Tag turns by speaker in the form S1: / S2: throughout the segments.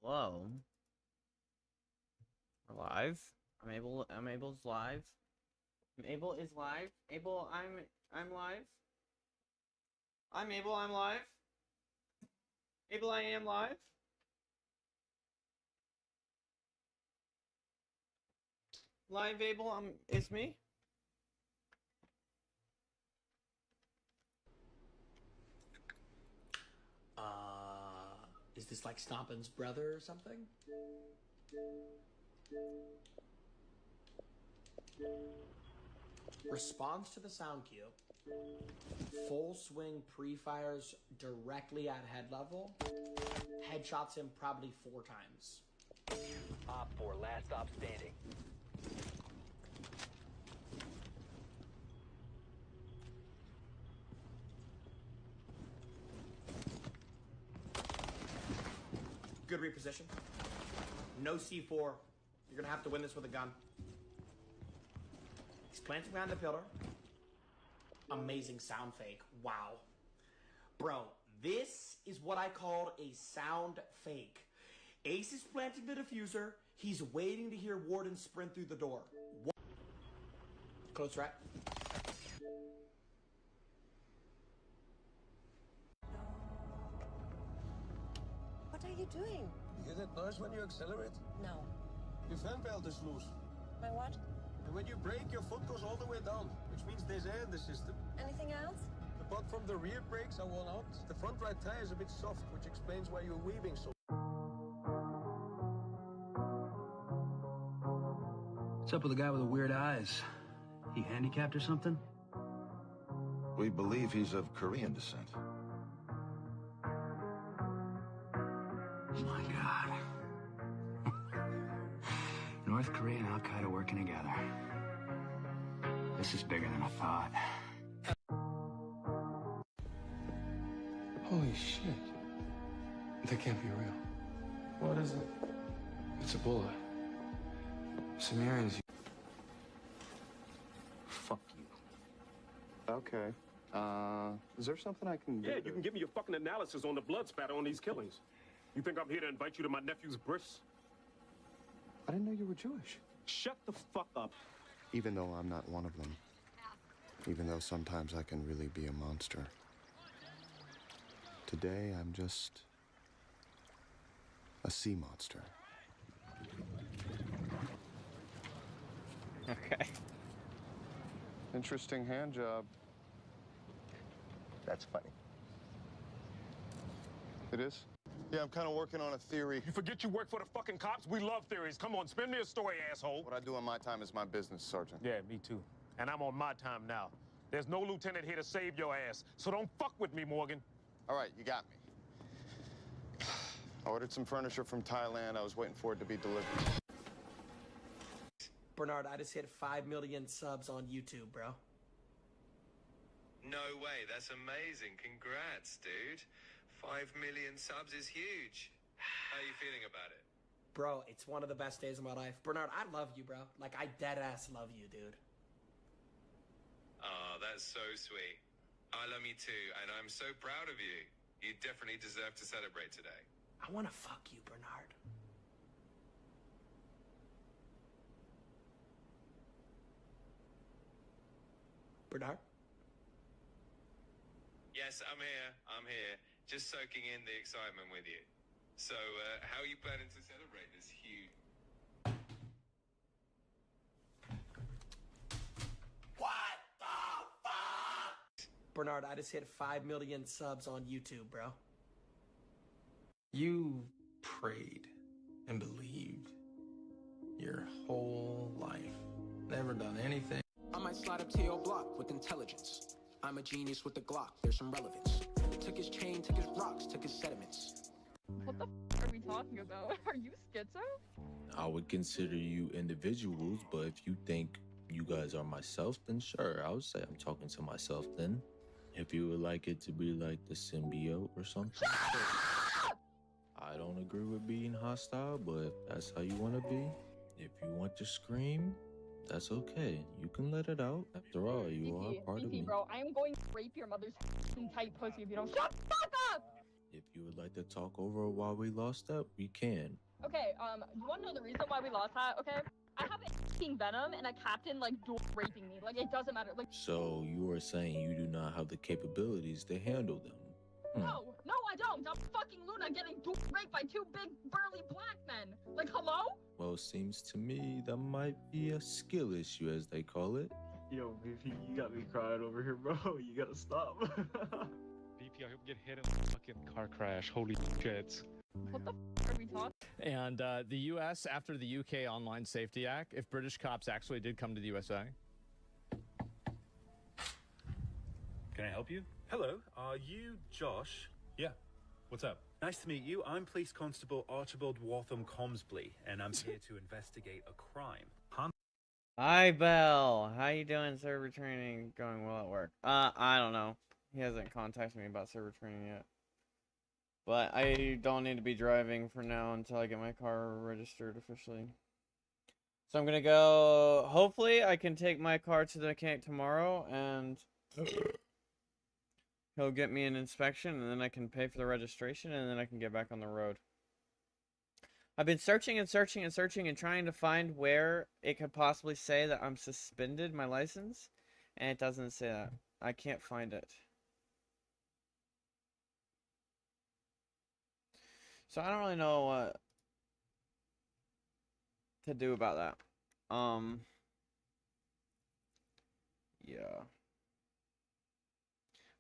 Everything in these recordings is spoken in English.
S1: Hello. We're live. I'm Abel's live. Abel is live. Abel, I'm live. I'm Abel, I'm live. Abel, I am live. Live Abel, it's me.
S2: Is this like Stompin's brother or something? Responds to the sound cue. Full swing pre-fires directly at head level. Headshots him probably 4 times.
S3: Op 4, last stop standing.
S2: Good reposition. No C4. You're gonna have to win this with a gun. He's planting behind the pillar. Amazing sound fake. Wow. Bro, this is what I call a sound fake. Ace is planting the diffuser. He's waiting to hear Warden sprint through the door. Close right.
S4: What are you doing?
S5: You hear that noise when you accelerate?
S4: No.
S5: Your fan belt is loose.
S4: My what?
S5: And when you brake, your foot goes all the way down, which means there's air in the system.
S4: Anything else?
S5: Apart from the rear brakes are worn out, the front right tire is a bit soft, which explains why you're weaving so.
S6: What's up with the guy with the weird eyes? He handicapped or something?
S7: We believe he's of Korean descent.
S6: My God. North Korea and Al-Qaeda working together. This is bigger than I thought.
S8: Holy shit. That can't be real.
S5: What is it?
S8: It's a bullet. Sumerians.
S6: Fuck you.
S9: Okay. Is there something I can do?
S10: Yeah, you can give me your fucking analysis on the blood spatter on these killings. You think I'm here to invite you to my nephew's bris?
S9: I didn't know you were Jewish.
S10: Shut the fuck up.
S9: Even though I'm not one of them. Even though sometimes I can really be a monster. Today, I'm just a sea monster.
S1: Okay.
S9: Interesting hand job.
S7: That's funny.
S9: It is? Yeah, I'm kind of working on a theory.
S10: You forget you work for the fucking cops? We love theories. Come on, spin me a story, asshole.
S9: What I do on my time is my business, Sergeant.
S10: Yeah, me too. And I'm on my time now. There's no lieutenant here to save your ass, so don't fuck with me, Morgan.
S9: All right, you got me. I ordered some furniture from Thailand. I was waiting for it to be delivered.
S2: Bernard, I just hit 5 million subs on YouTube, bro.
S11: No way, that's amazing. Congrats, dude. 5 million subs is huge. How are you feeling about it?
S2: Bro, it's one of the best days of my life. Bernard, I love you, bro. Like, I dead-ass love you, dude.
S11: Oh, that's so sweet. I love you too, and I'm so proud of you. You definitely deserve to celebrate today.
S2: I want to fuck you, Bernard. Bernard?
S11: Yes, I'm here. I'm here. Just soaking in the excitement with you. So, how are you planning to celebrate this huge...
S2: What the fuck? Bernard, I just hit 5 million subs on YouTube, bro.
S8: You prayed and believed your whole life. Never done anything.
S12: I might slide up to your block with intelligence. I'm a genius with the Glock, there's some relevance. Took his chain, took his rocks, took his sediments.
S13: What the f are we talking about? Are you schizo?
S14: I would consider you individuals, but if you think you guys are myself, then sure, I would say I'm talking to myself then. If you would like it to be like the symbiote or something. I don't agree with being hostile, but if that's how you want to be, if you want to scream, that's okay. You can let it out. After all, you are part of me.
S13: Bro, I am going to rape your mother's tight pussy if you don't shut the fuck up!
S14: If you would like to talk over while we lost that, we can.
S13: Okay, you wanna know the reason why we lost that? Okay, I have a king venom and a captain like dual raping me. Like it doesn't matter. Like
S14: So you are saying you do not have the capabilities to handle them?
S13: no, I don't. I'm fucking Luna getting dual raped by two big burly black men. Like hello?
S14: Well, it seems to me that might be a skill issue, as they call it.
S15: Yo, VP, you got me crying over here, bro. You gotta stop.
S16: VP, I hope you get hit in a fucking car crash. Holy shit.
S13: What the f are we talking?
S17: And the U.S. after the U.K. Online Safety Act, if British cops actually did come to the USA.
S18: Can I help you? Hello, are you Josh? Yeah. What's up? Nice to meet you. I'm Police Constable Archibald Waltham Comsbley, and I'm here to investigate a crime.
S1: Hi, Belle. How you doing? Server training going well at work. I don't know. He hasn't contacted me about server training yet. But I don't need to be driving for now until I get my car registered officially. So I'm gonna go. Hopefully, I can take my car to the mechanic tomorrow, and he'll get me an inspection, and then I can pay for the registration, and then I can get back on the road. I've been searching and searching and searching and trying to find where it could possibly say that I'm suspended my license, and it doesn't say that. I can't find it. So I don't really know what to do about that. Yeah.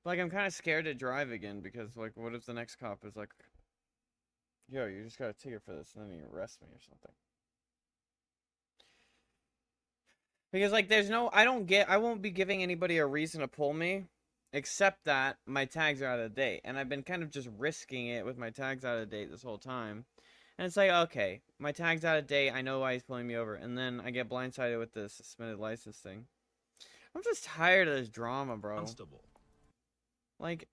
S1: Like, I'm kind of scared to drive again because, like, what if the next cop is like, yo, you just got a ticket for this, and then you arrest me or something. Because, like, there's no, I won't be giving anybody a reason to pull me, except that my tags are out of date. And I've been kind of just risking it with my tags out of date this whole time. And it's like, okay, my tag's out of date, I know why he's pulling me over. And then I get blindsided with the suspended license thing. I'm just tired of this drama, bro.
S18: Constable.
S1: Like,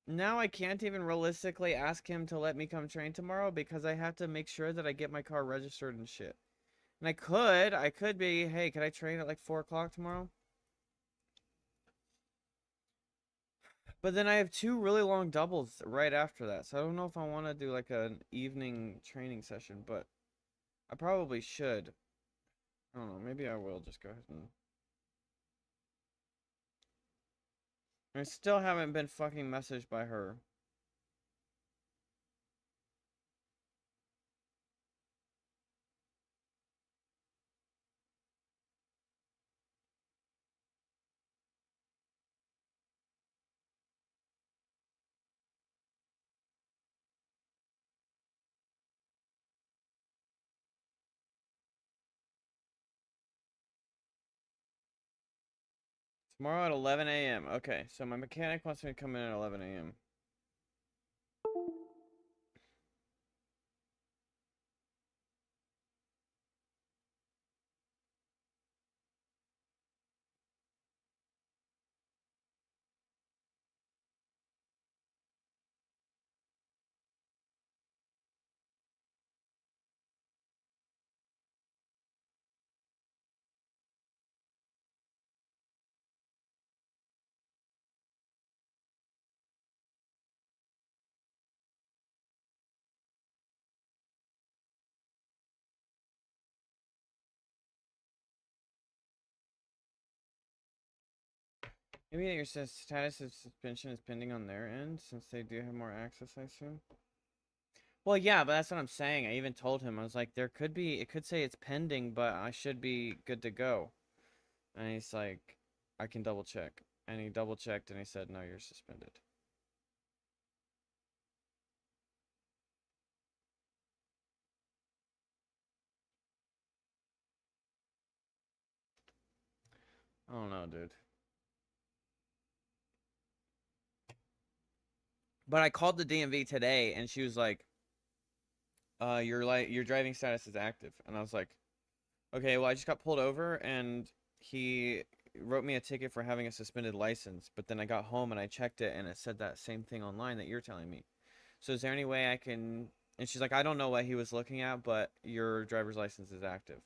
S1: now I can't even realistically ask him to let me come train tomorrow because I have to make sure that I get my car registered and shit. And I could be, hey, can I train at like 4 o'clock tomorrow? But then I have 2 really long doubles right after that. So I don't know if I want to do like an evening training session, but I probably should. I don't know, maybe I will just go ahead and... I still haven't been fucking messaged by her. Tomorrow at 11 a.m. Okay, so my mechanic wants me to come in at 11 a.m. Maybe your status of suspension is pending on their end, since they do have more access, I assume. Well, yeah, but that's what I'm saying. I even told him, I was like, it could say it's pending, but I should be good to go. And he's like, I can double check. And he double checked and he said, no, you're suspended. I don't know, dude. But I called the DMV today and she was like, your driving status is active. And I was like, okay, well, I just got pulled over and he wrote me a ticket for having a suspended license. But then I got home and I checked it and it said that same thing online that you're telling me. So is there any way I can... And she's like, I don't know what he was looking at, but your driver's license is active.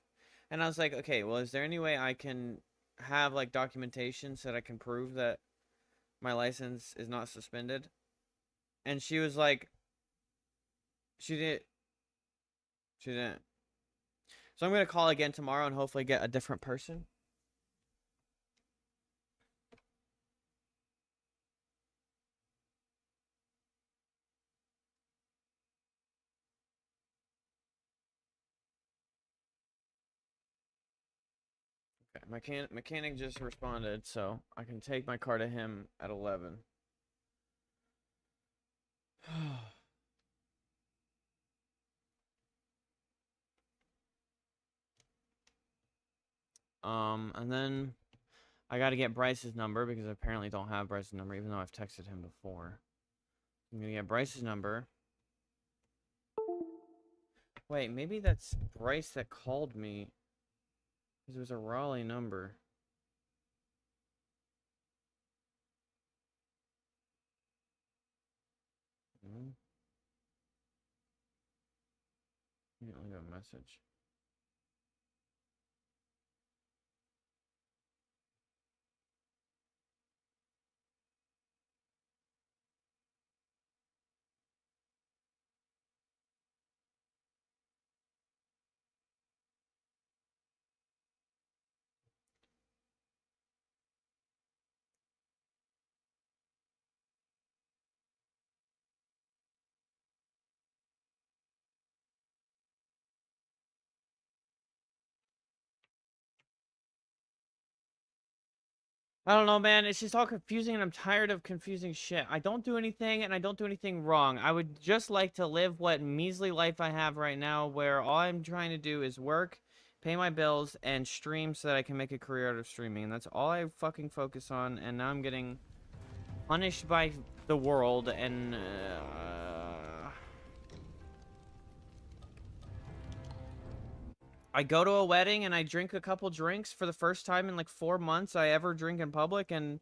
S1: And I was like, okay, well, is there any way I can have, like, documentation so that I can prove that my license is not suspended? And she was like, she didn't. So I'm going to call again tomorrow and hopefully get a different person. Okay, mechanic just responded, so I can take my car to him at 11. And then I got to get Bryce's number because I apparently don't have Bryce's number, even though I've texted him before. I'm gonna get Bryce's number. Wait, maybe that's Bryce that called me. Because it was a Raleigh number. Leave a message. I don't know, man. It's just all confusing, and I'm tired of confusing shit. I don't do anything, and I don't do anything wrong. I would just like to live what measly life I have right now, where all I'm trying to do is work, pay my bills, and stream so that I can make a career out of streaming. And that's all I fucking focus on, and now I'm getting punished by the world, and... I go to a wedding and I drink a couple drinks for the first time in like 4 months I ever drink in public, and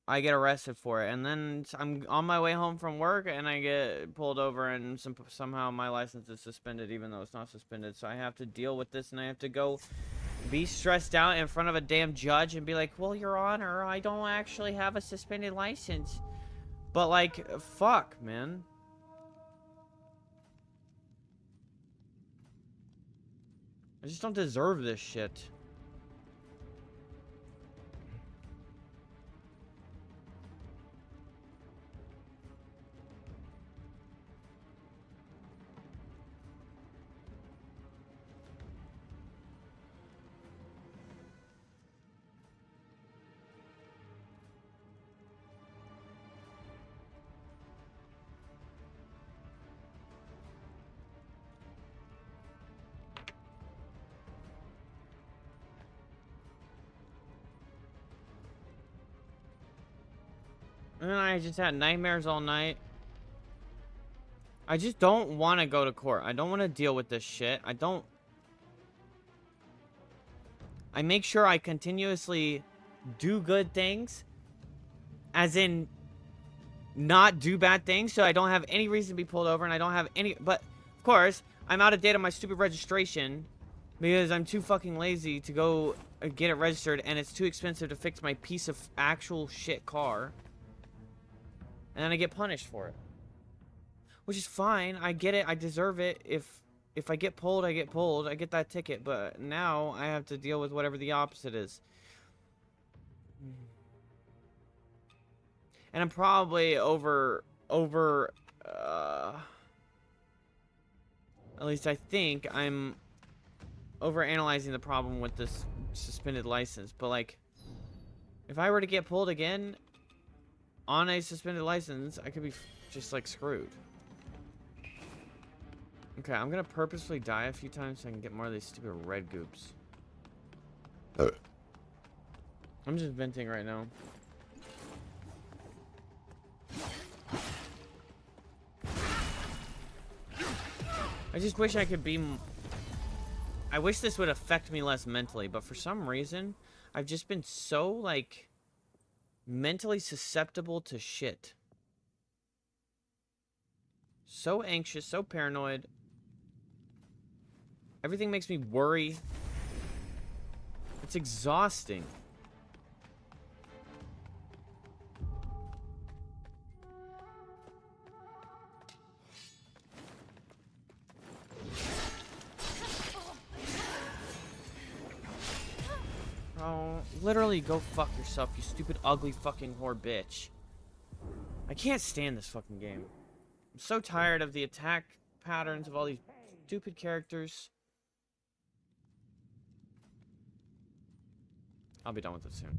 S1: I get arrested for it. And then I'm on my way home from work and I get pulled over, and somehow my license is suspended even though it's not suspended. So I have to deal with this, and I have to go be stressed out in front of a damn judge and be like, well, Your Honor, I don't actually have a suspended license. But like, fuck, man. I just don't deserve this shit. And I just had nightmares all night. I just don't want to go to court. I don't want to deal with this shit. I make sure I continuously do good things. As in, not do bad things, so I don't have any reason to be pulled over, and I don't have any... But, of course, I'm out of date on my stupid registration because I'm too fucking lazy to go get it registered, and it's too expensive to fix my piece of actual shit car. And then I get punished for it. Which is fine. I get it. I deserve it. If I get pulled, I get pulled. I get that ticket. But now I have to deal with whatever the opposite is. And I'm probably at least I think I'm overanalyzing the problem with this suspended license. But like, if I were to get pulled again on a suspended license, I could be just like screwed. Okay, I'm gonna purposefully die a few times so I can get more of these stupid red goops. I'm just venting right now. I just wish I could be... I wish this would affect me less mentally, but for some reason, I've just been so, like, mentally susceptible to shit. So anxious, so paranoid. Everything makes me worry. It's exhausting. Bro, literally go fuck yourself, you stupid, ugly fucking whore bitch. I can't stand this fucking game. I'm so tired of the attack patterns of all these stupid characters. I'll be done with it soon.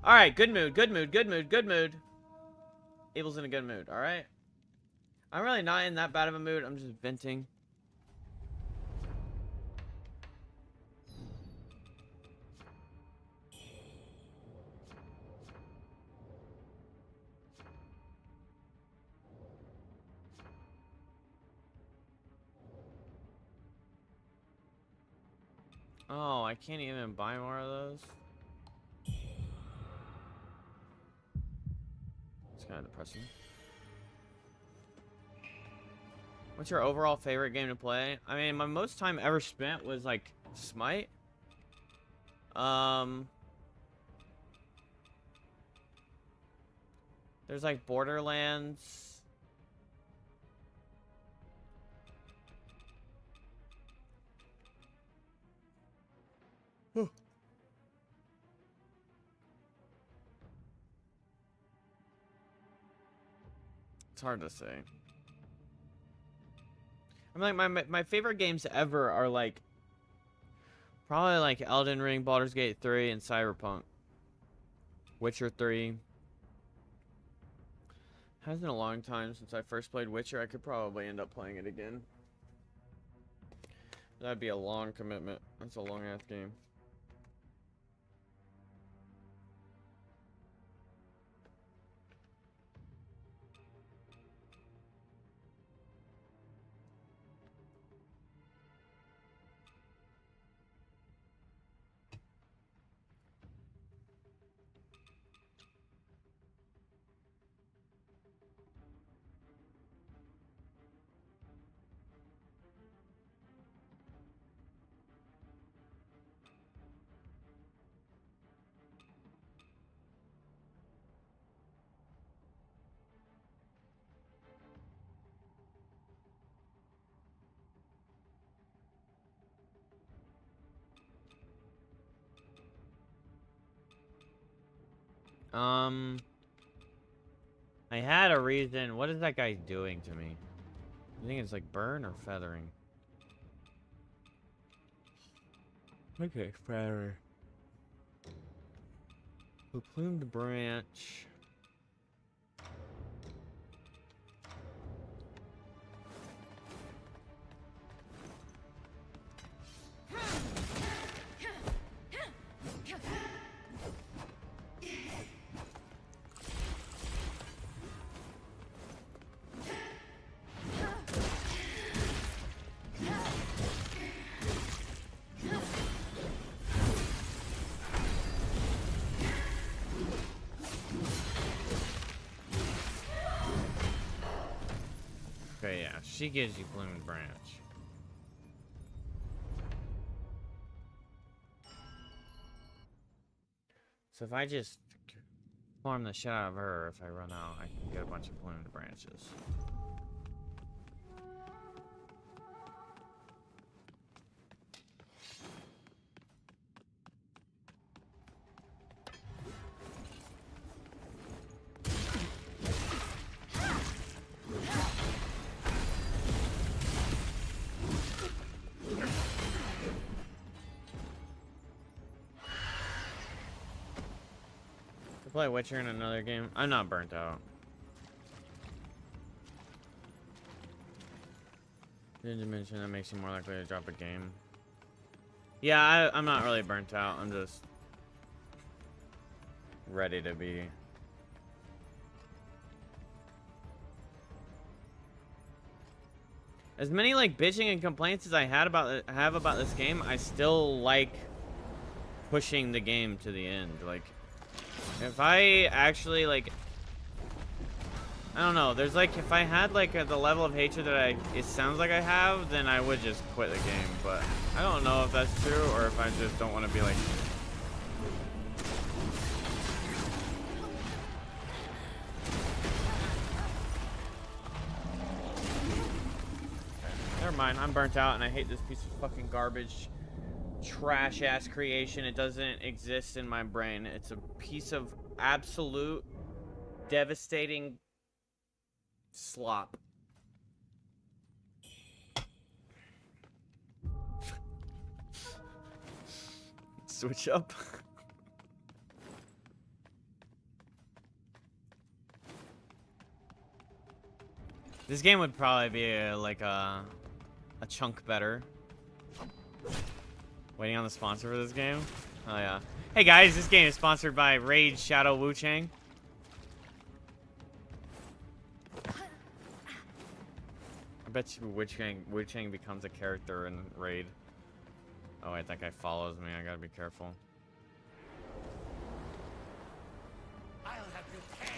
S1: Alright, good mood, good mood, good mood, good mood. Abel's in a good mood, alright? I'm really not in that bad of a mood, I'm just venting. Oh, I can't even buy more of those. It's kind of depressing. What's your overall favorite game to play? I mean, my most time ever spent was like Smite. There's like Borderlands. It's hard to say. I'm like my favorite games ever are like probably like Elden Ring, Baldur's Gate 3, and Cyberpunk. Witcher 3. Hasn't been a long time since I first played Witcher. I could probably end up playing it again. That'd be a long commitment. That's a long ass game. I had a reason. What is that guy doing to me? You think it's like burn or feathering? Okay, feather. The plumed branch. Okay, yeah, she gives you plumed branch. So if I just farm the shit out of her, if I run out, I can get a bunch of plumed branches. Play Witcher in another game. I'm not burnt out. Didn't you mention that makes you more likely to drop a game? Yeah, I'm not really burnt out. I'm just ready to be. As many like bitching and complaints as I have about this game, I still like pushing the game to the end. Like, if I actually, like, I don't know. There's like, if I had like the level of hatred that it sounds like I have, then I would just quit the game. But I don't know if that's true or if I just don't want to be like. Never mind. I'm burnt out and I hate this piece of fucking garbage, trash ass creation. It doesn't exist in my brain. It's a piece of absolute devastating slop. Switch up. This game would probably be like a chunk better. Waiting on the sponsor for this game. Oh yeah. Hey guys, this game is sponsored by Raid Shadow Wuchang. I bet you Wuchang becomes a character in Raid. Oh wait, that guy follows me. I gotta be careful.
S19: I'll have you paid.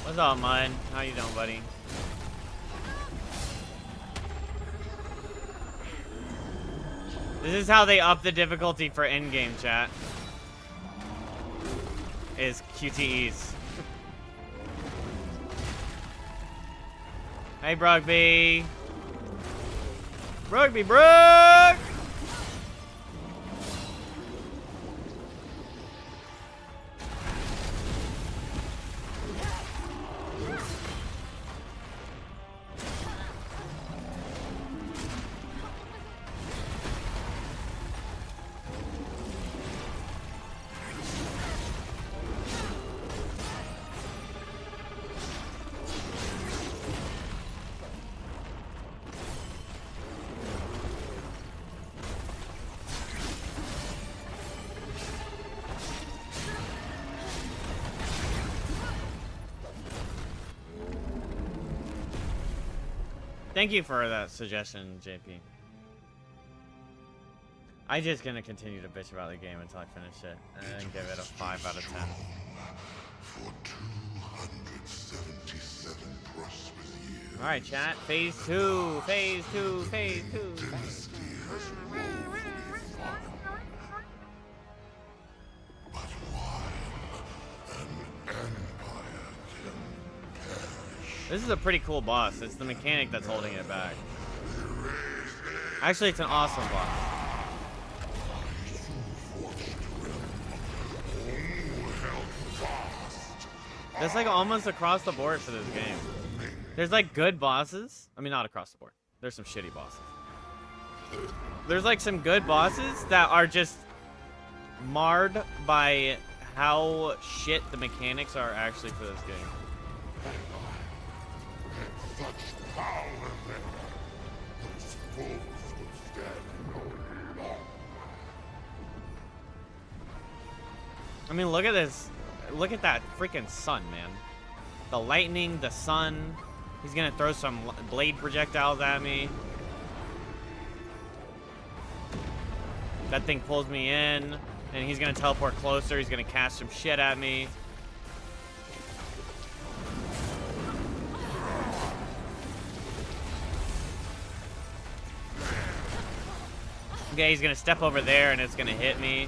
S1: What's up, Mud? How you doing, buddy? This is how they up the difficulty for endgame, chat. Is QTEs. Hey, Brugby. Brugby, Brug! Thank you for that suggestion, JP. I'm just gonna continue to bitch about the game until I finish it and give it a 5 out of 10.
S19: For 277 prosperous years.
S1: Alright, chat. Phase 2. Phase 2. Phase 2.
S19: Dynasty has woefully fallen. But while an empire can perish.
S1: This is a pretty cool boss. It's the mechanic that's holding it back. Actually, it's an awesome boss. That's like almost across the board for this game. There's like good bosses. I mean, not across the board. There's some shitty bosses. There's like some good bosses that are just marred by how shit the mechanics are actually for this game.
S19: Such power there. Those fools would stand no longer.
S1: I mean, look at this. Look at that freaking sun, man. The lightning, the sun. He's gonna throw some blade projectiles at me. That thing pulls me in, and he's gonna teleport closer. He's gonna cast some shit at me. Okay, he's gonna step over there, and it's gonna hit me.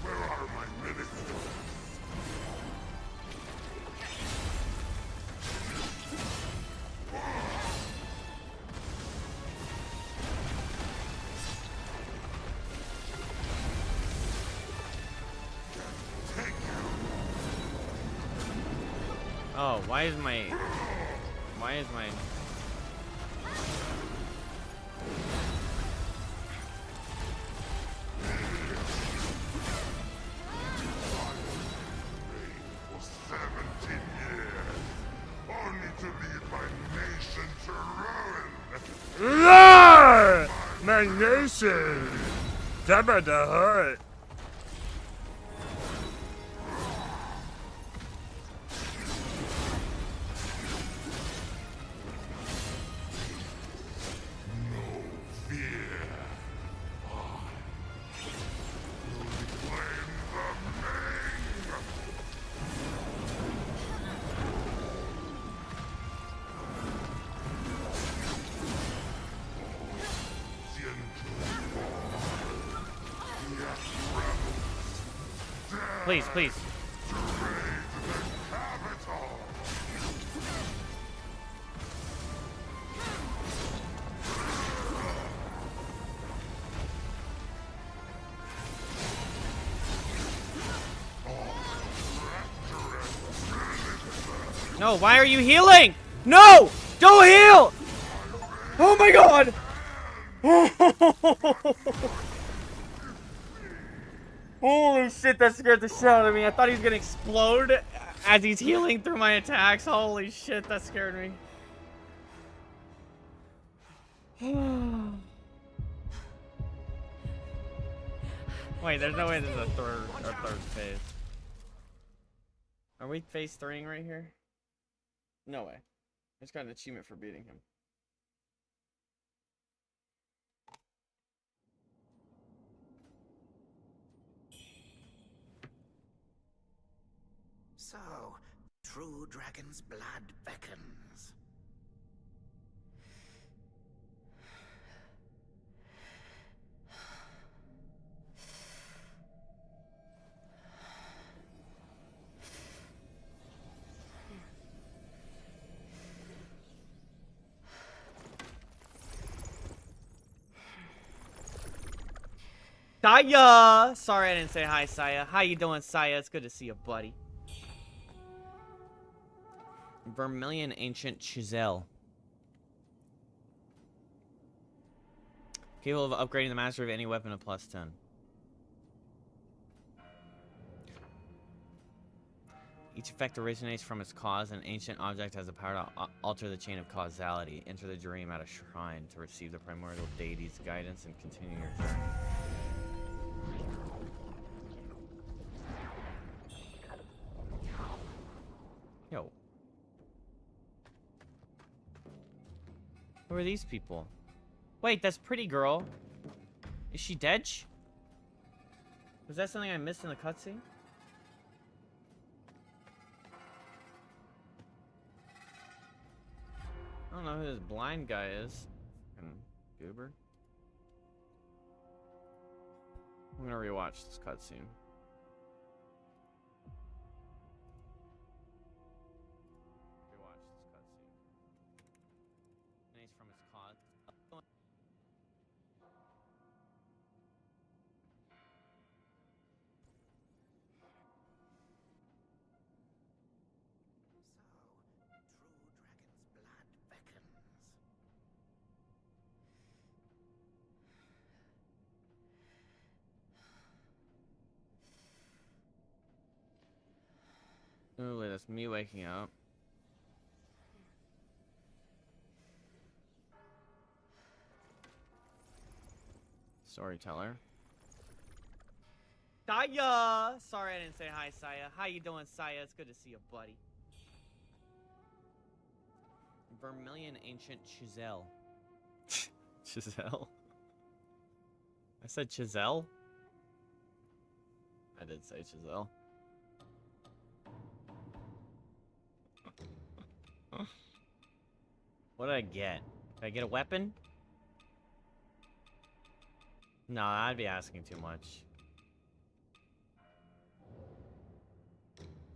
S19: Where are my ministers?
S1: Oh, why is my...
S19: For 17 years, only to lead my nation to ruin.
S10: Roar! My nation! Jabba the Hutt!
S1: please, please. No, why are you healing? No! Don't heal! Oh my god! Holy shit, that scared the shit out of me. I thought he was gonna explode as he's healing through my attacks. Holy shit, that scared me. Wait, there's no way this is a third phase. Are we phase 3ing right here? No way. I just got an achievement for beating him.
S20: So, true dragon's blood beckons.
S1: Saya! Sorry I didn't say hi, Saya. How you doing, Saya? It's good to see you, buddy. Vermilion Ancient Chisel. Capable of upgrading the mastery of any weapon of +10. Each effect originates from its cause. An ancient object has the power to alter the chain of causality. Enter the dream at a shrine to receive the primordial deity's guidance and continue your journey. Yo. Who are these people? Wait, that's Pretty Girl. Is she dead? Was that something I missed in the cutscene? I don't know who this blind guy is. Goober. I'm gonna rewatch this cutscene. Oh, wait, that's me waking up. Storyteller. Saya! Sorry I didn't say hi, Saya. How you doing, Saya? It's good to see you, buddy. Vermilion Ancient Chisel. Chisel? I said Chisel? I did say Chisel. What did I get? Did I get a weapon? No, I'd be asking too much.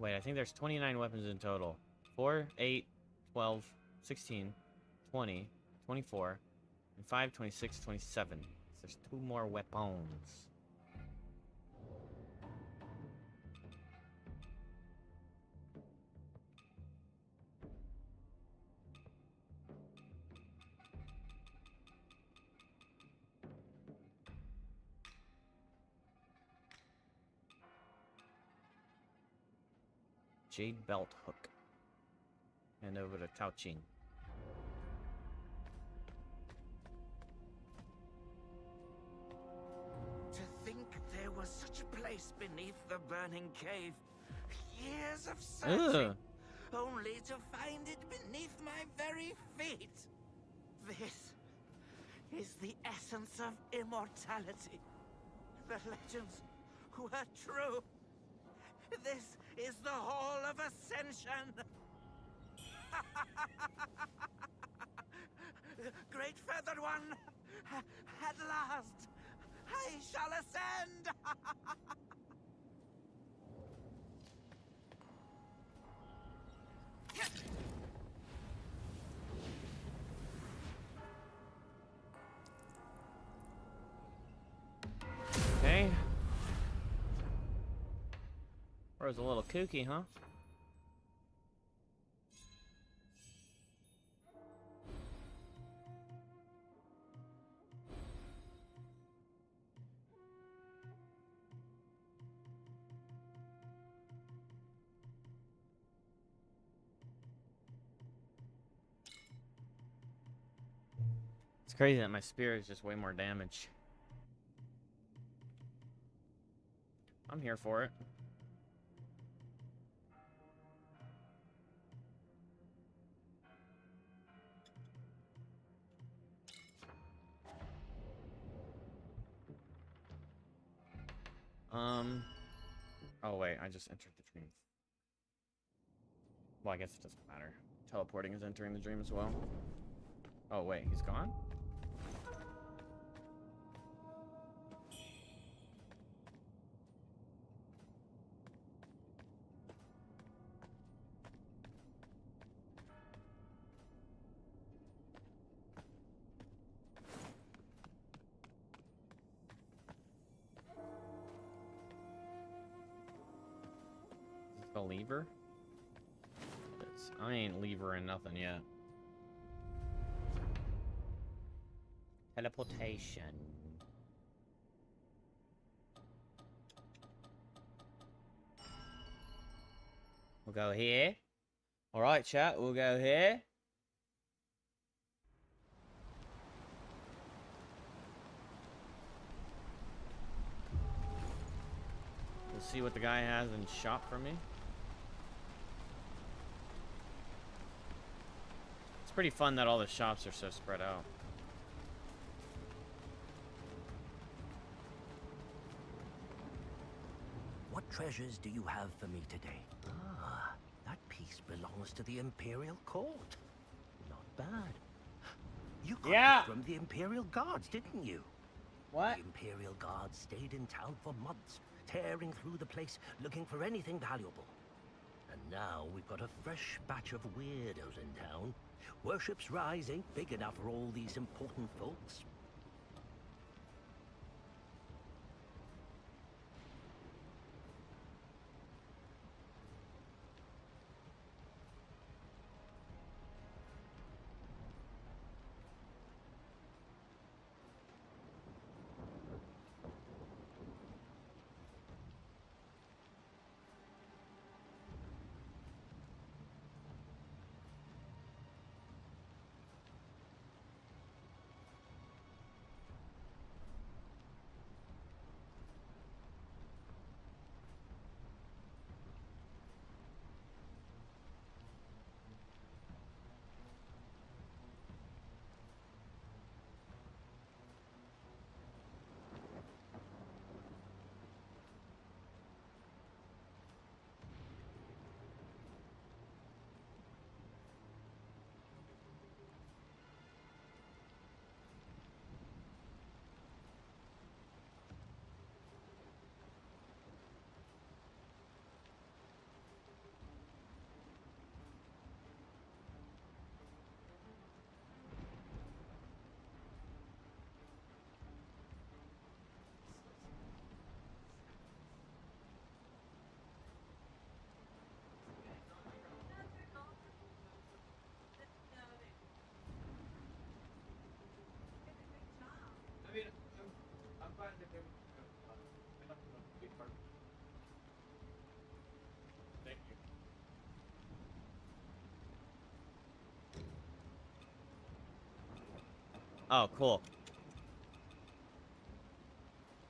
S1: Wait, I think there's 29 weapons in total. 4, 8, 12, 16, 20, 24, and 5, 26, 27. So there's 2 more weapons. Jade Belt Hook. And over to Tao Ching.
S20: To think there was such a place beneath the burning cave. Years of searching, only to find it beneath my very feet. This is the essence of immortality. The legends were true. This is the Hall of Ascension. Great Feathered One, at last, I shall ascend.
S1: Bro's a little kooky, huh? It's crazy that my spear is just way more damage. I'm here for it. Oh wait, I just entered the dream. Well, I guess it doesn't matter. Teleporting is entering the dream as well. Oh wait, he's gone? Is this the lever? I ain't levering nothing yet. Teleportation. We'll go here. Alright, chat, we'll go here. We'll see what the guy has in shop for me. It's pretty fun that all the shops are so spread out.
S21: What treasures do you have for me today? Ah, that piece belongs to the Imperial Court. Not bad. You got it from the Imperial Guards, didn't you?
S1: What?
S21: The Imperial Guards stayed in town for months, tearing through the place looking for anything valuable. And now we've got a fresh batch of weirdos in town. Worship's Rise ain't big enough for all these important folks.
S1: Thank you. Oh, cool.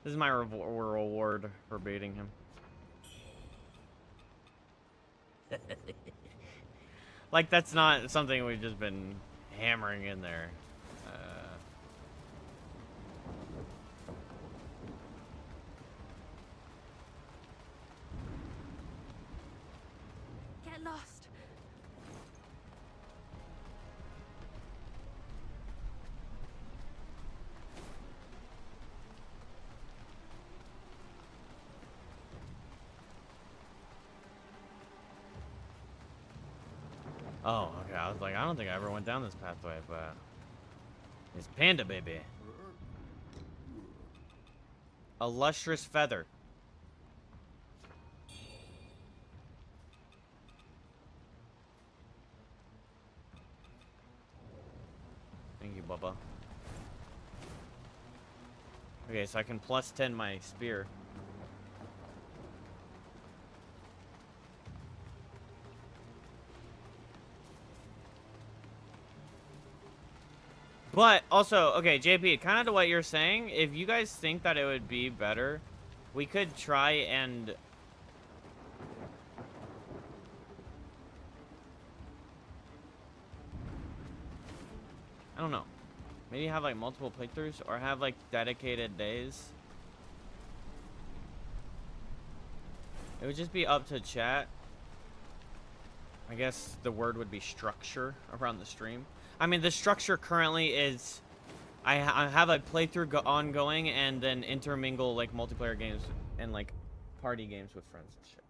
S1: This is my reward for baiting him. Like, that's not something we've just been hammering in there.
S13: Get lost.
S1: Oh, okay. I was like, I don't think I ever went down this pathway, but it's Panda Baby. A lustrous feather. Bubba. Okay, so I can plus 10 my spear. But also, okay, JP, kind of to what you're saying, if you guys think that it would be better, we could try and... I don't know. Maybe have like multiple playthroughs or have like dedicated days. It would just be up to chat. I guess the word would be structure around the stream. I mean, the structure currently is I have a playthrough ongoing and then intermingle like multiplayer games and like party games with friends and shit.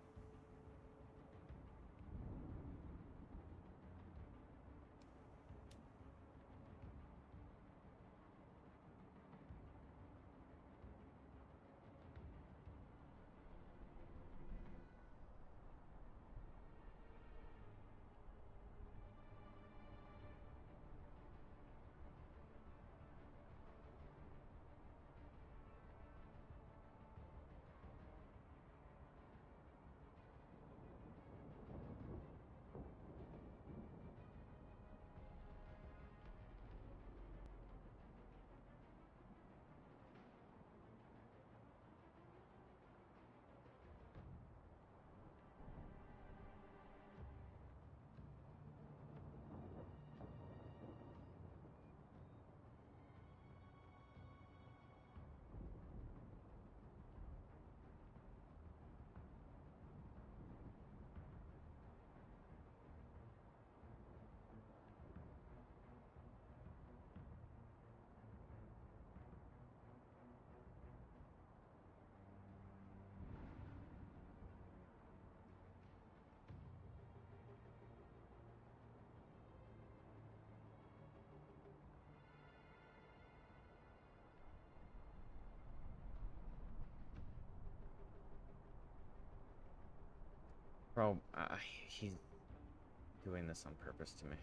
S1: Bro, he's doing this on purpose to me.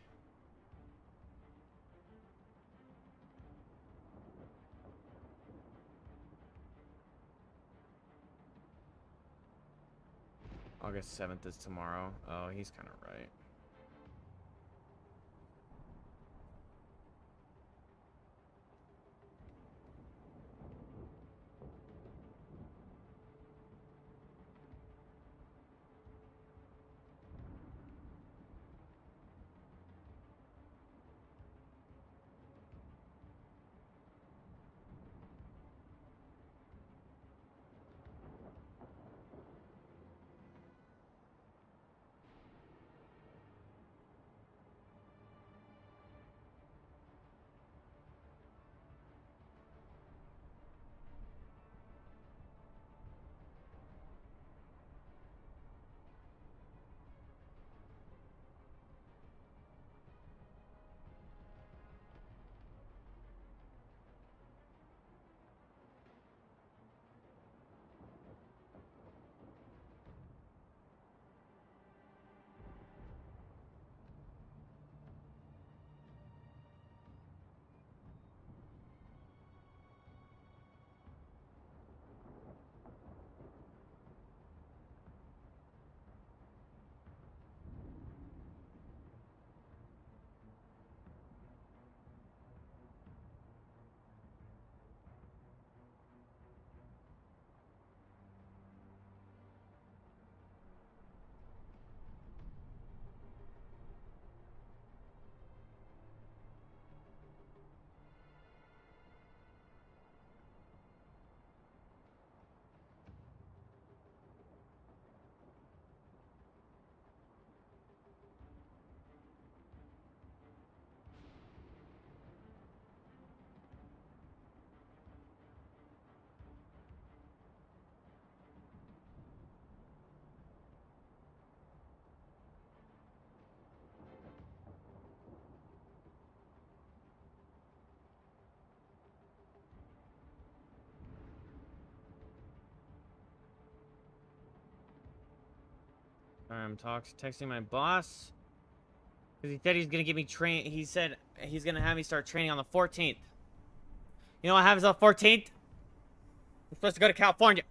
S1: August 7th is tomorrow. Oh, he's kind of right. I'm texting my boss. Because he said he's gonna get me train. He said he's gonna have me start training on the 14th. You know what happens on the 14th? I'm supposed to go to California.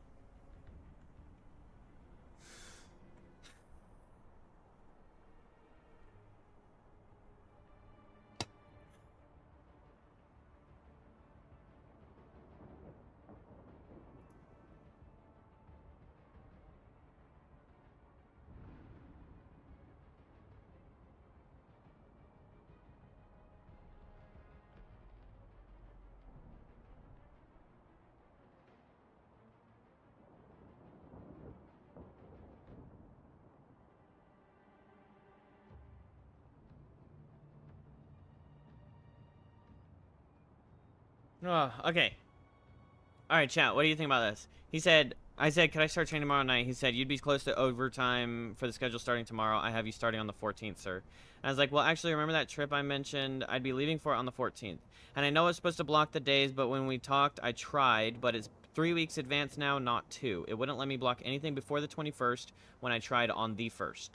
S1: Oh, okay. Alright, chat, what do you think about this? He said, I said, could I start training tomorrow night? He said, you'd be close to overtime for the schedule starting tomorrow. I have you starting on the 14th, sir. And I was like, well, actually, remember that trip I mentioned? I'd be leaving for it on the 14th. And I know it's supposed to block the days, but when we talked, I tried, but it's 3 weeks advance now, not 2. It wouldn't let me block anything before the 21st when I tried on the 1st.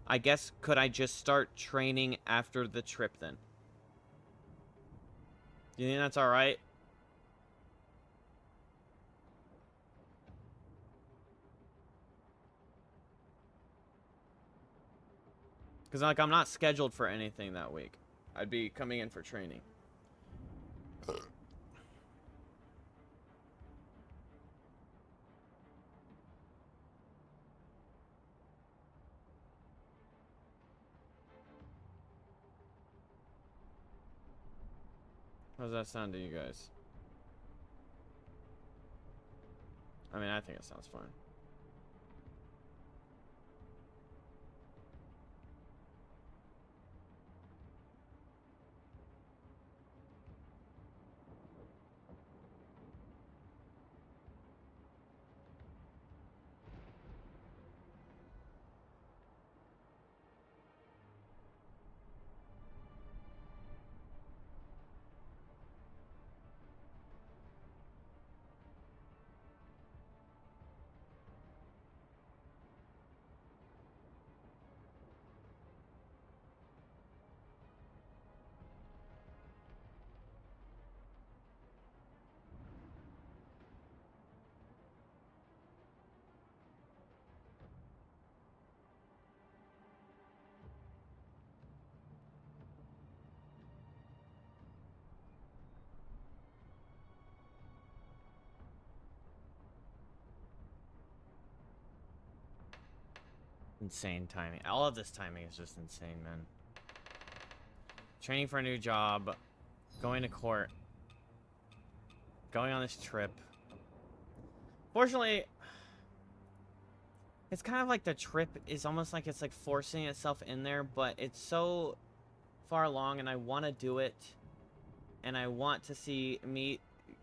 S1: I guess, could I just start training after the trip then? You think that's alright? Because, like, I'm not scheduled for anything that week. I'd be coming in for training. How does that sound to you guys? I mean, I think it sounds fine. Insane timing. All of this timing is just insane, man. Training for a new job, going to court, going on this trip. Fortunately, it's kind of like the trip is almost like it's like forcing itself in there, but it's so far along and I want to do it. And I want to meet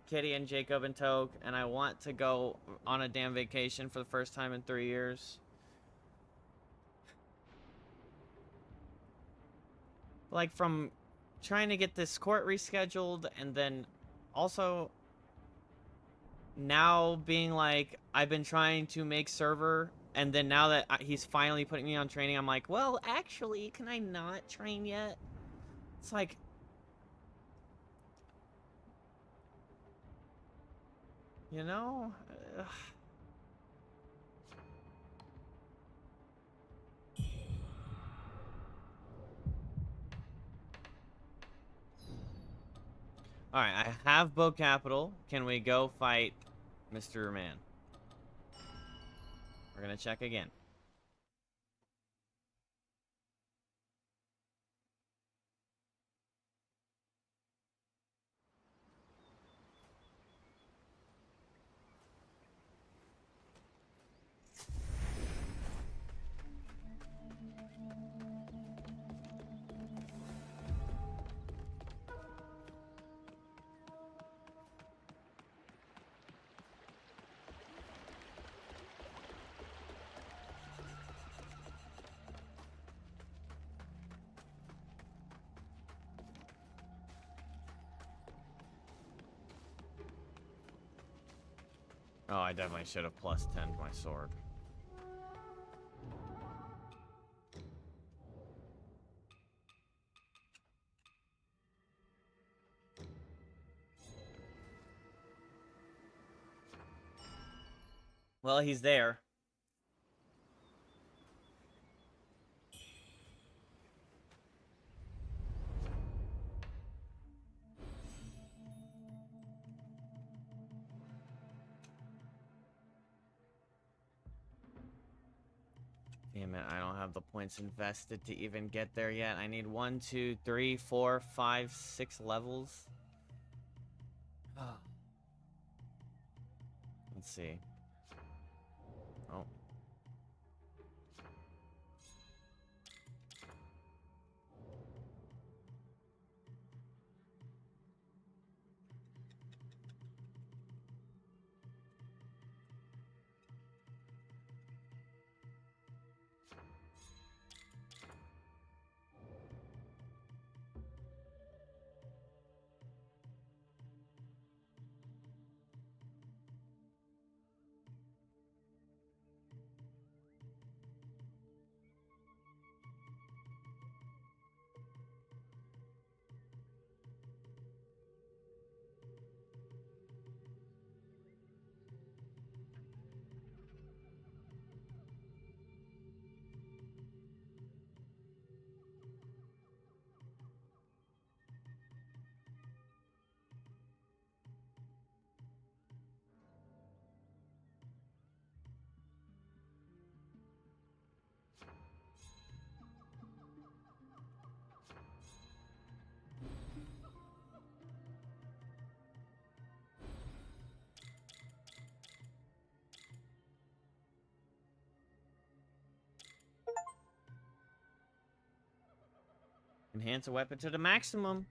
S1: Kitty and Jacob and Toke, and I want to go on a damn vacation for the first time in 3 years. Like, from trying to get this court rescheduled, and then also now being like, I've been trying to make server, and then now that he's finally putting me on training, I'm like, well, actually, can I not train yet? It's like, you know? Ugh. Alright, I have Bow Capital. Can we go fight Mr. Man? We're gonna check again. Oh, I definitely should have plus 10 to my sword. Well, he's there. Damn it, I don't have the points invested to even get there yet. I need 1, 2, 3, 4, 5, 6 levels. Let's see. Oh. Enhance a weapon to the maximum.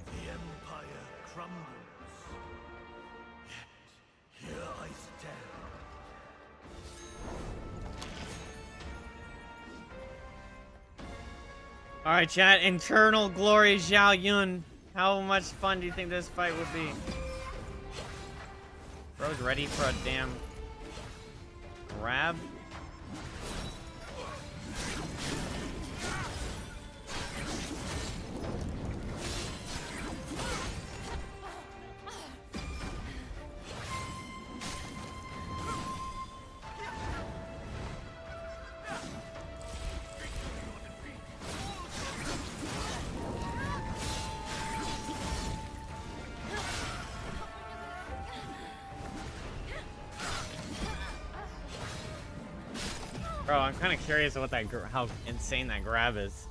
S21: The Empire crumbles, yet here I stand.
S1: Alright, chat. Internal Glory Zhao Yun. How much fun do you think this fight would be? Bro's ready for a damn grab. Bro, I'm kind of curious what that how insane that grab is.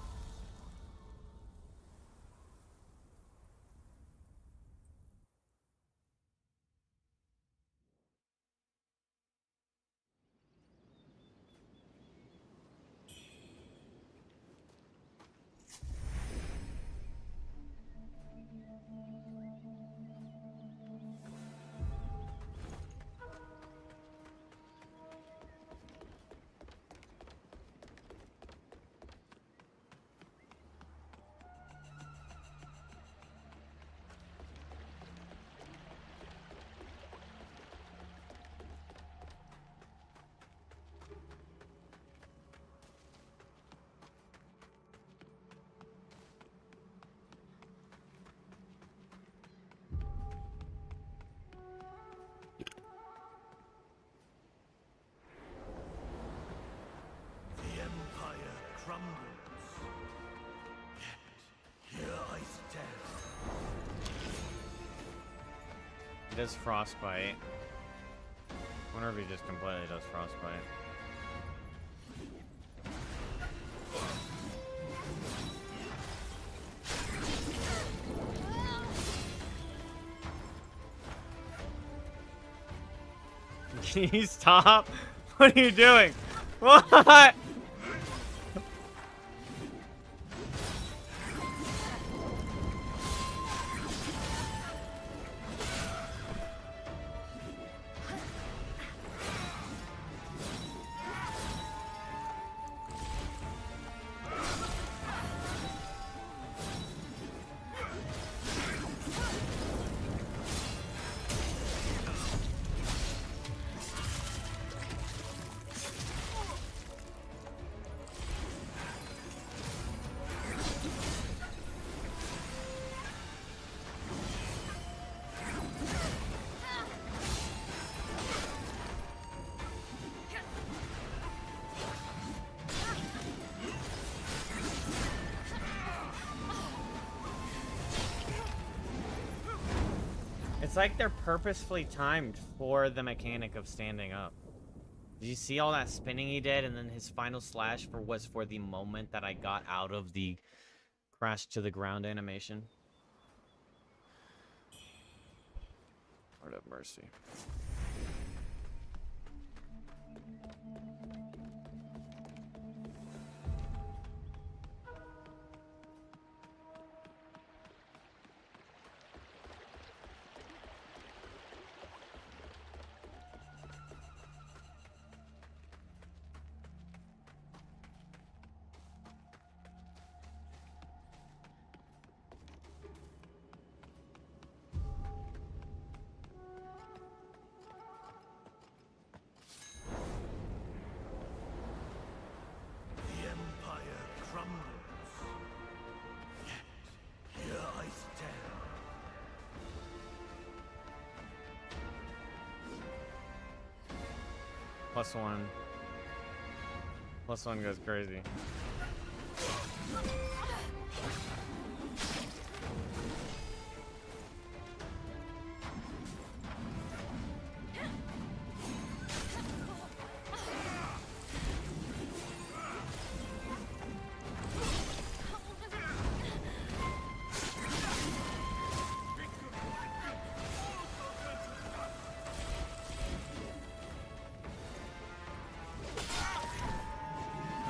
S1: He does frostbite. Wonder if he just completely does frostbite. Can you stop? What are you doing? What? It's like they're purposefully timed for the mechanic of standing up. Did you see all that spinning he did? And then his final slash was for the moment that I got out of the crash to the ground animation. Lord have mercy.
S21: The Empire crumbles. Yet here I stand.
S1: +1. +1 goes crazy.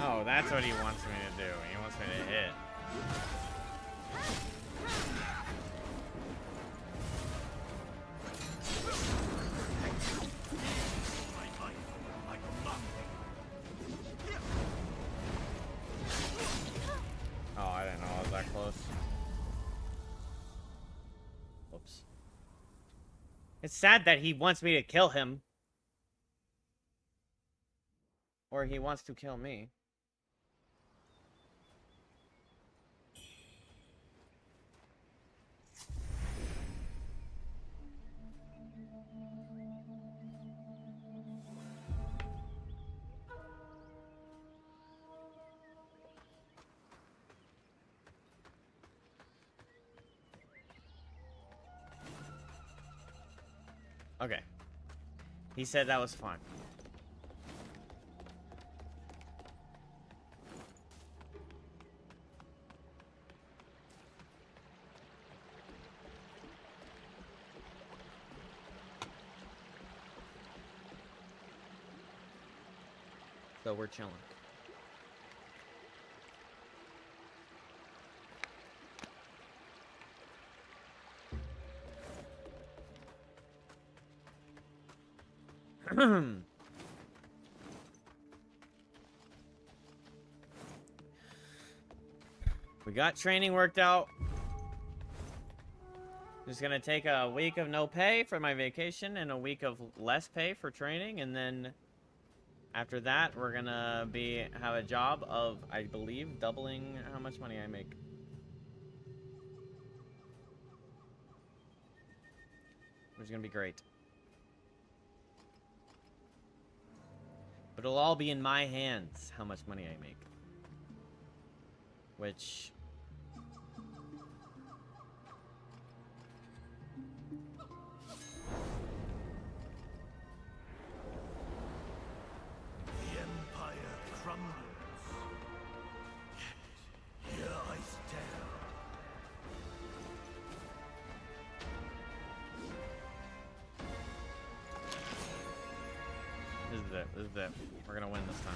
S1: Oh, that's what he wants me to do. He wants me to hit. Oh, I didn't know I was that close. Whoops. It's sad that he wants me to kill him. Or he wants to kill me. Okay. He said that was fun. So we're chilling. We got training worked out. Just gonna take a week of no pay for my vacation and a week of less pay for training, and then after that we're gonna have a job of, I believe, doubling how much money I make. Which is gonna be great. But it'll all be in my hands how much money I make. Which... it. This is it. We're gonna win this time.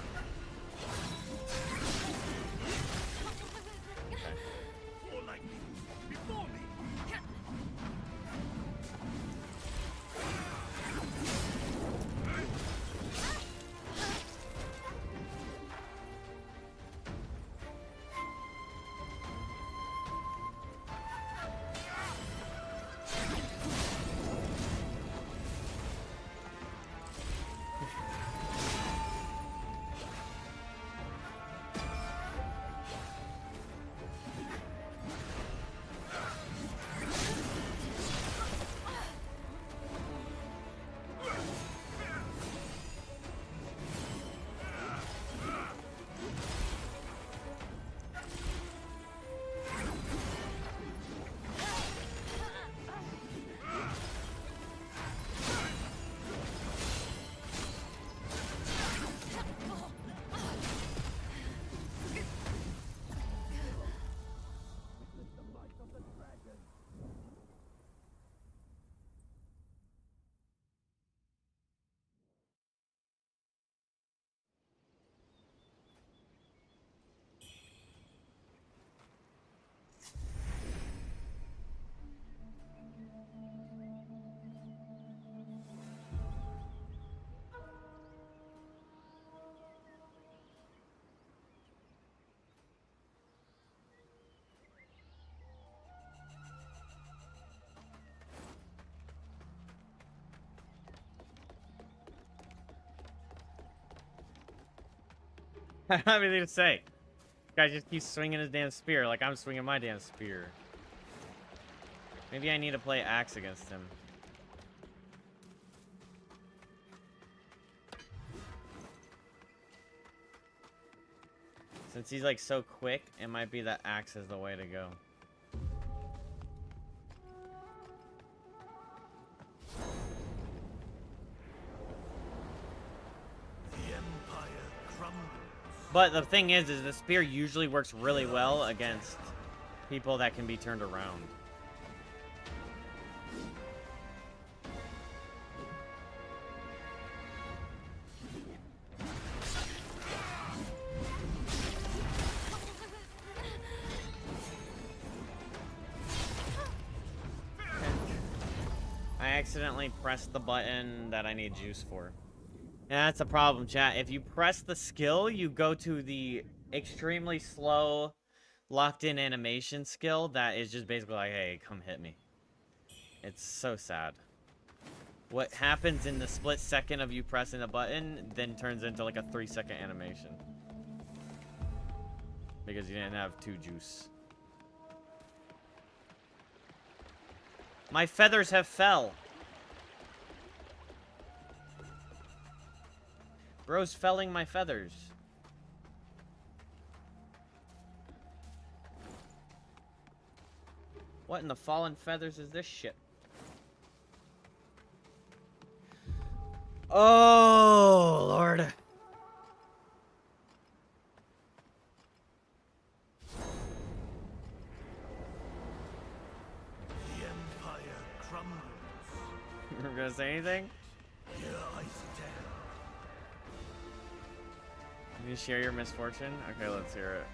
S1: I don't have anything to say. This guy just keeps swinging his damn spear like I'm swinging my damn spear. Maybe I need to play axe against him. Since he's like so quick, it might be that axe is the way to go. But the thing is the spear usually works really well against people that can be turned around. I accidentally pressed the button that I need juice for. Yeah, that's a problem, chat. If you press the skill, you go to the extremely slow, locked-in animation skill that is just basically like, hey, come hit me. It's so sad. What happens in the split second of you pressing the button then turns into like a 3-second animation. Because you didn't have 2 juice. My feathers have fell. Bro's felling my feathers. What in the fallen feathers is this shit? Oh, Lord.
S21: The Empire crumbles.
S1: You're gonna say anything?
S21: Here I stand.
S1: Can you share your misfortune? Okay, let's hear it.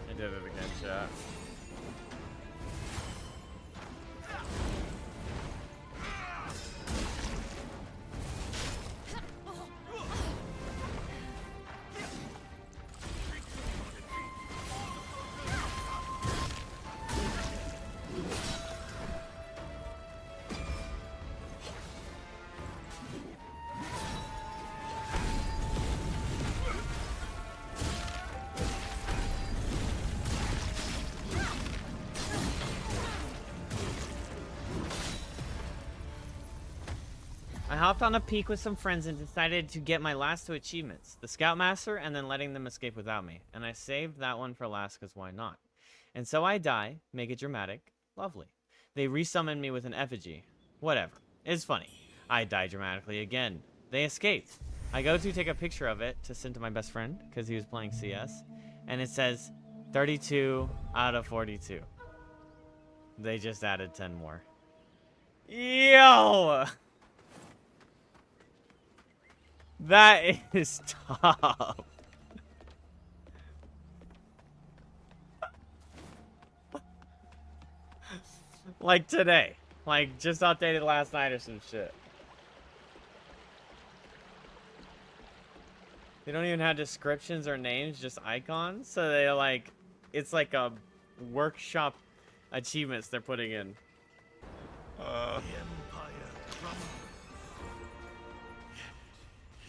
S1: I did it again, chat. I hopped on a peak with some friends and decided to get my last 2 achievements, the Scoutmaster and then letting them escape without me. And I saved that one for last because why not? And so I die, make it dramatic, lovely. They resummon me with an effigy. Whatever. It's funny. I die dramatically again. They escaped. I go to take a picture of it to send to my best friend because he was playing CS. And it says, 32 out of 42. They just added 10 more. Yo! That is tough. Like today. Like just updated last night or some shit. They don't even have descriptions or names, just icons. So they like, it's like a workshop achievements they're putting in.
S21: Here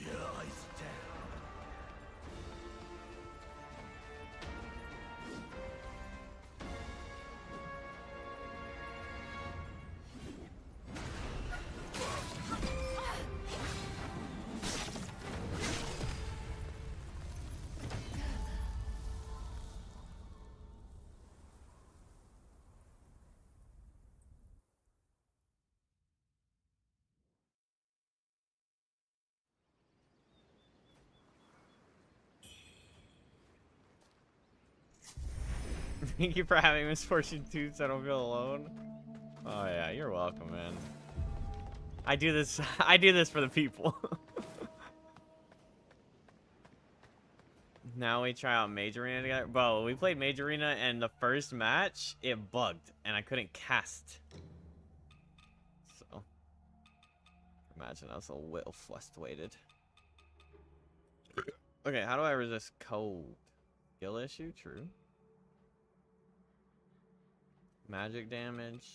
S21: I stand.
S1: Thank you for having Misfortune Tooth so I don't feel alone. Oh yeah, you're welcome, man. I do this for the people. Now we try out Mage Arena together. Bro, we played Mage Arena and the first match, it bugged and I couldn't cast. So imagine I was a little frustrated. Okay, how do I resist cold? Skill issue, true. Magic damage.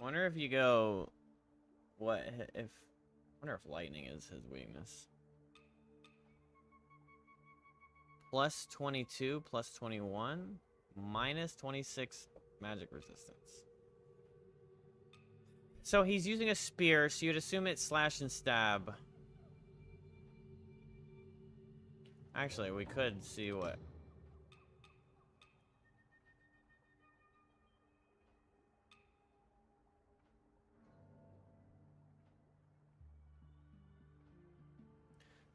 S1: Wonder if you go, what if, wonder if lightning is his weakness. Plus 22, plus 21, minus 26 magic resistance. So he's using a spear, so you'd assume it's slash and stab. Actually, we could see what.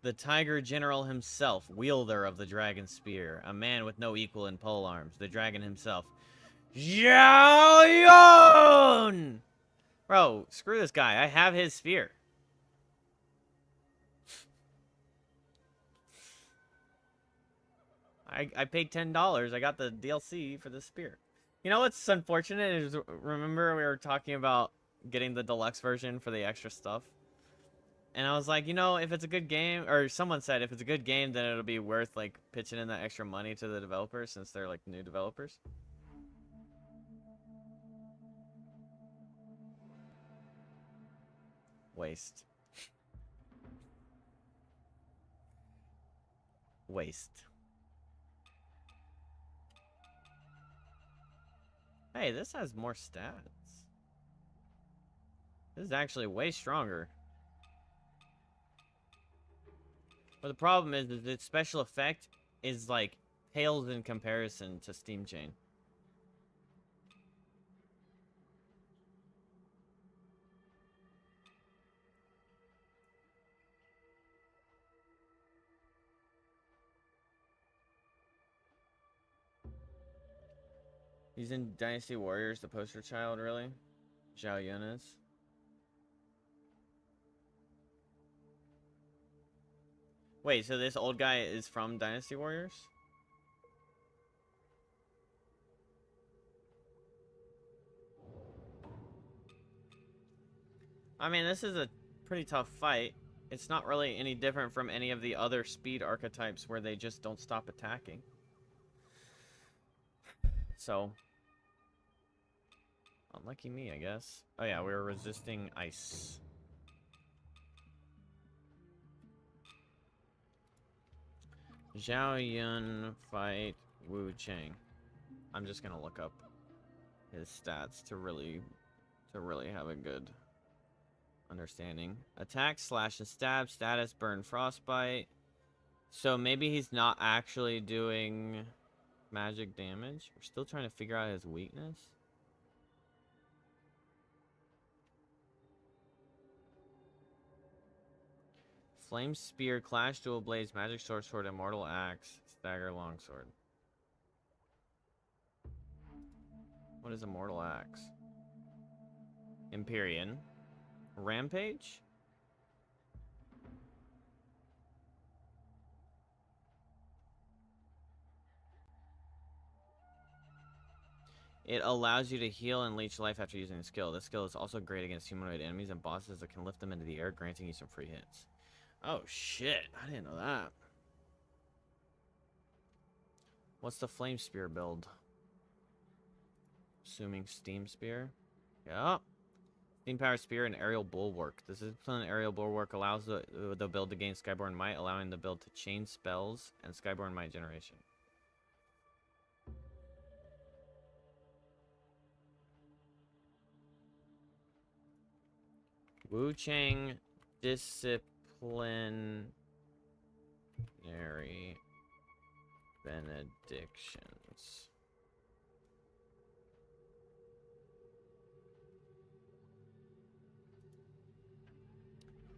S1: The Tiger General himself, wielder of the Dragon Spear, a man with no equal in polearms, the dragon himself. Zhao Yun! Bro, screw this guy. I have his spear. I paid $10. I got the DLC for the spear. You know what's unfortunate is, remember we were talking about getting the deluxe version for the extra stuff? And I was like, you know, if it's a good game, or someone said if it's a good game, then it'll be worth, like, pitching in that extra money to the developers since they're, like, new developers. Waste. Waste. Hey, this has more stats. This is actually way stronger. But the problem is its special effect is, like, pales in comparison to Steam Chain. He's in Dynasty Warriors, the poster child, really? Zhao Yun is. Wait, so this old guy is from Dynasty Warriors? I mean, this is a pretty tough fight. It's not really any different from any of the other speed archetypes where they just don't stop attacking. So, unlucky me, I guess. Oh yeah, we were resisting ice. Zhao Yun fight Wuchang. I'm just gonna look up his stats to really have a good understanding. Attack, slash, and stab, status, burn, frostbite. So maybe he's not actually doing magic damage. We're still trying to figure out his weakness. Flame Spear, Clash, Dual Blades, Magic Sword, Immortal Axe, Stagger Longsword. What is Immortal Axe? Empyrean. Rampage? It allows you to heal and leech life after using the skill. This skill is also great against humanoid enemies and bosses that can lift them into the air, granting you some free hits. Oh shit, I didn't know that. What's the Flame Spear build? Assuming Steam Spear. Yep. Steam Power Spear and Aerial Bulwark. This discipline Aerial Bulwark allows the build to gain Skyborn Might, allowing the build to chain spells and Skyborn Might generation. Wuchang Disciplinary Benedictions.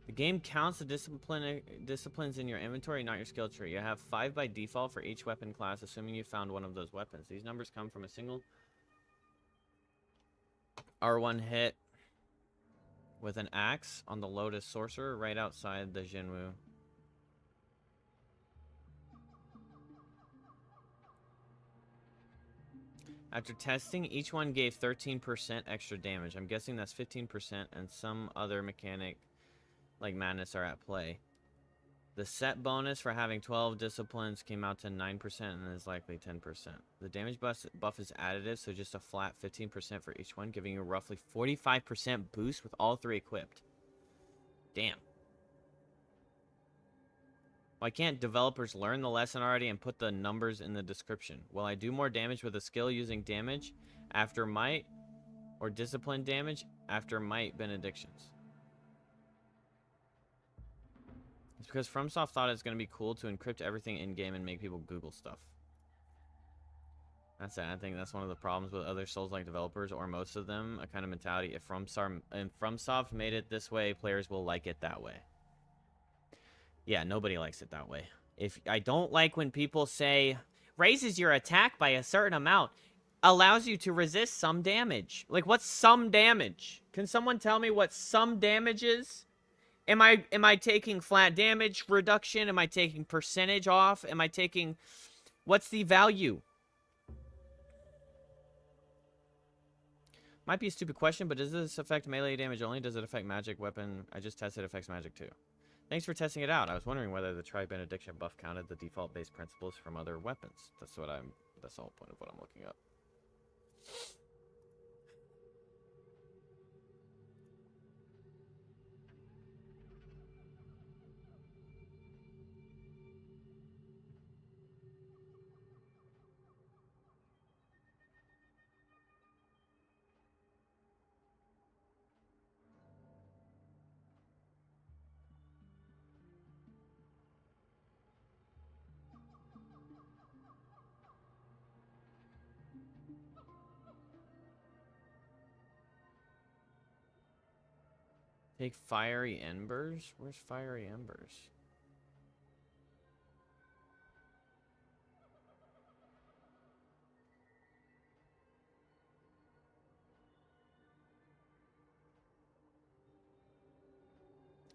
S1: The game counts the disciplines in your inventory, not your skill tree. You have 5 by default for each weapon class, assuming you found one of those weapons. These numbers come from a single R1 hit with an axe on the Lotus Sorcerer right outside the Jinwu. After testing, each one gave 13% extra damage. I'm guessing that's 15%, and some other mechanic like madness are at play. The set bonus for having 12 disciplines came out to 9% and is likely 10%. The damage buff is additive, so just a flat 15% for each one, giving you a roughly 45% boost with all 3 equipped. Damn. Why can't developers learn the lesson already and put the numbers in the description? Will I do more damage with a skill using damage after might, or discipline damage after might benedictions? It's because FromSoft thought it's going to be cool to encrypt everything in-game and make people Google stuff. That's it. I think that's one of the problems with other Souls-like developers, or most of them, a kind of mentality. If FromSoft made it this way, players will like it that way. Yeah, nobody likes it that way. If I don't like when people say, raises your attack by a certain amount, allows you to resist some damage. Like, what's some damage? Can someone tell me what some damage is? Am I taking flat damage reduction? Am I taking percentage off? Am I taking... What's the value? Might be a stupid question, but does this affect melee damage only? Does it affect magic weapon? I just tested it affects magic too. Thanks for testing it out. I was wondering whether the Tri-Benediction buff counted the default base principles from other weapons. That's the whole point of what I'm looking up. Take Fiery Embers? Where's Fiery Embers?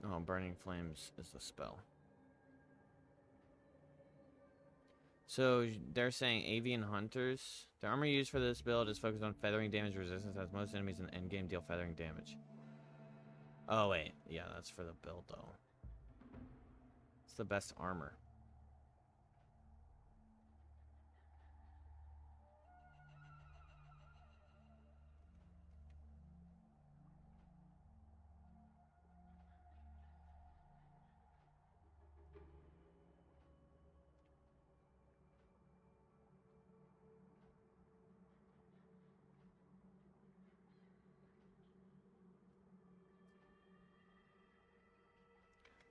S1: Oh, Burning Flames is the spell. So they're saying Avian Hunters. The armor used for this build is focused on feathering damage resistance, as most enemies in the endgame deal feathering damage. Oh wait, yeah, that's for the build though. It's the best armor.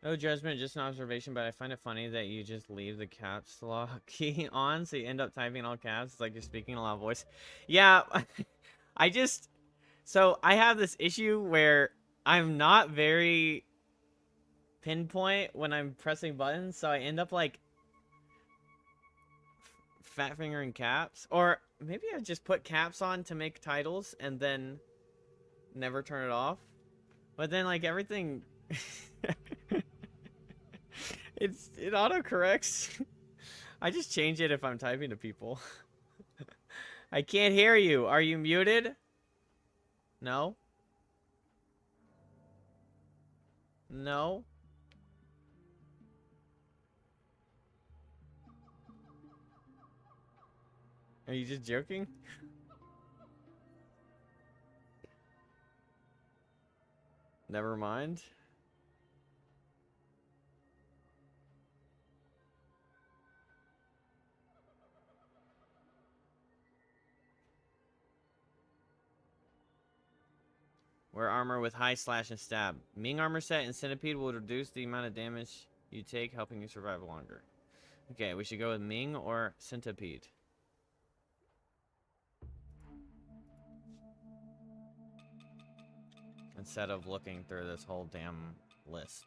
S1: No judgment, just an observation, but I find it funny that you just leave the caps lock key on, so you end up typing in all caps. It's like you're speaking in a loud voice. Yeah, so I have this issue where I'm not very pinpoint when I'm pressing buttons, so I end up like fat fingering caps. Or maybe I just put caps on to make titles and then never turn it off. But then like everything... It autocorrects. I just change it if I'm typing to people. I can't hear you. Are you muted? No? No? Are you just joking? Never mind. Wear armor with high slash and stab. Ming armor set and centipede will reduce the amount of damage you take, helping you survive longer. Okay, we should go with Ming or centipede. Instead of looking through this whole damn list.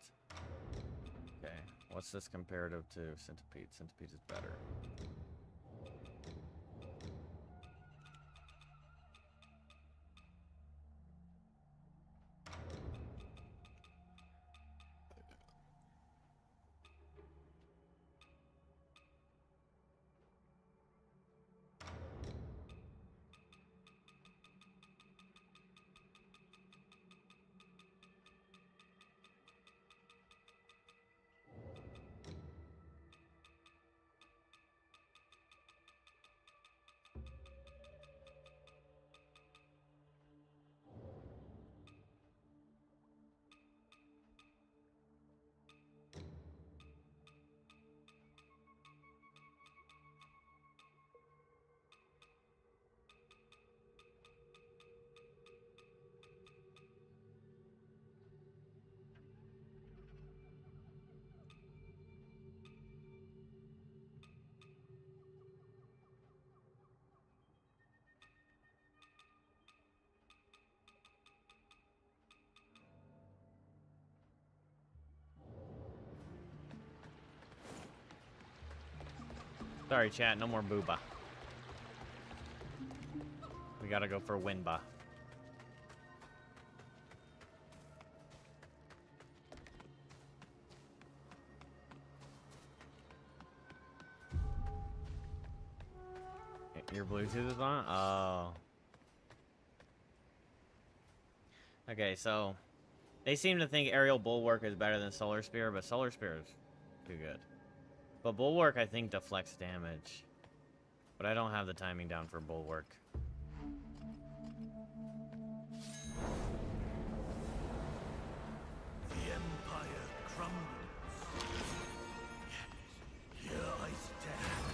S1: Okay, what's this comparative to centipede? Centipede is better. Sorry, chat. No more booba. We gotta go for Winba. Your Bluetooth is on? Oh. Okay, so... They seem to think Aerial Bulwark is better than Solar Spear, but Solar Spear is too good. But Bulwark, I think, deflects damage. But I don't have the timing down for Bulwark.
S21: The Empire crumbles. Here I stand.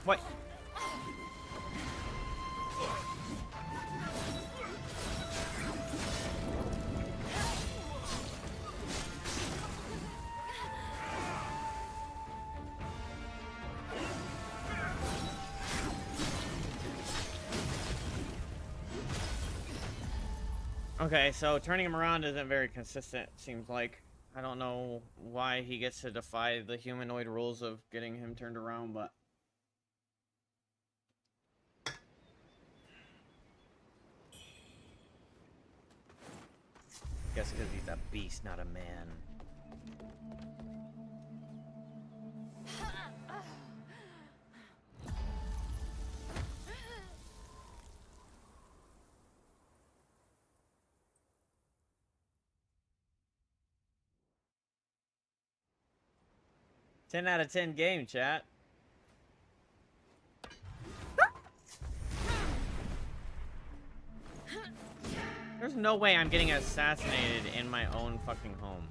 S1: What? Okay, so turning him around isn't very consistent, seems like. I don't know why he gets to defy the humanoid rules of getting him turned around, but... Guess because he's a beast, not a man. 10 out of 10 game, chat. There's no way I'm getting assassinated in my own fucking home.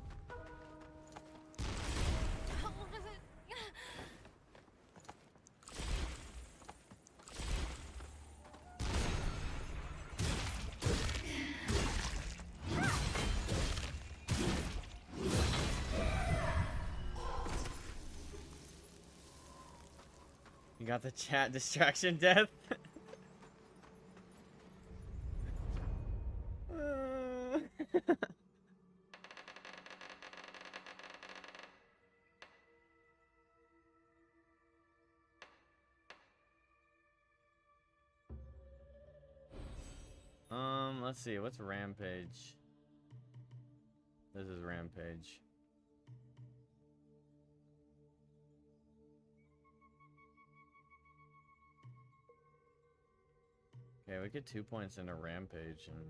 S1: You got the chat distraction death? Let's see, what's Rampage? This is Rampage. Okay, we get 2 points into Rampage and...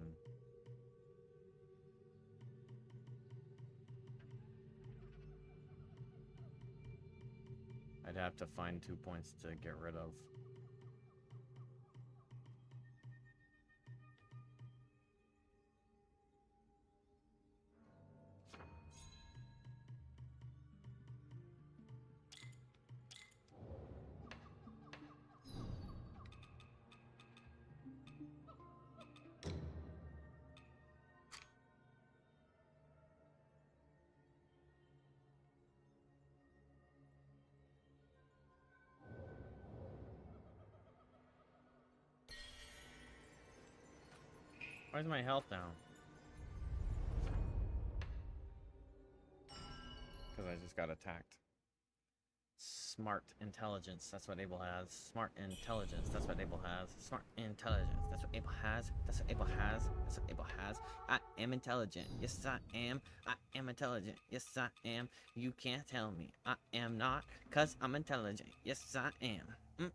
S1: I'd have to find 2 points to get rid of. Where's my health down? Because I just got attacked. Smart intelligence, that's what Abel has. Smart intelligence, that's what Abel has. Smart intelligence, that's what Abel has. That's what Abel has. That's what Abel has. I am intelligent. Yes, I am. I am intelligent. Yes, I am. You can't tell me I am not, because I'm intelligent. Yes, I am.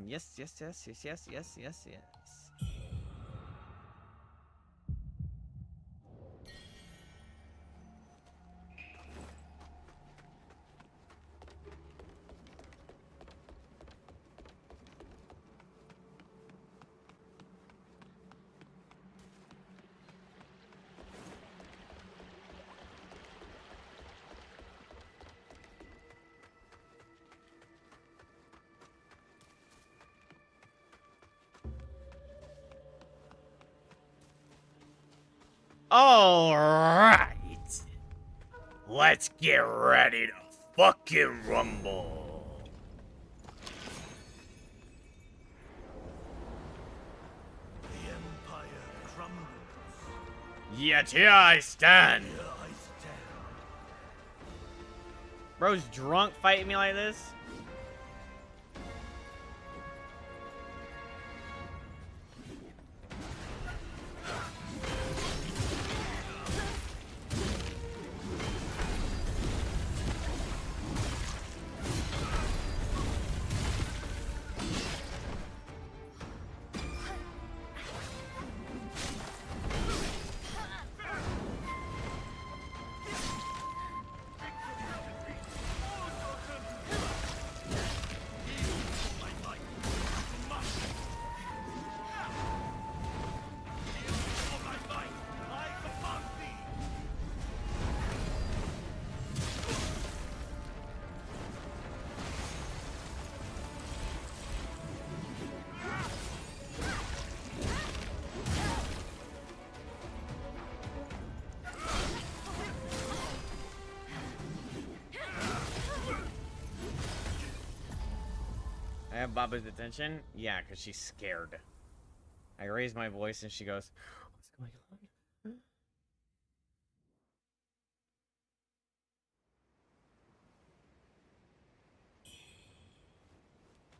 S1: Yes, yes, yes, yes, yes, yes, yes, yes. All right, let's get ready to fucking rumble.
S21: The Empire crumbles.
S1: Yet here I stand.
S21: Here I stand.
S1: Bro's drunk fighting me like this? I have Baba's attention? Yeah, because she's scared. I raise my voice and she goes, what's going on?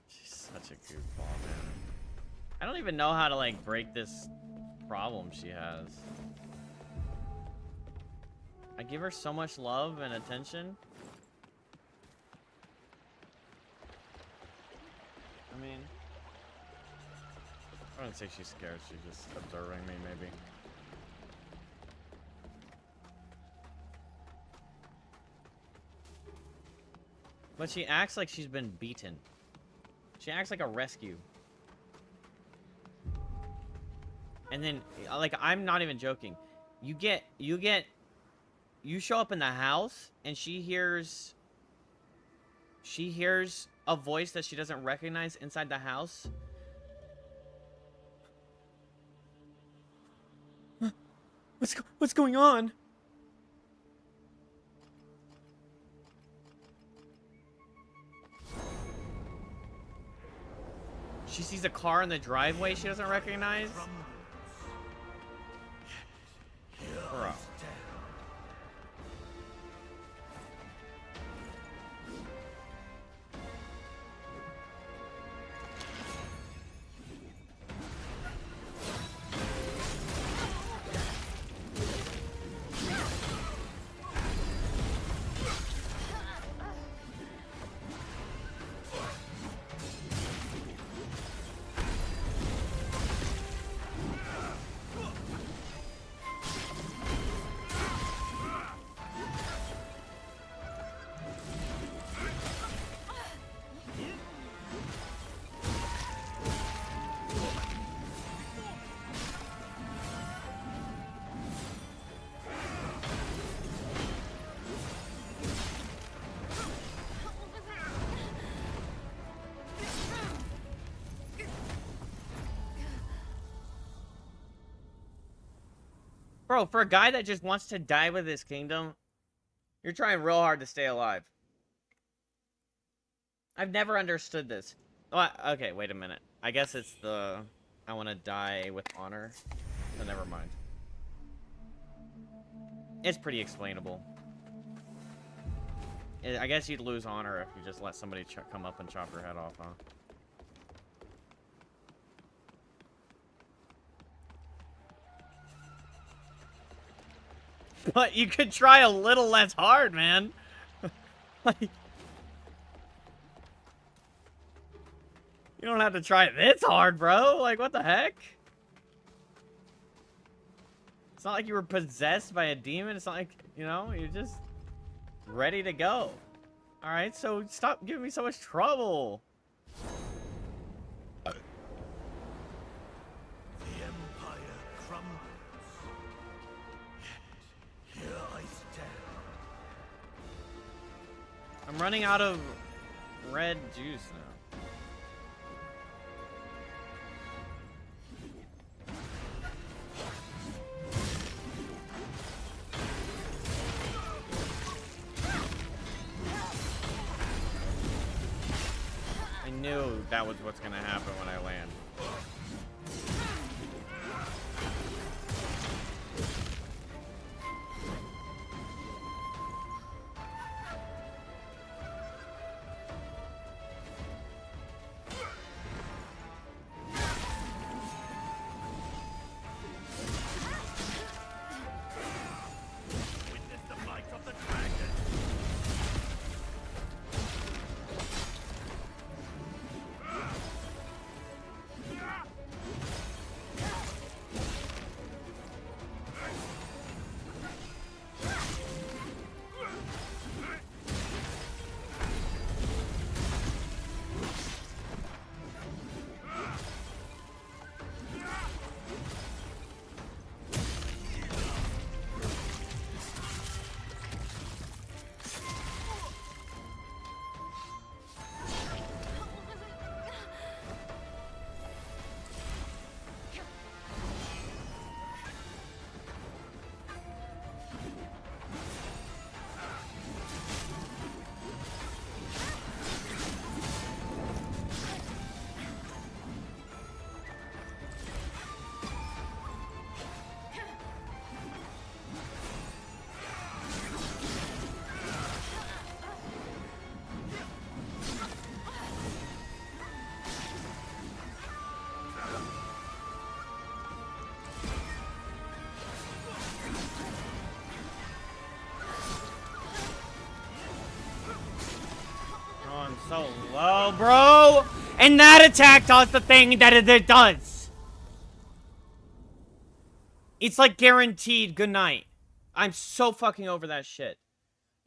S1: She's such a goofball, man. I don't even know how to, like, break this problem she has. I give her so much love and attention. I mean, I wouldn't say she's scared, she's just observing me, maybe. But she acts like she's been beaten. She acts like a rescue. And then, like, I'm not even joking. You show up in the house, and she hears a voice that she doesn't recognize inside the house. What's going on? She sees a car in the driveway she doesn't recognize. Bro. Bro, for a guy that just wants to die with his kingdom, you're trying real hard to stay alive. I've never understood this. Oh, okay, wait a minute. I guess it's the... I want to die with honor. So never mind. It's pretty explainable. I guess you'd lose honor if you just let somebody come up and chop your head off, huh? But you could try a little less hard, man. Like, you don't have to try this hard, bro. Like, what the heck? It's not like you were possessed by a demon. It's not like, you know, you're just ready to go. Alright, so stop giving me so much trouble.
S21: The Empire crumbles. Yet here I stand.
S1: I'm running out of red juice now. I knew that was what's gonna happen when I land.
S21: Witness the might of the dragon. So low, bro. And that attack does the thing that it does. It's like guaranteed good night. I'm so fucking over that shit.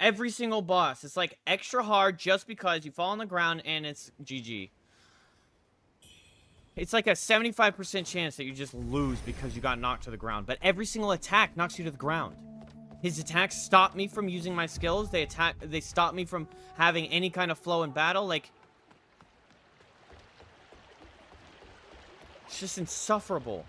S1: Every single boss. It's like extra hard just because you fall on the ground and it's GG. It's like a 75% chance that you just lose because you got knocked to the ground. But every single attack knocks you to the ground. His attacks stop me from using my skills. They stop me from having any kind of flow in battle. Like, it's just insufferable.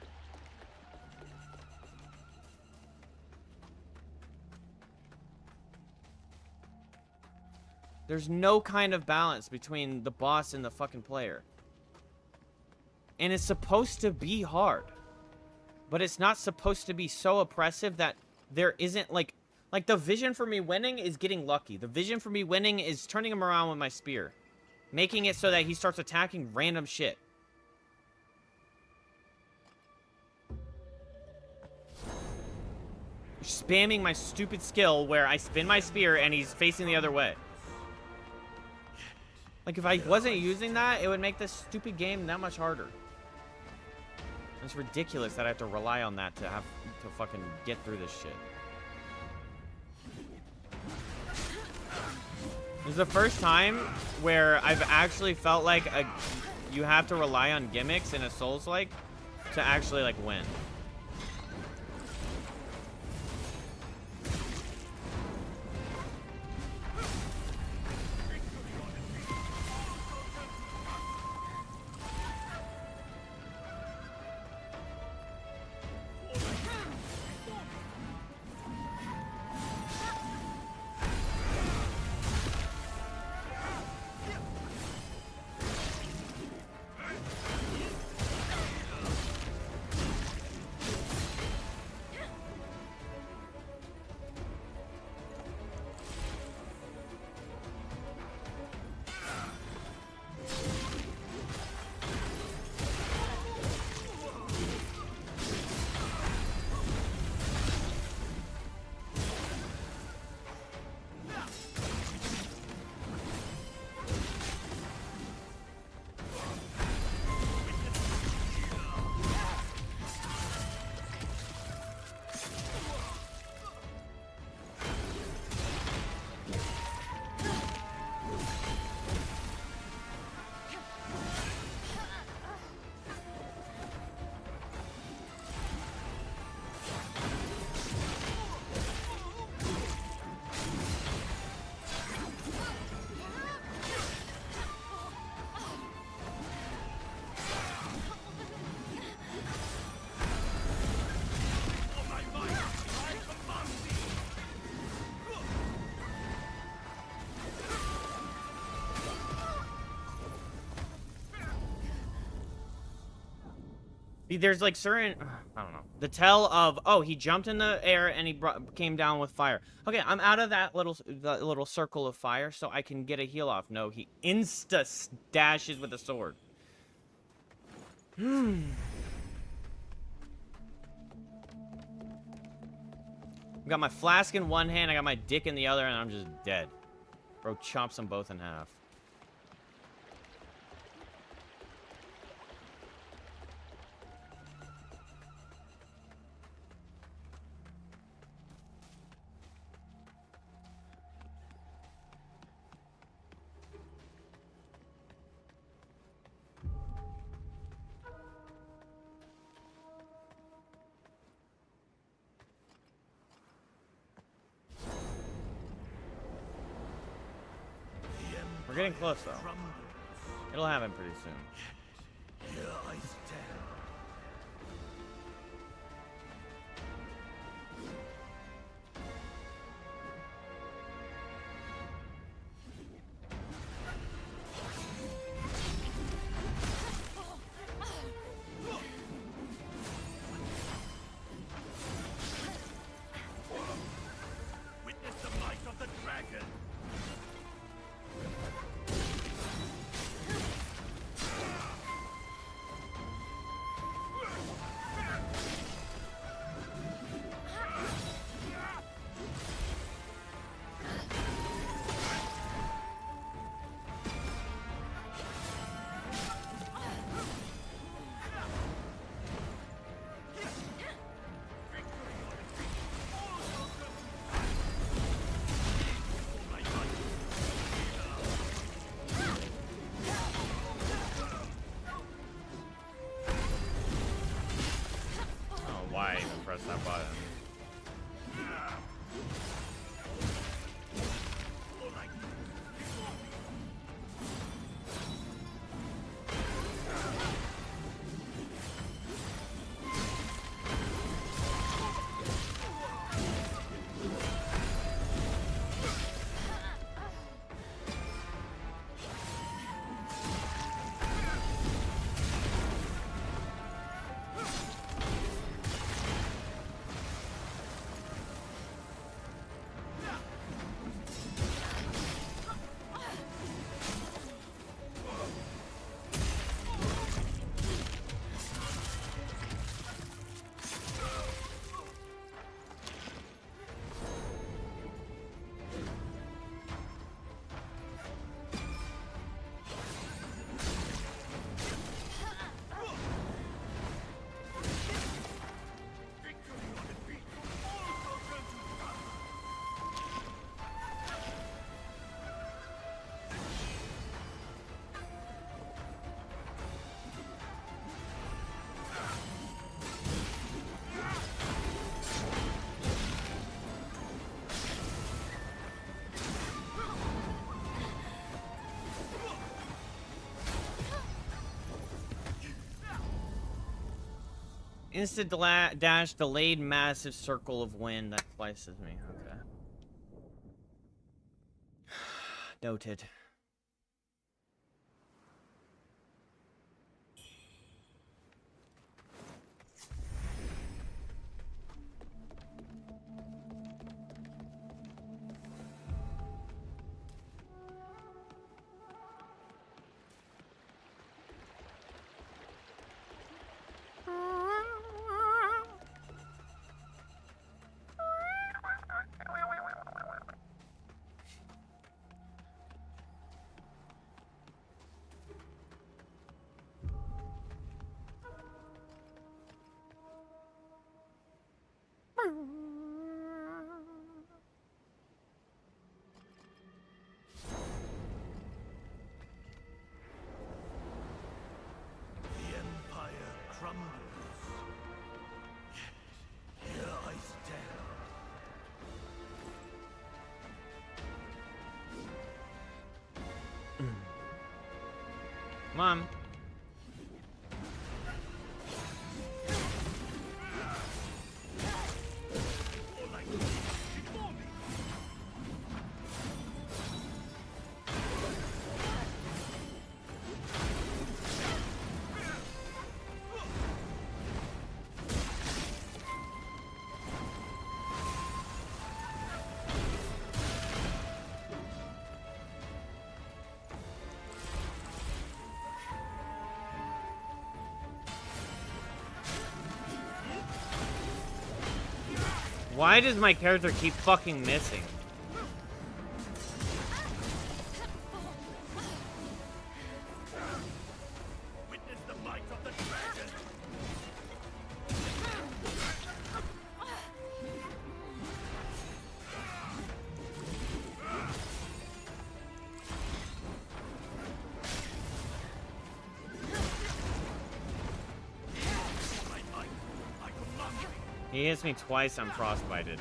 S1: There's no kind of balance between the boss and the fucking player. And it's supposed to be hard. But it's not supposed to be so oppressive that there isn't, like the vision for me winning is getting lucky. The vision for me winning is turning him around with my spear. Making it so that he starts attacking random shit. Spamming my stupid skill where I spin my spear and he's facing the other way. Like, if I wasn't using that, it would make this stupid game that much harder. It's ridiculous that I have to rely on that to fucking get through this shit. This is the first time where I've actually felt like you have to rely on gimmicks in a Souls-like to actually, like, win. There's like certain, I don't know, the tell of, oh, he jumped in the air and he came down with fire. Okay, I'm out of that little circle of fire, so I can get a heal off. No, he insta dashes with a sword. I got my flask in one hand, I got my dick in the other, and I'm just dead. Bro chomps them both in half. We're getting close, though. It'll happen pretty soon.
S20: Here I stand. Witness the might of the dragon.
S17: that button.
S1: Instant dash, delayed massive circle of wind that slices me. Okay. Noted.
S20: The Empire crumbles. Yet here I stand.
S1: Mom. Why does my character keep fucking missing?
S20: Witness the might of the dragon.
S1: He hits me twice, I'm frostbited.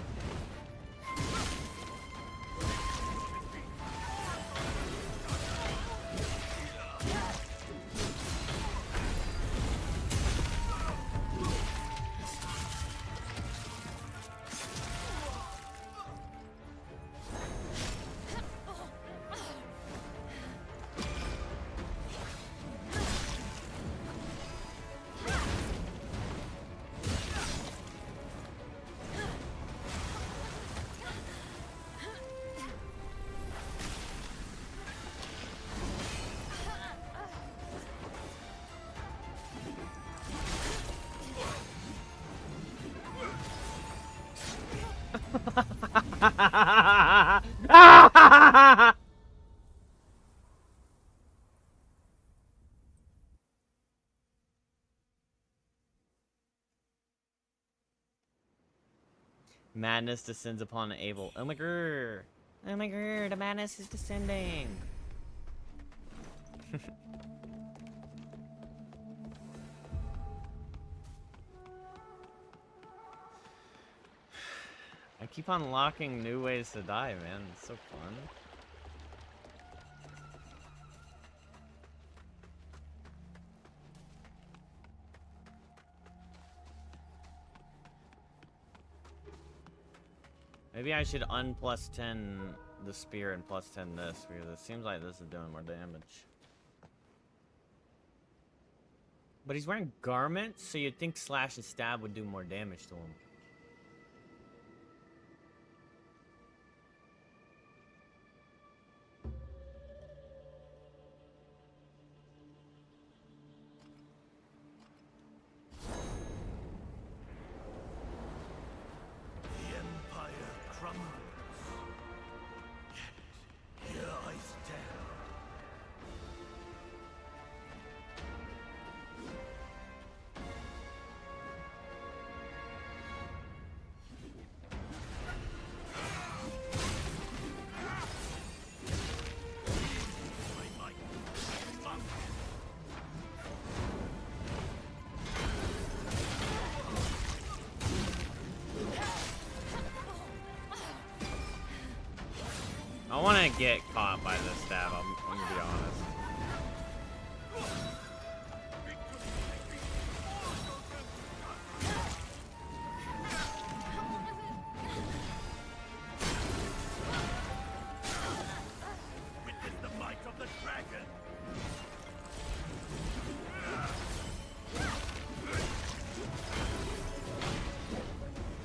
S1: Madness descends upon Abel. Oh my god. Oh my god, the madness is descending. I keep unlocking new ways to die, man. It's so fun. Maybe I should +10 the spear and +10 this, because it seems like this is doing more damage. But he's wearing garments, so you'd think slash and stab would do more damage to him.
S20: The Empire crumbles. Yet here I stand.
S1: I want to get caught by this stab, I'm gonna be honest.
S20: Witness the might of the dragon.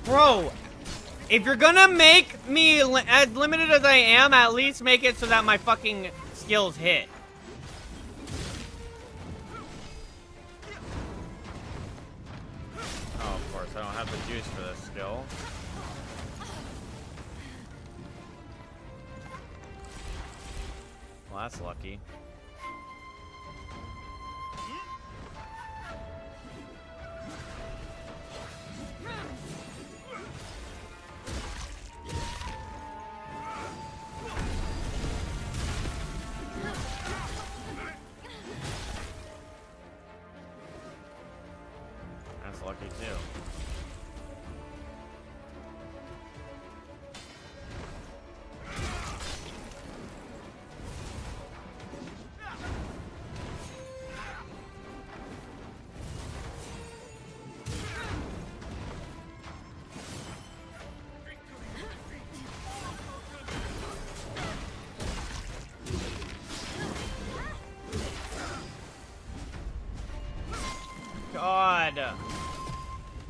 S1: Bro, if you're gonna make me as limited as I am, at least make it so that my fucking skills hit. Oh, of course, I don't have the juice for this skill. Well, that's lucky. That's lucky too. God.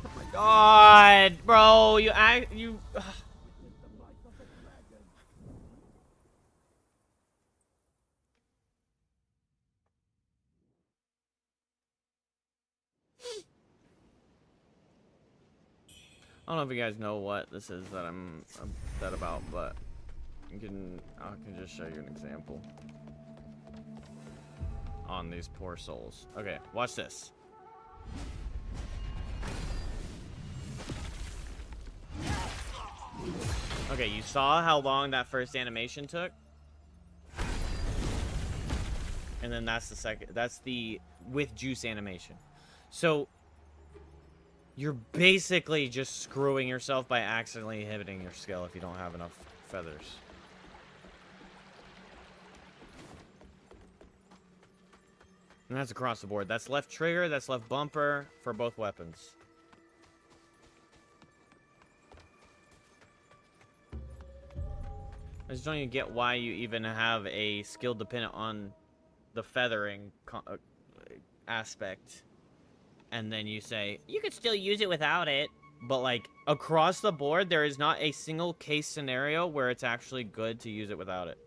S1: Oh my God, bro, you. I don't know if you guys know what this is that I'm upset about, but I can just show you an example on these poor souls. Okay, watch this. Okay, you saw how long that first animation took? And then that's the second, that's the with juice animation. So you're basically just screwing yourself by accidentally hitting your skill if you don't have enough feathers. And that's across the board. That's left trigger, that's left bumper for both weapons. I just don't even get why you even have a skill dependent on the feathering aspect. And then you say, you could still use it without it. But, like, across the board, there is not a single case scenario where it's actually good to use it without it.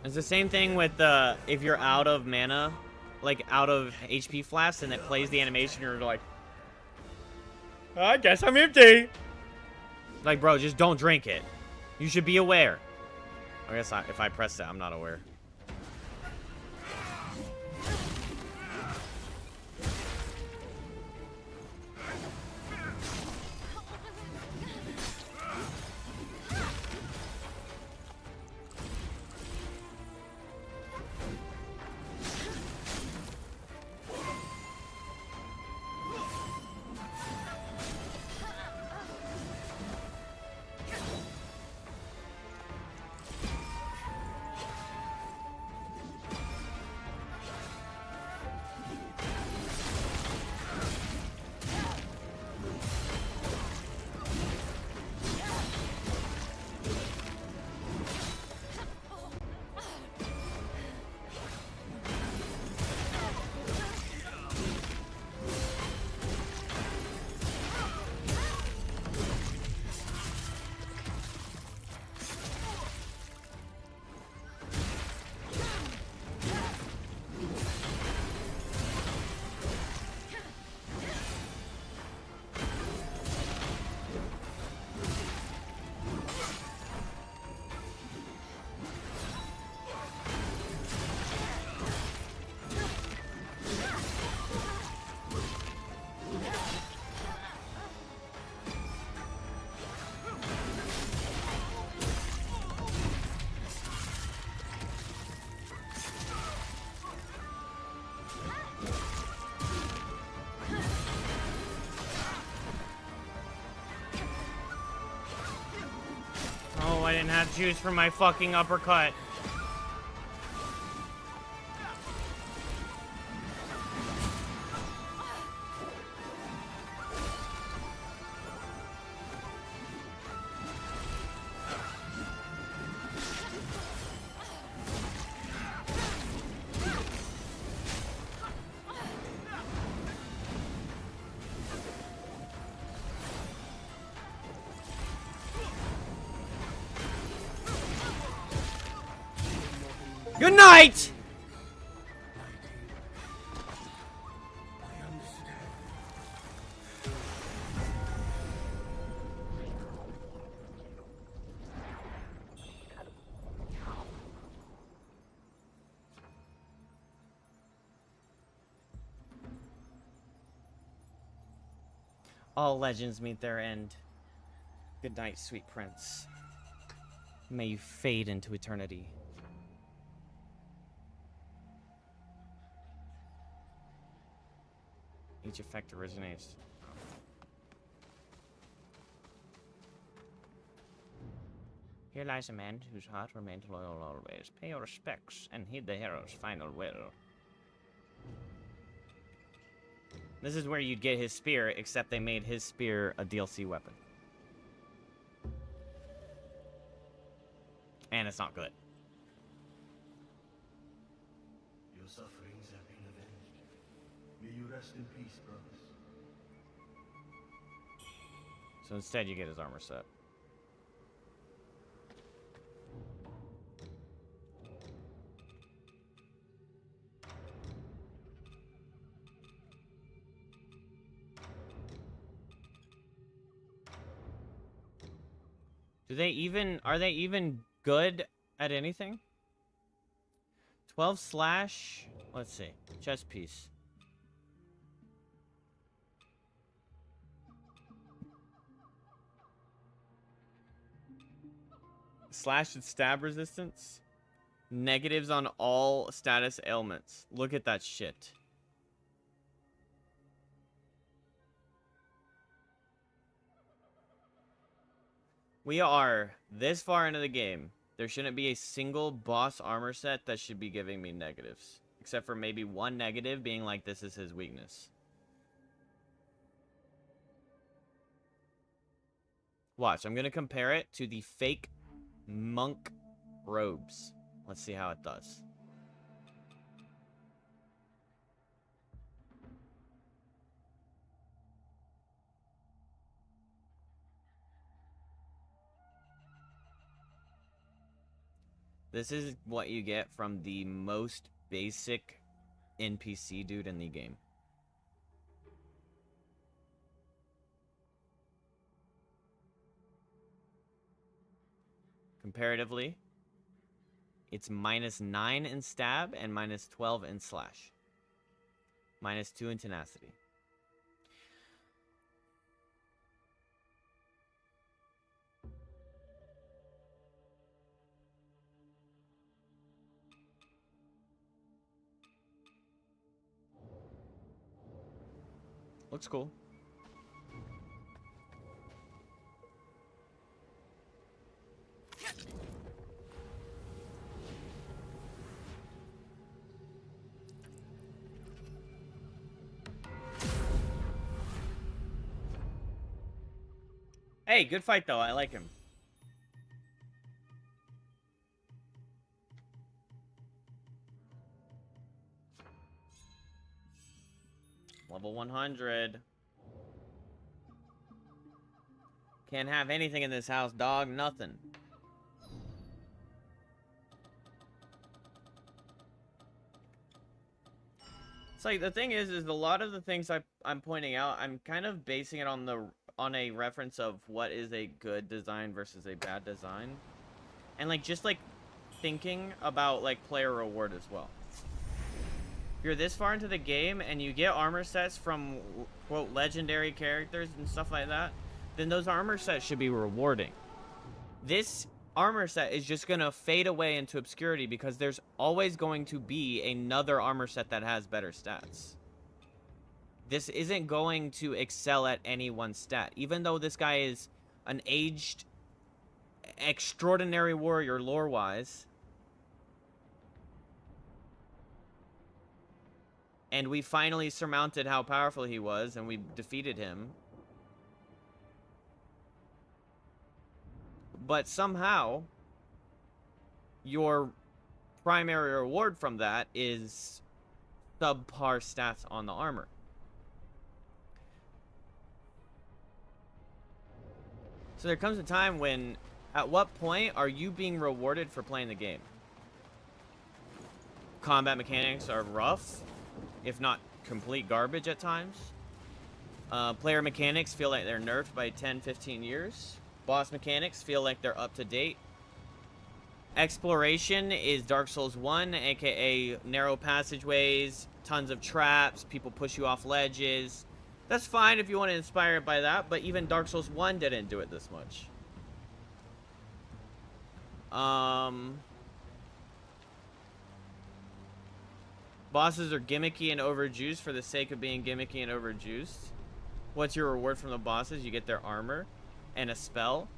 S1: It's the same thing with if you're out of mana, like out of HP flasks, and it plays the animation, you're like, I guess I'm empty. Like, bro, just don't drink it. You should be aware. I guess if I press that, I'm not aware. I didn't have juice for my fucking uppercut. Good night! All legends meet their end. Good night, sweet prince. May you fade into eternity. Each effect originates. Here lies a man whose heart remained loyal always. Pay your respects and heed the hero's final will. This is where you'd get his spear, except they made his spear a DLC weapon. And it's not good.
S3: Your sufferings have been avenged. May you rest in peace, brothers.
S1: So instead you get his armor set. Are they even good at anything? 12 slash, let's see, chest piece. Slash and stab resistance. Negatives on all status ailments. Look at that shit. We are this far into the game. There shouldn't be a single boss armor set that should be giving me negatives. Except for maybe one negative being like, this is his weakness. Watch, I'm going to compare it to the fake monk robes. Let's see how it does. This is what you get from the most basic NPC dude in the game. Comparatively, it's -9 in stab and -12 in slash. -2 in tenacity. Looks cool. Hey, good fight though. I like him. Level 100. Can't have anything in this house, dog. Nothing. It's like, the thing is a lot of the things I'm pointing out, I'm kind of basing it on a reference of what is a good design versus a bad design. And like, just like thinking about like player reward as well. If you're this far into the game and you get armor sets from, quote, legendary characters and stuff like that, then those armor sets should be rewarding. This armor set is just going to fade away into obscurity because there's always going to be another armor set that has better stats. This isn't going to excel at any one stat. Even though this guy is an aged extraordinary warrior lore-wise. And we finally surmounted how powerful he was, and we defeated him. But somehow, your primary reward from that is subpar stats on the armor. So there comes a time when, at what point are you being rewarded for playing the game? Combat mechanics are rough, if not complete garbage at times. Player mechanics feel like they're nerfed by 10, 15 years. Boss mechanics feel like they're up to date. Exploration is Dark Souls 1, aka narrow passageways, tons of traps, people push you off ledges. That's fine if you want to inspire it by that, but even Dark Souls 1 didn't do it this much. Bosses are gimmicky and overjuiced for the sake of being gimmicky and overjuiced. What's your reward from the bosses? You get their armor and a spell.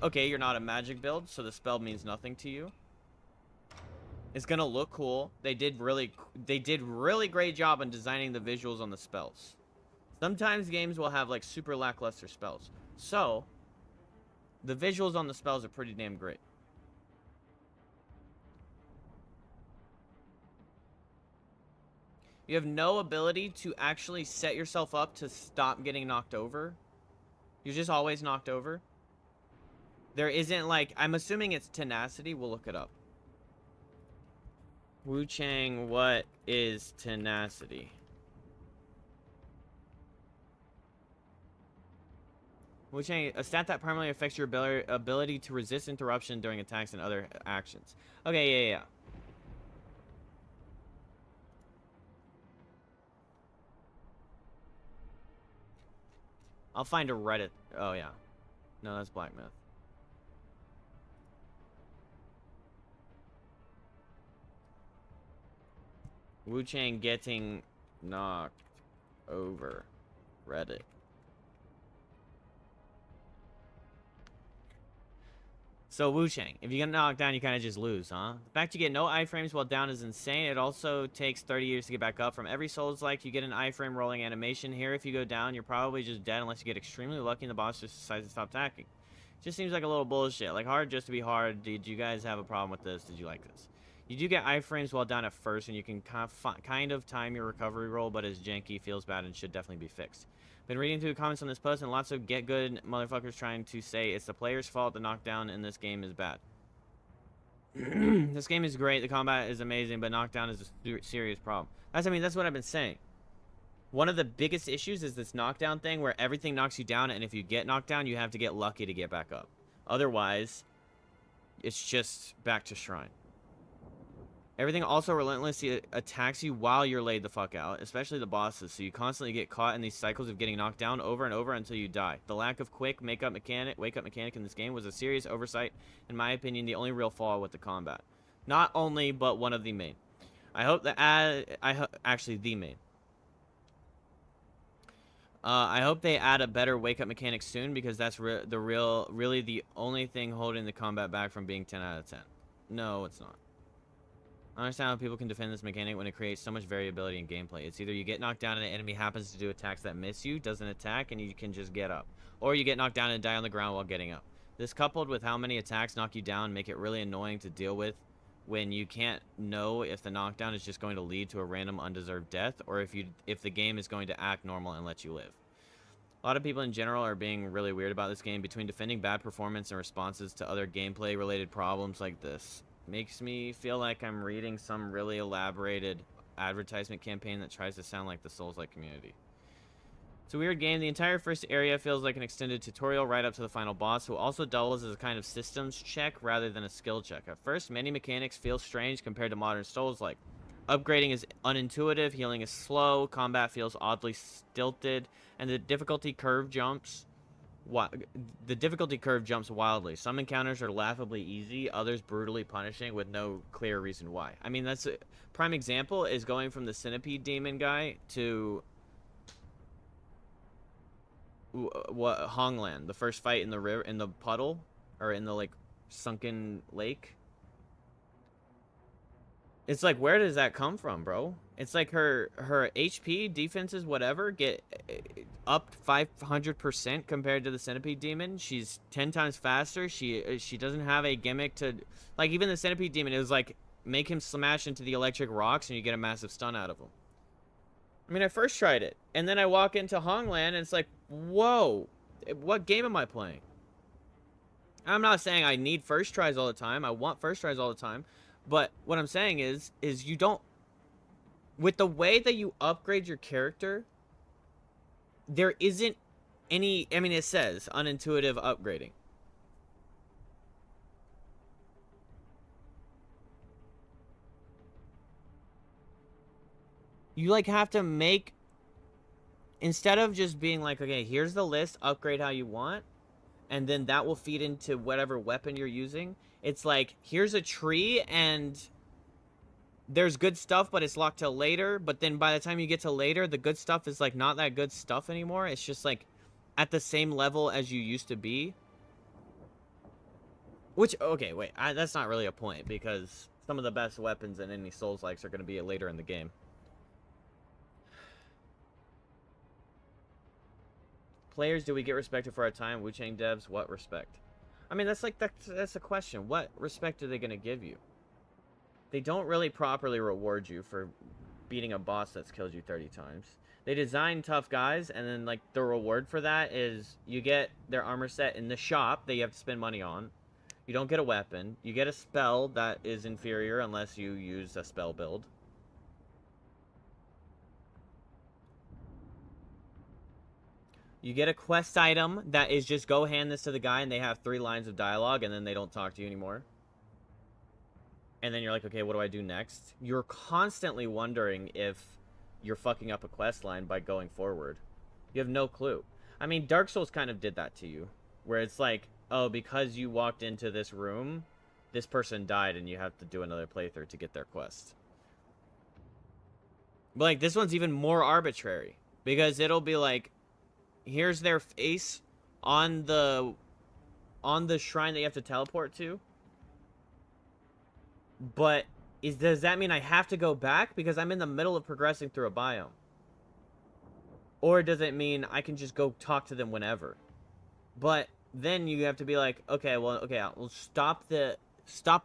S1: Okay, you're not a magic build, so the spell means nothing to you. It's gonna look cool. They did really great job on designing the visuals on the spells. Sometimes games will have like super lackluster spells. So, the visuals on the spells are pretty damn great. You have no ability to actually set yourself up to stop getting knocked over. You're just always knocked over. There isn't like, I'm assuming it's tenacity. We'll look it up. Wuchang, what is tenacity? Wuchang, a stat that primarily affects your ability to resist interruption during attacks and other actions. Okay, yeah. I'll find a Reddit. Oh, yeah. No, that's Black Myth. Wuchang getting knocked over. Reddit. So, Wuchang, if you get knocked down, you kind of just lose, huh? The fact you get no iframes while down is insane. It also takes 30 years to get back up. From every Souls-like, you get an iframe rolling animation. Here, if you go down, you're probably just dead unless you get extremely lucky and the boss just decides to stop attacking. Just seems like a little bullshit. Like, hard just to be hard. Did you guys have a problem with this? Did you like this? You do get iframes while down at first, and you can kind of time your recovery roll, but it's janky, feels bad, and should definitely be fixed. Been reading through the comments on this post, and lots of get good motherfuckers trying to say it's the player's fault the knockdown in this game is bad. This game is great, the combat is amazing, but knockdown is a serious problem. That's what I've been saying. One of the biggest issues is this knockdown thing where everything knocks you down, and if you get knocked down, you have to get lucky to get back up. Otherwise, it's just back to shrine. Everything also relentlessly attacks you while you're laid the fuck out, especially the bosses, so you constantly get caught in these cycles of getting knocked down over and over until you die. The lack of quick wake-up mechanic in this game was a serious oversight, in my opinion, the only real flaw with the combat. Not only, but one of the main. I hope that actually the main. I hope they add a better wake-up mechanic soon, because that's really the only thing holding the combat back from being 10 out of 10. No, it's not. I understand how people can defend this mechanic when it creates so much variability in gameplay. It's either you get knocked down and an enemy happens to do attacks that miss you, doesn't attack, and you can just get up. Or you get knocked down and die on the ground while getting up. This, coupled with how many attacks knock you down, make it really annoying to deal with when you can't know if the knockdown is just going to lead to a random undeserved death, or if the game is going to act normal and let you live. A lot of people in general are being really weird about this game, between defending bad performance and responses to other gameplay-related problems like this. Makes me feel like I'm reading some really elaborated advertisement campaign that tries to sound like the Souls-like community. It's a weird game. The entire first area feels like an extended tutorial right up to the final boss, who also doubles as a kind of systems check rather than a skill check. At first, many mechanics feel strange compared to modern Souls-like. Upgrading is unintuitive, healing is slow, combat feels oddly stilted, and the difficulty curve jumps wildly. Some encounters are laughably easy, others brutally punishing with no clear reason why. I mean, that's a prime example is going from the centipede demon guy to Hongland, the first fight in the river, in the puddle, or in the like sunken lake. It's like, where does that come from, bro? It's like her HP, defenses, whatever, get up 500% compared to the Centipede Demon. She's 10 times faster. She doesn't have a gimmick to... Like, even the Centipede Demon, it was like, make him smash into the electric rocks and you get a massive stun out of him. I mean, I first tried it. And then I walk into Hongland and it's like, whoa, what game am I playing? I'm not saying I need first tries all the time. I want first tries all the time. But what I'm saying is you don't... With the way that you upgrade your character, there isn't any... I mean, it says unintuitive upgrading. You, like, have to make... Instead of just being like, okay, here's the list, upgrade how you want, and then that will feed into whatever weapon you're using. It's like, here's a tree, and there's good stuff, but it's locked till later. But then by the time you get to later, the good stuff is, like, not that good stuff anymore. It's just, like, at the same level as you used to be. Which, okay, wait, that's not really a point, because some of the best weapons in any Souls-likes are going to be later in the game. Players, do we get respected for our time? Wuchang devs, what respect? I mean, that's a question. What respect are they going to give you? They don't really properly reward you for beating a boss that's killed you 30 times. They design tough guys, and then, like, the reward for that is you get their armor set in the shop that you have to spend money on. You don't get a weapon. You get a spell that is inferior unless you use a spell build. You get a quest item that is just go hand this to the guy and they have 3 lines of dialogue and then they don't talk to you anymore. And then you're like, okay, what do I do next? You're constantly wondering if you're fucking up a quest line by going forward. You have no clue. I mean, Dark Souls kind of did that to you. Where it's like, oh, because you walked into this room, this person died and you have to do another playthrough to get their quest. But, like, this one's even more arbitrary. Because it'll be like, here's their face on the shrine that you have to teleport to. But does that mean I have to go back because I'm in the middle of progressing through a biome? Or does it mean I can just go talk to them whenever? But then you have to be like, okay, well, okay, we'll stop the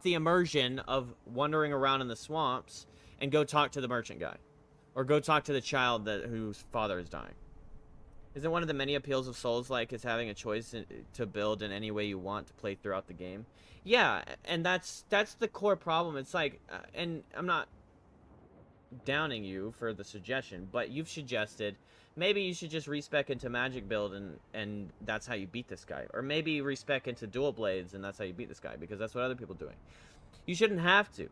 S1: immersion of wandering around in the swamps and go talk to the merchant guy. Or go talk to the child whose father is dying. Isn't one of the many appeals of Souls-like is having a choice to build in any way you want to play throughout the game? Yeah, and that's the core problem. It's like, and I'm not downing you for the suggestion, but you've suggested maybe you should just respec into magic build and that's how you beat this guy. Or maybe respec into dual blades and that's how you beat this guy, because that's what other people are doing. You shouldn't have to.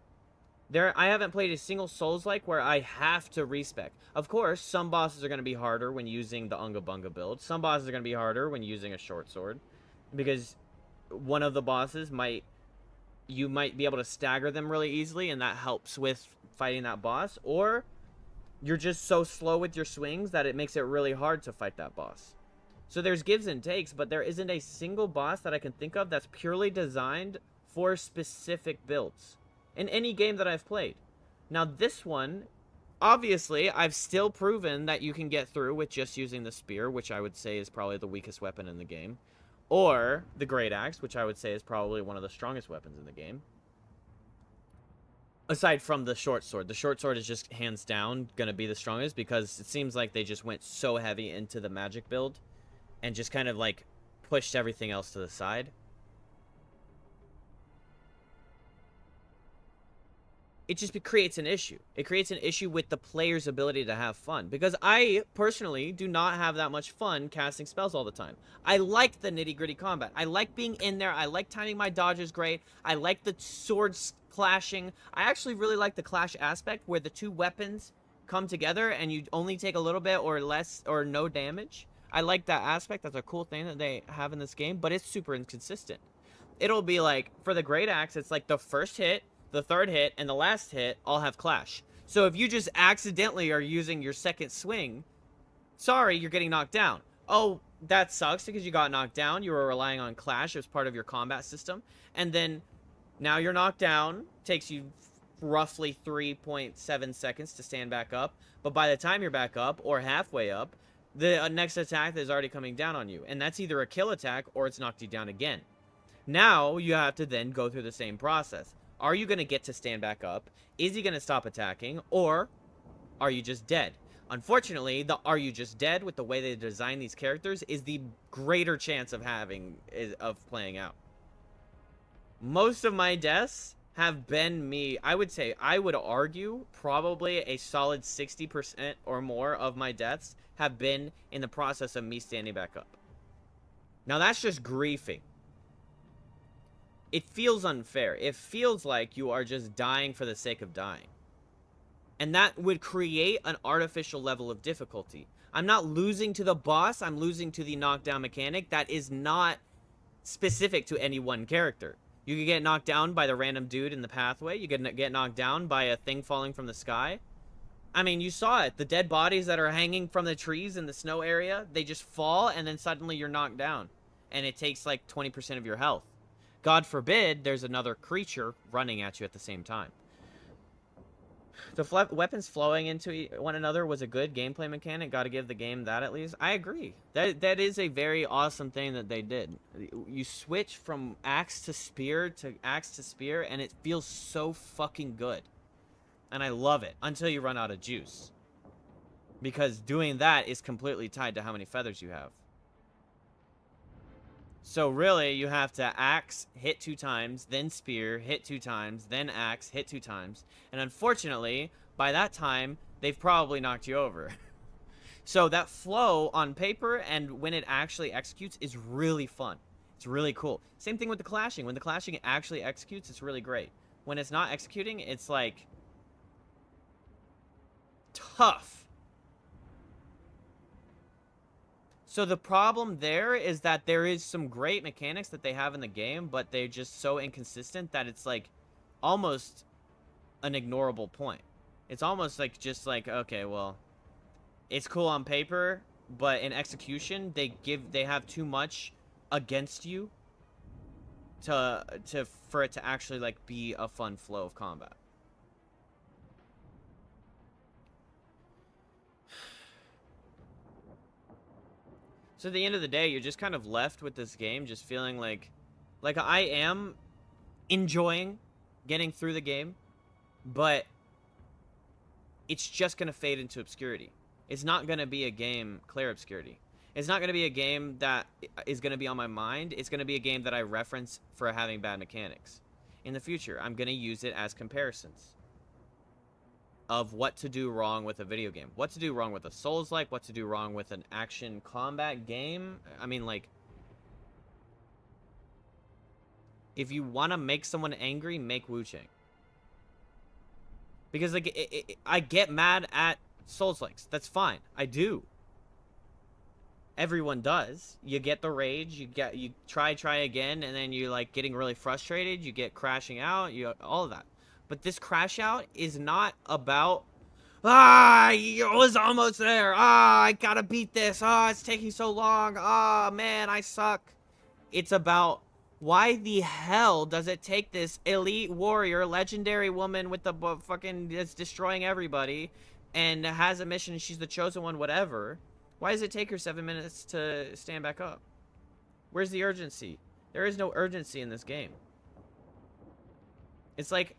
S1: I haven't played a single Souls-like where I have to respec. Of course, some bosses are going to be harder when using the Unga Bunga build. Some bosses are going to be harder when using a short sword. Because one of the bosses you might be able to stagger them really easily, and that helps with fighting that boss. Or you're just so slow with your swings that it makes it really hard to fight that boss. So there's gives and takes, but there isn't a single boss that I can think of that's purely designed for specific builds in any game that I've played. Now this one, obviously, I've still proven that you can get through with just using the spear, which I would say is probably the weakest weapon in the game. Or the Great Axe, which I would say is probably one of the strongest weapons in the game. Aside from the short sword. The short sword is just hands down going to be the strongest because it seems like they just went so heavy into the magic build and just kind of like pushed everything else to the side. It just creates an issue. It creates an issue with the player's ability to have fun. Because I, personally, do not have that much fun casting spells all the time. I like the nitty-gritty combat. I like being in there. I like timing my dodges great. I like the swords clashing. I actually really like the clash aspect where the two weapons come together and you only take a little bit or less or no damage. I like that aspect. That's a cool thing that they have in this game, but it's super inconsistent. It'll be like, for the Great Axe, it's like the first hit, the third hit, and the last hit all have clash. So if you just accidentally are using your second swing, sorry, you're getting knocked down. Oh, that sucks because you got knocked down. You were relying on Clash as part of your combat system. And then now you're knocked down. Takes you roughly 3.7 seconds to stand back up. But by the time you're back up or halfway up, the next attack is already coming down on you. And that's either a kill attack or it's knocked you down again. Now you have to then go through the same process. Are you going to get to stand back up? Is he going to stop attacking? Or are you just dead? Unfortunately, the are you just dead with the way they design these characters is the greater chance of playing out. Most of my deaths have been me. I would argue probably a solid 60% or more of my deaths have been in the process of me standing back up. Now that's just griefing. It feels unfair. It feels like you are just dying for the sake of dying. And that would create an artificial level of difficulty. I'm not losing to the boss. I'm losing to the knockdown mechanic that is not specific to any one character. You could get knocked down by the random dude in the pathway. You could get knocked down by a thing falling from the sky. I mean, you saw it. The dead bodies that are hanging from the trees in the snow area, they just fall and then suddenly you're knocked down. And it takes like 20% of your health. God forbid there's another creature running at you at the same time. The weapons flowing into one another was a good gameplay mechanic. Got to give the game that at least. I agree. That is a very awesome thing that they did. You switch from axe to spear, and it feels so fucking good. And I love it until you run out of juice. Because doing that is completely tied to how many feathers you have. So really, you have to axe, hit 2 times, then spear, hit 2 times, then axe, hit 2 times. And unfortunately, by that time, they've probably knocked you over. So that flow on paper and when it actually executes is really fun. It's really cool. Same thing with the clashing. When the clashing actually executes, it's really great. When it's not executing, it's like tough. So the problem there is that there is some great mechanics that they have in the game, but they're just so inconsistent that it's like almost an ignorable point. It's almost like just like, okay, well, it's cool on paper, but in execution, they have too much against you for it to actually like be a fun flow of combat. So at the end of the day, you're just kind of left with this game just feeling like I am enjoying getting through the game, but it's just going to fade into obscurity. It's not going to be a game clear obscurity. It's not going to be a game that is going to be on my mind. It's going to be a game that I reference for having bad mechanics. In the future, I'm going to use it as comparisons of what to do wrong with a video game. What to do wrong with a Souls-like, what to do wrong with an action combat game. I mean, like, if you want to make someone angry, make Wuchang. Because, like, I get mad at Souls-likes. That's fine. I do. Everyone does. You get the rage, you try again, and then you're, like, getting really frustrated, you get crashing out, all of that. But this crash out is not about, it was almost there. I gotta beat this. It's taking so long. Man, I suck. It's about, why the hell does it take this elite warrior, legendary woman with the fucking, that's destroying everybody, and has a mission, she's the chosen one, whatever. Why does it take her 7 minutes to stand back up? Where's the urgency? There is no urgency in this game. It's like,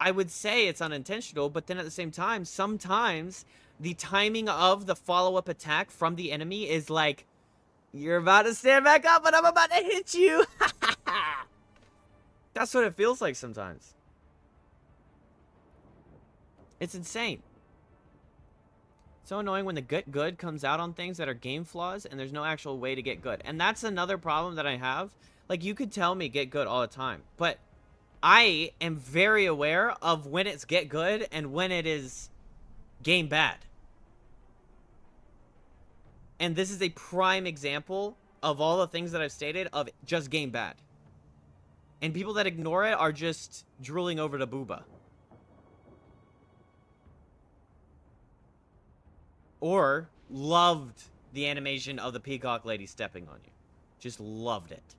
S1: I would say it's unintentional, but then at the same time, sometimes the timing of the follow-up attack from the enemy is like, you're about to stand back up and I'm about to hit you. That's what it feels like sometimes. It's insane. So annoying when the get good comes out on things that are game flaws and there's no actual way to get good. And that's another problem that I have. Like, you could tell me get good all the time, but I am very aware of when it's get good and when it is game bad. And this is a prime example of all the things that I've stated of just game bad. And people that ignore it are just drooling over the booba. Or loved the animation of the peacock lady stepping on you. Just loved it.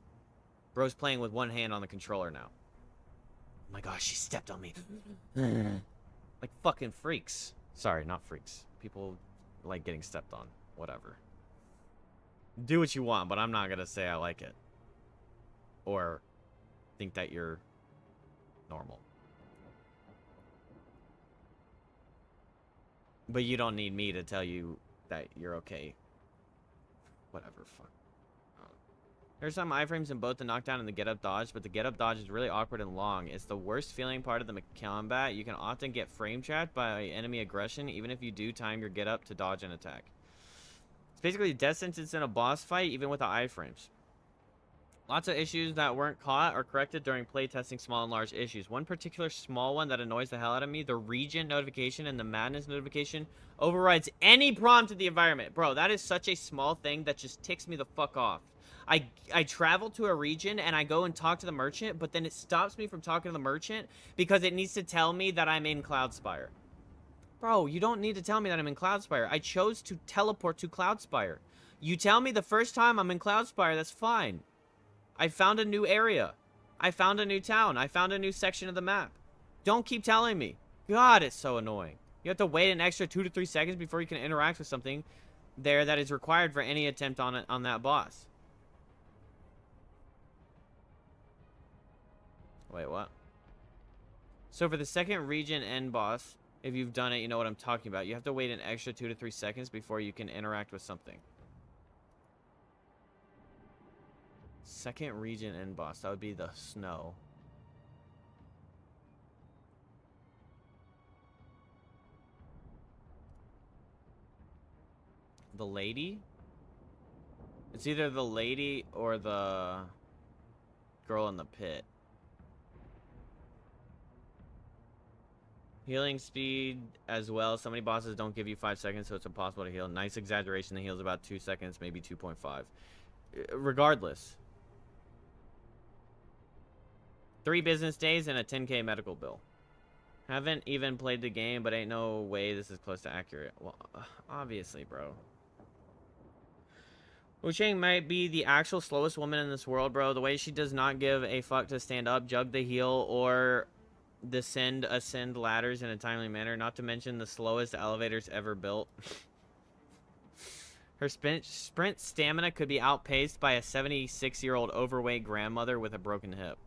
S1: Bro's playing with one hand on the controller now. Oh my gosh, she stepped on me. Like fucking freaks. Sorry, not freaks. People like getting stepped on. Whatever. Do what you want, but I'm not gonna say I like it. Or think that you're normal. But you don't need me to tell you that you're okay. Whatever, fuck. There's some iframes in both the knockdown and the get-up dodge, but the get-up dodge is really awkward and long. It's the worst feeling part of the combat. You can often get frame trapped by enemy aggression, even if you do time your get-up to dodge and attack. It's basically a death sentence in a boss fight, even with the iframes. Lots of issues that weren't caught or corrected during playtesting small and large issues. One particular small one that annoys the hell out of me, the region notification and the madness notification overrides any prompt in the environment. Bro, that is such a small thing that just ticks me the fuck off. I travel to a region and I go and talk to the merchant, but then it stops me from talking to the merchant because it needs to tell me that I'm in Cloudspire. Bro, you don't need to tell me that I'm in Cloudspire. I chose to teleport to Cloudspire. You tell me the first time I'm in Cloudspire, that's fine. I found a new area. I found a new town. I found a new section of the map. Don't keep telling me. God, it's so annoying. You have to wait an extra 2 to 3 seconds before you can interact with something there that is required for any attempt on that boss. Wait, what? So for the second region end boss, if you've done it, you know what I'm talking about. You have to wait an extra 2 to 3 seconds before you can interact with something. Second region end boss. That would be the snow. The lady? It's either the lady or the girl in the pit. Healing speed as well. So many bosses don't give you 5 seconds, so it's impossible to heal. Nice exaggeration. The heal's about 2 seconds, maybe 2.5. Regardless. 3 business days and a 10K medical bill. Haven't even played the game, but ain't no way this is close to accurate. Well, obviously, bro. Wuchang might be the actual slowest woman in this world, bro. The way she does not give a fuck to stand up, jug the heel, or ascend ladders in a timely manner, not to mention the slowest elevators ever built. Her sprint stamina could be outpaced by a 76-year-old overweight grandmother with a broken hip.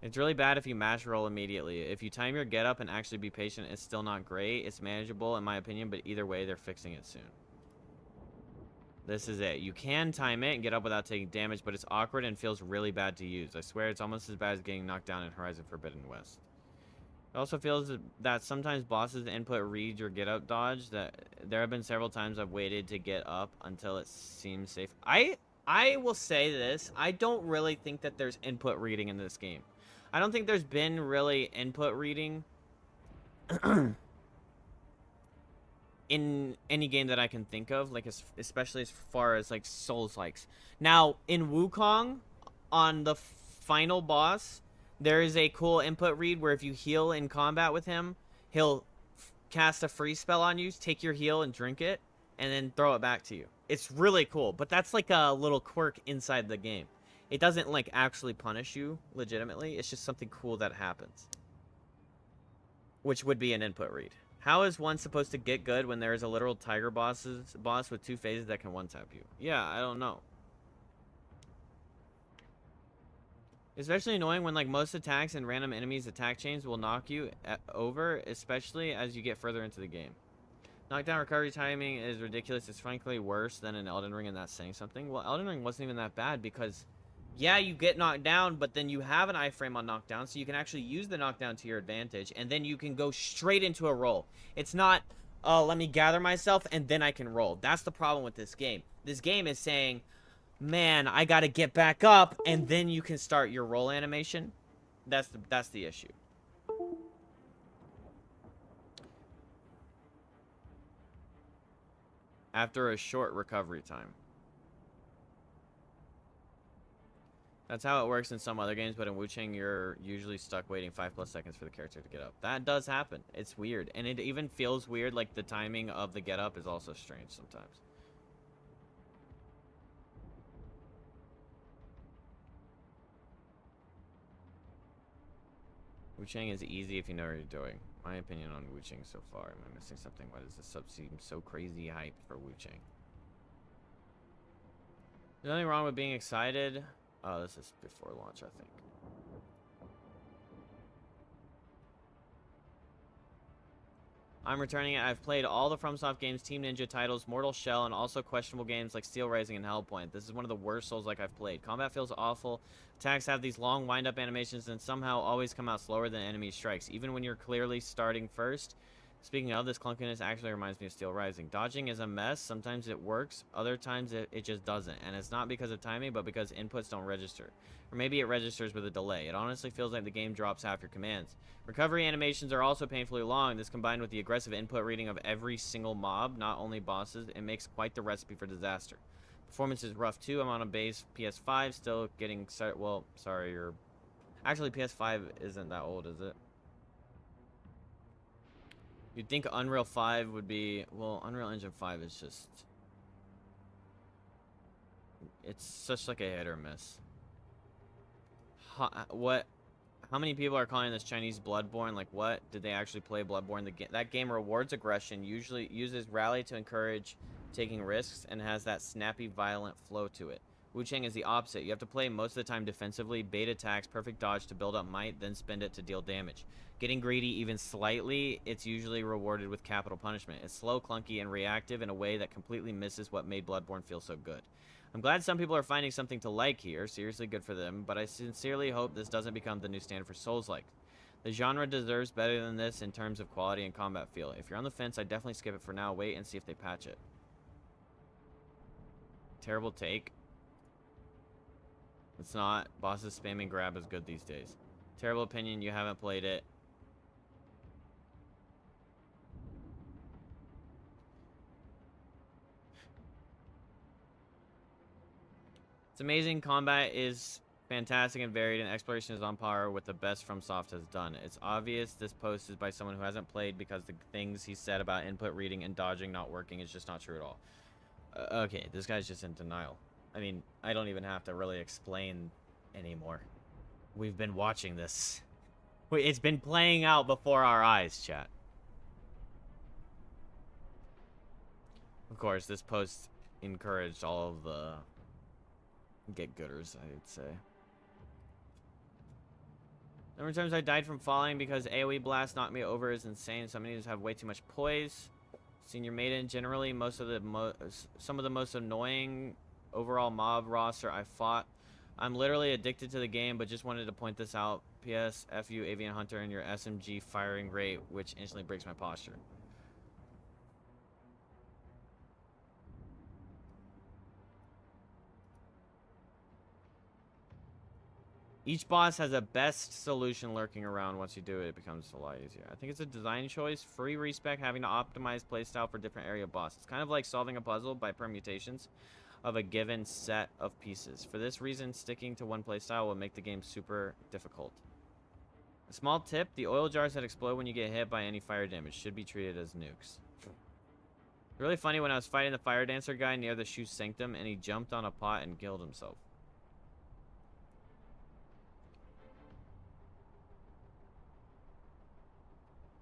S1: It's really bad if you mash roll immediately. If you time your get up and actually be patient, it's still not great. It's manageable in my opinion, but either way, they're fixing it soon. This is it. You can time it and get up without taking damage, but it's awkward and feels really bad to use. I swear it's almost as bad as getting knocked down in Horizon Forbidden West. It also feels that sometimes bosses input read your get up dodge. That there have been several times I've waited to get up until it seems safe. I will say this. I don't really think that there's input reading in this game. I don't think there's been really input reading in any game that I can think of, like especially as far as like Souls-likes. Now, in Wukong, on the final boss, there is a cool input read where if you heal in combat with him, he'll cast a freeze spell on you, take your heal and drink it, and then throw it back to you. It's really cool, but that's like a little quirk inside the game. It doesn't like actually punish you legitimately. It's just something cool that happens, which would be an input read. How is one supposed to get good when there is a literal tiger boss with 2 phases that can one-tap you? Yeah, I don't know. Especially annoying when like most attacks and random enemies' attack chains will knock you over, especially as you get further into the game. Knockdown recovery timing is ridiculous. It's frankly worse than in Elden Ring, and that's saying something. Well, Elden Ring wasn't even that bad because, yeah, you get knocked down, but then you have an iframe on knockdown, so you can actually use the knockdown to your advantage, and then you can go straight into a roll. It's not, let me gather myself, and then I can roll. That's the problem with this game. This game is saying, man, I gotta get back up, and then you can start your roll animation. That's the issue. After a short recovery time. That's how it works in some other games, but in Wuchang, you're usually stuck waiting 5+ seconds for the character to get up. That does happen. It's weird. And it even feels weird, like the timing of the get up is also strange sometimes. Wuchang is easy if you know what you're doing. My opinion on Wuchang so far. Am I missing something? Why does this sub seem so crazy hyped for Wuchang? There's nothing wrong with being excited. Oh, this is before launch, I think. I'm returning it. I've played all the FromSoft games, Team Ninja titles, Mortal Shell, and also questionable games like Steel Rising and Hellpoint. This is one of the worst Souls-like I've played. Combat feels awful. Attacks have these long wind-up animations and somehow always come out slower than enemy strikes, even when you're clearly starting first. Speaking of, this clunkiness actually reminds me of Steel Rising. Dodging is a mess. Sometimes it works. Other times it just doesn't. And it's not because of timing, but because inputs don't register. Or maybe it registers with a delay. It honestly feels like the game drops half your commands. Recovery animations are also painfully long. This combined with the aggressive input reading of every single mob, not only bosses, it makes quite the recipe for disaster. Performance is rough too. I'm on a base PS5, still getting... Well, sorry, you're... Actually, PS5 isn't that old, is it? You'd think Unreal 5 would be... Well, Unreal Engine 5 is just... It's such like a hit or miss. How many people are calling this Chinese Bloodborne? Like, what? Did they actually play Bloodborne? That game rewards aggression, usually uses rally to encourage taking risks, and has that snappy, violent flow to it. Wuchang is the opposite. You have to play most of the time defensively, bait attacks, perfect dodge to build up might, then spend it to deal damage. Getting greedy even slightly, it's usually rewarded with capital punishment. It's slow, clunky, and reactive in a way that completely misses what made Bloodborne feel so good. I'm glad some people are finding something to like here. Seriously good for them, but I sincerely hope this doesn't become the new standard for Souls-like. The genre deserves better than this in terms of quality and combat feel. If you're on the fence, I'd definitely skip it for now. Wait and see if they patch it. Terrible take. It's not. Bosses spamming grab is good these days. Terrible opinion. You haven't played it. It's amazing. Combat is fantastic and varied, and exploration is on par with the best FromSoft has done. It's obvious this post is by someone who hasn't played, because the things he said about input reading and dodging not working is just not true at all. Okay, this guy's just in denial. I mean, I don't even have to really explain anymore. We've been watching this. It's been playing out before our eyes, chat. Of course, this post encouraged all of the get-gooders, I would say. Number of times I died from falling because AoE blast knocked me over is insane. Some enemies have way too much poise. Senior Maiden, generally, some of the most annoying overall mob roster I fought. I'm literally addicted to the game, but just wanted to point this out. PS, F you, Avian Hunter, and your SMG firing rate, which instantly breaks my posture. Each boss has a best solution lurking around. Once you do it, it becomes a lot easier. I think it's a design choice. Free respec having to optimize playstyle for different area bosses. It's kind of like solving a puzzle by permutations of a given set of pieces. For this reason, sticking to one playstyle will make the game super difficult. A small tip, the oil jars that explode when you get hit by any fire damage should be treated as nukes. Really funny when I was fighting the fire dancer guy near the Shoe Sanctum, and he jumped on a pot and killed himself.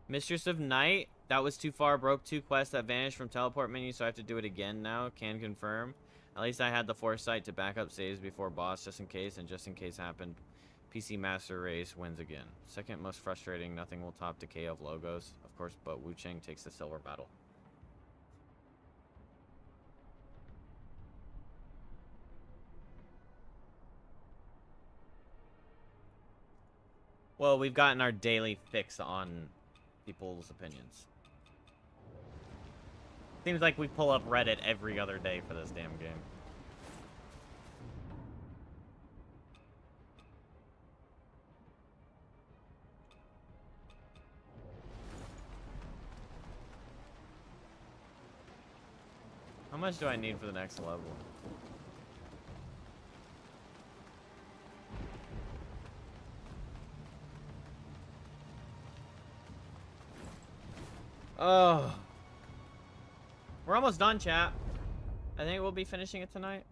S1: Mistress of Night, that was too far. Broke 2 quests that vanished from teleport menu, so I have to do it again now. Can confirm. At least I had the foresight to back up saves before boss, just in case, and just in case happened, PC Master Race wins again. Second most frustrating, nothing will top Decay of Logos, of course, but Wuchang takes the silver battle. Well, we've gotten our daily fix on people's opinions. Seems like we pull up Reddit every other day for this damn game. How much do I need for the next level? Oh. We're almost done, chat. I think we'll be finishing it tonight.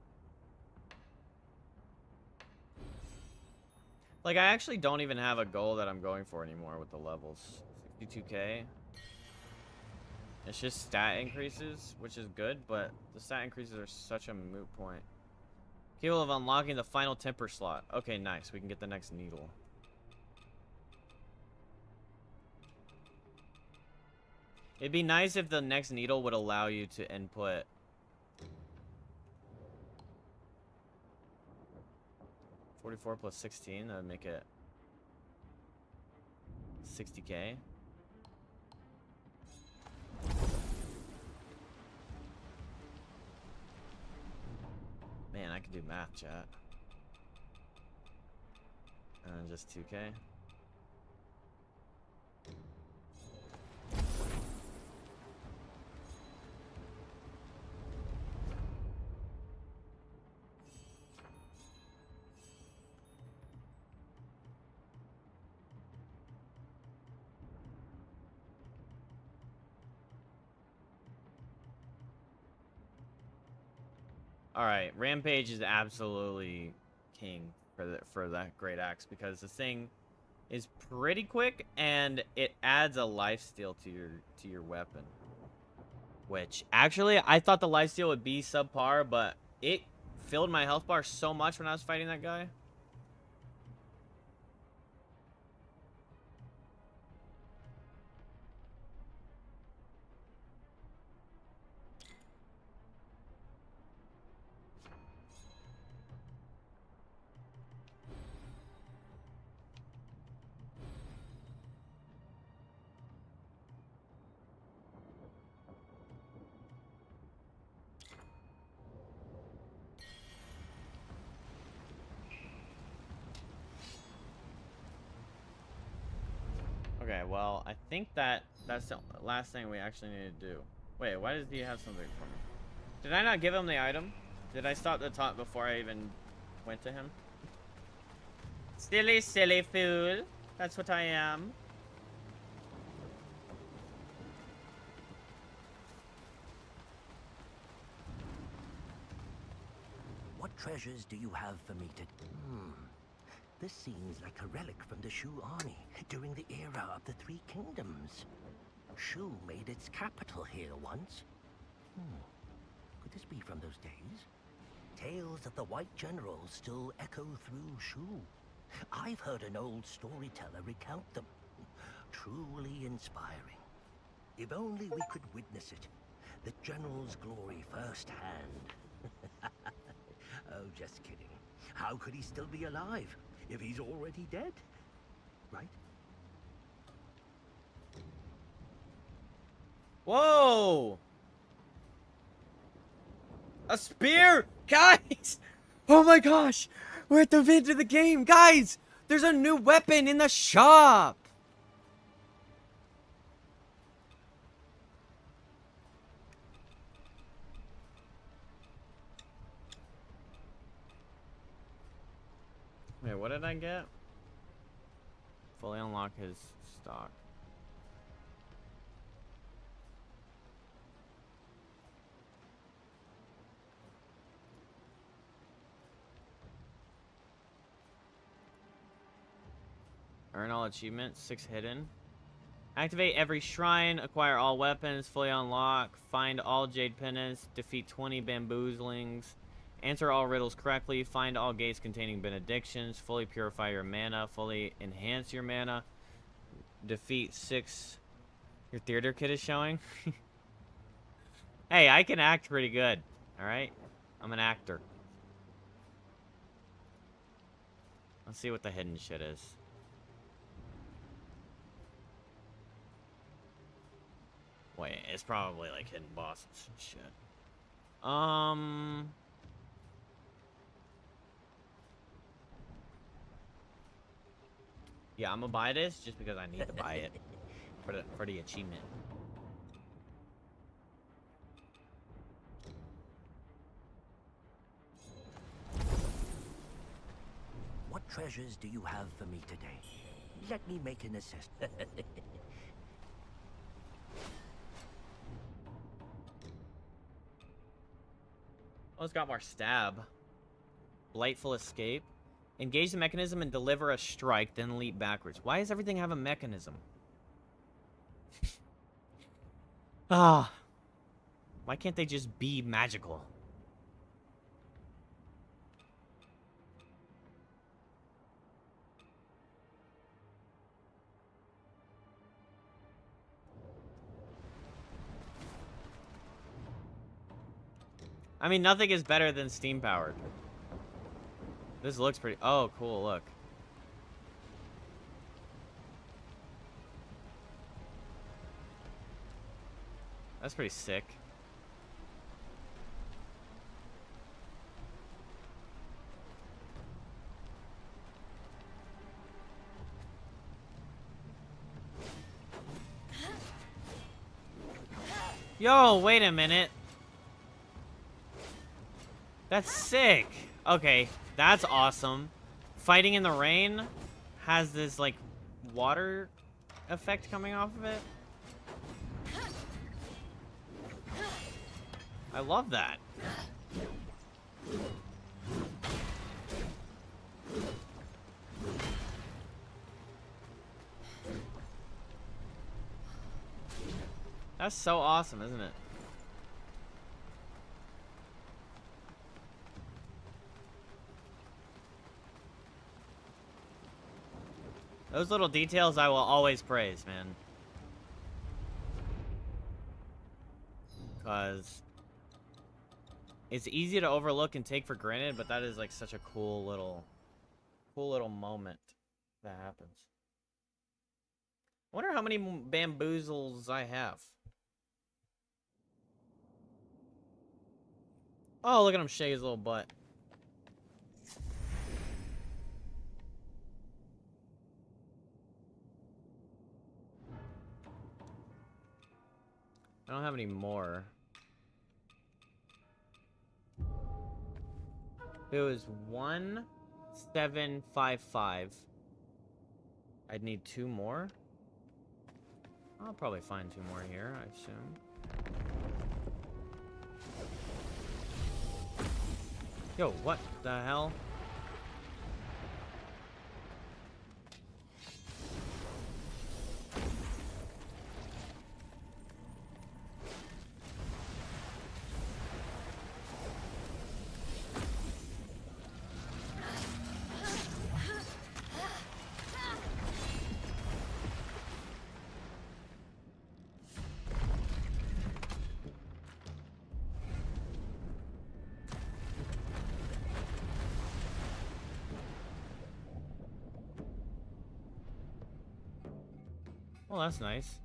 S1: Like, I actually don't even have a goal that I'm going for anymore with the levels. 62k. It's just stat increases, which is good, but the stat increases are such a moot point. Capable of unlocking the final temper slot. Okay, nice. We can get the next needle. It'd be nice if the next needle would allow you to input 44 plus 16. That would make it 60k. Man, I can do math, chat. And just 2k. All right, Rampage is absolutely king for that great axe because this thing is pretty quick and it adds a lifesteal to your weapon. Which actually I thought the lifesteal would be subpar, but it filled my health bar so much when I was fighting that guy. Okay, well, I think that's the last thing we actually need to do. Wait, why does he have something for me? Did I not give him the item? Did I stop the talk before I even went to him? Silly, silly fool. That's what I am.
S21: What treasures do you have for me to... This seems like a relic from the Shu army during the era of the Three Kingdoms. Shu made its capital here once. Could this be from those days? Tales of the White Generals still echo through Shu. I've heard an old storyteller recount them. Truly inspiring. If only we could witness it. The General's glory firsthand. Oh, just kidding. How could he still be alive if he's already dead? Right?
S1: Whoa! A spear! Guys! Oh my gosh! We're at the end of the game! Guys! There's a new weapon in the shop! Wait, what did I get? Fully unlock his stock. Earn all achievements, 6 hidden. Activate every shrine, acquire all weapons, fully unlock, find all jade pendants, defeat 20 bamboozlings, answer all riddles correctly, find all gates containing benedictions, fully purify your mana, fully enhance your mana, defeat 6... Your theater kit is showing? Hey, I can act pretty good, alright? I'm an actor. Let's see what the hidden shit is. Wait, it's probably like hidden bosses and shit. Yeah, I'm gonna buy this just because I need to buy it for the achievement.
S21: What treasures do you have for me today? Let me make an assessment.
S1: Oh, it's got more stab. Blightful escape. Engage the mechanism and deliver a strike, then leap backwards. Why does everything have a mechanism? Ah. Why can't they just be magical? I mean, nothing is better than steam powered. This looks pretty... Oh, cool, look. That's pretty sick. Yo, wait a minute. That's sick. Okay, that's awesome. Fighting in the rain has this, like, water effect coming off of it. I love that. That's so awesome, isn't it? Those little details I will always praise, man. Because it's easy to overlook and take for granted, but that is like such a cool little moment that happens. I wonder how many bamboozles I have. Oh, look at him shake his little butt. I don't have any more. It was 1755. I'd need 2 more. I'll probably find 2 more here, I assume. Yo, what the hell? Well, that's nice.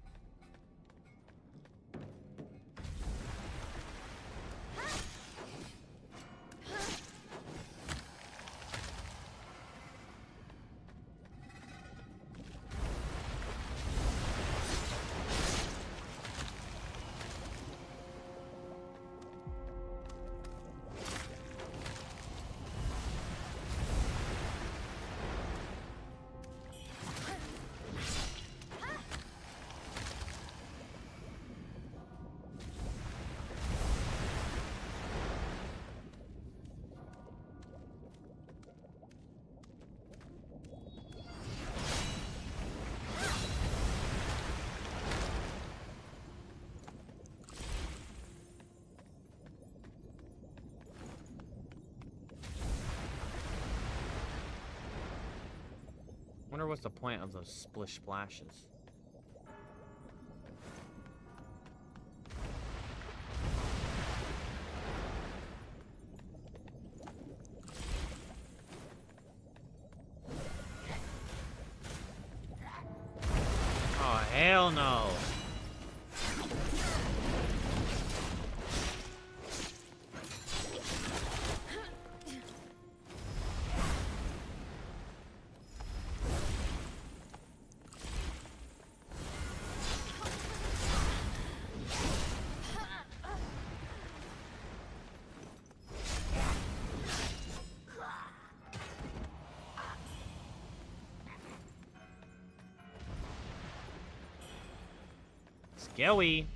S1: Wonder what's the point of those splish splashes. Oh, hell no. Scary.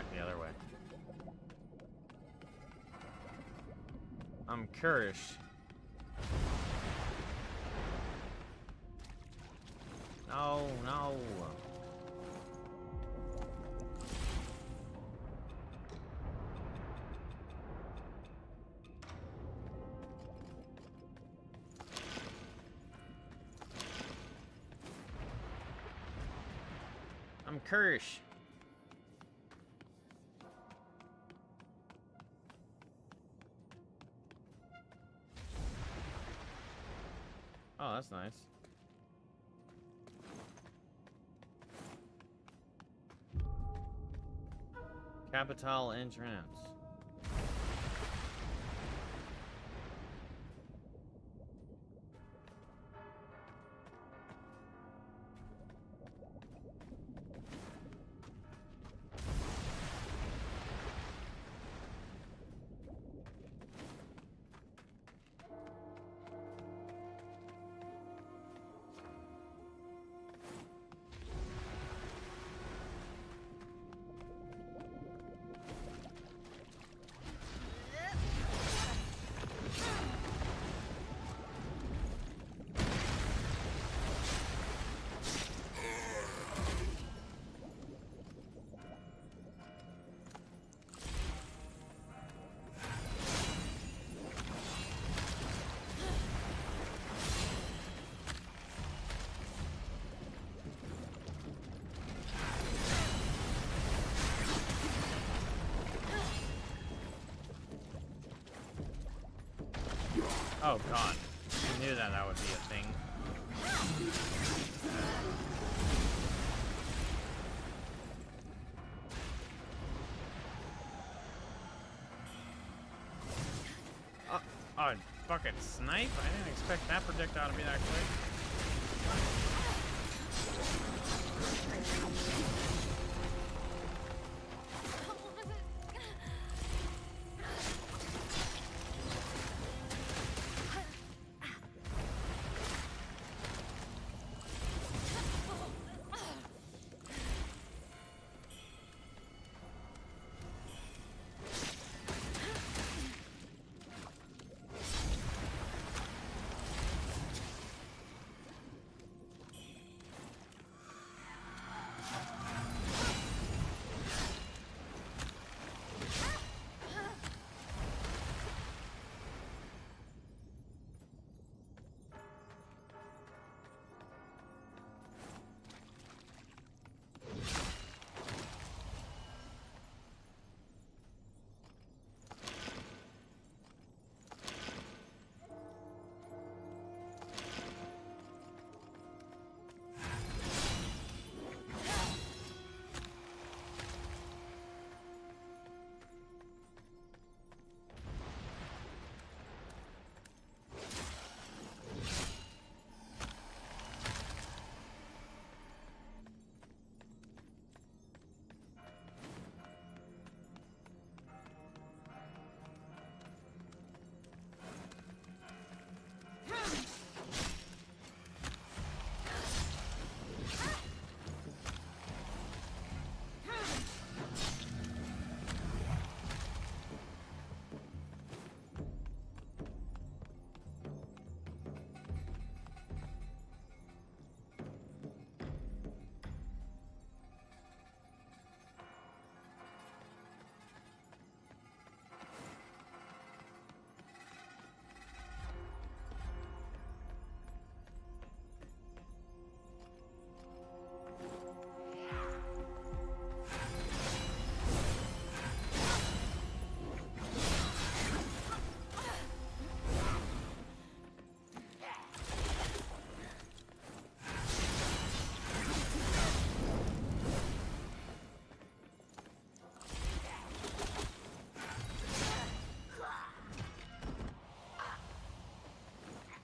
S1: back the other way. I'm curious. No, no. I'm curious. Oh, that's nice. Capital entrance. Oh god, I knew that would be a thing. Oh, fucking snipe? I didn't expect that projectile to be that quick.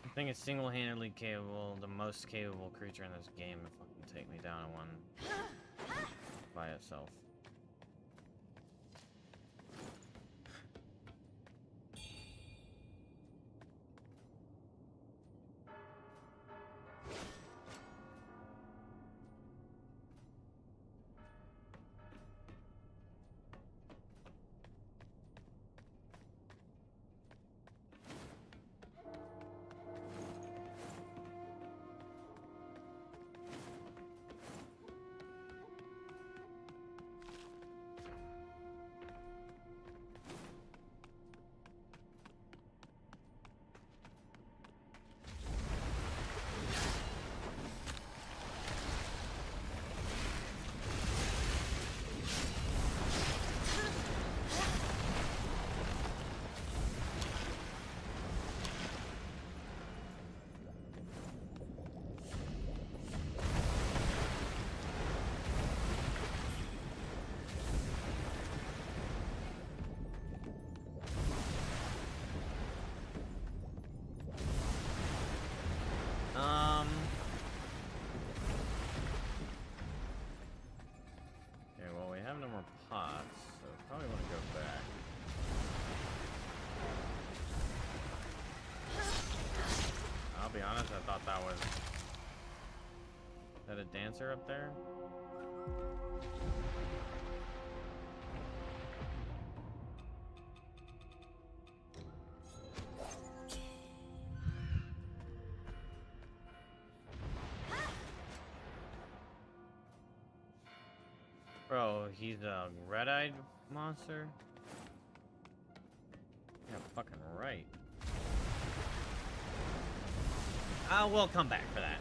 S1: I think it's single-handedly capable, the most capable creature in this game to fucking take me down in one by itself. that a dancer up there? Bro, he's a red-eyed monster? Yeah, fucking right. We'll come back for that.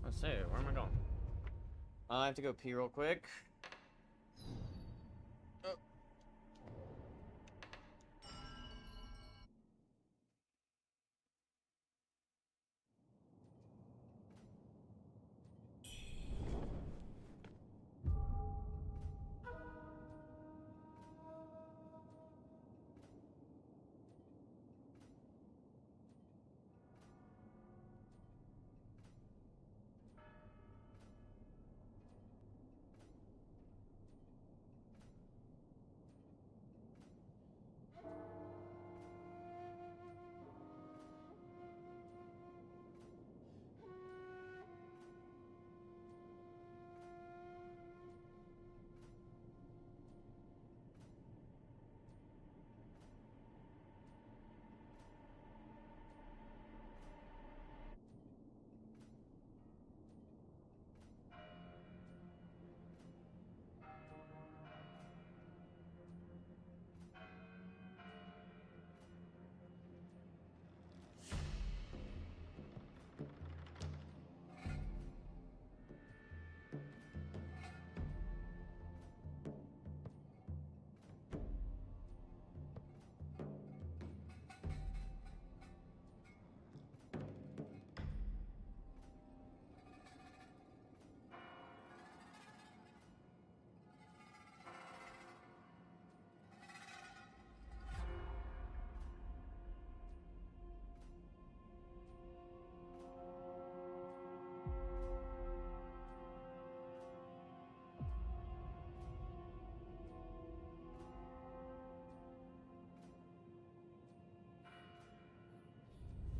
S1: Let's see, where am I going? I have to go pee real quick.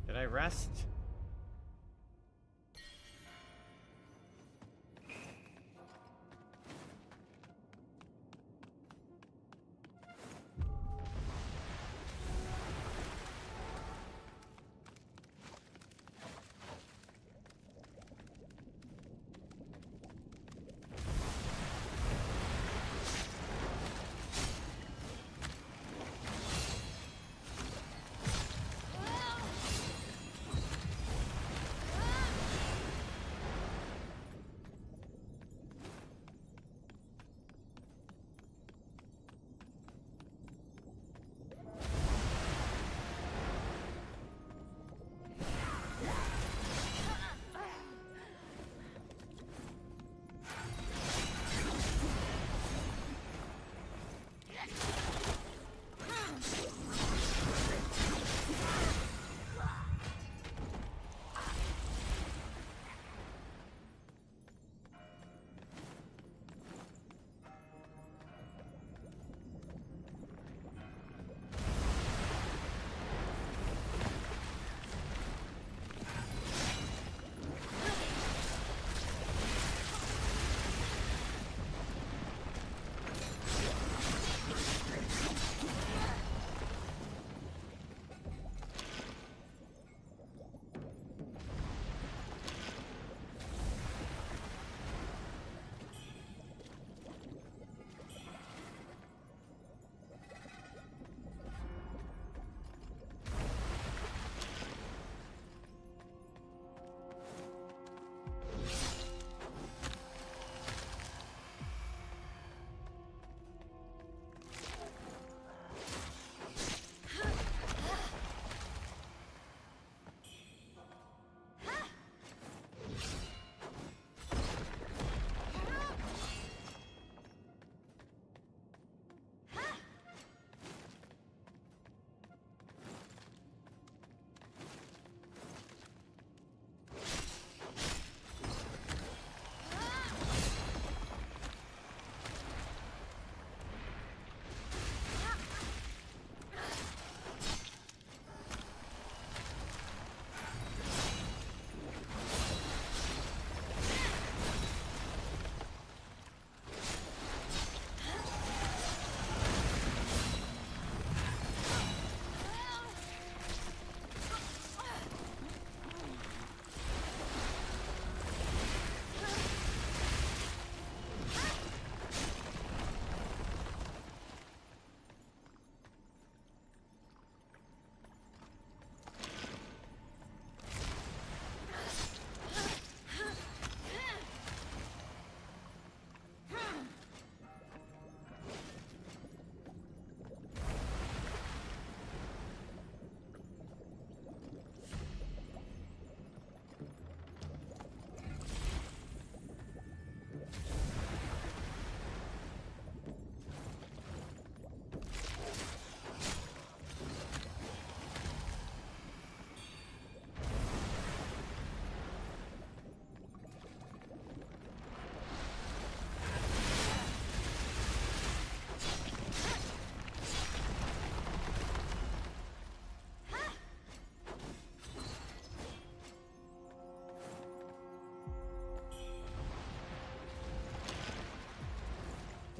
S1: Did I rest?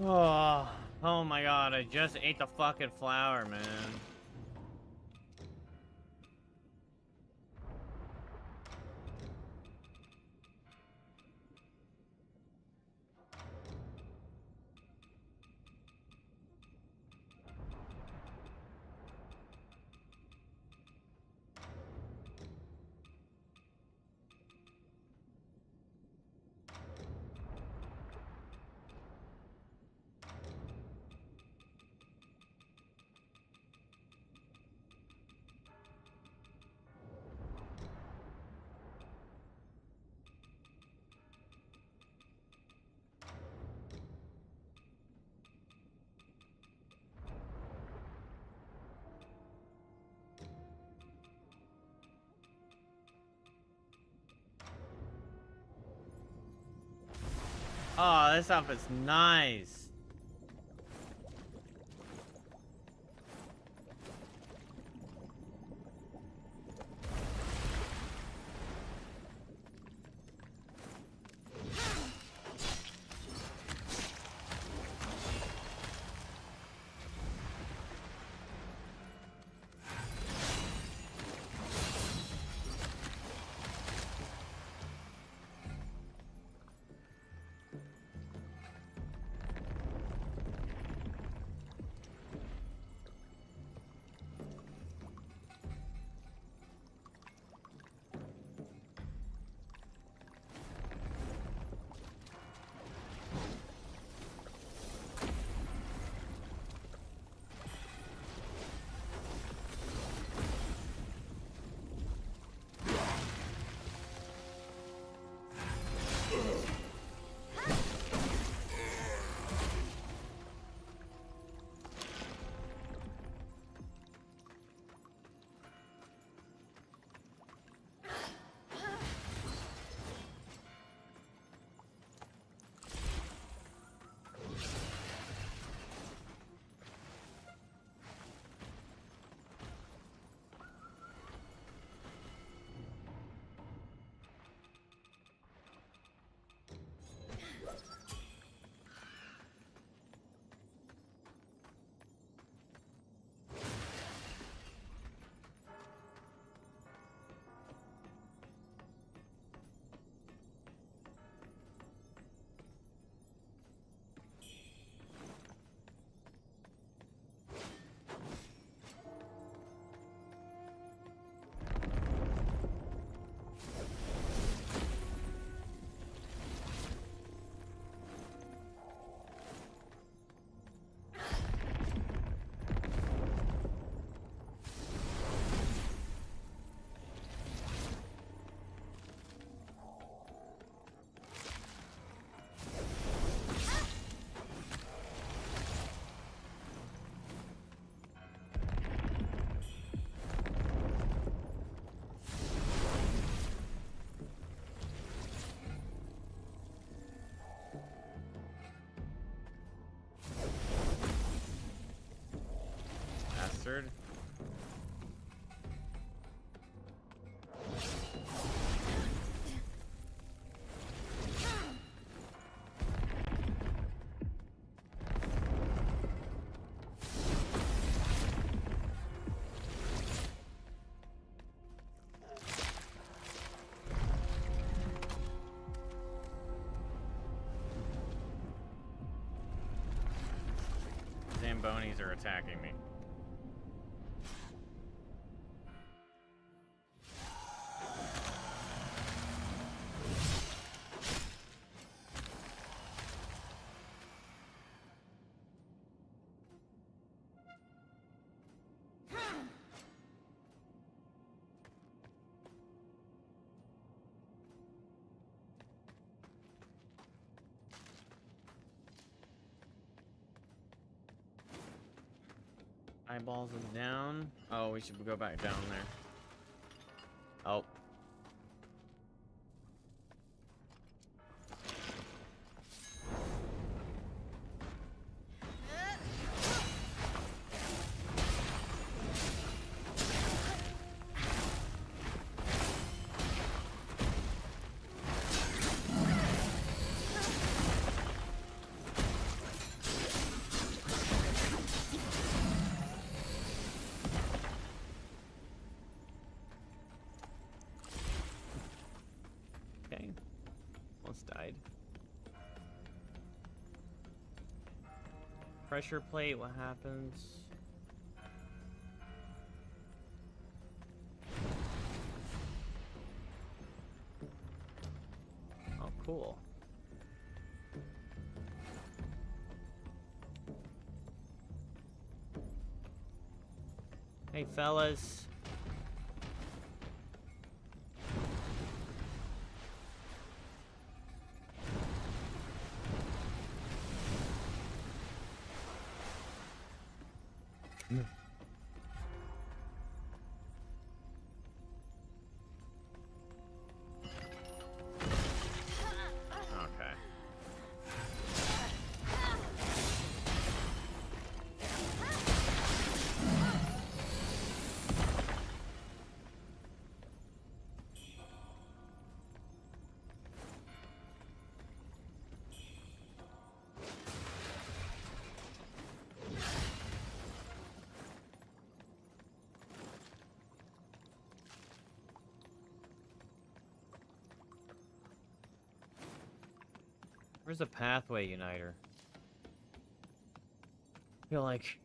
S1: Oh my god, I just ate the fucking flower, man. Oh, this outfit's nice. Bastard. Zambonis are attacking me. Eyeballs is down. Oh, we should go back down there. Oh. Pressure plate, what happens? Oh, cool. Hey, fellas. Okay. Where's the pathway uniter? I feel like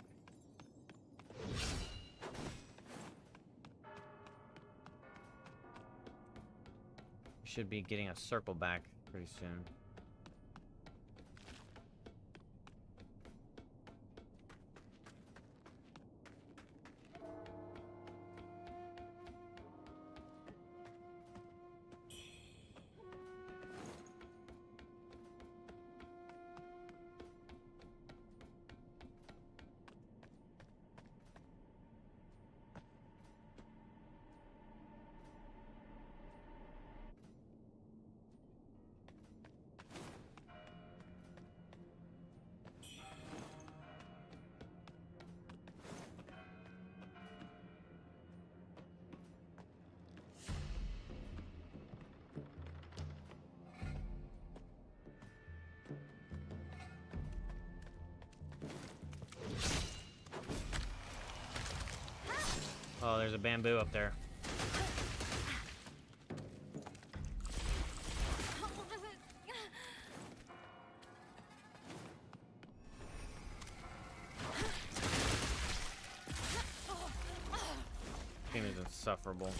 S1: we should be getting a circle back pretty soon. Oh, there's a bamboo up there. Thing is insufferable.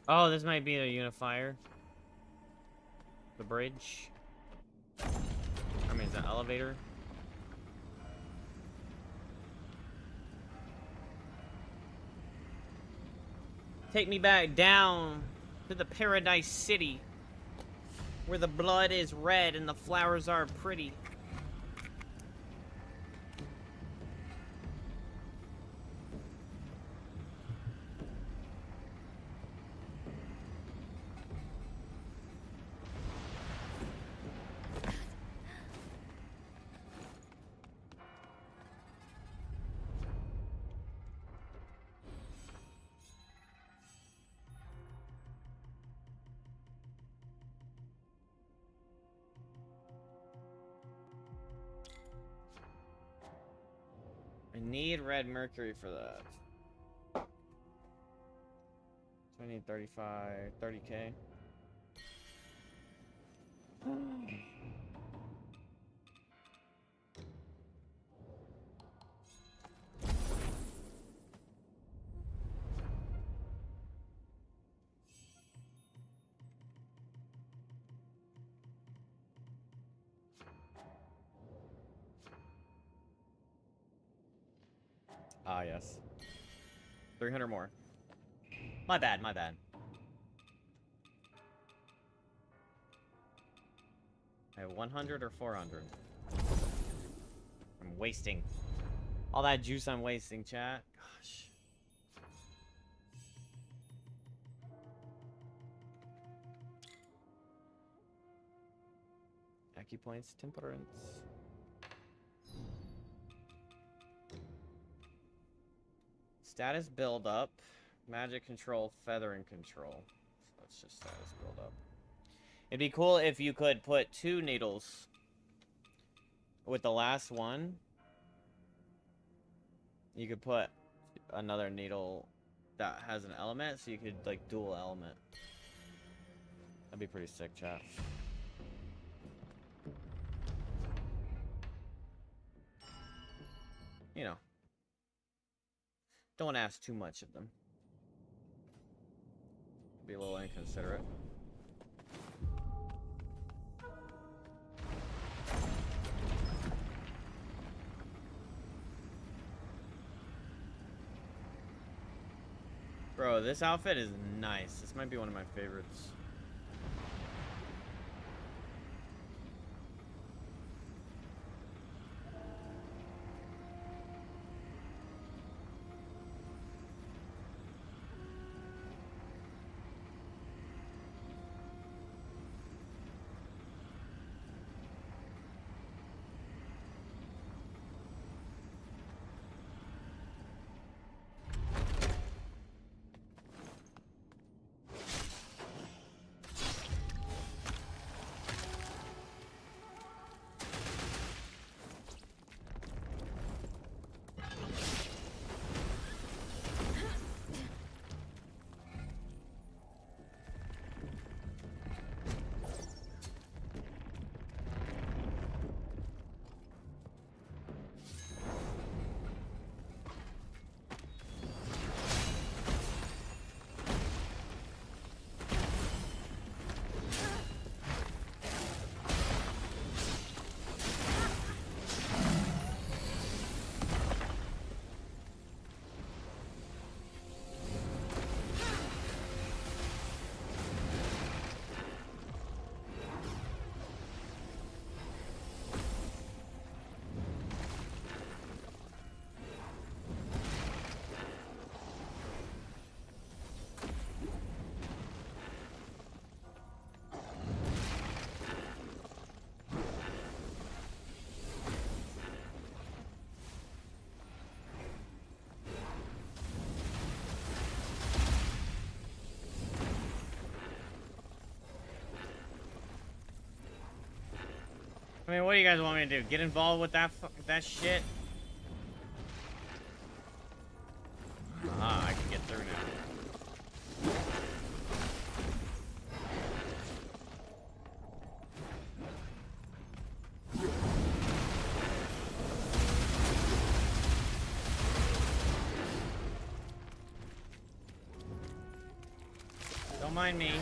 S1: Oh, this might be a unifier. The bridge. I mean, it's an elevator. Take me back down to the Paradise City, where the blood is red and the flowers are pretty. I need red mercury for that. So I need 30k. Ah, yes. 300 more. My bad, my bad. I have 100 or 400. I'm wasting. All that juice I'm wasting, chat. Gosh. Acupoints, temperance. Status build up. Magic control, feathering control. So that's just status build up. It'd be cool if you could put 2 needles with the last one. You could put another needle that has an element, so you could like dual element. That'd be pretty sick, chat. You know, don't ask too much of them. Be a little inconsiderate. Bro, this outfit is nice. This might be one of my favorites. I mean, what do you guys want me to do? Get involved with that shit? Ah, I can get through now. Don't mind me.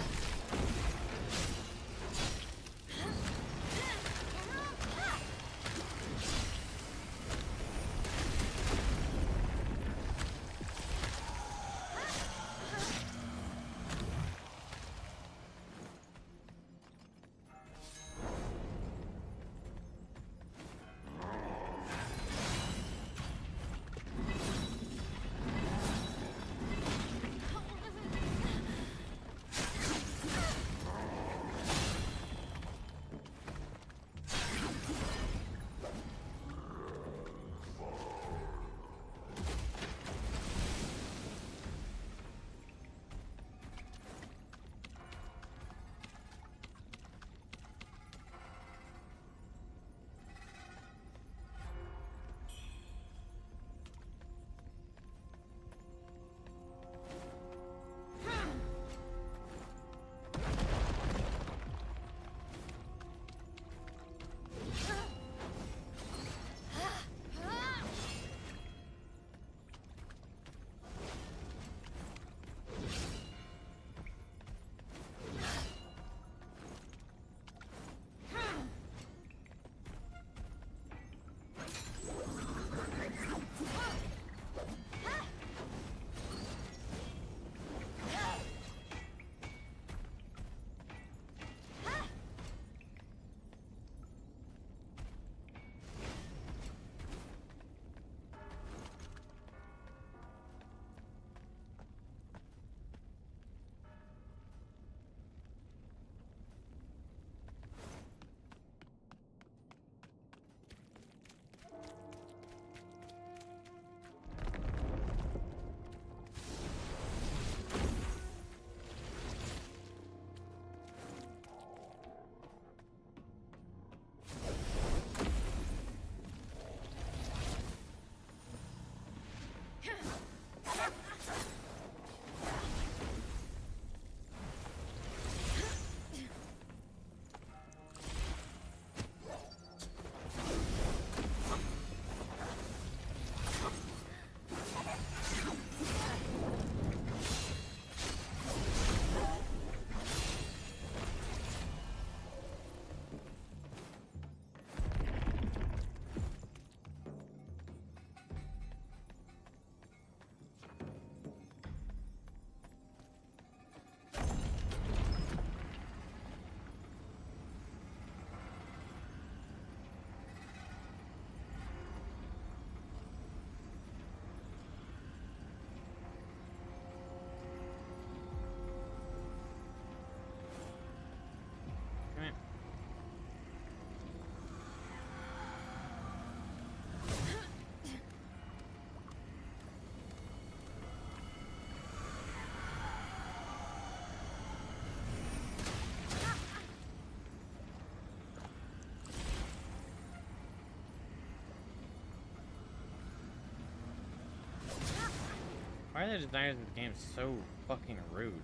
S1: Why are the designers of the game so fucking rude?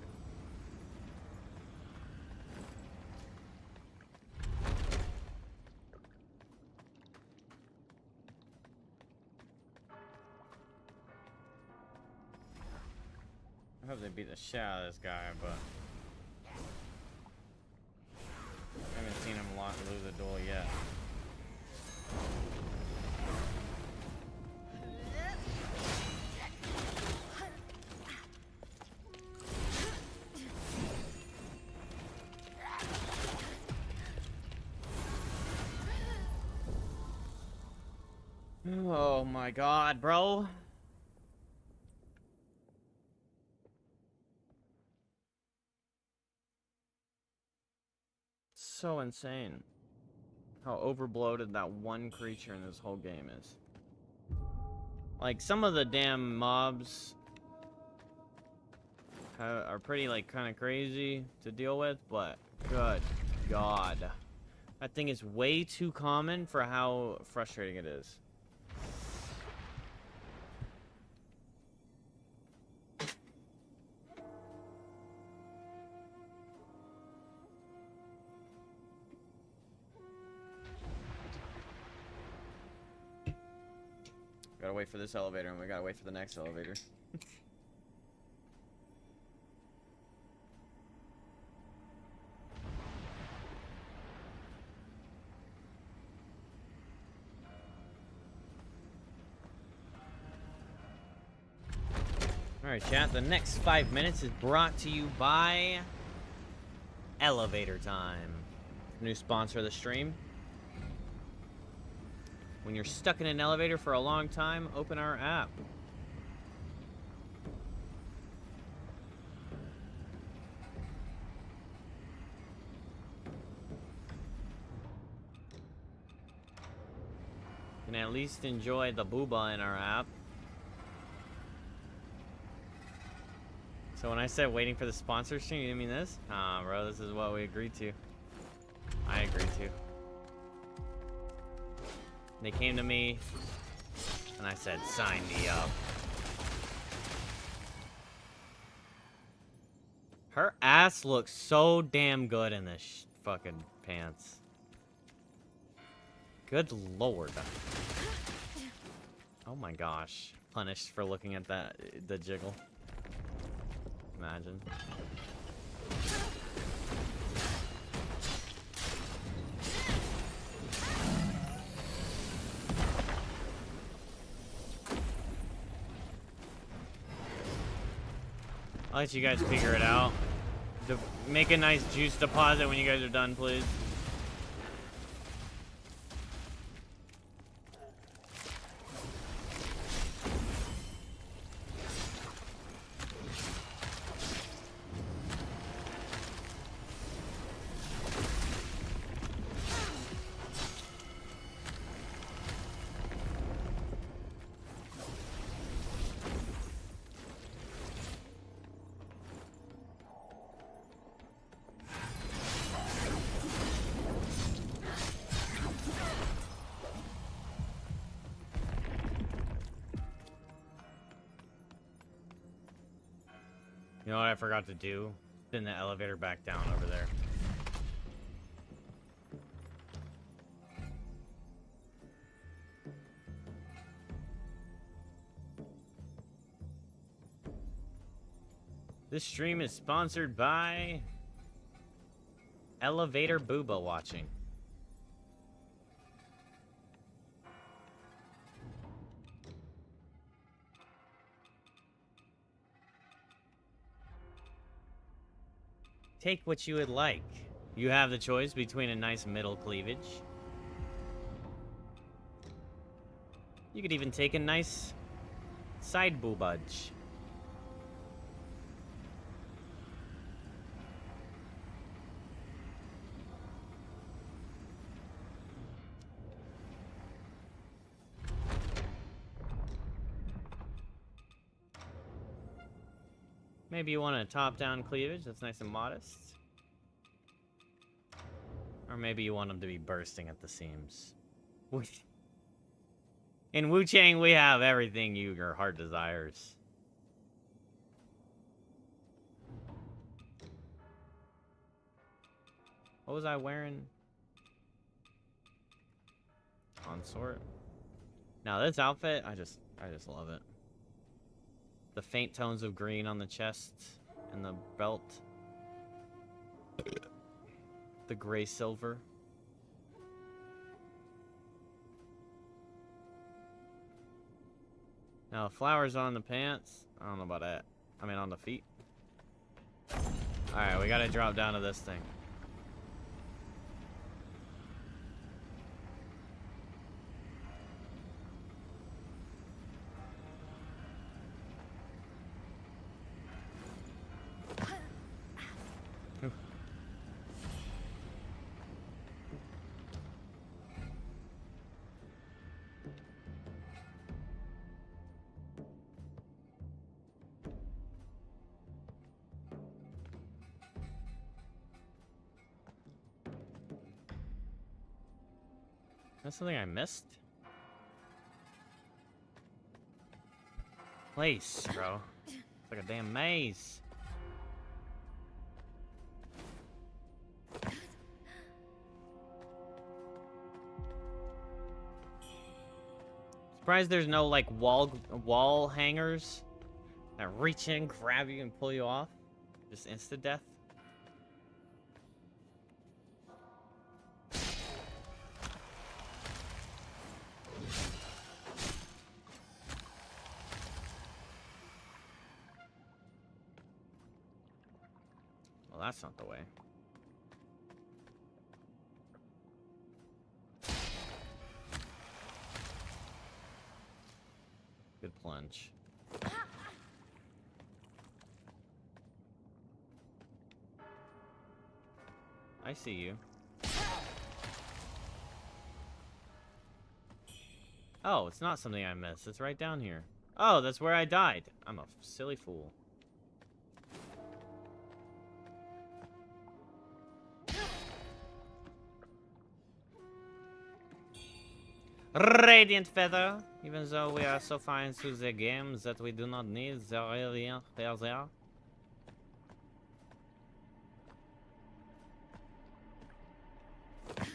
S1: I hope they beat the shit out of this guy, but I haven't seen him lose a duel yet. Oh my god, bro. So insane how overbloated that one creature in this whole game is. Like, some of the damn mobs are pretty, like, kind of crazy to deal with, but good god. That thing is way too common for how frustrating it is. Gotta wait for this elevator, and we gotta wait for the next elevator. Alright, chat, the next 5 minutes is brought to you by Elevator Time. New sponsor of the stream. When you're stuck in an elevator for a long time, open our app. You can at least enjoy the booba in our app. So when I said waiting for the sponsor stream, you didn't mean this? Nah, bro, this is what we agreed to. I agreed to. They came to me, and I said, sign me up. Her ass looks so damn good in this fucking pants. Good lord. Oh my gosh. Punished for looking at that, the jiggle. Imagine. I'll let you guys figure it out. Make a nice juice deposit when you guys are done, please. You know what I forgot to do? Send the elevator back down over there. This stream is sponsored by Elevator Booba Watching. Take what you would like. You have the choice between a nice middle cleavage. You could even take a nice side boobage. Maybe you want a top-down cleavage that's nice and modest. Or maybe you want them to be bursting at the seams. In Wuchang, we have everything your heart desires. What was I wearing? Consort. Now this outfit, I just love it. The faint tones of green on the chest and the belt. The gray silver. Now the flowers on the pants. I don't know about that. I mean on the feet. Alright, we gotta drop down to this thing. That's something I missed? Place, bro. It's like a damn maze. Surprised there's no like wall hangers that reach in, grab you, and pull you off. Just insta death. Well, that's not the way. Good plunge. I see you. Oh, it's not something I missed. It's right down here. Oh, that's where I died. I'm a silly fool. Radiant feather. Even though we are so far into the game that we do not need the radiant feather.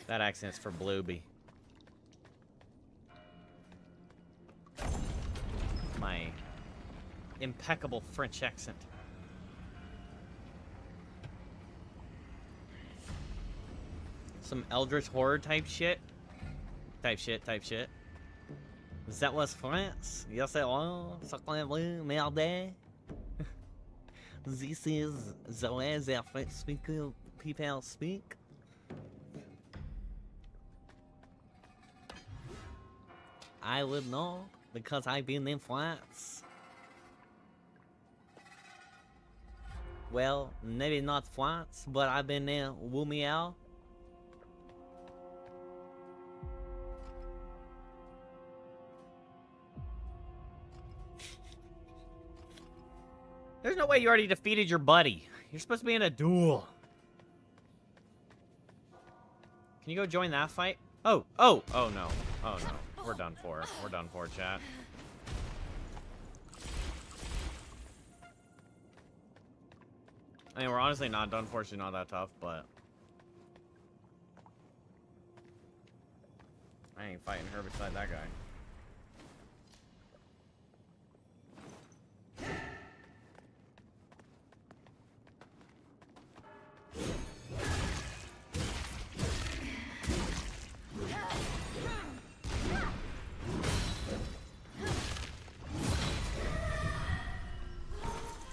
S1: That accent's for Blueby. My impeccable French accent. Some Eldritch horror type shit. Type shit. That was France? Yes, it was. Sacrébleu, merde. This is the way the French speaker people speak. I would know because I've been in France. Well, maybe not France, but I've been in Wumiao. There's no way you already defeated your buddy. You're supposed to be in a duel. Can you go join that fight? Oh no. Oh no. We're done for. We're done for, chat. I mean, we're honestly not done for. She's not that tough, but I ain't fighting her beside that guy.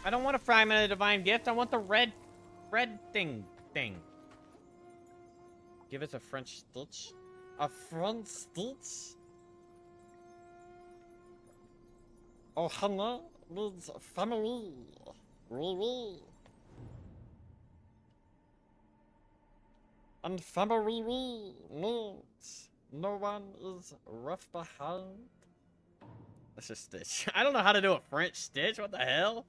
S1: I don't want a fragment of the divine gift. I want the red thing. Give us a French stitch. A French stitch? Oh, hello means family. Oui. And family means no one is left behind. That's just Stitch. I don't know how to do a French Stitch. What the hell?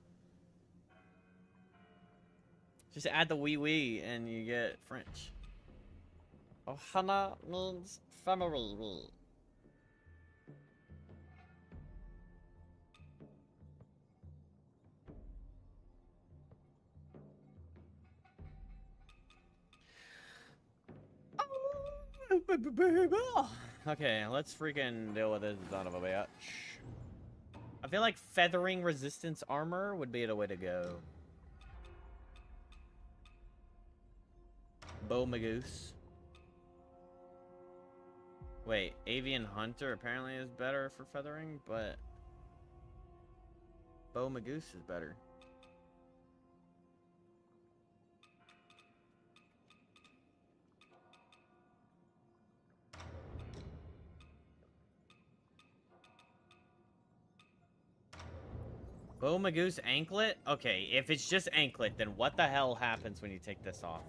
S1: Just add the wee and you get French. Ohana means family. Okay, let's freaking deal with this son of a bitch. I feel like feathering resistance armor would be the way to go. Bow Magoose. Wait, Avian Hunter apparently is better for feathering, but Bow Magoose is better. Bow Magoose anklet? Okay, if it's just anklet, then what the hell happens when you take this off?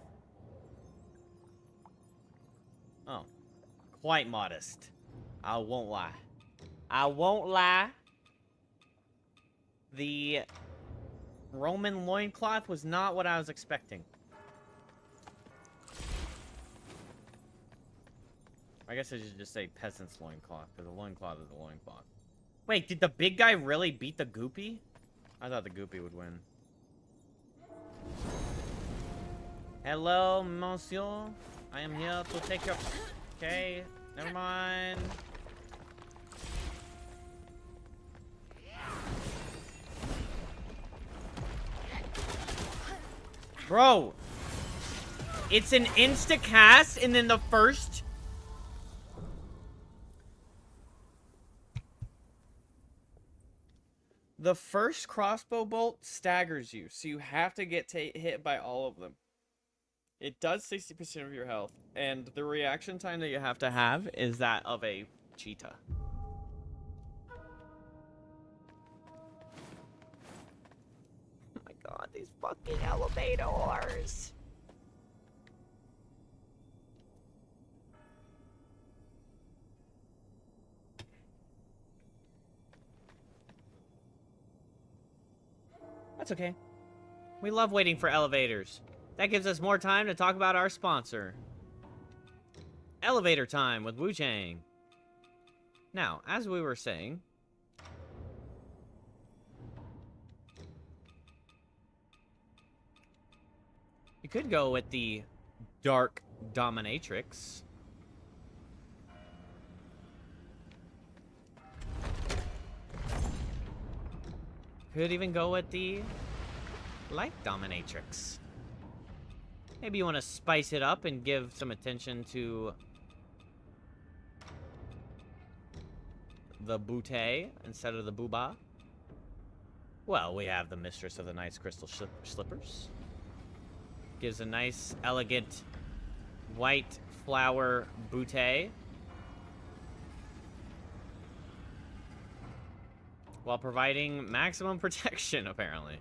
S1: Oh. Quite modest. I won't lie. I won't lie. The Roman loincloth was not what I was expecting. I guess I should just say peasant's loincloth, because a loincloth is a loincloth. Wait, did the big guy really beat the Goopy? I thought the Goopy would win. Hello, monsieur. I am here to take your... Okay, never mind. Bro, it's an insta-cast, and then the first... The first crossbow bolt staggers you, so you have to get hit by all of them. It does 60% of your health, and the reaction time that you have to have is that of a cheetah. Oh my god, these fucking elevators! That's okay. We love waiting for elevators. That gives us more time to talk about our sponsor. Elevator time with Wuchang. Now, as we were saying... You could go with the Dark Dominatrix. Could even go with the Light Dominatrix. Maybe you want to spice it up and give some attention to the Bootay instead of the Booba. Well, we have the Mistress of the Night's Crystal Slippers. Gives a nice, elegant, white flower Bootay. While providing maximum protection, apparently.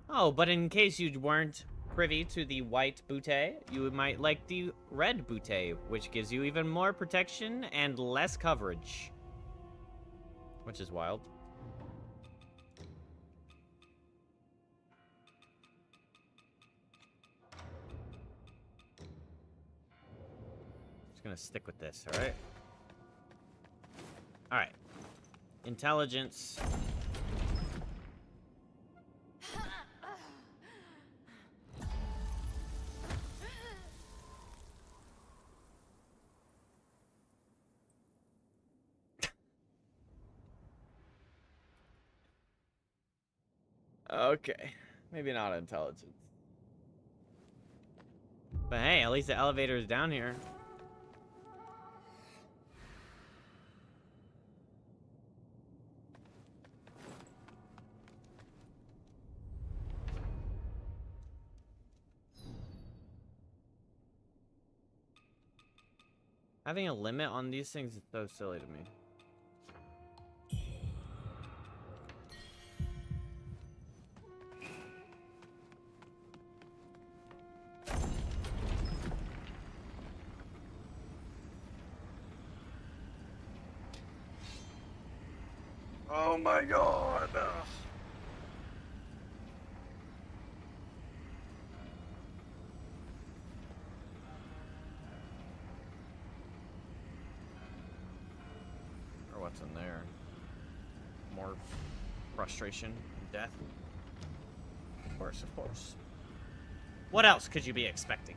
S1: Oh, but in case you weren't privy to the white Bootay, you might like the red Bootay, which gives you even more protection and less coverage. Which is wild. Just gonna stick with this, alright? Alright. Intelligence. Okay. Maybe not intelligence. But hey, at least the elevator is down here. Having a limit on these things is so silly to me.
S3: Oh my god.
S1: Or what's in there? More frustration and death? Of course, of course. What else could you be expecting?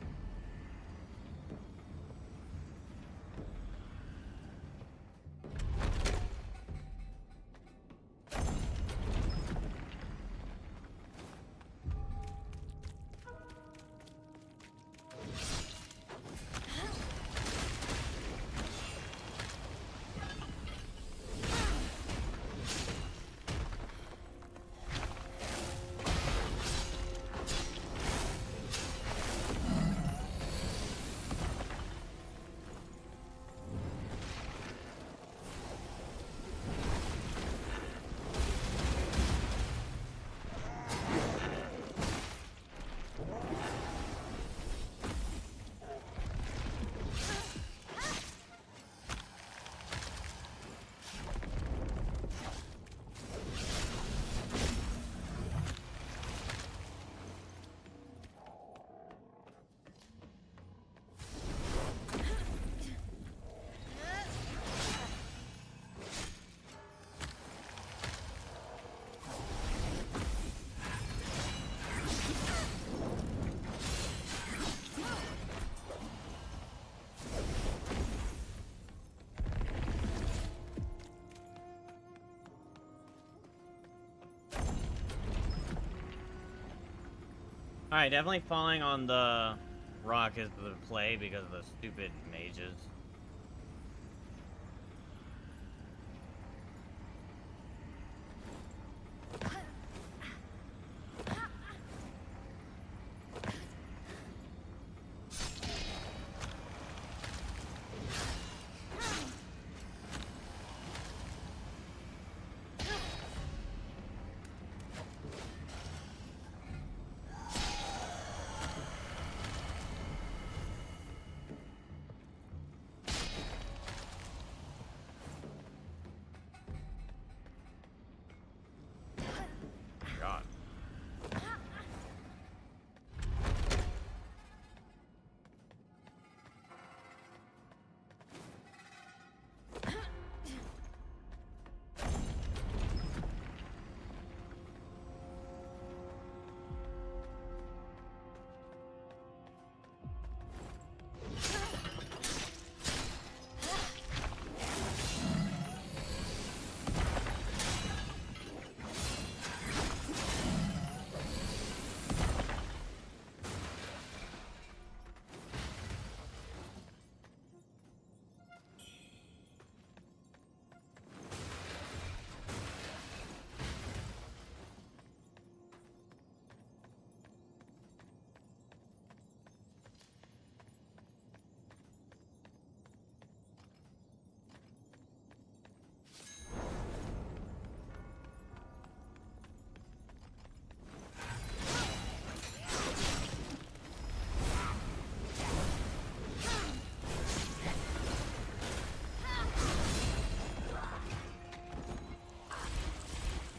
S1: Alright, definitely falling on the rock is the play because of the stupid mages. God.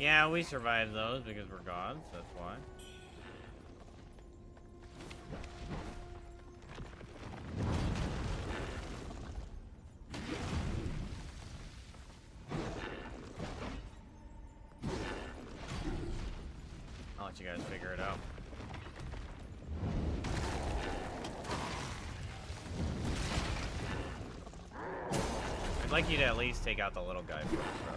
S1: Yeah, we survived those because we're gods, that's why. I'll let you guys figure it out. I'd like you to at least take out the little guy first, bro.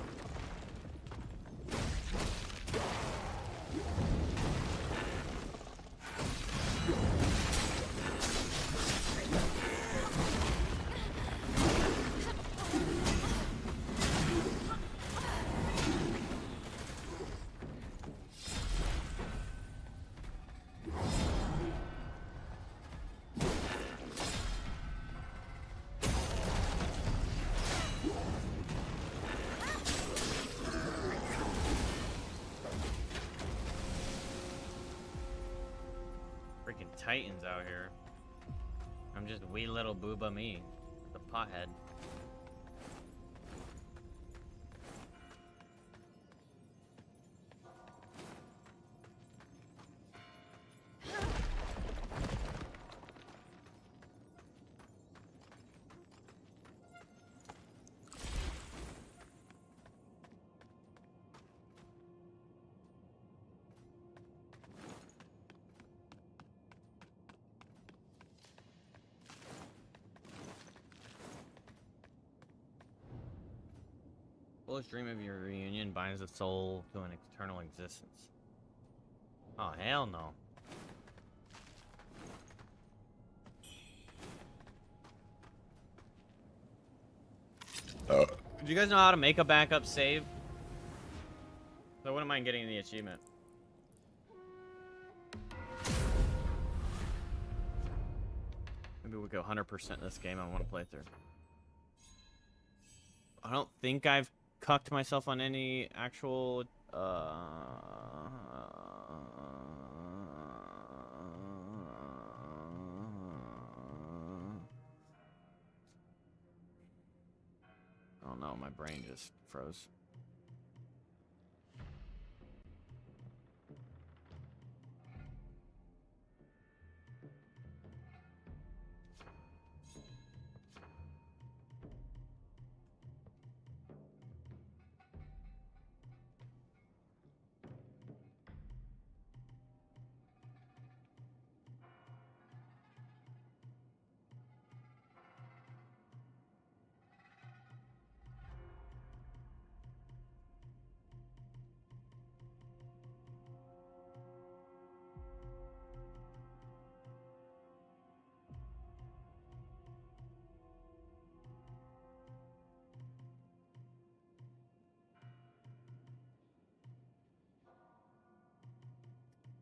S1: Freaking titans out here. I'm just wee little booba me, the pothead. Fullest dream of your reunion binds the soul to an eternal existence. Oh, hell no. Do you guys know how to make a backup save? So I wouldn't mind getting the achievement. Maybe we'll go 100% this game on one playthrough. I don't think I've cucked myself on any actual oh no, my brain just froze.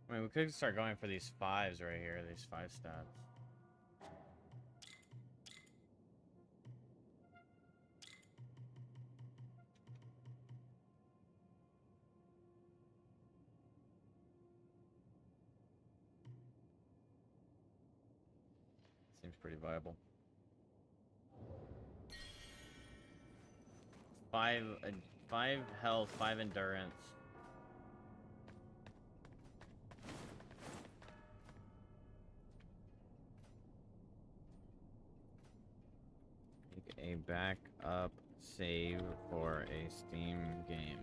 S1: I mean, we could start going for these 5s right here, these 5 stats. Seems pretty viable. 5 health, 5 endurance. Make a backup save for a Steam game.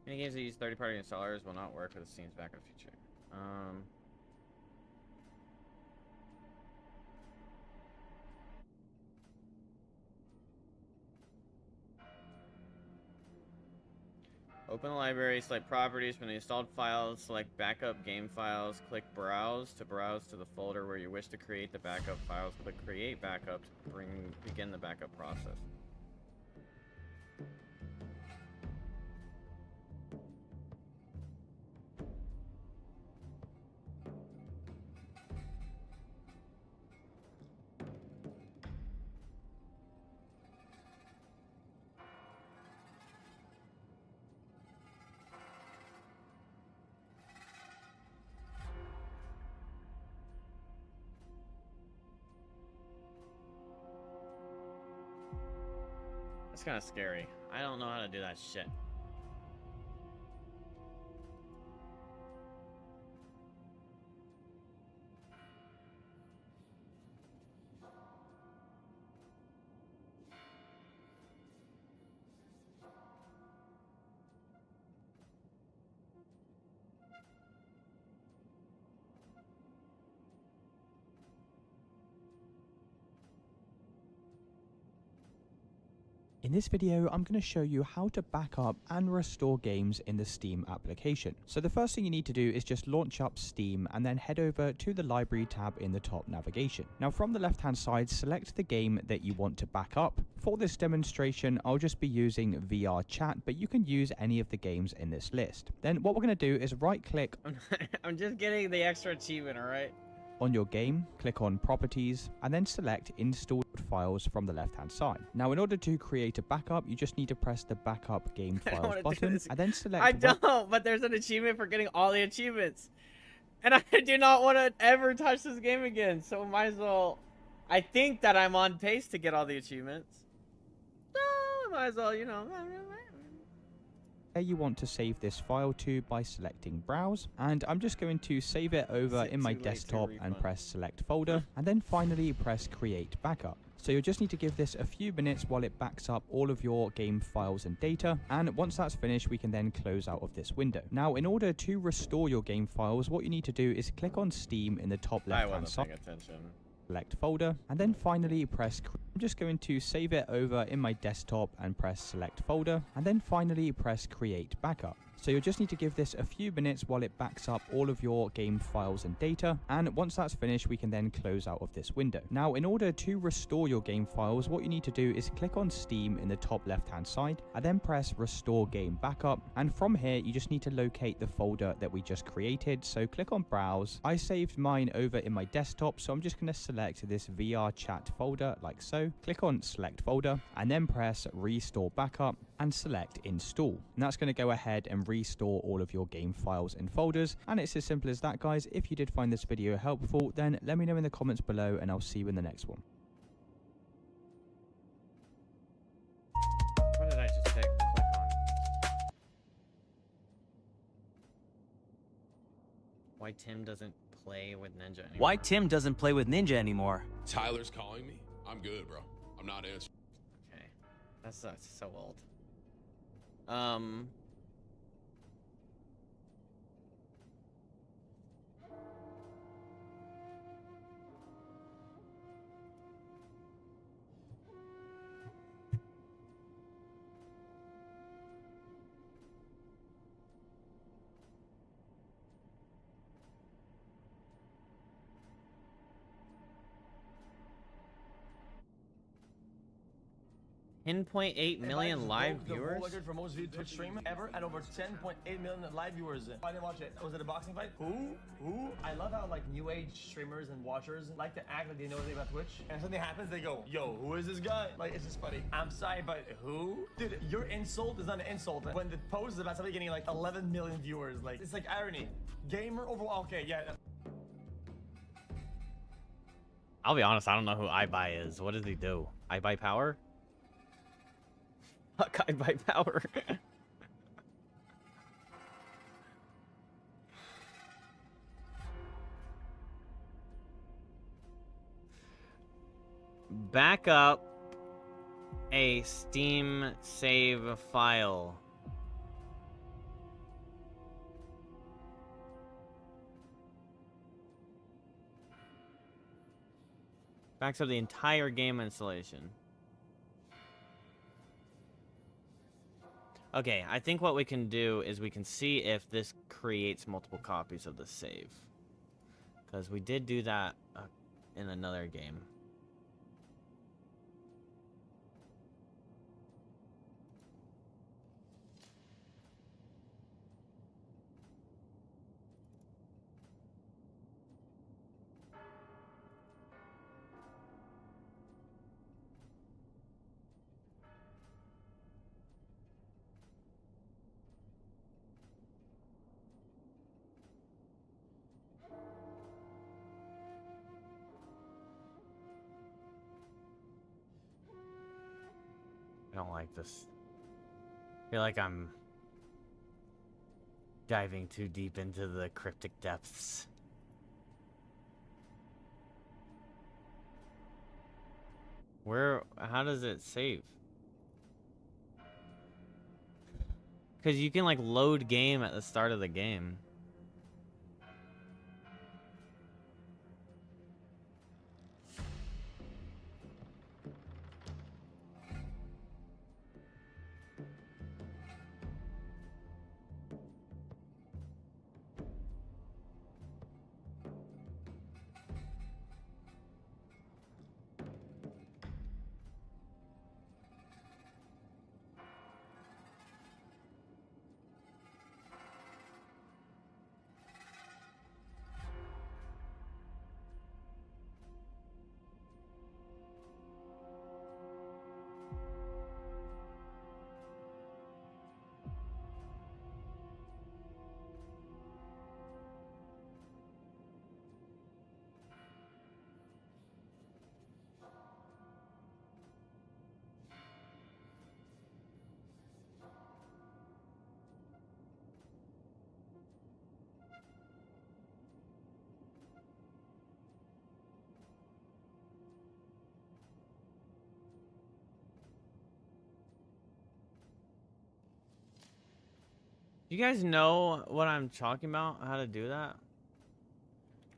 S1: Any games that use third-party installers will not work with Steam's backup feature. Open the library, select properties from the installed files, select backup game files, click browse to the folder where you wish to create the backup files, click create backup to begin the backup process. That's kind of scary. I don't know how to do that shit.
S4: In this video, I'm going to show you how to back up and restore games in the Steam application. So the first thing you need to do is just launch up Steam and then head over to the library tab in the top navigation. Now from the left hand side, select the game that you want to back up. For this demonstration, I'll just be using VR chat, but you can use any of the games in this list. Then what we're going to do is right click
S1: I'm just getting the extra achievement, alright?
S4: On your game, click on properties and then select installed files from the left hand side. Now in order to create a backup, you just need to press the backup game files button and then select
S1: I don't, but there's an achievement for getting all the achievements. And I do not want to ever touch this game again, so might as well. I think that I'm on pace to get all the achievements. So I might as well, you know.
S4: You want to save this file to by selecting browse, and I'm just going to save it over in my desktop and press select folder and then finally press create backup. So you'll just need to give this a few minutes while it backs up all of your game files and data, and once that's finished we can then close out of this window. Now in order to restore your game files, what you need to do is click on Steam in the top left hand side, select folder and then finally press I'm just going to save it over in my desktop and press select folder and then finally press create backup. So you'll just need to give this a few minutes while it backs up all of your game files and data, and once that's finished we can then close out of this window. Now in order to restore your game files, what you need to do is click on Steam in the top left hand side and then press restore game backup, and from here you just need to locate the folder that we just created. So click on browse. I saved mine over in my desktop, so I'm just going to select this VR chat folder like so, click on select folder and then press restore backup and select install, and that's going to go ahead and restore all of your game files and folders. And it's as simple as that, guys. If you did find this video helpful, then let me know in the comments below and I'll see you in the next one.
S1: What did I just click on? Why Tim doesn't play with Ninja anymore?
S22: Why Tim doesn't play with Ninja anymore?
S23: Tyler's calling me. I'm good, bro. I'm not answering.
S1: Okay. That sucks. So old. 10.8 million live
S5: The
S1: viewers.
S5: world record for most viewed Twitch stream ever at over 10.8 million live viewers. I didn't watch it. Was it a boxing fight? Who? I love how like new age streamers and watchers like to act like they know anything about Twitch. And something happens, they go, yo, who is this guy? Like, it's just funny. I'm sorry, but who? Dude, your insult is not an insult. When the post is about somebody getting like 11 million viewers, like, it's like irony. Gamer overall, okay, yeah.
S1: I'll be honest, I don't know who iBuy is. What does he do? iBuy Power? Fuck iBuy Power. Back up a Steam save file. Backs up the entire game installation. Okay, I think what we can do is we can see if this creates multiple copies of the save. Because we did do that in another game. I don't like this. I feel like I'm diving too deep into the cryptic depths. How does it save? Because you can like load game at the start of the game. You guys know what I'm talking about? How to do that?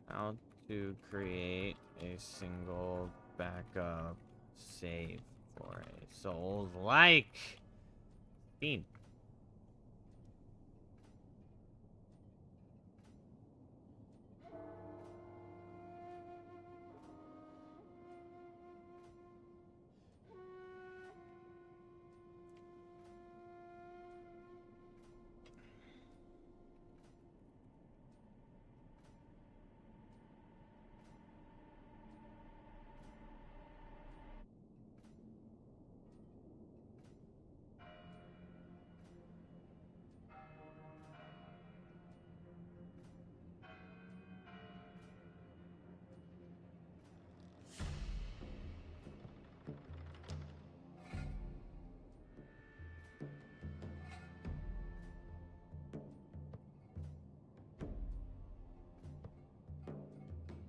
S1: How to create a single backup save for a Souls-like theme.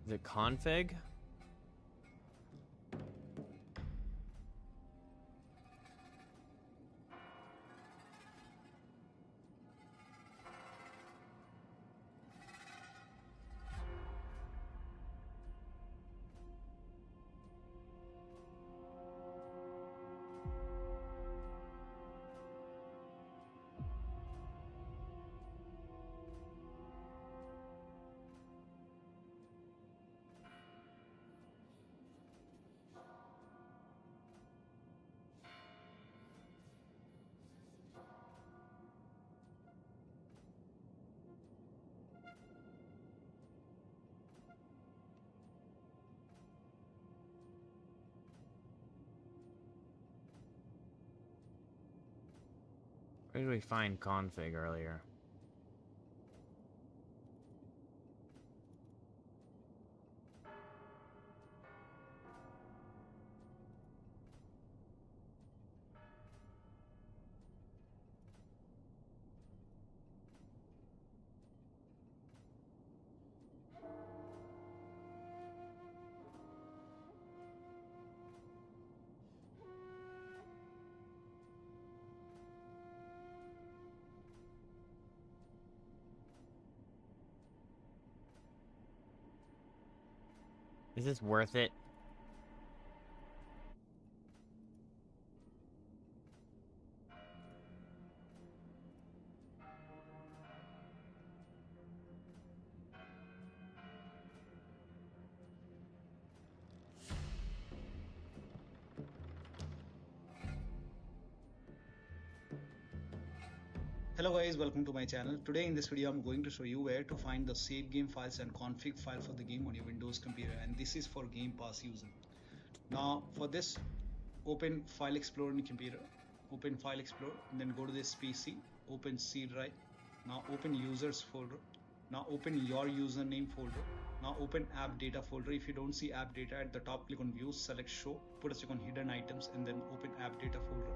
S1: Is it config? Where did we find config earlier? Is this worth it?
S6: Hello guys, welcome to my channel. Today in this video I'm going to show you where to find the save game files and config file for the game on your Windows computer, and this is for Game Pass user. Now for this, open File Explorer in your computer, open File Explorer, and then go to this PC, open C drive. Now open users folder. Now open your username folder. Now open app data folder. If you don't see app data at the top, click on view, select show, put a check on hidden items, and then open app data folder.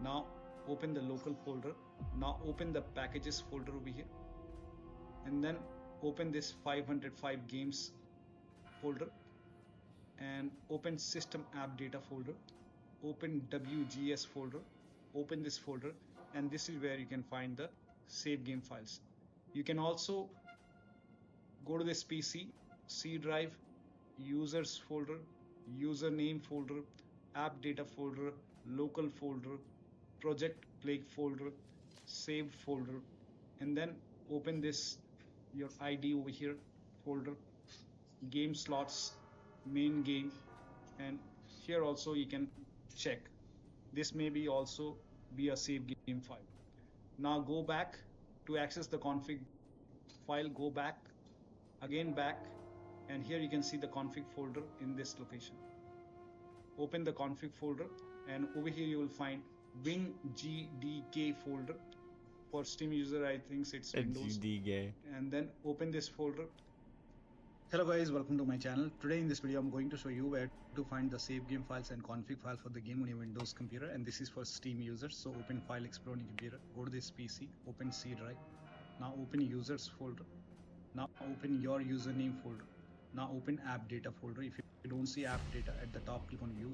S6: Now open the local folder. Now open the packages folder over here, and then open this 505 games folder, and open system app data folder, open WGS folder, open this folder, and this is where you can find the save game files. You can also go to this PC, C drive, users folder, username folder, app data folder, local folder, project plague folder, saved folder, and then open this your ID over here folder, game slots, main game, and here also you can check. This may be also be a save game file. Now go back to access the config file, go back, again back, and here you can see the config folder in this location. Open the config folder, and over here you will find WinGDK folder. For Steam user, I think it's Windows. And then open this folder. Hello guys, welcome to my channel. Today in this video I'm going to show you where to find the save game files and config file for the game on your Windows computer, and this is for Steam users. So open File Explorer on your computer, go to this PC, open C drive. Now open users folder. Now open your username folder. Now open app data folder. If you don't see app data at the top, click on view.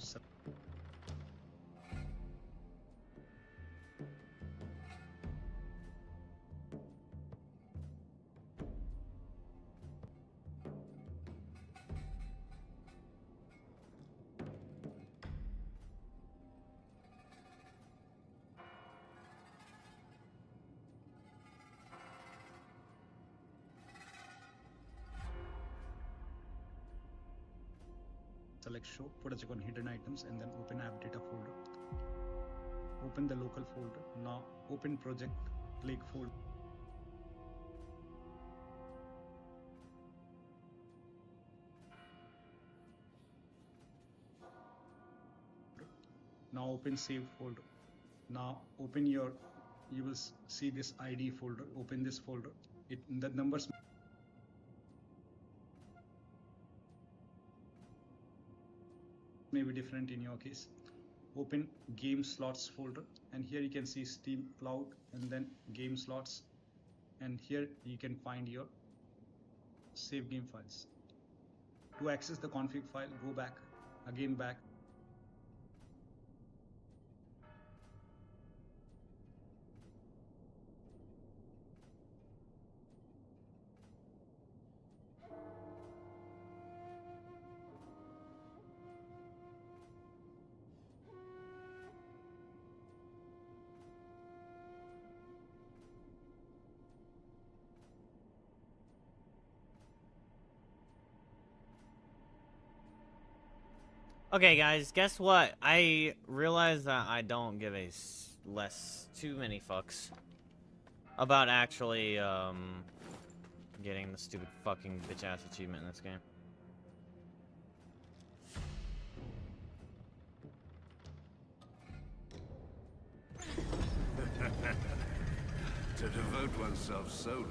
S6: Select show, put a check on hidden items, and then open app data folder, open the local folder. Now open project plague folder, now open save folder. Now open your, you will see this ID folder, open this folder. The numbers may be different in your case. Open game slots folder, and here you can see Steam Cloud and then game slots, and here you can find your save game files. To access the config file, go back, again back,
S1: Okay, guys, guess what? I realized that I don't give a too many fucks about actually, getting the stupid fucking bitch-ass achievement in this game.
S19: To devote oneself solely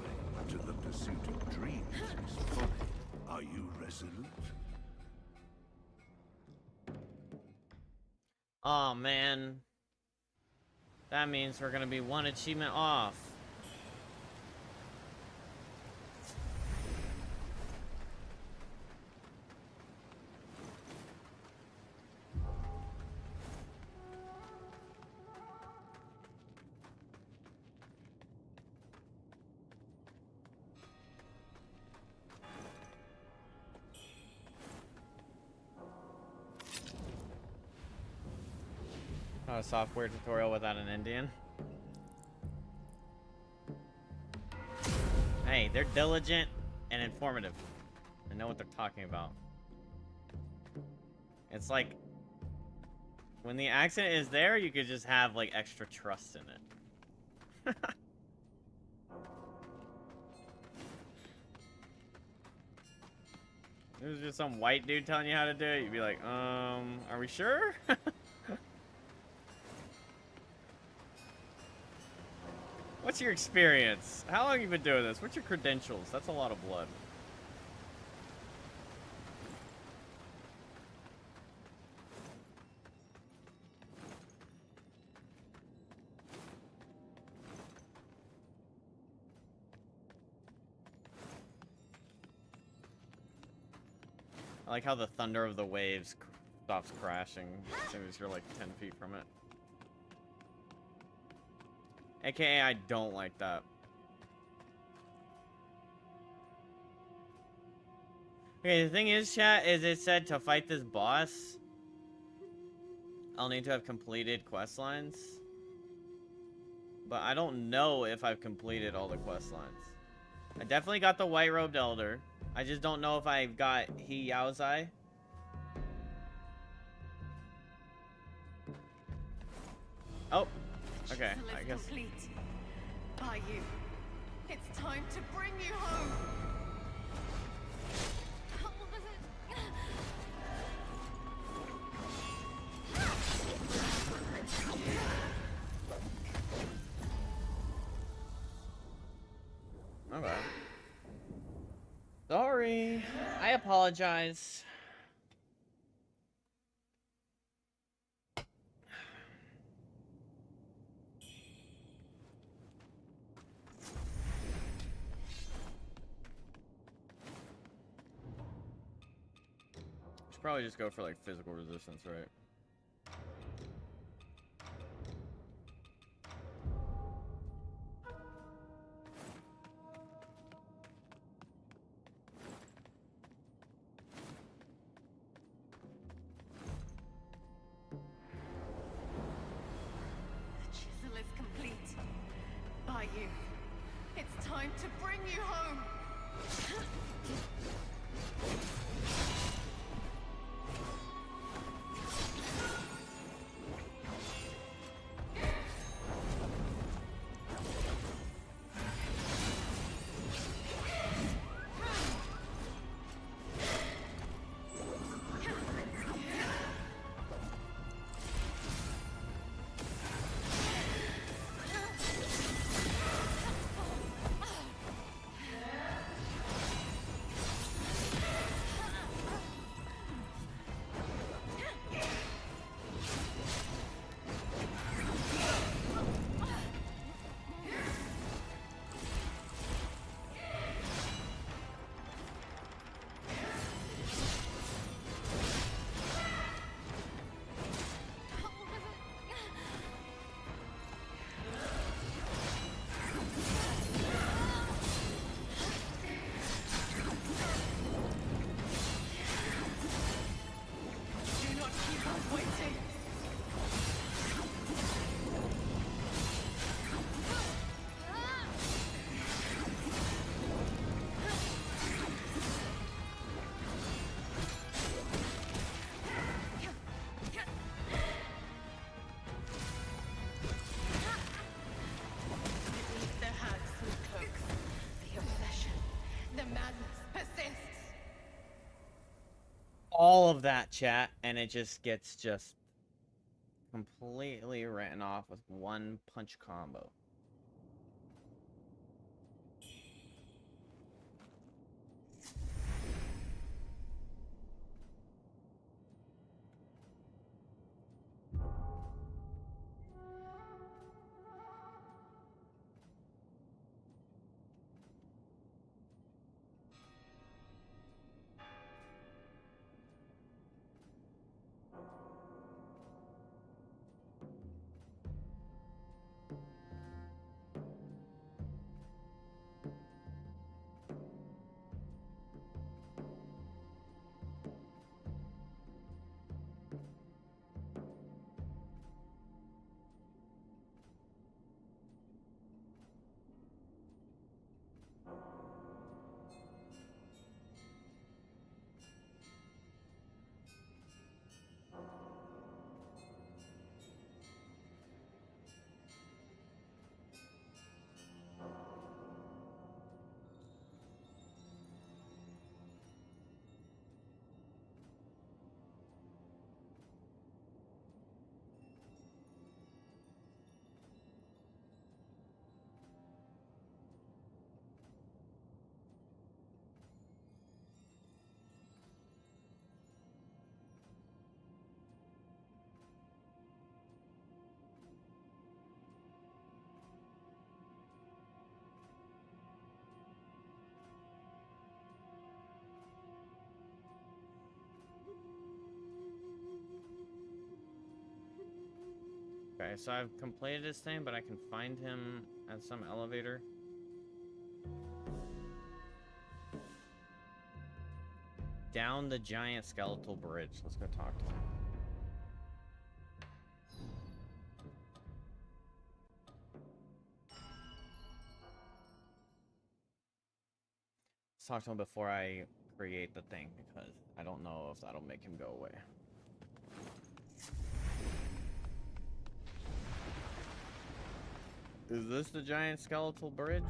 S19: to the pursuit of dreams is folly. Are you resolute?
S1: Oh man. That means we're gonna be one achievement off. Not a software tutorial without an Indian. Hey, they're diligent and informative. They know what they're talking about. It's like, when the accent is there, you could just have, like, extra trust in it. If it was just some white dude telling you how to do it, you'd be like, are we sure? What's your experience? How long have you been doing this? What's your credentials? That's a lot of blood. I like how the thunder of the waves stops crashing as soon as you're like 10 feet from it. AKA, I don't like that. Okay, the thing is, chat, is it said to fight this boss, I'll need to have completed quest lines. But I don't know if I've completed all the quest lines. I definitely got the White Robed Elder. I just don't know if I've got He Yaozai. Oh, okay, I guess.
S7: Complete. By you. It's time to bring you home.
S1: My bad. Sorry. I apologize. Should probably just go for like physical resistance, right?
S7: The chisel is complete. By you. It's time to bring you home. Do not keep us waiting. Beneath their hats and cloaks, the obsession, the madness persists.
S1: All of that, chat, and it just gets completely written off with one punch combo. Okay, so I've completed this thing, but I can find him at some elevator. Down the giant skeletal bridge. Let's go talk to him. Let's talk to him before I create the thing, because I don't know if that'll make him go away. Is this the giant skeletal bridge?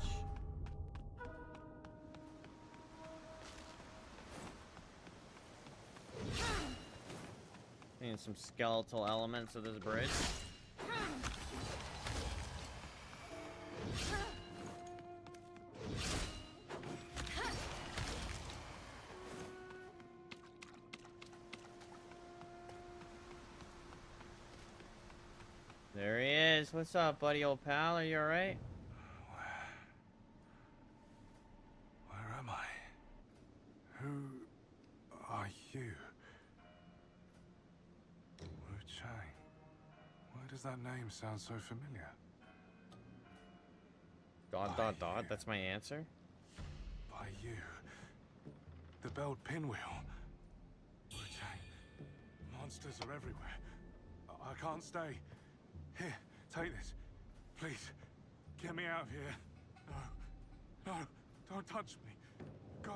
S1: Need some skeletal elements of this bridge. There he is. What's up, buddy, old pal? Are you alright?
S19: Where am I? Who are you? Wuchang. Why does that name sound so familiar? ...
S1: That's my answer.
S19: By you. The belled pinwheel. Wuchang. Monsters are everywhere. I can't stay. Here, take this. Please, get me out of here. No, don't touch me. Go.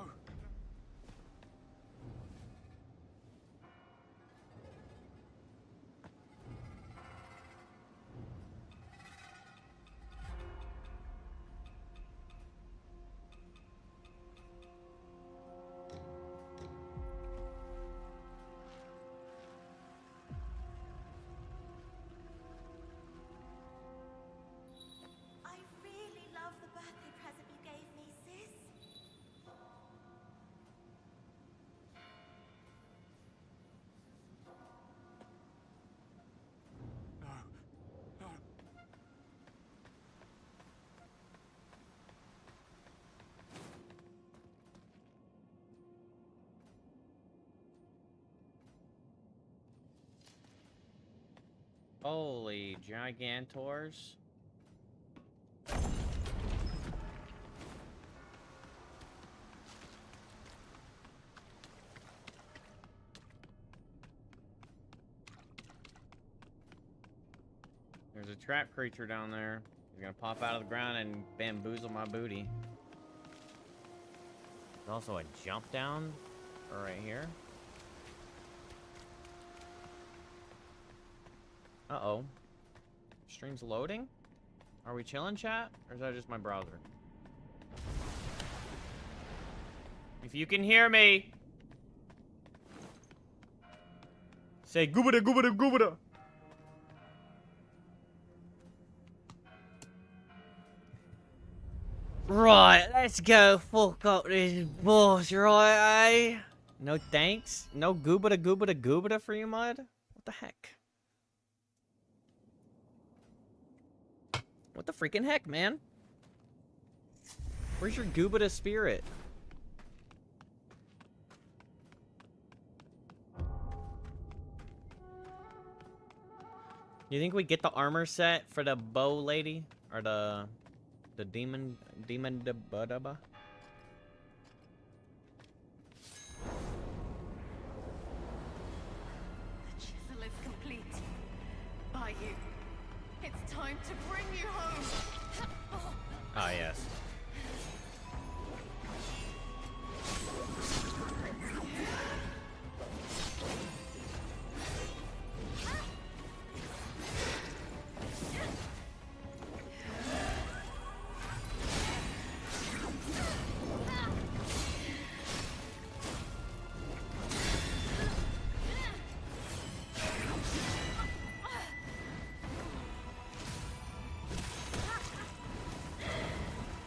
S1: Holy gigantors. There's a trap creature down there. He's gonna pop out of the ground and bamboozle my booty. There's also a jump down right here. Uh-oh. Stream's loading? Are we chilling, chat? Or is that just my browser? If you can hear me, say goobada goobada goobada. Right, let's go fuck up this boss, right, eh? No thanks? No goobada goobada goobada for you, mud? What the heck? What the freaking heck, man? Where's your goobada spirit? You think we get the armor set for the bow lady? Or the demon da ba da ba?
S7: The chisel is complete. By you. It's time to bring you home.
S1: Ah, yes.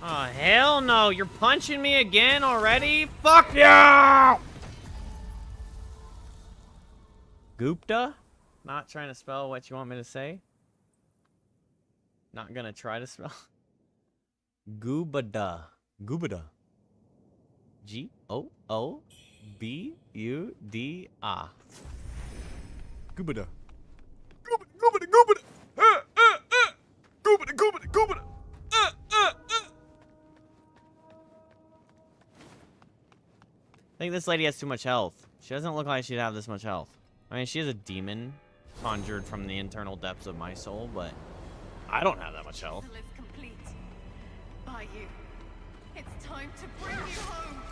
S1: Oh, hell no. You're punching me again already? Fuck you! Gupta? Not trying to spell what you want me to say. Not gonna try to spell. Goobada. Goobada. G-O-O-B-U-D-A. Goobada. Goobada, goobada, goobada! think this lady has too much health. She doesn't look like she'd have this much health. I mean, she is a demon conjured from the internal depths of my soul, but I don't have that much health.
S7: The puzzle is complete. By you. It's time to bring you home.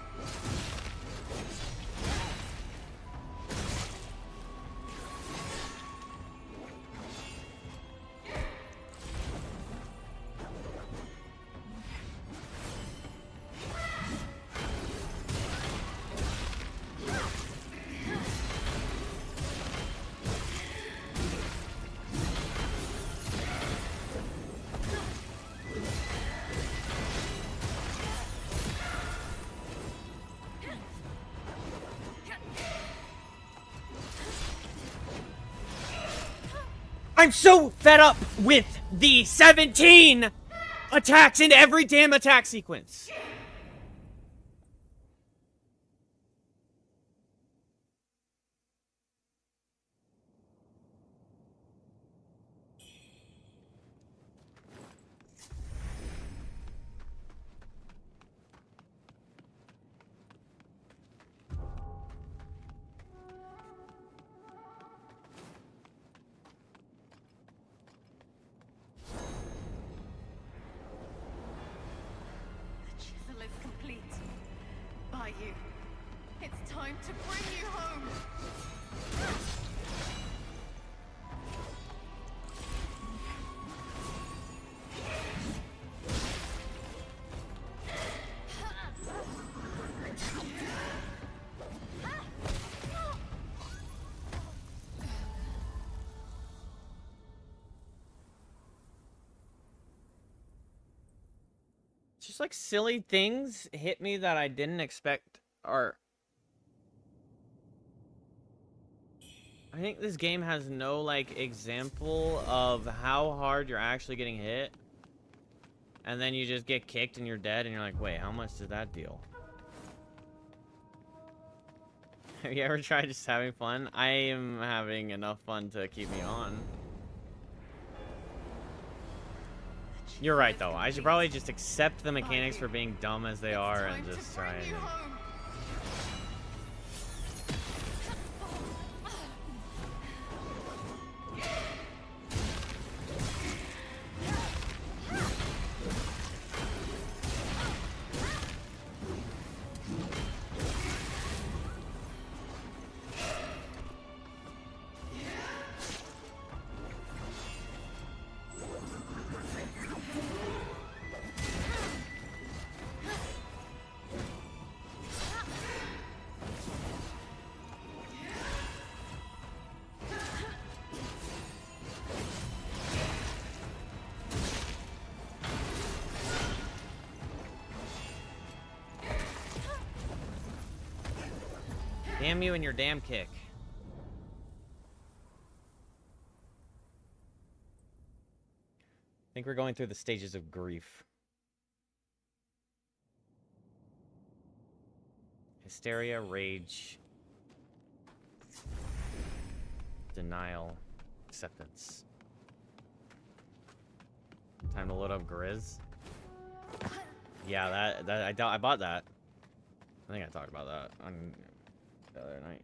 S1: I'm so fed up with the 17 attacks in every damn attack sequence.
S7: By you. It's time to bring you home.
S1: Just like silly things hit me that I didn't expect. Or I think this game has no like example of how hard you're actually getting hit, and then you just get kicked and you're dead, and you're like, wait, how much did that deal? Have you ever tried just having fun? I am having enough fun to keep me on. You're right, though. I should probably just accept the mechanics for being dumb as they are and just try and... Damn you and your damn kick. I think we're going through the stages of grief. Hysteria, rage, denial, acceptance. Time to load up Grizz. Yeah, I bought that. I think I talked about that on the other night.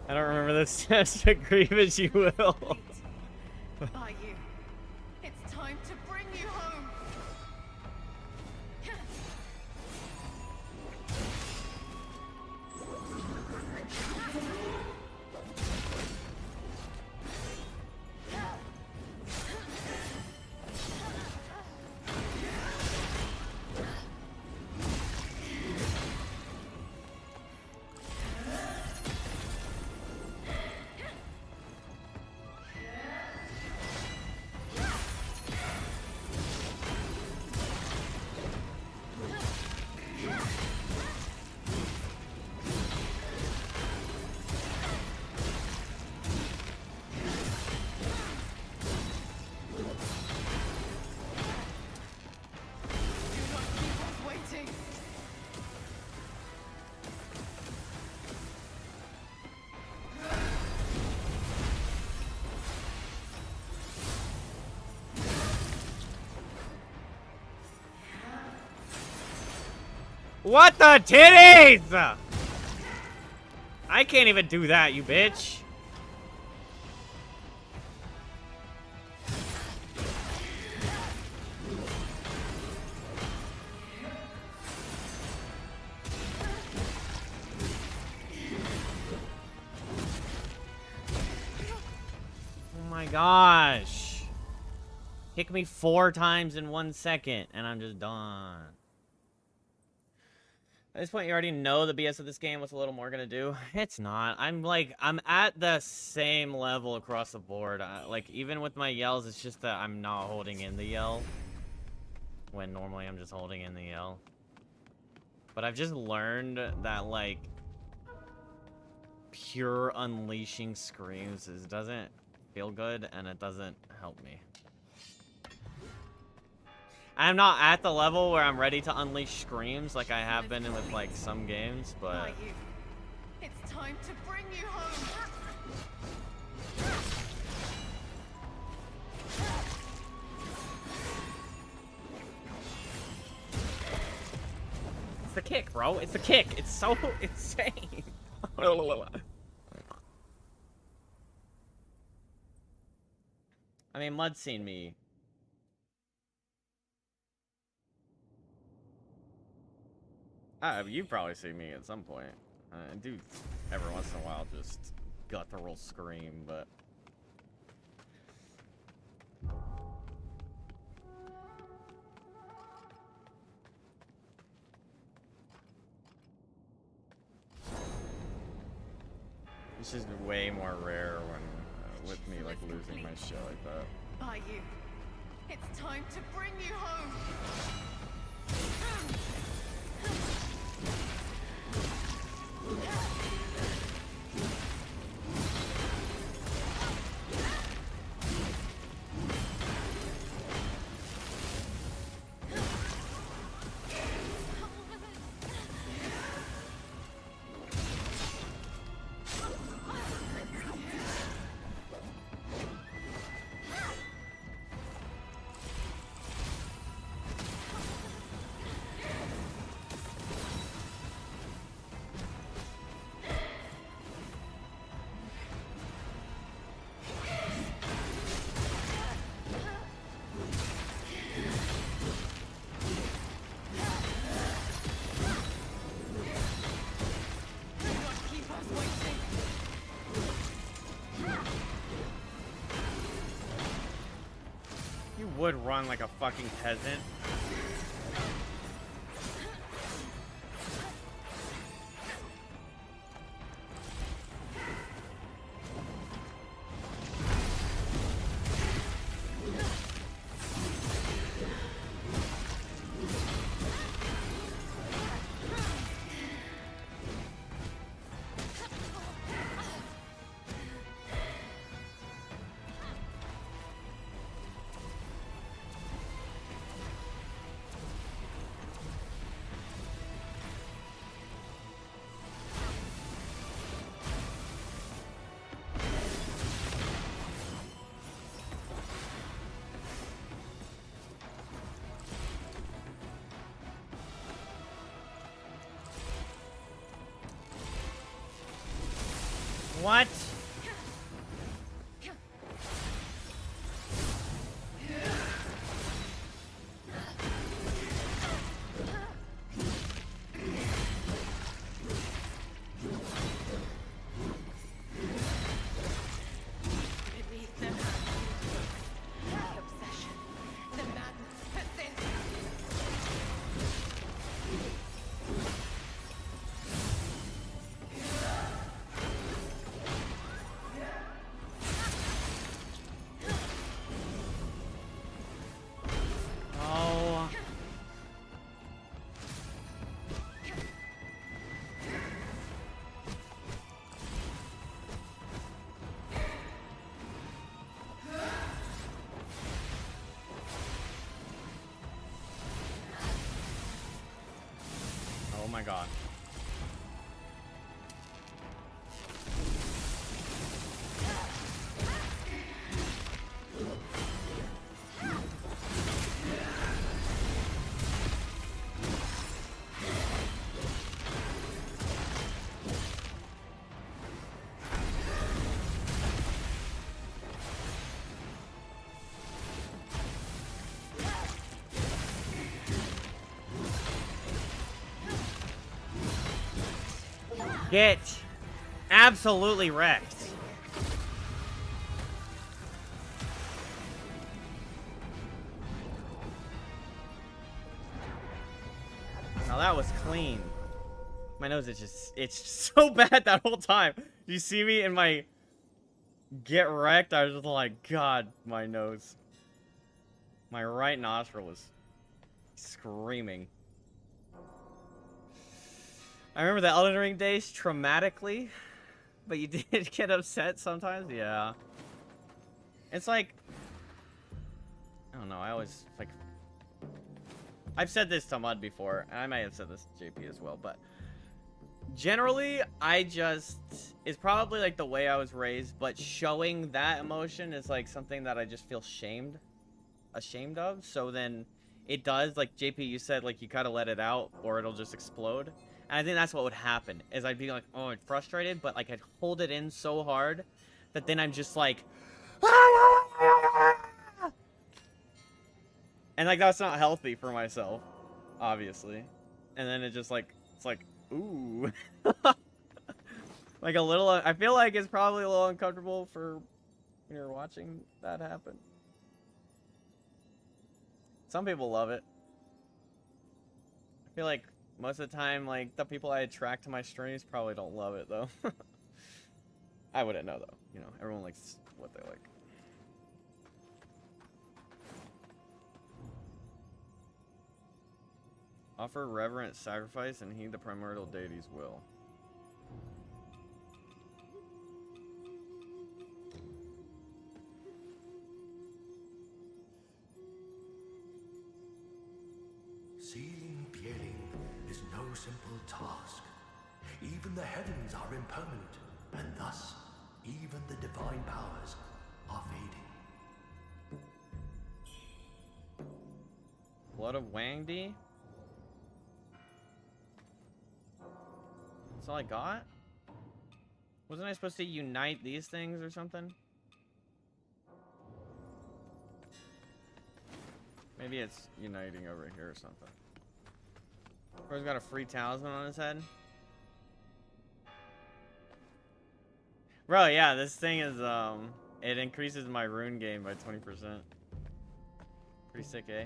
S1: I don't remember this test of grief as you will.
S7: By you. It's time to bring you home.
S1: What the titties? I can't even do that, you bitch. Oh my gosh. Kick me 4 times in 1 second, and I'm just done. At this point, you already know the BS of this game. What's a little more gonna do? It's not. I'm at the same level across the board. Like, even with my yells, it's just that I'm not holding in the yell. When normally I'm just holding in the yell. But I've just learned that, like, pure unleashing screams doesn't feel good, and it doesn't help me. I'm not at the level where I'm ready to unleash screams like I have been in with, like, some games, but...
S7: It's time to bring you home.
S1: It's the kick, bro. It's the kick. It's so insane. I mean, Mud's seen me. You've probably seen me at some point. I do every once in a while just guttural scream, but... This is way more rare when, with me, like, losing my shit like that.
S7: By you. It's time to bring you home.
S1: Would run like a fucking peasant. What?
S7: Beneath them, the obsession, the madness persists.
S1: Oh. Oh my god. Get absolutely wrecked. Now that was clean. My nose is it's so bad that whole time. You see me in my get wrecked, I was just like, God, my nose. My right nostril was screaming. I remember the Elden Ring days traumatically, but you did get upset sometimes, yeah. It's like, I don't know, I always, like, I've said this to Mud before, and I might have said this to JP as well, but generally, it's probably like the way I was raised, but showing that emotion is like something that I just feel ashamed of, so then it does, like JP, you said, like you gotta let it out or it'll just explode. And I think that's what would happen, is I'd be like, oh, I'm frustrated, but like I'd hold it in so hard that then I'm just like, and like that's not healthy for myself, obviously. And then it just like, it's like, ooh. Like a little, I feel like it's probably a little uncomfortable for when you're watching that happen. Some people love it. I feel like most of the time, like, the people I attract to my streams probably don't love it, though. I wouldn't know, though. You know, everyone likes what they like. Offer reverent sacrifice and heed the primordial deity's will.
S21: Sealing Bieling is no simple task. Even the heavens are impermanent, and thus, even the divine powers are fading.
S1: Blood of Wangdi? That's all I got? Wasn't I supposed to unite these things or something? Maybe it's uniting over here or something. Bro's got a free talisman on his head. Bro, yeah, this thing is, it increases my rune game by 20%. Pretty sick, eh?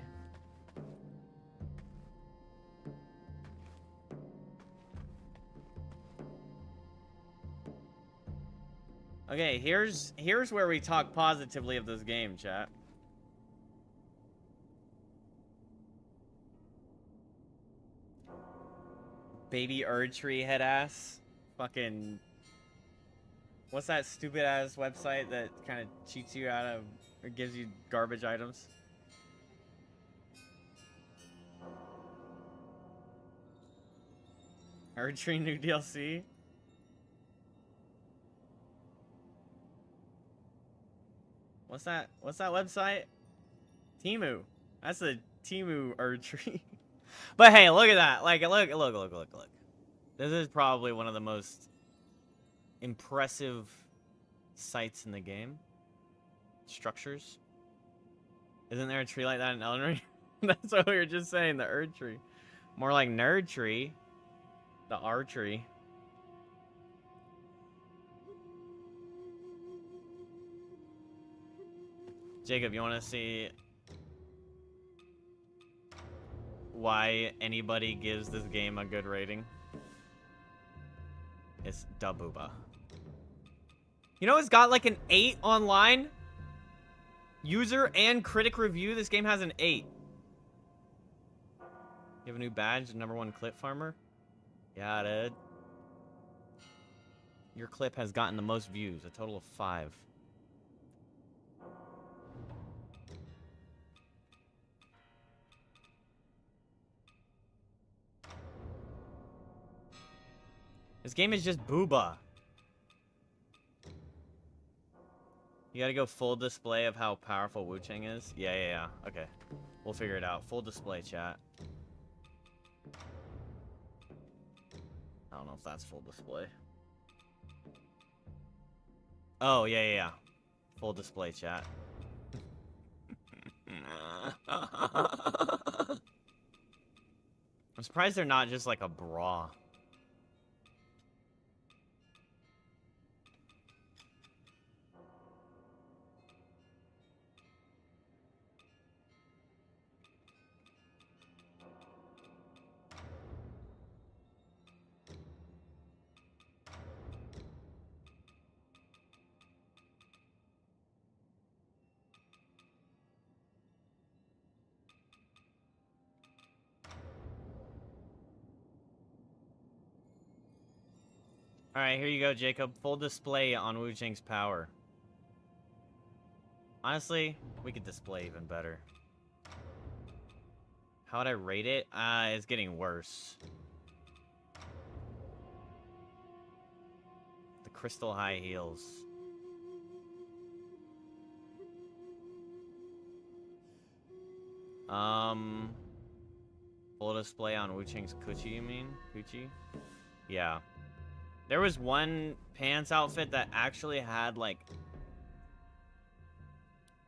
S1: Okay, here's where we talk positively of this game, chat. Baby Erdtree head ass. Fucking, what's that stupid ass website that kind of cheats you out of, or gives you garbage items? Erdtree new DLC? What's that website? Temu. That's a Temu Erdtree. But hey, look at that. Like, look. This is probably one of the most impressive sights in the game. Structures. Isn't there a tree like that in Elden Ring? That's what we were just saying, the Erdtree. More like Nerd Tree. The R-Tree. Jacob, you want to see why anybody gives this game a good rating? It's Dabuba. You know, it's got like an 8 online. User and critic review. This game has an 8. You have a new badge, #1 clip farmer? Yeah, dude. Your clip has gotten the most views, a total of 5. This game is just booba. You gotta go full display of how powerful Wuchang is? Yeah. Okay. We'll figure it out. Full display, chat. I don't know if that's full display. Oh, yeah. Full display, chat. I'm surprised they're not just like a bra. Alright, here you go, Jacob. Full display on Wuchang's power. Honestly, we could display even better. How would I rate it? It's getting worse. The crystal high heels. Full display on Wuchang's Coochie, you mean? Coochie? Yeah. There was one pants outfit that actually had, like,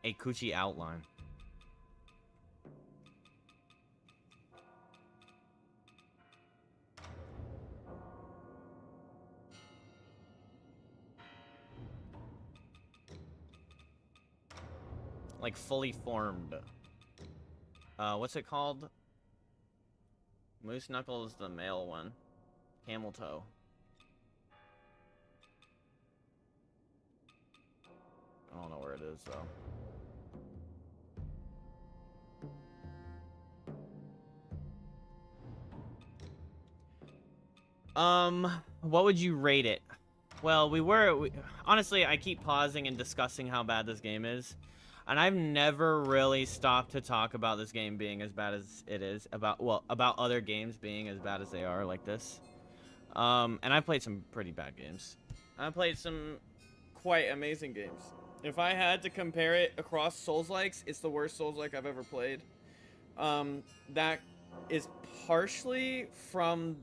S1: a Coochie outline. Like, fully formed. What's it called? Moose Knuckle is the male one. Camel Toe. I don't know where it is, though. What would you rate it? Well, honestly, I keep pausing and discussing how bad this game is. And I've never really stopped to talk about this game being as bad as it is. About other games being as bad as they are like this. And I've played some pretty bad games. I've played some quite amazing games. If I had to compare it across Souls-likes, it's the worst Souls-like I've ever played. That is partially from,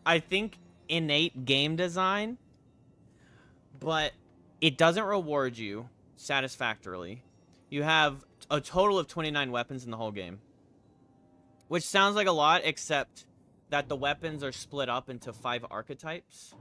S1: I think, innate game design. But it doesn't reward you satisfactorily. You have a total of 29 weapons in the whole game, which sounds like a lot, except that the weapons are split up into 5 archetypes.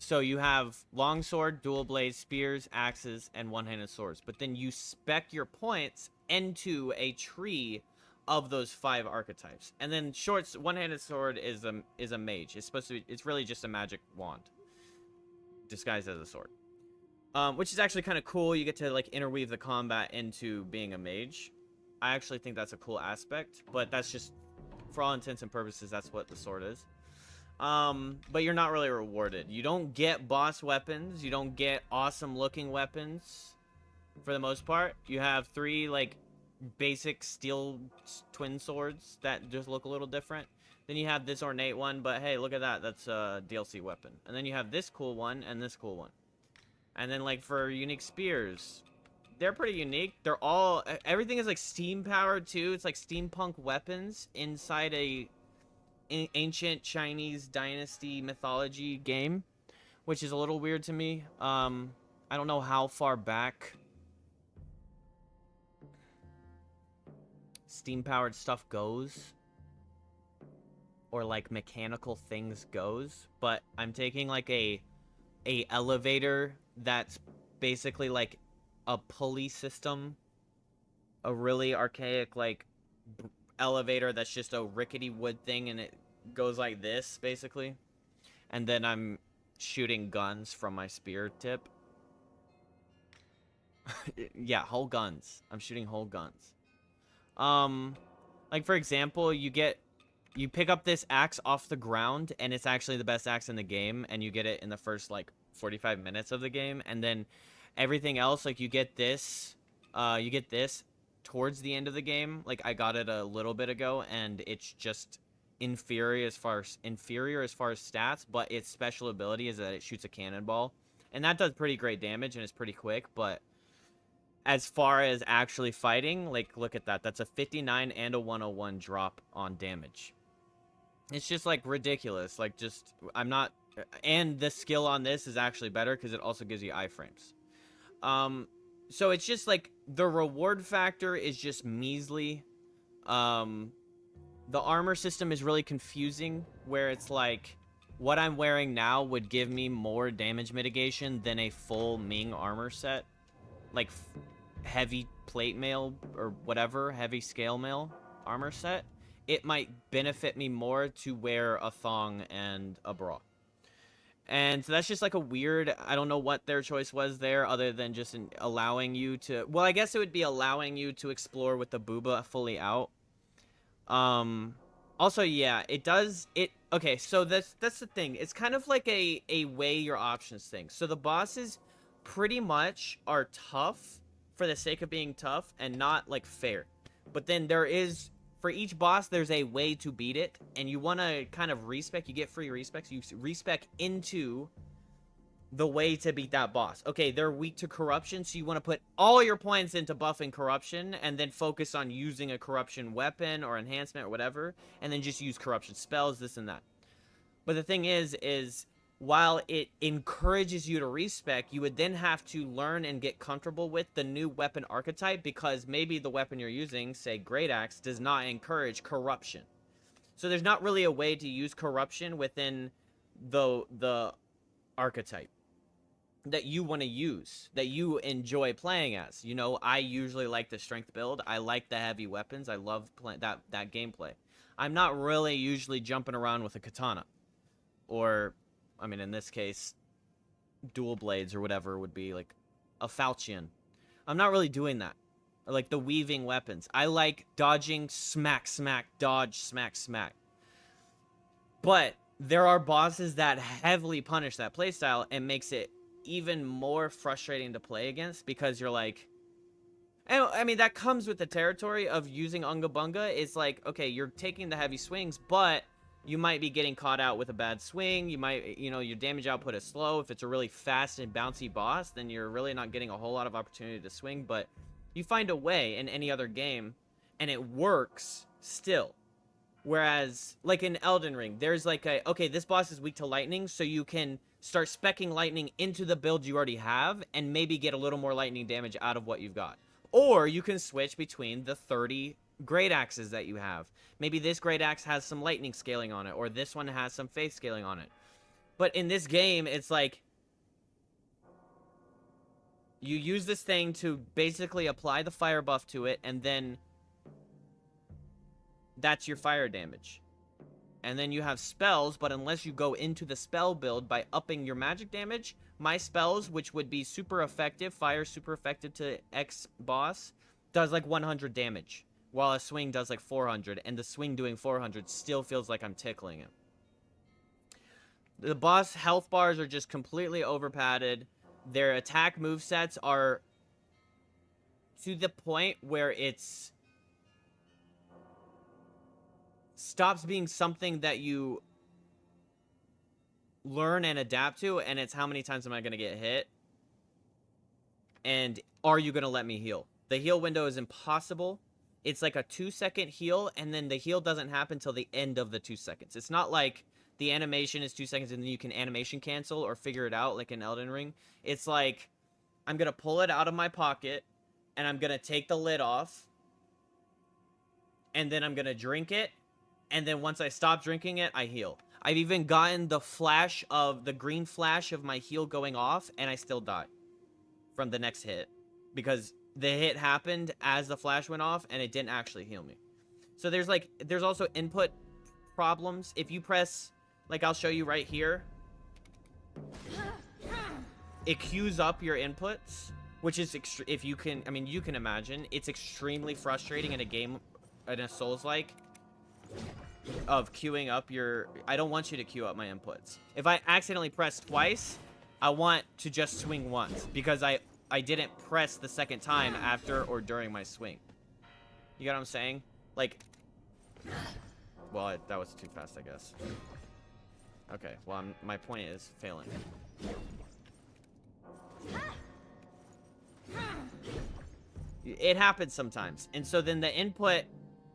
S1: So you have longsword, dual blades, spears, axes, and one-handed swords. But then you spec your points into a tree of those 5 archetypes. And then one-handed sword is a mage. It's really just a magic wand disguised as a sword. Which is actually kind of cool. You get to, like, interweave the combat into being a mage. I actually think that's a cool aspect, but that's just, for all intents and purposes, that's what the sword is. But you're not really rewarded. You don't get boss weapons. You don't get awesome looking weapons for the most part. You have 3, like, basic steel twin swords that just look a little different. Then you have this ornate one, but hey, look at that. That's a DLC weapon. And then you have this cool one and this cool one. And then, like, for unique spears, they're pretty unique. They're all, everything is, like, steam powered too. It's like steampunk weapons inside a ancient Chinese dynasty mythology game, which is a little weird to me. I don't know how far back steam powered stuff goes, or like mechanical things goes, but I'm taking like a elevator that's basically like a pulley system, a really archaic like elevator that's just a rickety wood thing, and it goes like this basically, and then I'm shooting guns from my spear tip. Yeah, whole guns. I'm shooting whole guns. Like for example, you pick up this axe off the ground, and it's actually the best axe in the game, and you get it in the first like 45 minutes of the game, and then everything else, like you get this towards the end of the game. Like I got it a little bit ago, and it's just inferior as far as stats, but its special ability is that it shoots a cannonball, and that does pretty great damage and it's pretty quick. But as far as actually fighting, like look at that, that's a 59 and a 101 drop on damage. It's just like ridiculous. Like just and the skill on this is actually better because it also gives you iframes. So it's just like the reward factor is just measly. The armor system is really confusing, where it's like what I'm wearing now would give me more damage mitigation than a full Ming armor set, like heavy plate mail or whatever, heavy scale mail armor set. It might benefit me more to wear a thong and a bra. And so that's just like a weird, I don't know what their choice was there, other than just allowing you to, well, I guess it would be allowing you to explore with the booba fully out. Also, yeah, it does it. Okay, so that's the thing. It's kind of like a weigh your options thing. So the bosses pretty much are tough for the sake of being tough and not like fair. But then there is, for each boss, there's a way to beat it, and you want to kind of respec. You get free respecs. You respec into the way to beat that boss. Okay, they're weak to corruption, so you want to put all your points into buffing corruption, and then focus on using a corruption weapon or enhancement or whatever, and then just use corruption spells, this and that. But the thing is while it encourages you to respec, you would then have to learn and get comfortable with the new weapon archetype, because maybe the weapon you're using, say Great Axe, does not encourage corruption. So there's not really a way to use corruption within the archetype that you want to use, that you enjoy playing as. You know, I usually like the strength build. I like the heavy weapons. I love that gameplay. I'm not really usually jumping around with a katana. Or, I mean, in this case, dual blades or whatever would be like a falchion. I'm not really doing that. I like the weaving weapons. I like dodging, smack, smack, dodge, smack, smack. But there are bosses that heavily punish that playstyle and makes it even more frustrating to play against, because you're like, and I mean, that comes with the territory of using Unga Bunga. It's like, okay, you're taking the heavy swings, but you might be getting caught out with a bad swing. You might, you know, your damage output is slow. If it's a really fast and bouncy boss, then you're really not getting a whole lot of opportunity to swing, but you find a way in any other game, and it works still. Whereas, like in Elden Ring, there's like a, okay, this boss is weak to lightning, so you can start speccing lightning into the build you already have, and maybe get a little more lightning damage out of what you've got. Or you can switch between the 30 Great Axes that you have. Maybe this Great Axe has some lightning scaling on it, or this one has some faith scaling on it. But in this game, it's like, you use this thing to basically apply the fire buff to it, and then that's your fire damage. And then you have spells, but unless you go into the spell build by upping your magic damage, my spells, which would be super effective, fire super effective to X boss, does like 100 damage, while a swing does like 400, and the swing doing 400 still feels like I'm tickling him. The boss health bars are just completely overpadded. Their attack movesets are to the point where it's stops being something that you learn and adapt to, and it's how many times am I going to get hit, and are you going to let me heal? The heal window is impossible. It's like a 2-second heal, and then the heal doesn't happen till the end of the 2 seconds. It's not like the animation is 2 seconds and then you can animation cancel or figure it out like in Elden Ring. It's like, I'm going to pull it out of my pocket, and I'm going to take the lid off, and then I'm going to drink it, and then once I stop drinking it, I heal. I've even gotten the flash of, the green flash of my heal going off, and I still die from the next hit. Because the hit happened as the flash went off, and it didn't actually heal me. So there's also input problems. If you press, like I'll show you right here, it queues up your inputs, which is, if you can, I mean, you can imagine, it's extremely frustrating in a game, in a Souls-like, of queuing up your, I don't want you to queue up my inputs. If I accidentally press twice, I want to just swing once, because I didn't press the second time after or during my swing. You get what I'm saying? Like, well, that was too fast, I guess. Okay, well, my point is failing. It happens sometimes, and so then the input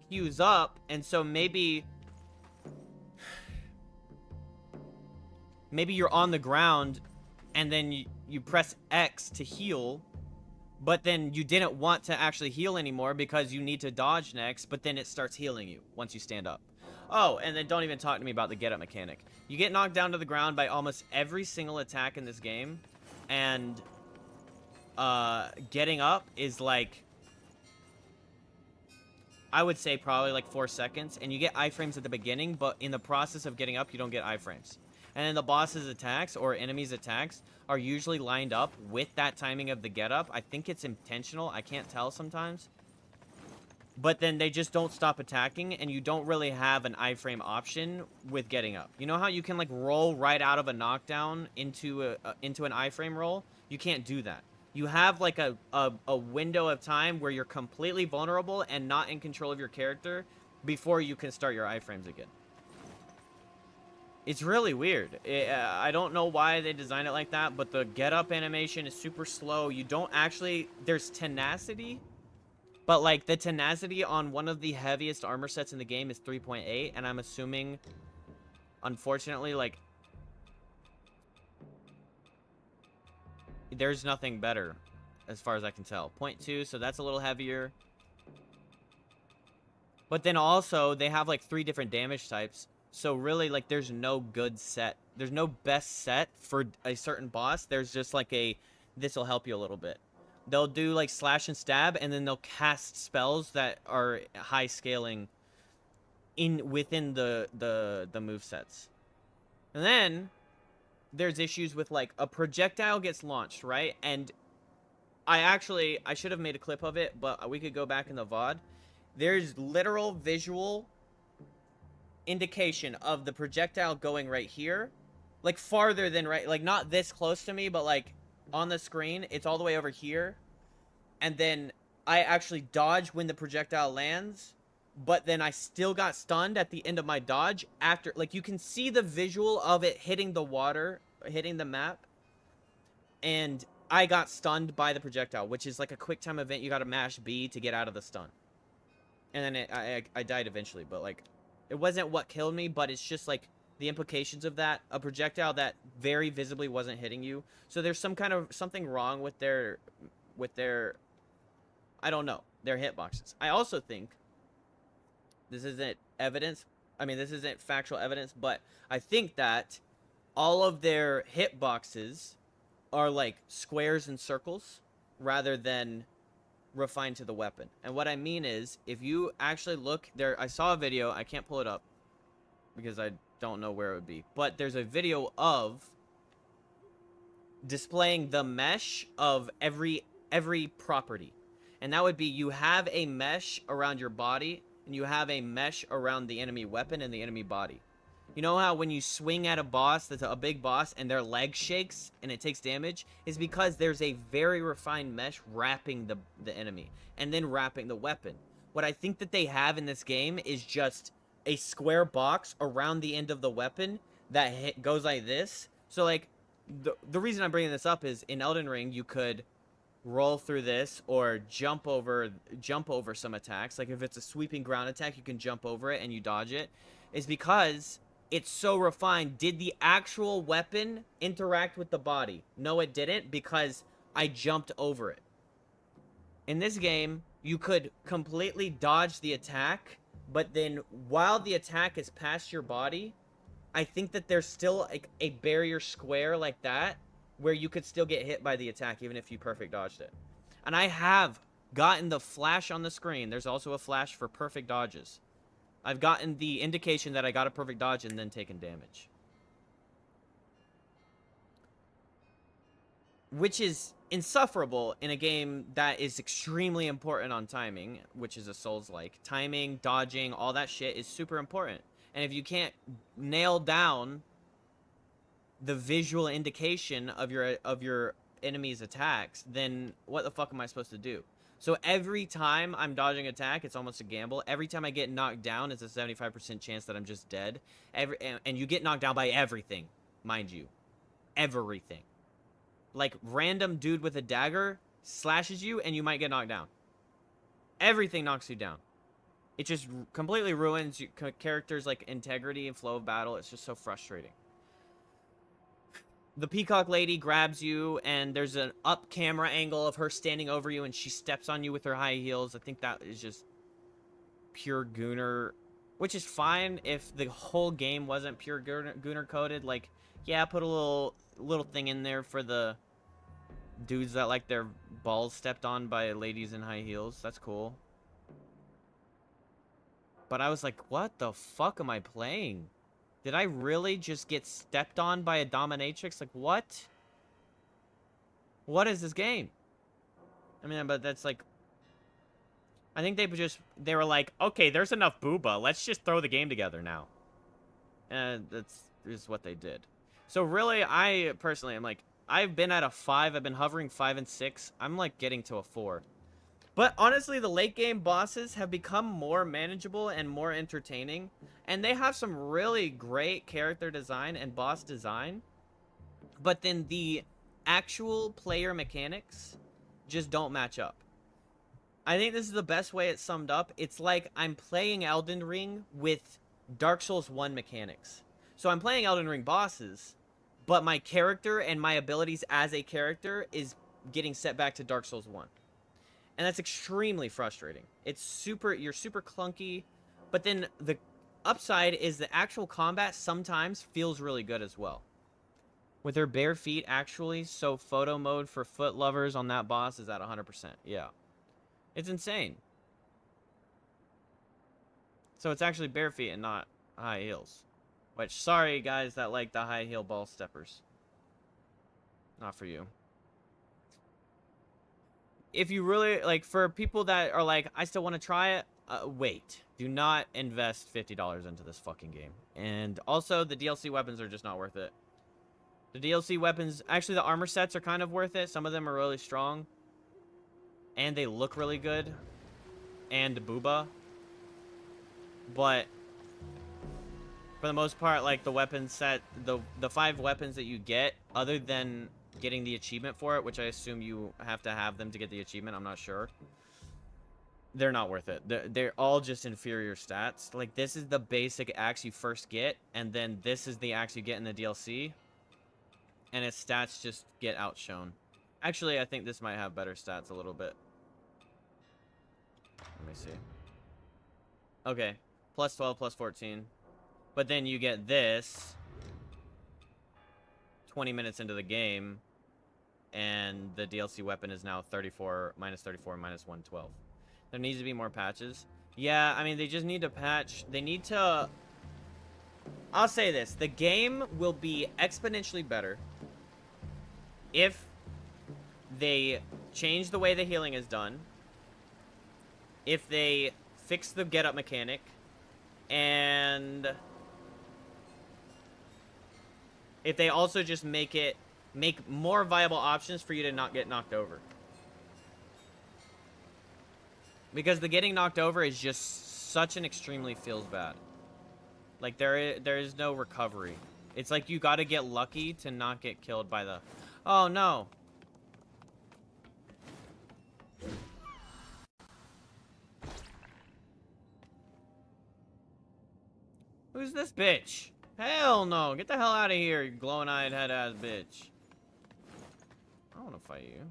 S1: queues up, and so maybe you're on the ground, and then you press X to heal, but then you didn't want to actually heal anymore because you need to dodge next, but then it starts healing you once you stand up. Oh, and then don't even talk to me about the get up mechanic. You get knocked down to the ground by almost every single attack in this game, and getting up is like, I would say probably like 4 seconds, and you get iframes at the beginning, but in the process of getting up, you don't get iframes. And then the boss's attacks or enemies' attacks are usually lined up with that timing of the get up. I think it's intentional. I can't tell sometimes. but then they just don't stop attacking, and you don't really have an iframe option with getting up. You know how you can like roll right out of a knockdown into an iframe roll? You can't do that. You have like a window of time where you're completely vulnerable and not in control of your character before you can start your iframes again. It's really weird. I don't know why they designed it like that, but the get up animation is super slow. You don't actually... There's tenacity, but like the tenacity on one of the heaviest armor sets in the game is 3.8, and I'm assuming, unfortunately, like, there's nothing better as far as I can tell. 0.2, so that's a little heavier. But then also, they have like 3 different damage types. So really, like, there's no good set. There's no best set for a certain boss. There's just like a, this will help you a little bit. They'll do like slash and stab, and then they'll cast spells that are high scaling within the movesets. And then there's issues with like a projectile gets launched, right? And I should have made a clip of it, but we could go back in the VOD. There's literal visual indication of the projectile going right here, like farther than right, like not this close to me, but like on the screen it's all the way over here, and then I actually dodge when the projectile lands, but then I still got stunned at the end of my dodge after. Like, you can see the visual of it hitting the water, hitting the map, and I got stunned by the projectile, which is like a quick time event. You gotta mash B to get out of the stun, and then I died eventually, but like, it wasn't what killed me, but it's just like the implications of that. A projectile that very visibly wasn't hitting you. So there's something wrong with their, I don't know, their hitboxes. I also think, this isn't evidence, I mean, this isn't factual evidence, but I think that all of their hitboxes are like squares and circles rather than refined to the weapon. And what I mean is, if you actually look there, I saw a video, I can't pull it up because I don't know where it would be, but there's a video of displaying the mesh of every property, and that would be, you have a mesh around your body, and you have a mesh around the enemy weapon and the enemy body. You know how when you swing at a boss that's a big boss and their leg shakes and it takes damage? Is because there's a very refined mesh wrapping the enemy and then wrapping the weapon. What I think that they have in this game is just a square box around the end of the weapon that goes like this. So like, the reason I'm bringing this up is in Elden Ring you could roll through this or jump over some attacks. Like if it's a sweeping ground attack, you can jump over it and you dodge it. Is because it's so refined. Did the actual weapon interact with the body? No, it didn't, because I jumped over it. In this game, you could completely dodge the attack, but then while the attack is past your body, I think that there's still like a barrier square like that where you could still get hit by the attack even if you perfect dodged it. And I have gotten the flash on the screen. There's also a flash for perfect dodges. I've gotten the indication that I got a perfect dodge and then taken damage. Which is insufferable in a game that is extremely important on timing, which is a Souls-like. Timing, dodging, all that shit is super important. And if you can't nail down the visual indication of your enemy's attacks, then what the fuck am I supposed to do? So every time I'm dodging attack, it's almost a gamble. Every time I get knocked down, it's a 75% chance that I'm just dead. And you get knocked down by everything, mind you. Everything. Like, random dude with a dagger slashes you, and you might get knocked down. Everything knocks you down. It just completely ruins your character's, like, integrity and flow of battle. It's just so frustrating. The peacock lady grabs you, and there's an up camera angle of her standing over you, and she steps on you with her high heels. I think that is just pure Gooner, which is fine if the whole game wasn't pure Gooner coded. Like, yeah, put a little thing in there for the dudes that like their balls stepped on by ladies in high heels. That's cool. But I was like, what the fuck am I playing? Did I really just get stepped on by a dominatrix? Like, what? What is this game? I mean, but that's like... I think they were like, okay, there's enough booba. Let's just throw the game together now. And that's is what they did. So really, I personally am like, I've been at a 5. I've been hovering 5 and 6. I'm like getting to a 4. But honestly, the late game bosses have become more manageable and more entertaining. And they have some really great character design and boss design. But then the actual player mechanics just don't match up. I think this is the best way it's summed up. It's like I'm playing Elden Ring with Dark Souls 1 mechanics. So I'm playing Elden Ring bosses, but my character and my abilities as a character is getting set back to Dark Souls 1. And that's extremely frustrating. You're super clunky, but then the upside is the actual combat sometimes feels really good as well. With her bare feet, actually, so photo mode for foot lovers on that boss is at 100%. Yeah. It's insane. So it's actually bare feet and not high heels. Which, sorry guys that like the high heel ball steppers. Not for you. If you really, like, for people that are like, I still want to try it, wait. Do not invest $50 into this fucking game. And also, the DLC weapons are just not worth it. The DLC weapons, actually the armor sets are kind of worth it. Some of them are really strong. And they look really good. And booba. But for the most part, like, the weapon set, the 5 weapons that you get, other than getting the achievement for it, which I assume you have to have them to get the achievement, I'm not sure. They're not worth it. They're all just inferior stats. Like, this is the basic axe you first get, and then this is the axe you get in the DLC. And its stats just get outshone. Actually, I think this might have better stats a little bit. Let me see. Okay. Plus 12, plus 14. But then you get this 20 minutes into the game. And the DLC weapon is now 34, minus 112. There needs to be more patches. Yeah, I mean, they just need to patch. They need to... I'll say this. The game will be exponentially better if they change the way the healing is done, if they fix the get-up mechanic, and if they also just make more viable options for you to not get knocked over. Because the getting knocked over is just such an extremely feels bad. Like, there is no recovery. It's like you gotta get lucky to not get killed by the... Oh, no. Who's this bitch? Hell no. Get the hell out of here, you glowing-eyed head-ass bitch. I don't want to fight you.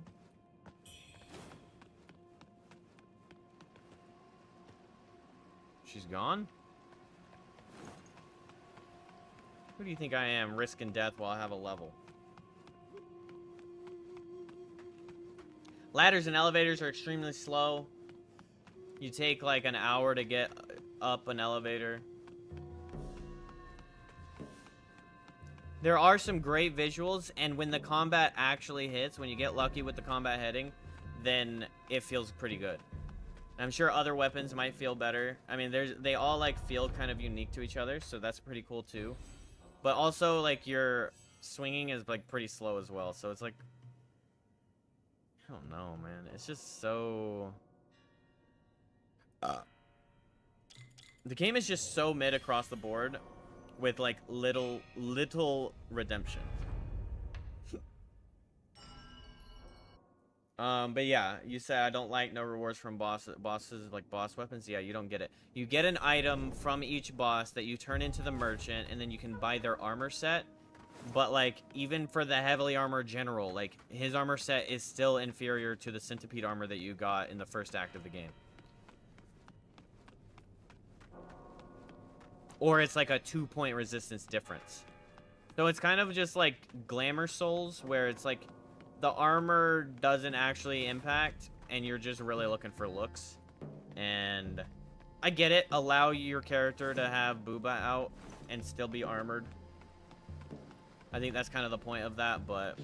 S1: She's gone? Who do you think I am, risking death while I have a level? Ladders and elevators are extremely slow. You take like an hour to get up an elevator. There are some great visuals, and when the combat actually hits, when you get lucky with the combat hitting, then it feels pretty good. I'm sure other weapons might feel better. I mean, they all like feel kind of unique to each other, so that's pretty cool too. But also, like, your swinging is like pretty slow as well, so it's like, I don't know, man. It's just so... The game is just so mid across the board with, like, little redemption. But yeah, you said I don't like no rewards from bosses, like boss weapons. Yeah, you don't get it. You get an item from each boss that you turn into the merchant, and then you can buy their armor set. But, like, even for the heavily armored general, like, his armor set is still inferior to the centipede armor that you got in the first act of the game. Or it's like a 2-point resistance difference. So it's kind of just like Glamour Souls, where it's like the armor doesn't actually impact, and you're just really looking for looks. And I get it. Allow your character to have booba out and still be armored. I think that's kind of the point of that, but...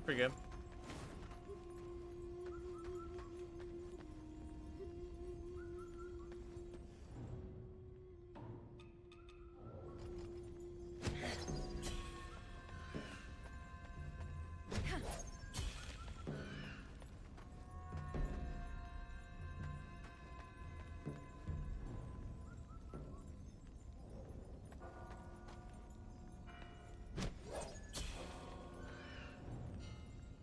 S1: Pretty good.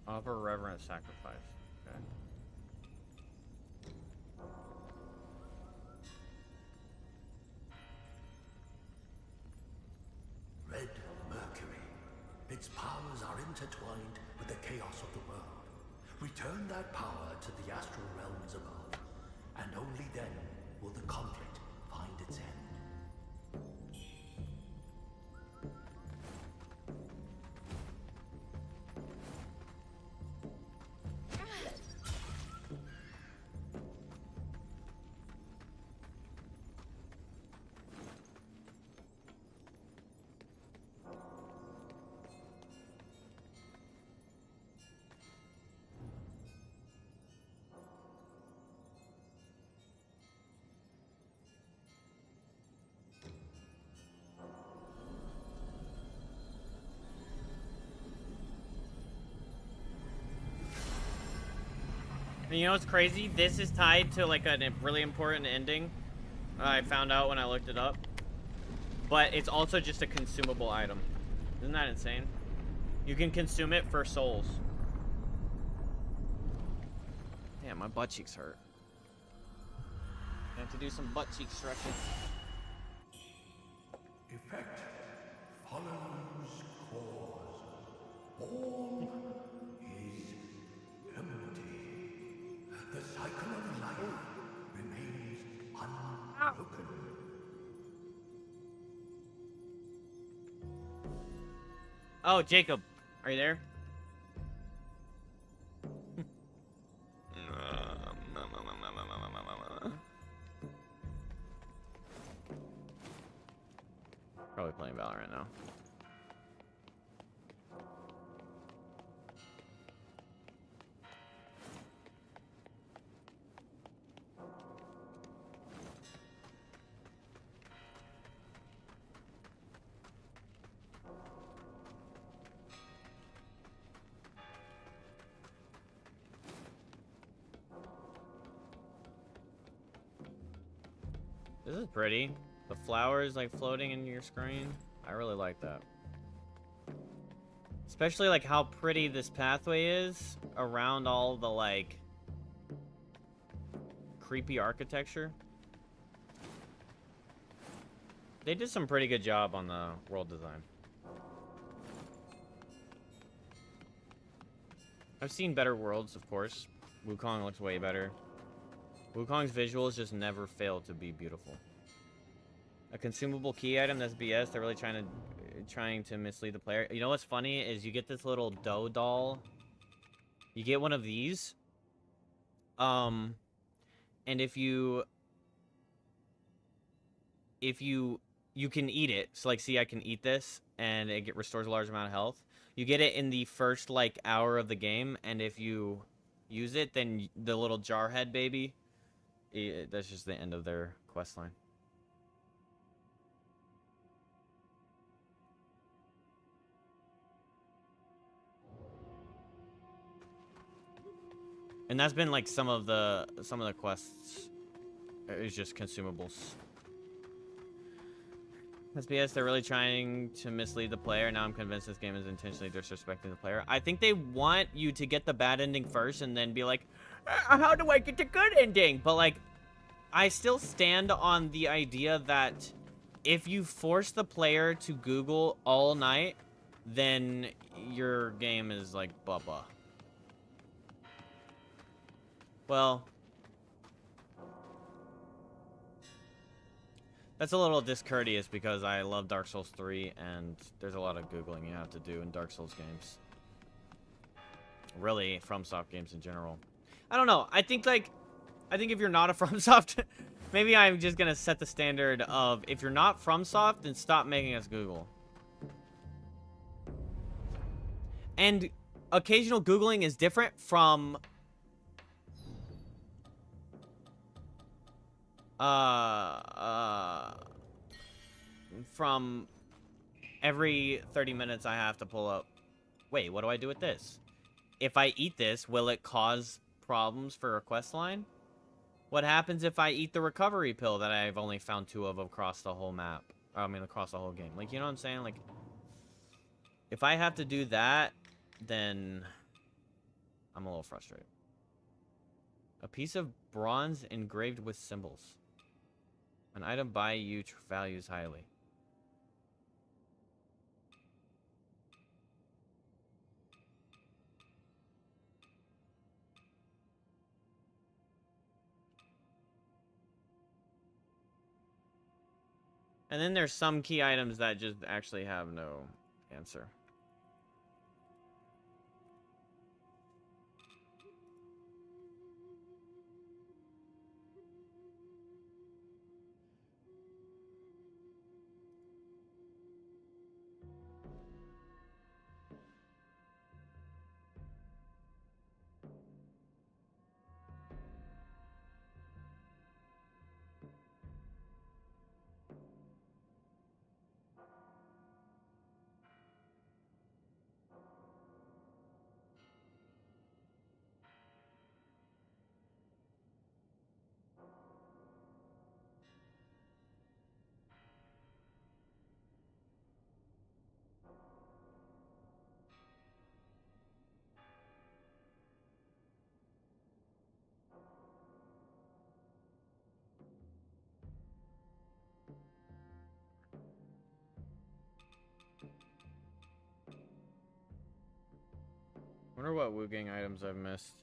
S1: Offer reverent sacrifice. Okay.
S21: Red Mercury. Its powers are intertwined with the chaos of the world. Return that power to the astral realms above, and only then will the conflict find its end.
S1: And you know what's crazy? This is tied to like a really important ending. I found out when I looked it up. But it's also just a consumable item. Isn't that insane? You can consume it for souls. Damn, my butt cheeks hurt. I have to do some butt cheek stretching.
S21: Effect follows cause. All is empty. The cycle of life remains unbroken.
S1: Oh, Jacob, are you there? Probably playing Valorant now. This is pretty. The flowers like floating in your screen. I really like that. Especially like how pretty this pathway is around all the like creepy architecture. They did some pretty good job on the world design. I've seen better worlds, of course. Wuchang looks way better. Wukong's visuals just never fail to be beautiful. A consumable key item, that's BS. They're really trying to mislead the player. You know what's funny is you get this little dough doll. You get one of these. And if you can eat it. So like, see, I can eat this and it restores a large amount of health. You get it in the first like hour of the game, and if you use it, then the little jarhead baby, that's just the end of their quest line. And that's been like some of the quests is just consumables. SBS, they're really trying to mislead the player. Now I'm convinced this game is intentionally disrespecting the player. I think they want you to get the bad ending first and then be like, how do I get the good ending? But like, I still stand on the idea that if you force the player to Google all night, then your game is like blah-blah. Well, that's a little discourteous because I love Dark Souls 3 and there's a lot of Googling you have to do in Dark Souls games. Really, FromSoft games in general. I don't know. I think if you're not a FromSoft, maybe I'm just going to set the standard of if you're not FromSoft, then stop making us Google. And occasional Googling is different from every 30 minutes I have to pull up. Wait, what do I do with this? If I eat this, will it cause problems for a quest line? What happens if I eat the recovery pill that I've only found 2 of across the whole map? I mean, across the whole game. Like, you know what I'm saying? Like, if I have to do that, then I'm a little frustrated. A piece of bronze engraved with symbols. An item by you values highly. And then there's some key items that just actually have no answer. Wonder what Wuchang items I've missed.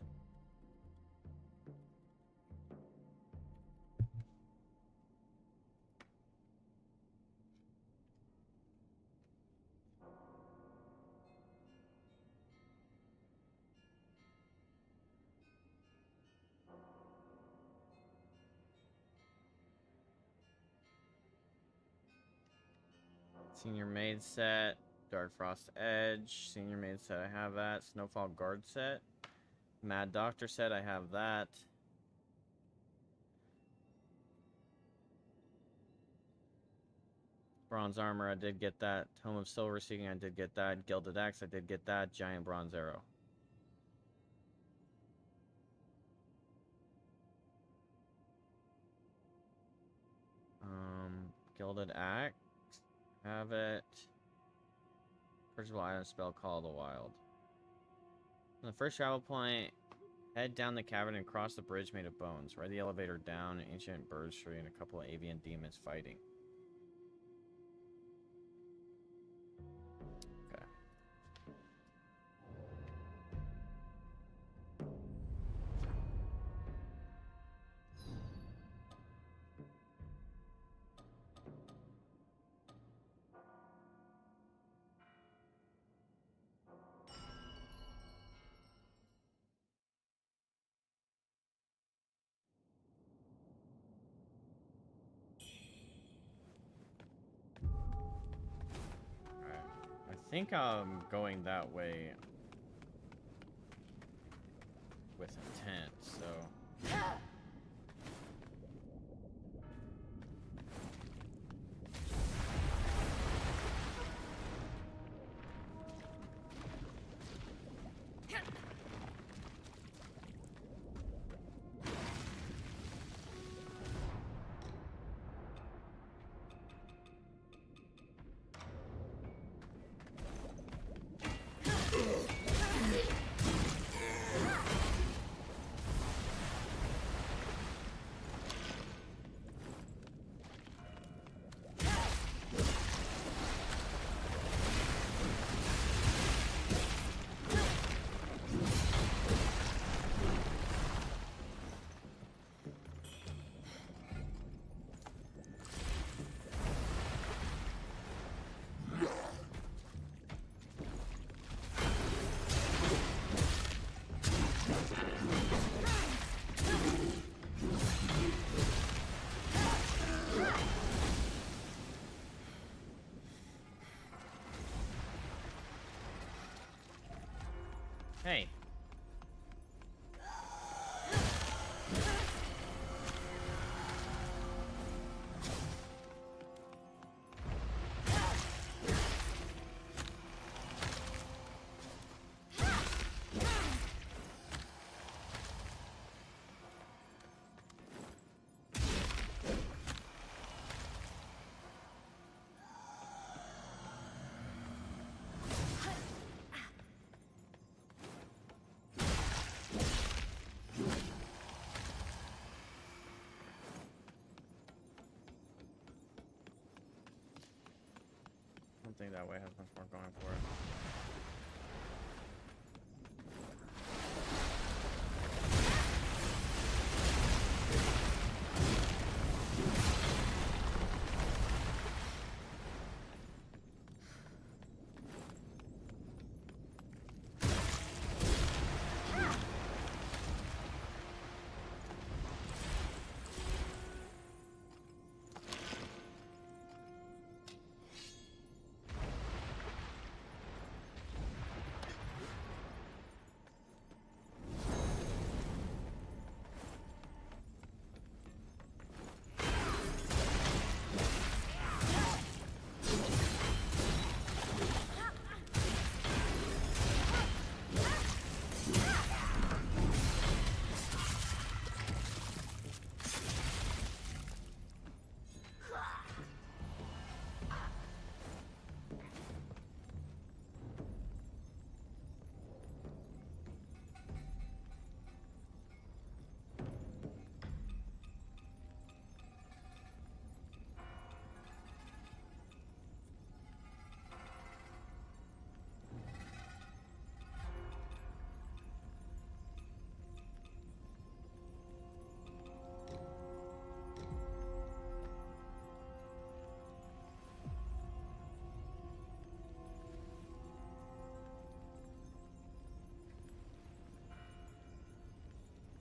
S1: Senior Maid set, Dark Frost Edge, Senior Maid set, I have that. Snowfall Guard set, Mad Doctor set, I have that. Bronze Armor, I did get that. Tome of Silver Seeking, I did get that. Gilded Axe, I did get that. Giant Bronze Arrow. Gilded Axe. Have it. Purchasable item spell, Call of the Wild. On the first travel point, head down the cavern and cross the bridge made of bones. Ride the elevator down, an ancient bird tree, and a couple of avian demons fighting. Okay. I think I'm going that way with intent, so... Hey. I don't think that way has much more going for it.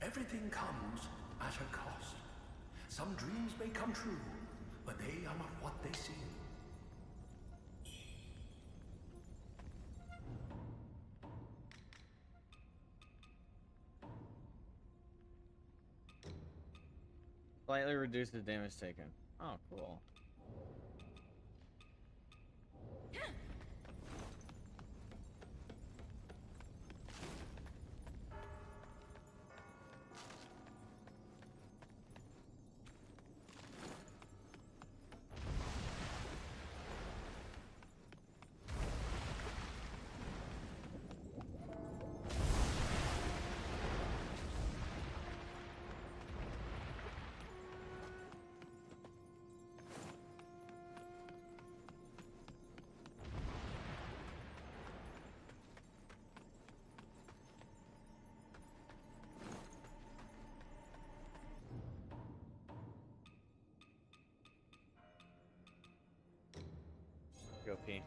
S21: Everything comes at a cost. Some dreams may come true, but they are not what they seem.
S1: Slightly reduces damage taken. Oh, cool. Go pee.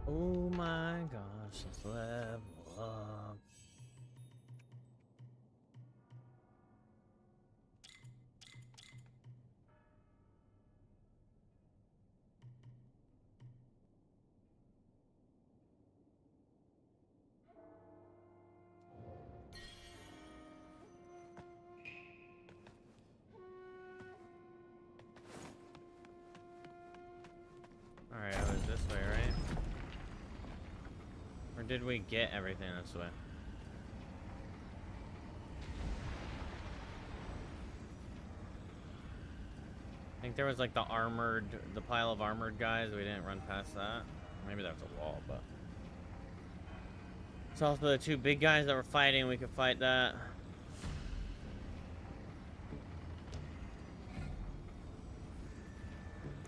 S1: Oh my gosh, let's level up. this way, right? Or did we get everything this way? I think there was like the pile of armored guys. We didn't run past that. Maybe that was a wall, but. It's also the two big guys that were fighting. We could fight that.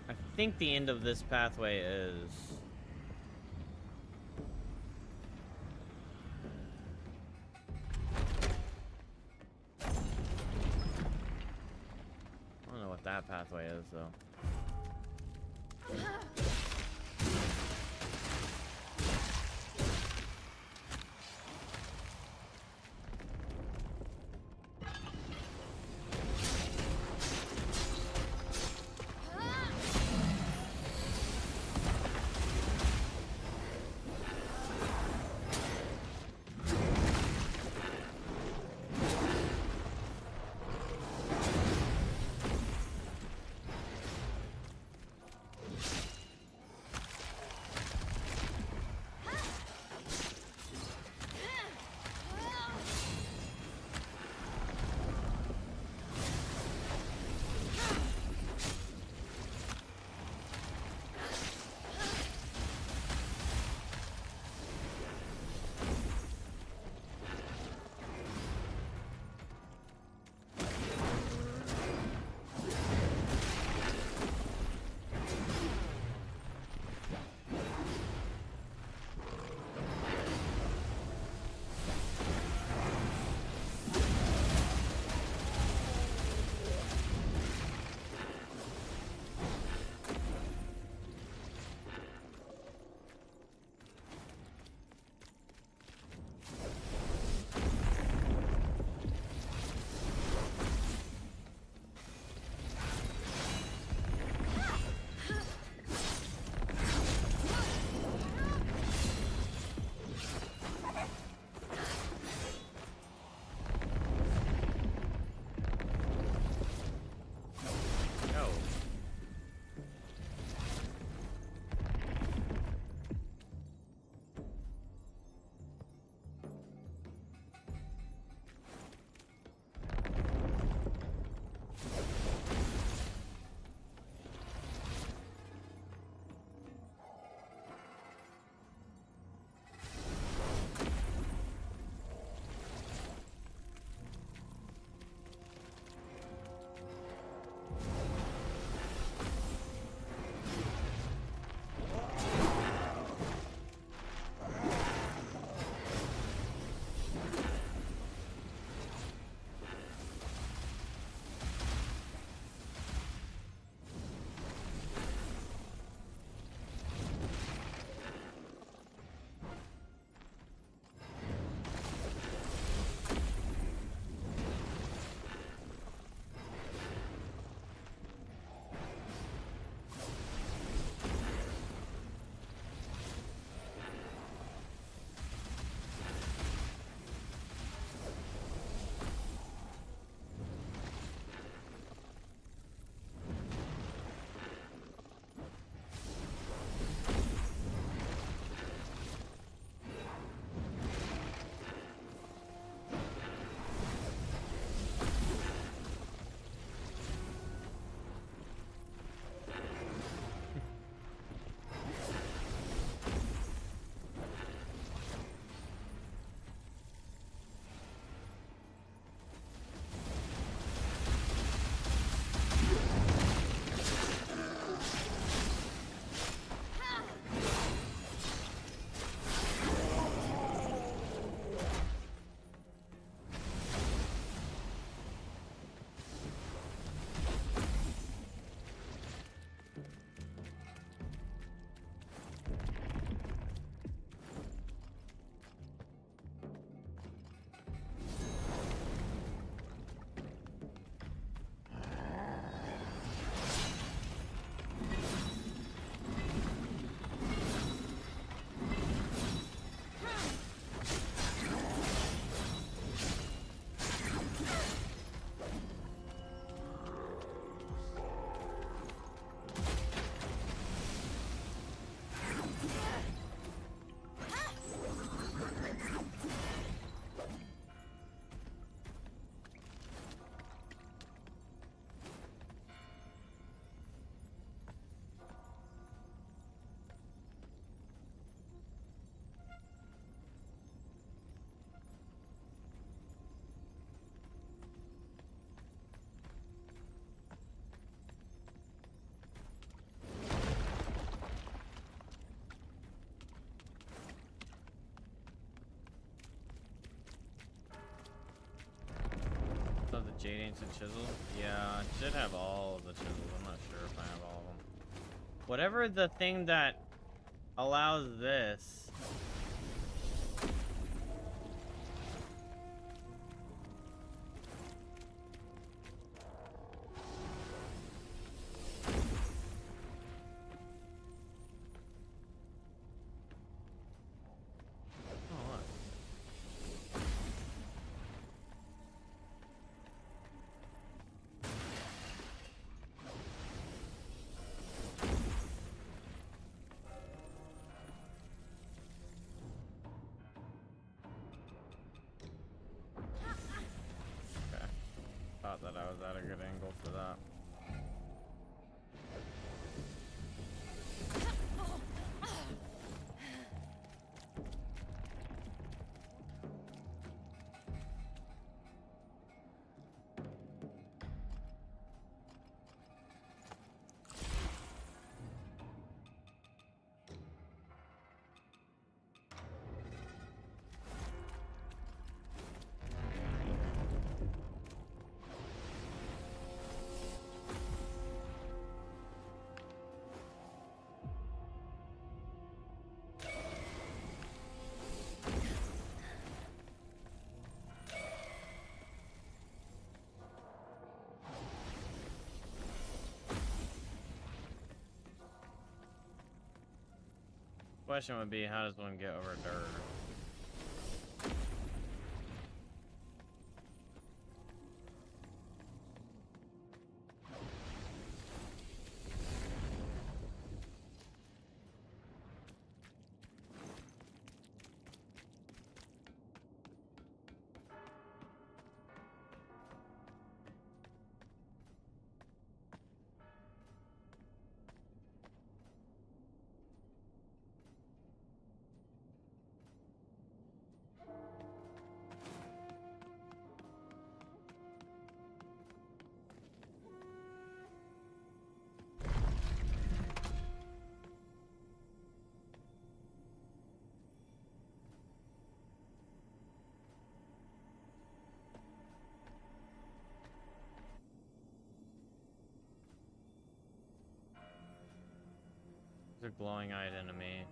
S1: I think the end of this pathway is... I don't know what that pathway is, though. Jade Ancient Chisel? Yeah, I should have all of the chisels. I'm not sure if I have all of them. Whatever the thing that allows this. That I was at a good angle for that. Question would be, how does one get over dirt? There's a glowing-eyed enemy.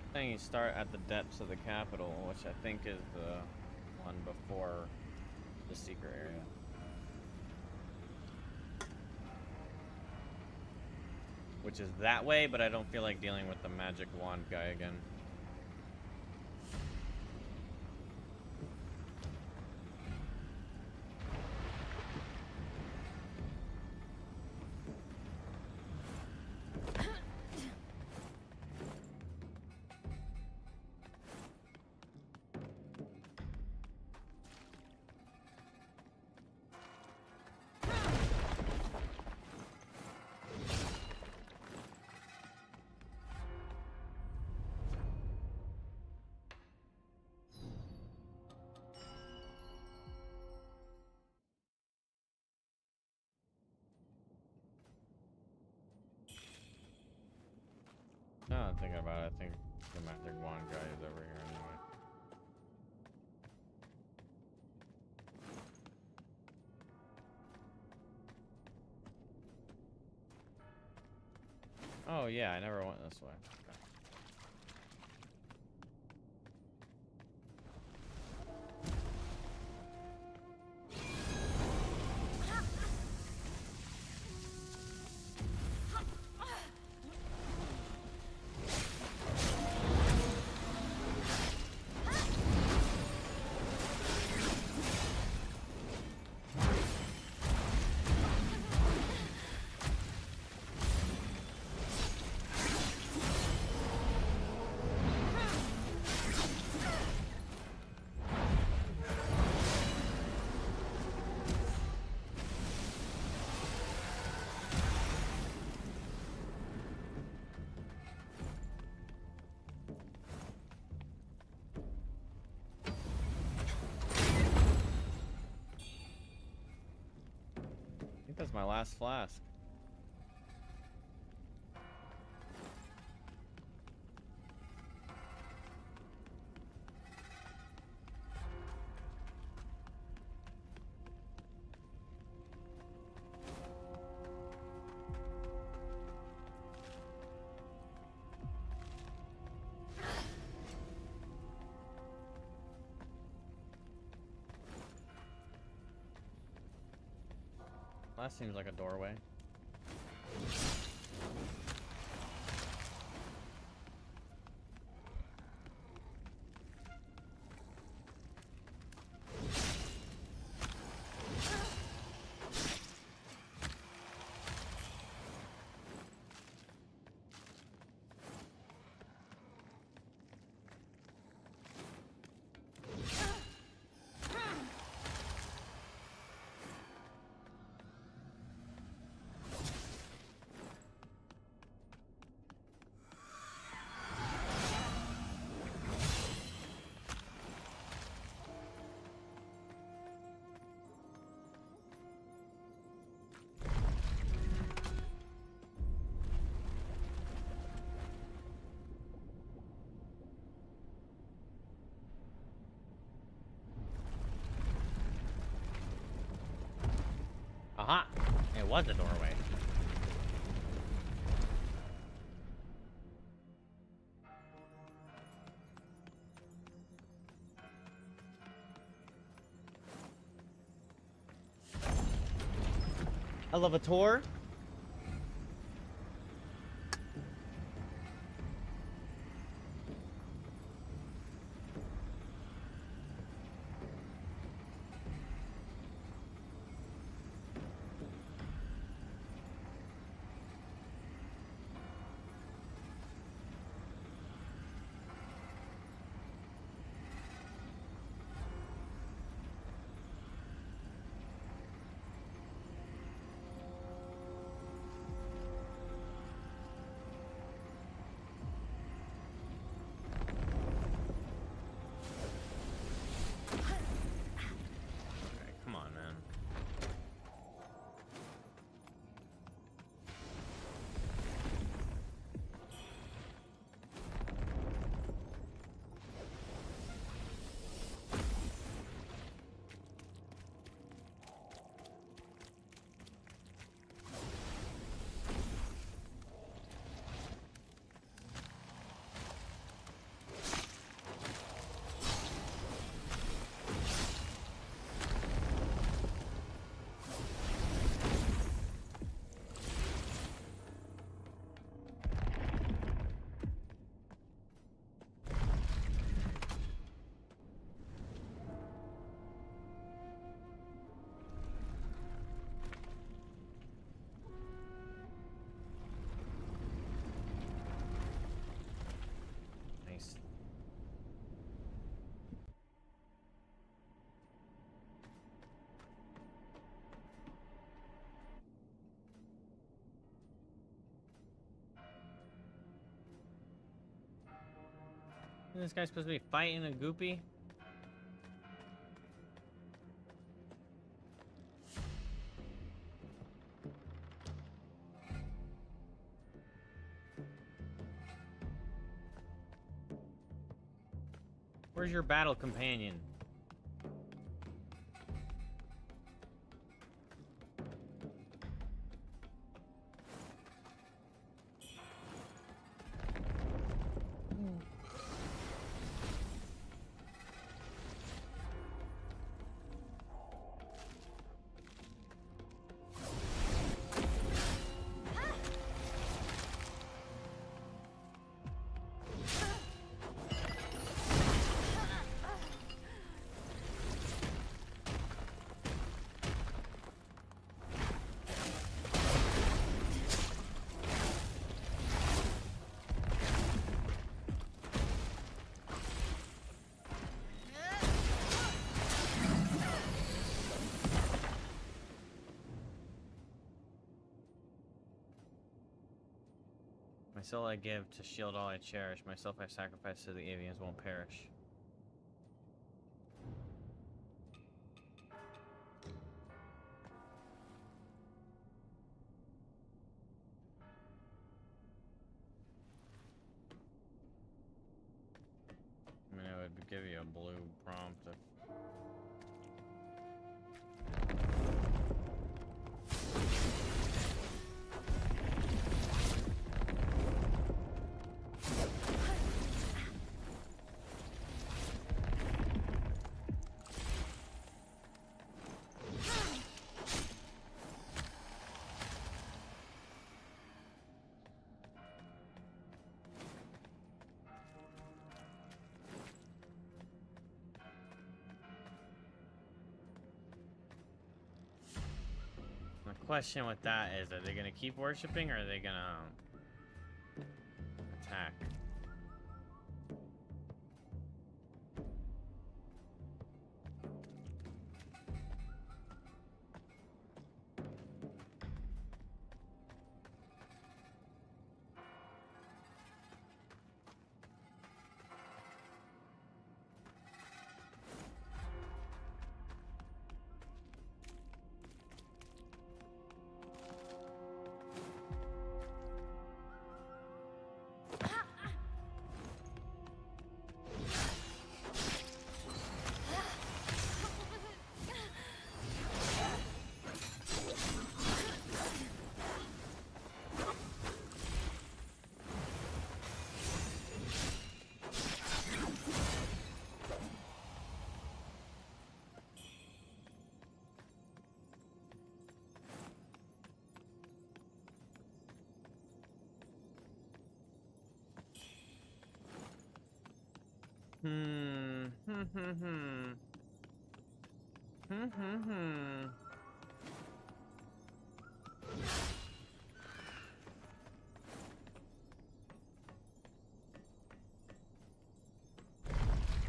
S1: I think you start at the depths of the capital, which I think is the one before the secret area. Which is that way, but I don't feel like dealing with the magic wand guy again. I'm thinking about it, I think the magic wand guy is over here anyway. Oh yeah, I never went this way. Okay. I think that's my last flask. That seems like a doorway. Aha! It was a doorway. Elevator. Come on, man. Nice. Isn't this guy supposed to be fighting a goopy? Where's your battle companion? My soul I give to shield all I cherish. Myself I sacrifice so the avians won't perish. I mean, it would give you a blue prompt if... The question with that is, are they gonna keep worshipping or are they gonna attack?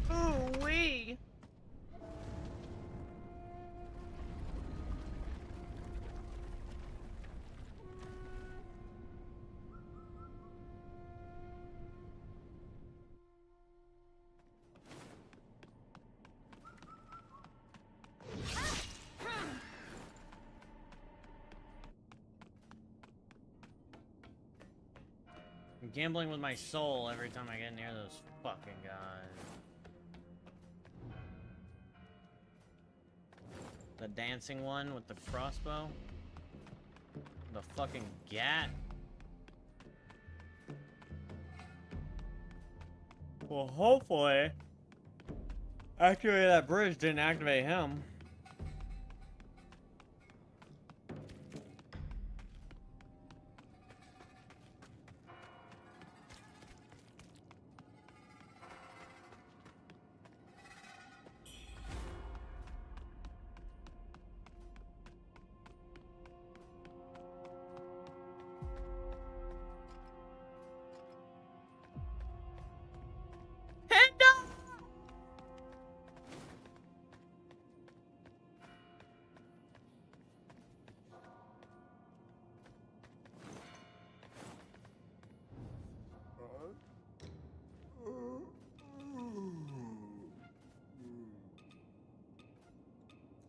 S1: Ooh wee! I'm gambling with my soul every time I get near those fucking guys. The dancing one with the crossbow? The fucking gat? Well, hopefully, activating that bridge didn't activate him.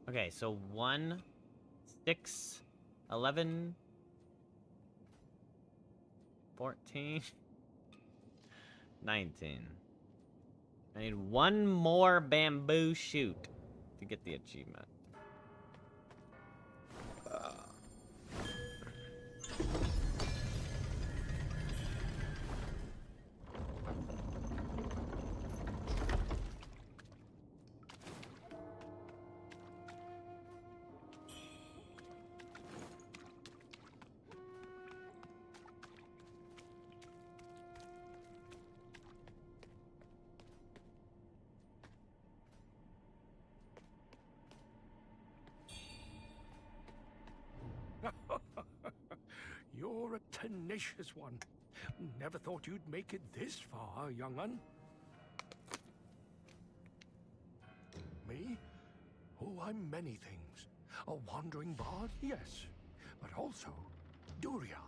S1: Okay, so 1, 6, 11, 14, 19. I need one more bamboo shoot to get the achievement.
S2: You're a tenacious one. Never thought you'd make it this far, young un. Me? Oh, I'm many things. A wandering bard, yes, but also Durial,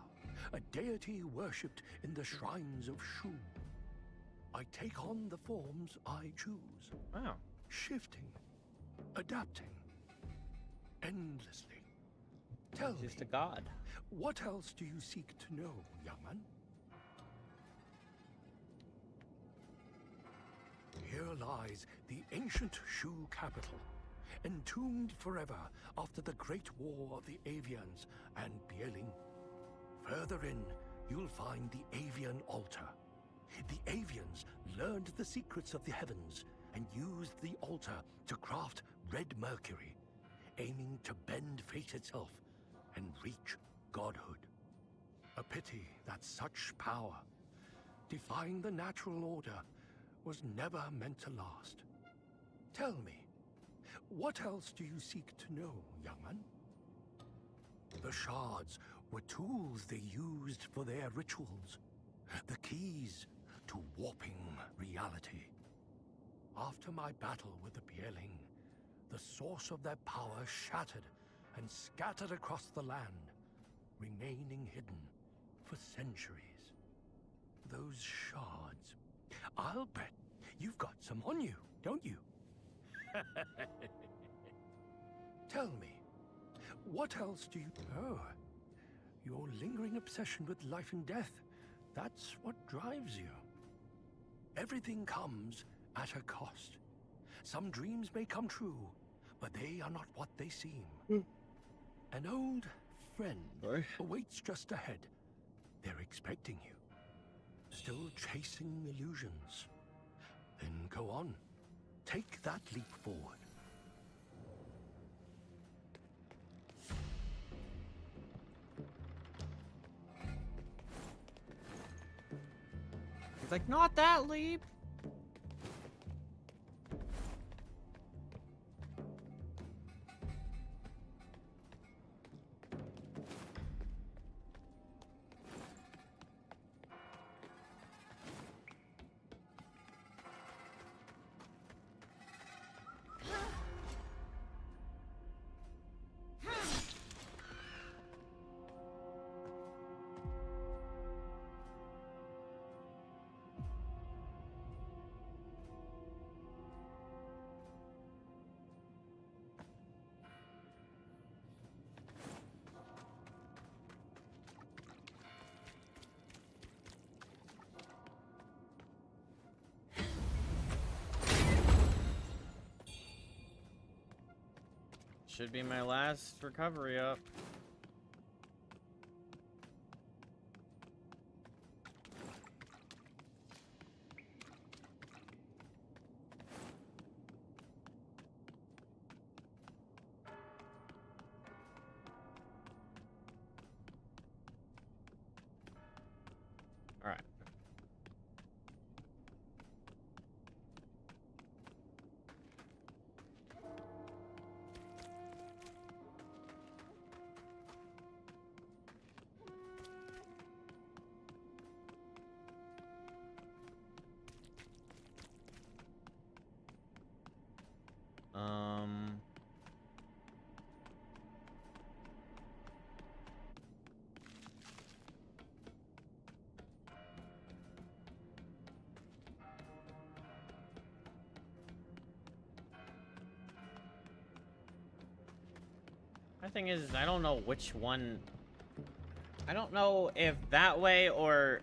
S2: a deity worshipped in the shrines of Shu. I take on the forms I choose.
S1: Wow.
S2: Shifting, adapting, endlessly. Tell me,
S1: just a god.
S2: What else do you seek to know, young man? Here lies the ancient Shu capital, entombed forever after the Great War of the Avians and Bieling. Further in, you'll find the Avian altar. The Avians learned the secrets of the heavens and used the altar to craft red mercury, aiming to bend fate itself and reach godhood. A pity that such power, defying the natural order, was never meant to last. Tell me, what else do you seek to know, young man? The shards were tools they used for their rituals, the keys to warping reality. After my battle with the Bieling, the source of their power shattered and scattered across the land, remaining hidden for centuries. Those shards, I'll bet you've got some on you, don't you? Tell me, what else do you... Oh, your lingering obsession with life and death, that's what drives you. Everything comes at a cost. Some dreams may come true, but they are not what they seem. An old friend awaits just ahead. They're expecting you. Still chasing illusions. Then go on. Take that leap forward.
S1: He's like, not that leap. Should be my last recovery up. All right. My thing is, I don't know which one. I don't know if that way or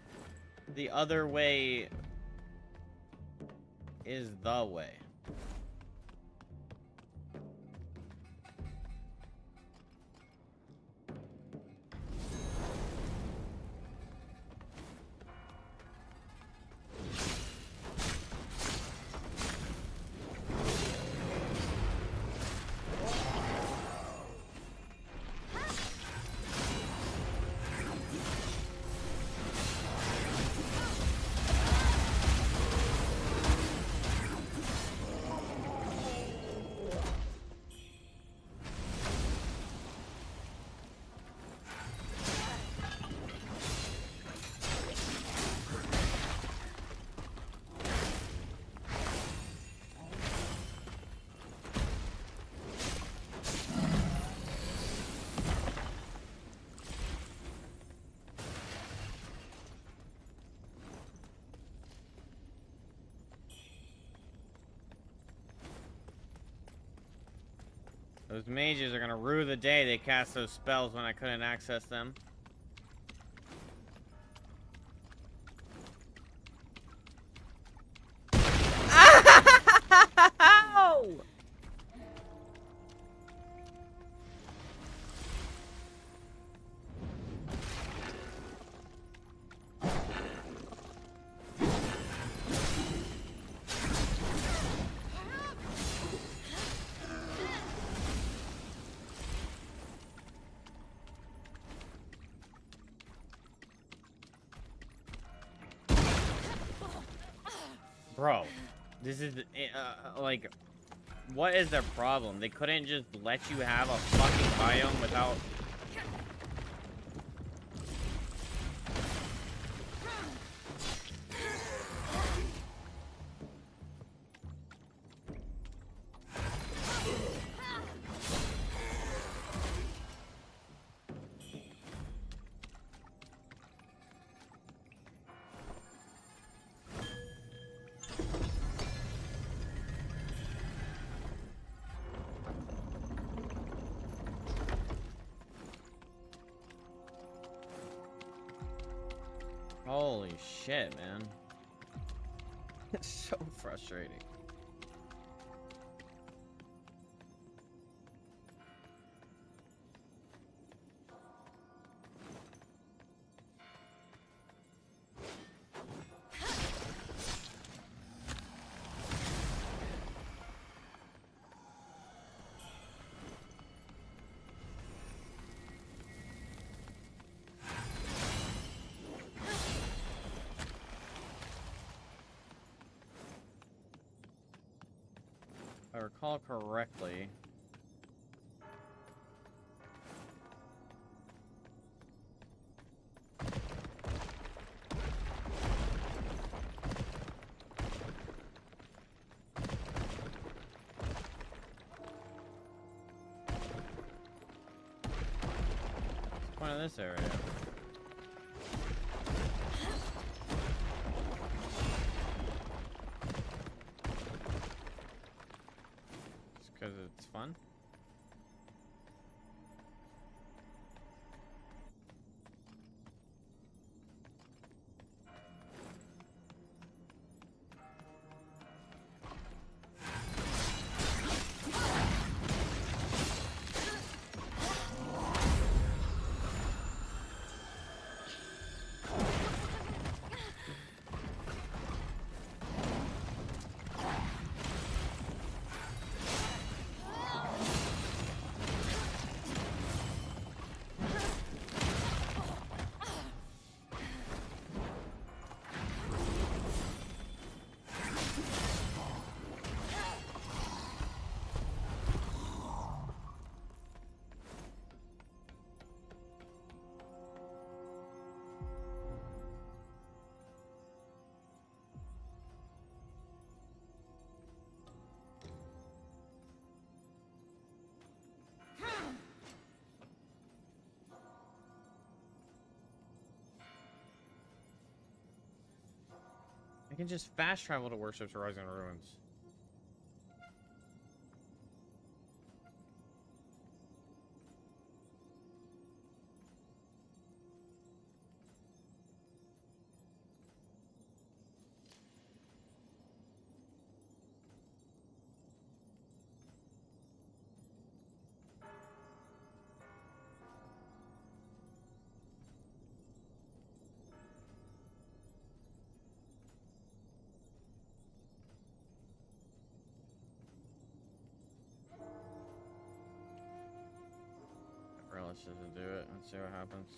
S1: the other way is the way. Those mages are gonna rue the day they cast those spells when I couldn't access them. Ow! Bro, this is, like, what is their problem? They couldn't just let you have a fucking biome without... Holy shit, man. It's so frustrating. If I recall correctly, what's the point of this area? Because it's fun. I can just fast travel to Worship's Rising Ruins. let's just do it. Let's see what happens.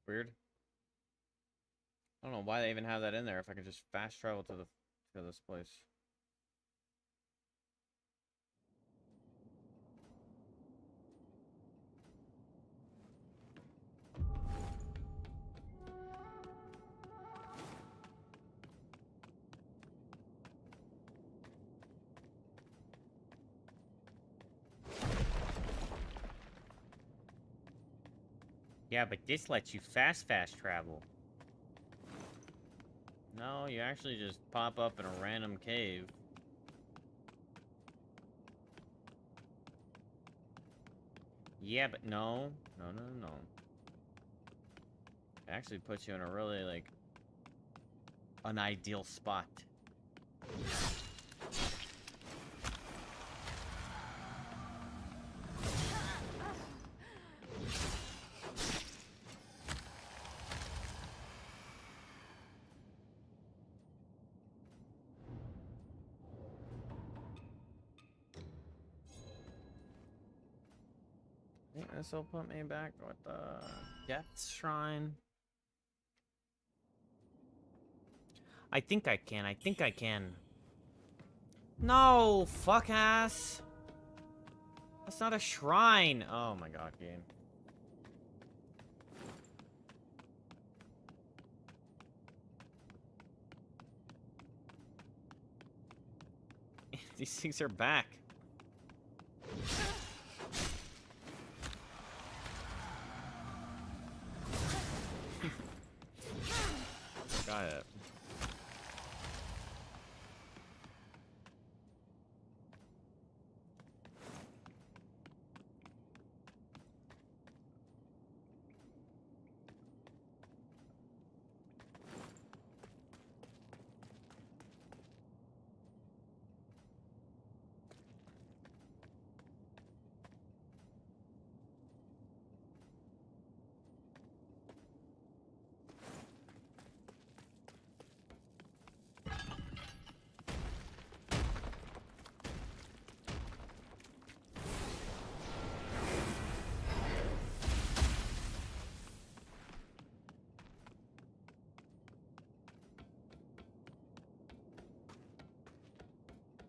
S1: Weird. I don't know why they even have that in there if I can just fast travel to this place. Yeah, but this lets you fast travel. No, you actually just pop up in a random cave. Yeah, but no. No. It actually puts you in a really, like, an ideal spot. This will put me back with the Death Shrine. I think I can. No, fuck ass. That's not a shrine. Oh my god, game. These things are back. Got it.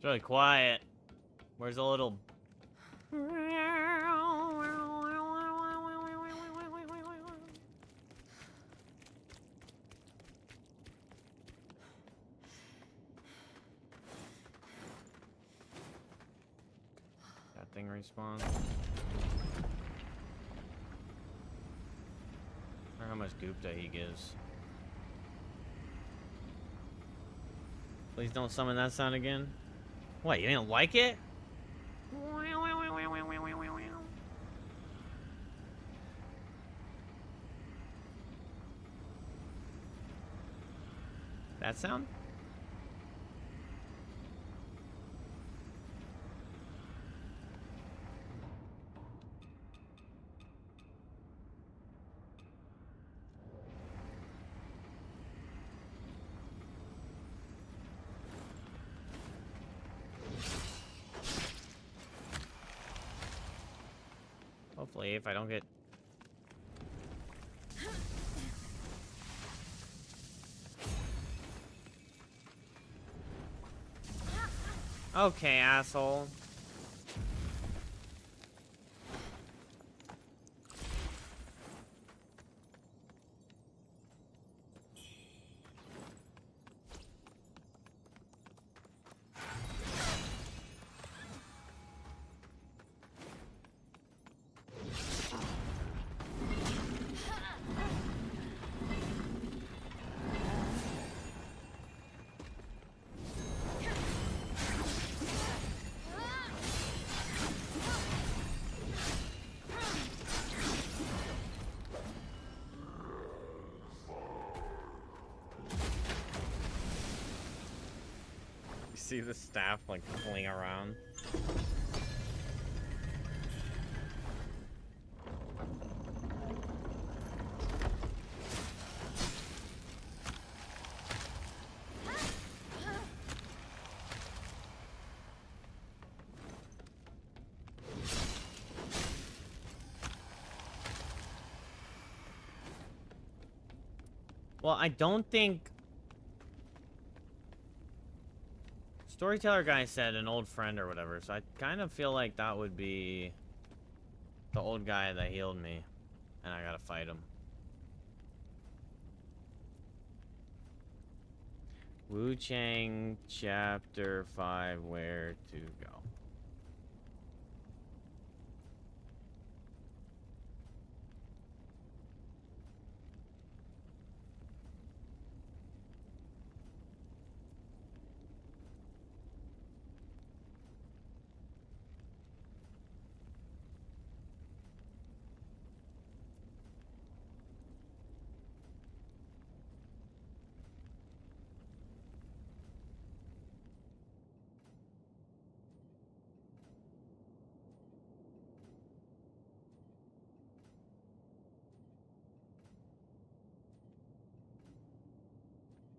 S1: It's really quiet. Where's the little... That thing respawns. I wonder how much Gupta he gives. Please don't summon that sound again. What, you didn't like it? That sound? Hopefully, if I don't get... Okay, asshole. see the staff like fling around. Well, I don't think... Storyteller guy said an old friend or whatever, so I kind of feel like that would be the old guy that healed me, and I gotta fight him. Wuchang Chapter 5, where to go.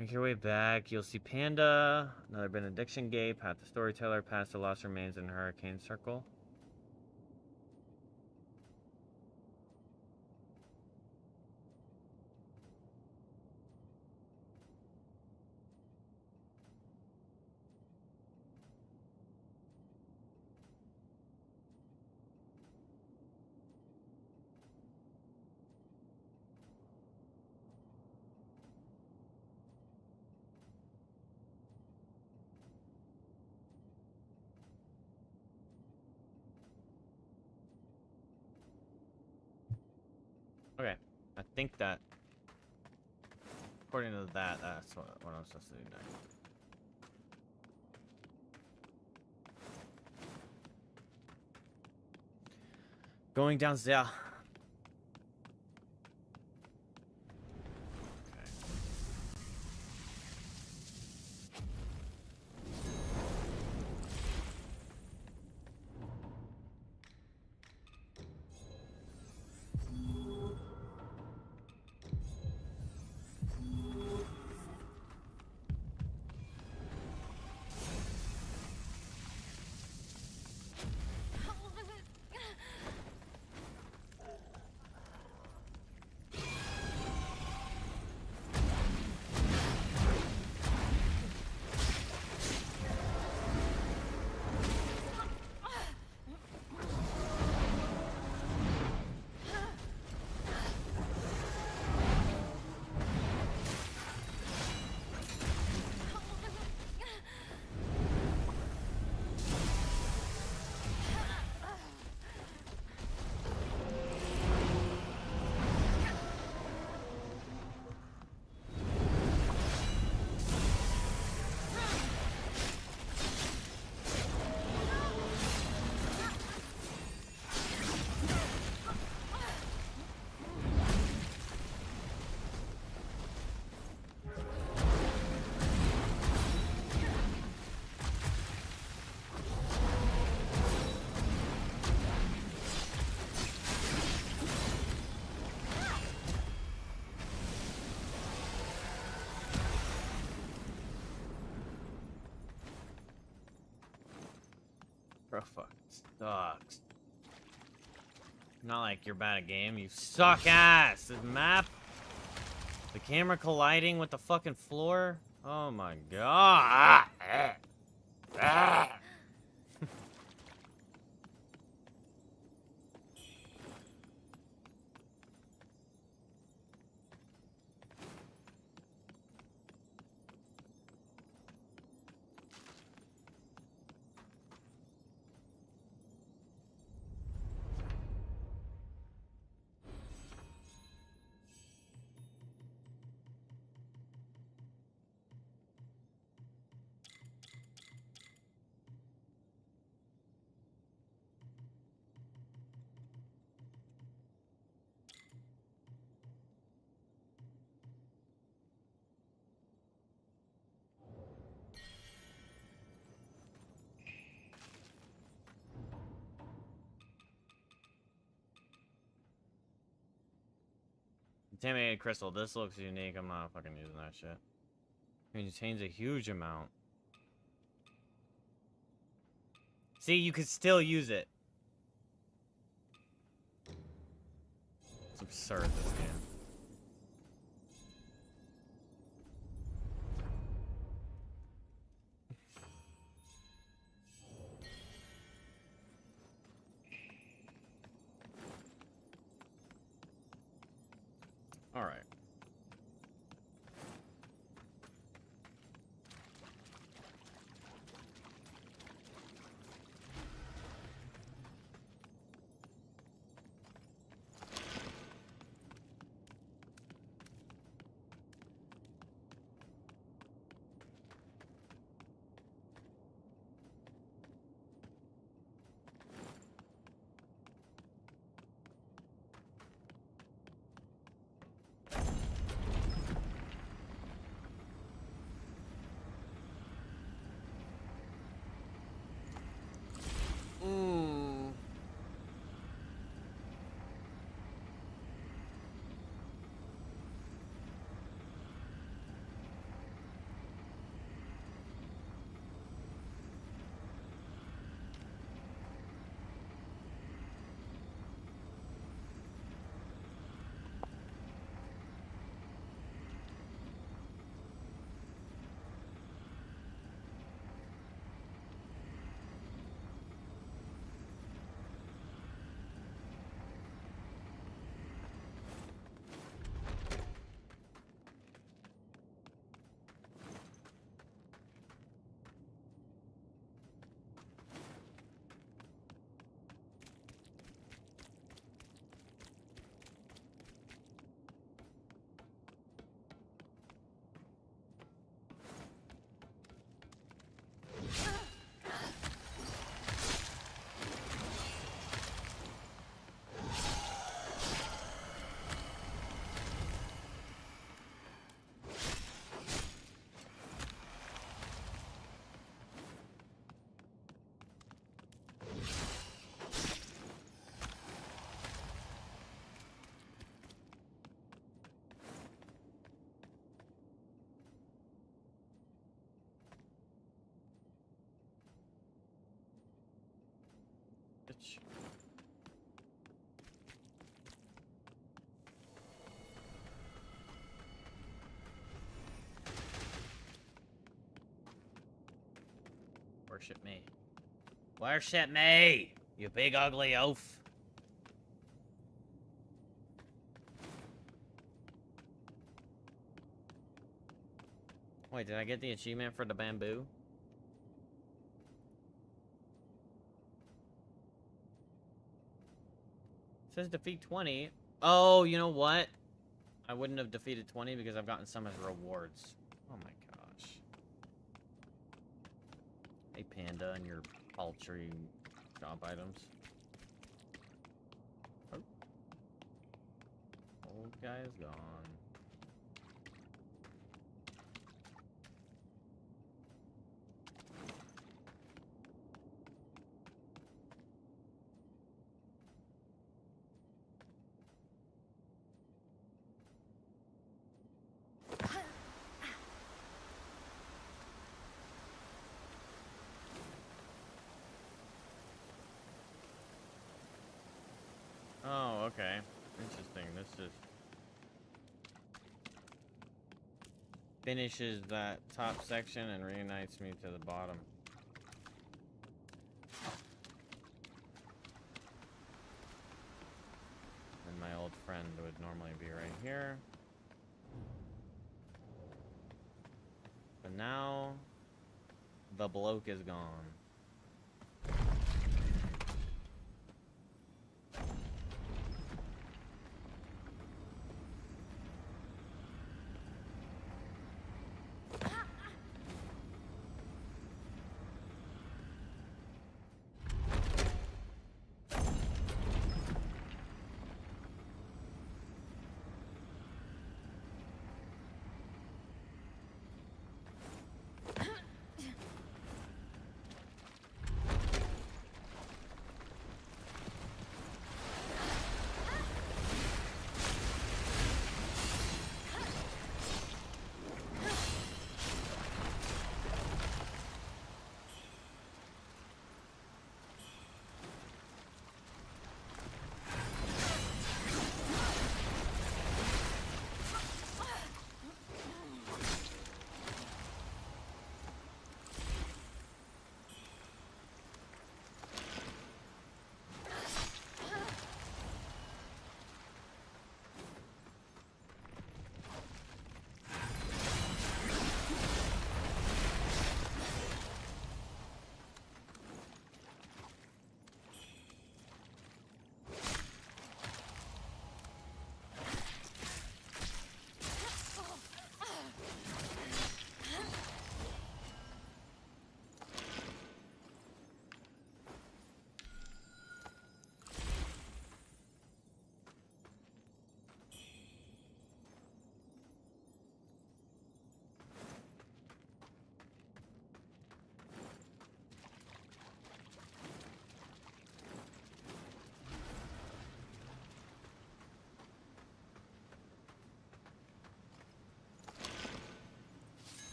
S1: Make your way back. You'll see Panda, another benediction gate, path the storyteller, past the lost remains in Hurricane Circle. Okay, I think that, according to that, that's what I'm supposed to do next. Going downstairs. Bro, fuck sucks. Not like you're bad at game, you suck ass. This map, the camera colliding with the fucking floor. Oh my god. Contaminated crystal. This looks unique. I'm not fucking using that shit. It contains a huge amount. See, you could still use it. It's absurd, this game. All right. Bitch. Worship me. Worship me, you big ugly oaf. Wait, did I get the achievement for the bamboo? It says defeat 20. Oh, you know what? I wouldn't have defeated 20 because I've gotten some as rewards. Oh my gosh. Hey, Panda, and your paltry job items. Oh. Old guy is gone. Oh, okay. Interesting. This just finishes that top section and reunites me to the bottom. And my old friend would normally be right here. But now, the bloke is gone.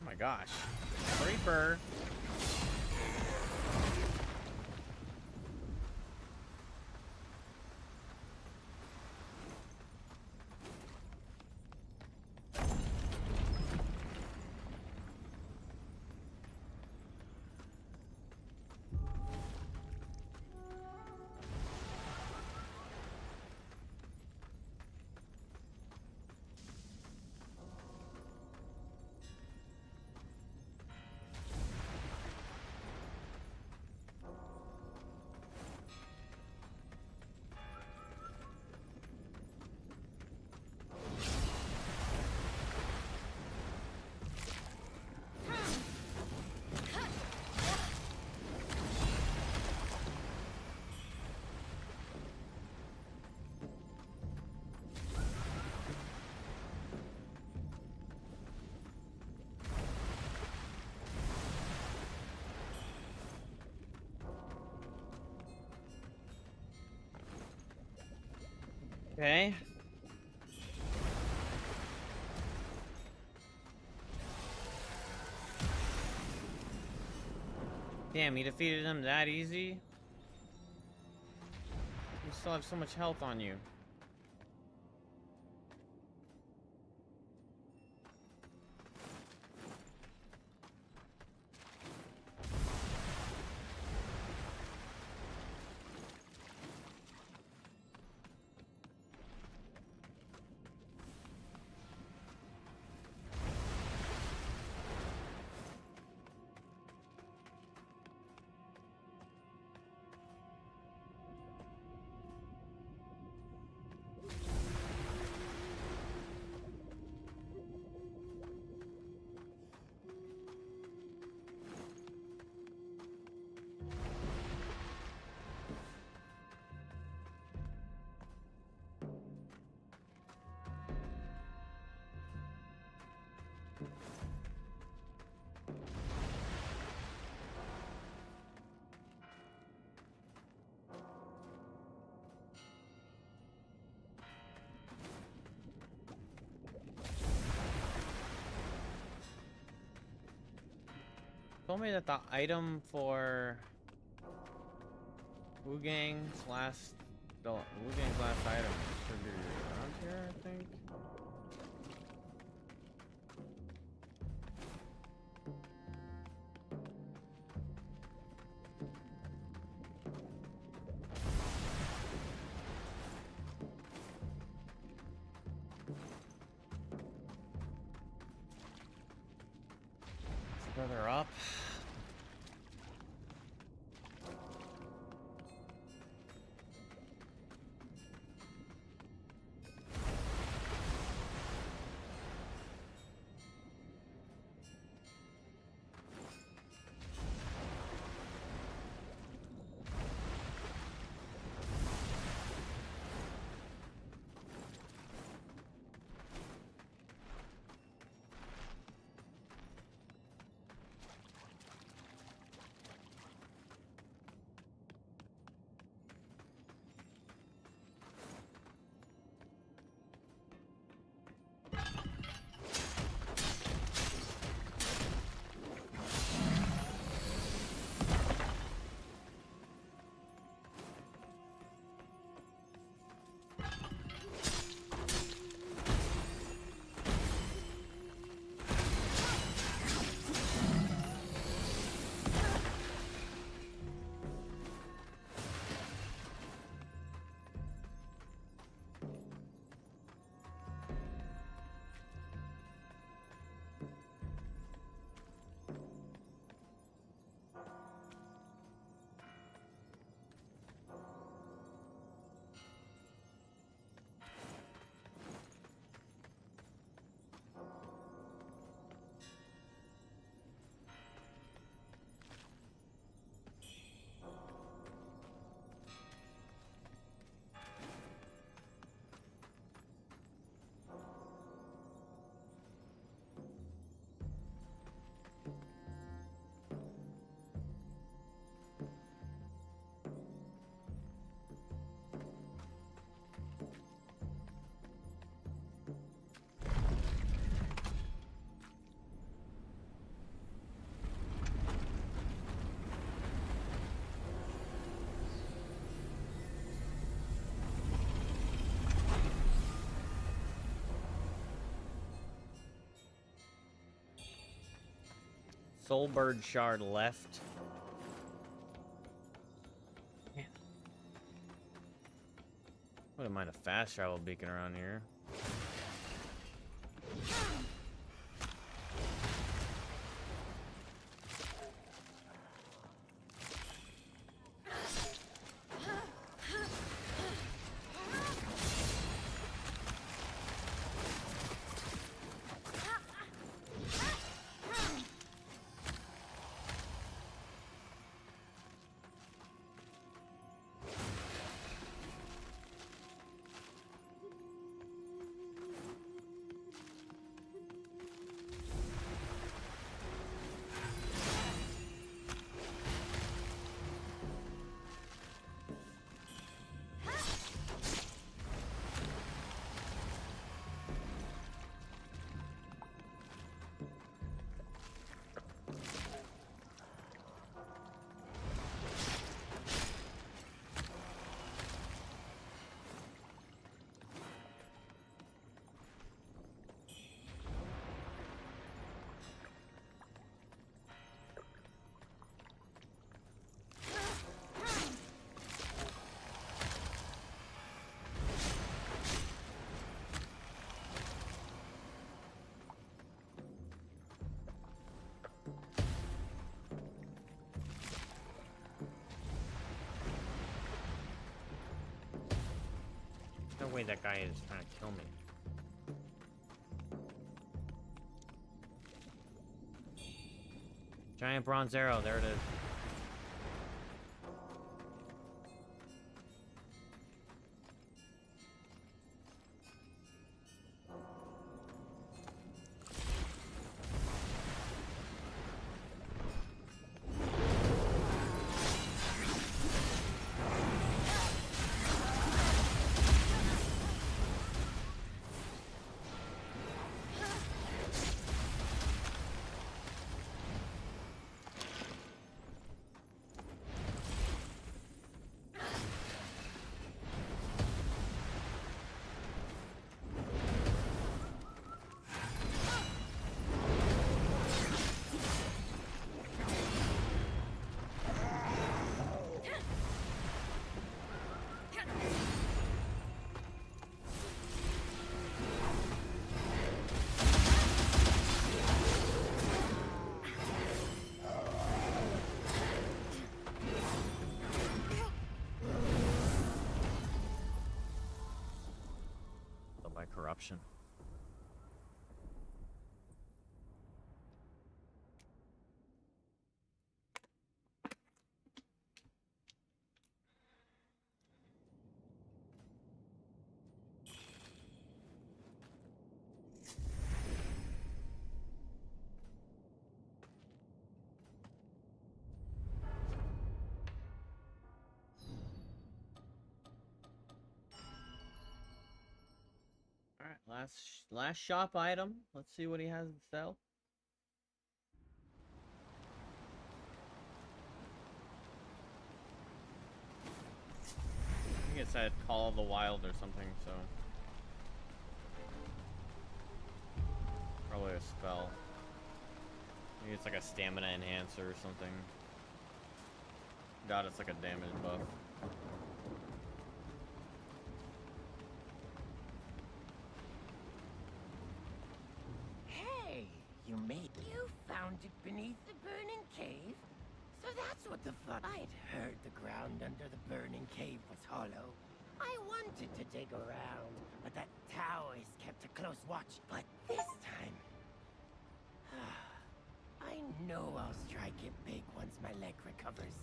S1: my gosh. Creeper. Okay. Damn, you defeated him that easy? You still have so much health on you. Told me that the item for Wugang's last item should be around here, I think. It's further up. Soulbird shard left. Man. Wouldn't mind a fast travel beacon around here. No way that guy is trying to kill me. Giant bronze arrow, there it is. By corruption. Alright, last shop item. Let's see what he has to sell. I think it said Call of the Wild or something, so probably a spell. Maybe it's like a stamina enhancer or something. Doubt it's like a damage buff.
S20: You found it beneath the burning cave? So that's what the fuck. I'd heard the ground under the burning cave was hollow. I wanted to dig around, but that Taoist kept a close watch. But this time, I know I'll strike it big once my leg recovers.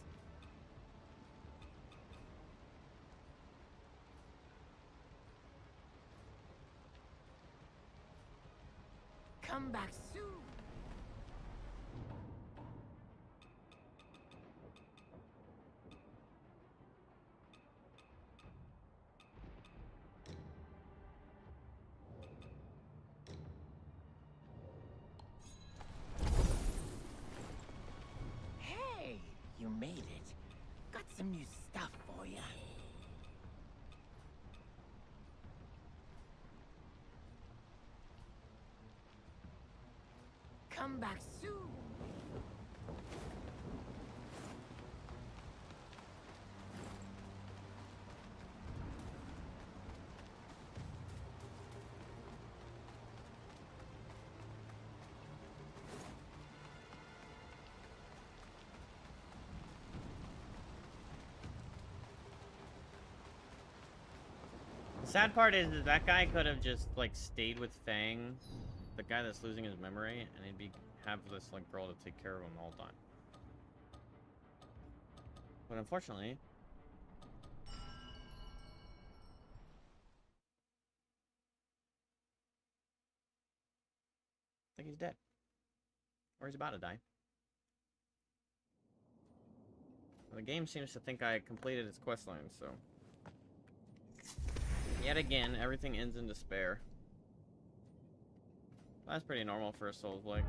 S20: Come back soon. Hey, you made it. Got some new stuff for you. Come back soon.
S1: The sad part is that guy could have just like stayed with Fang, the guy that's losing his memory, and he'd have this like girl to take care of him all the time. But unfortunately, I think he's dead, or he's about to die. The game seems to think I completed its questline, so yet again, everything ends in despair. That's pretty normal for a Souls-like.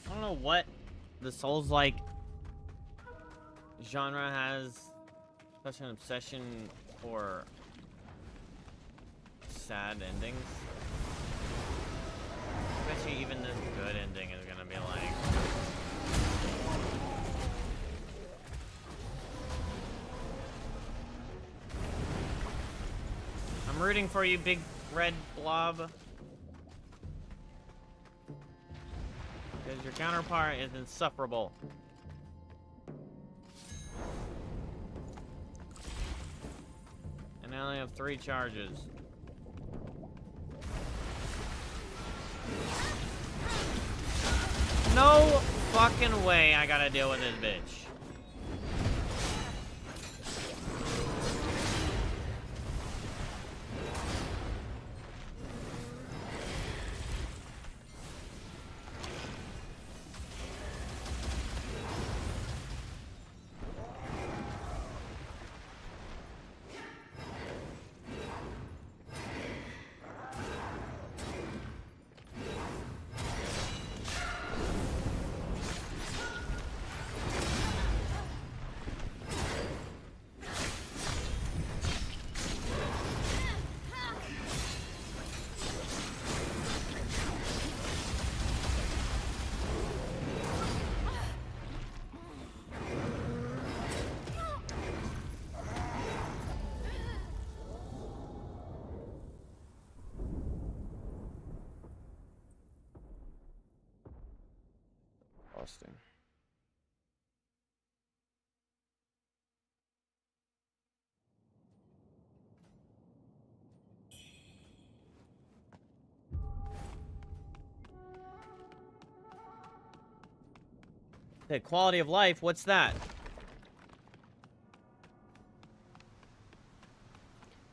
S1: I don't know what the Souls-like genre has such an obsession for sad endings. I bet you even this good ending is gonna be like... I'm rooting for you, big red blob. Because your counterpart is insufferable. And I only have 3 charges. No fucking way I gotta deal with this bitch. Austin. Okay, quality of life, what's that?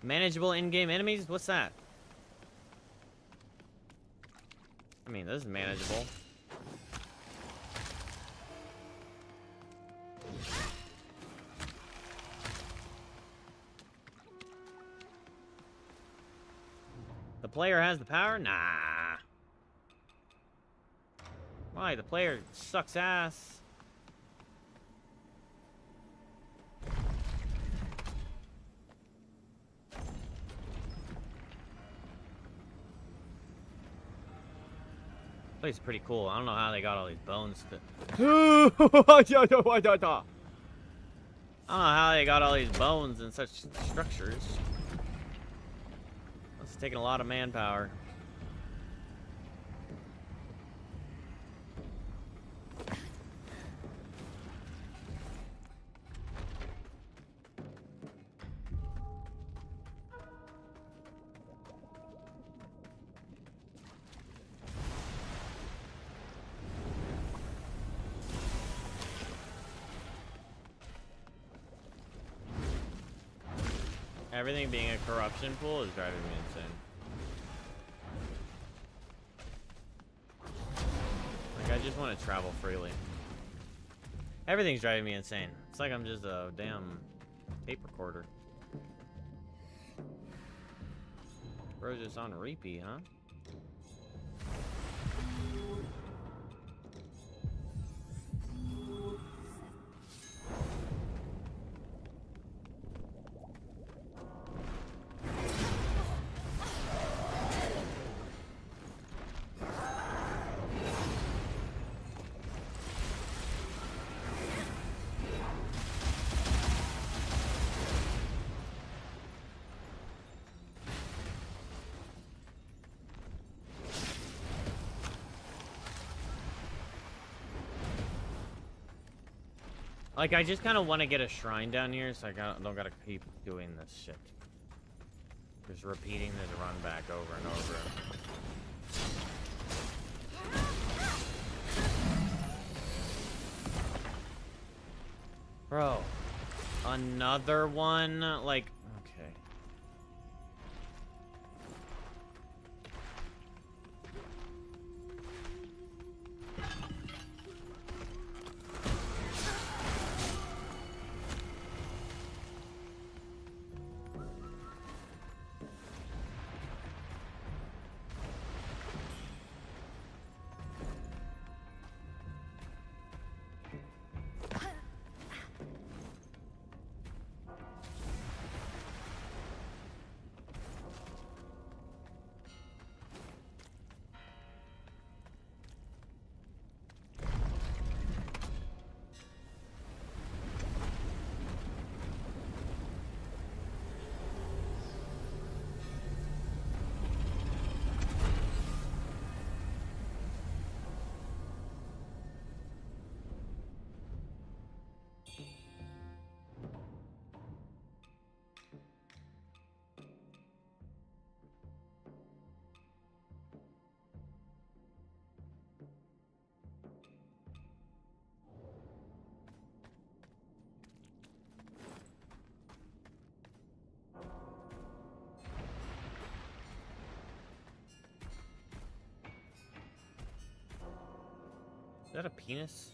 S1: Manageable in-game enemies, what's that? I mean, this is manageable. The player has the power? Nah. Why? The player sucks ass. Place is pretty cool. I don't know how they got all these bones to... I don't know how they got all these bones in such structures. It's taking a lot of manpower. Everything being a corruption pool is driving me insane. Like, I just want to travel freely. Everything's driving me insane. It's like I'm just a damn tape recorder. Bro, just on repeat, huh? Like, I just kind of want to get a shrine down here, so I don't gotta keep doing this shit. Just repeating this run back over and over. Bro, another one? Like, okay. Is that a penis?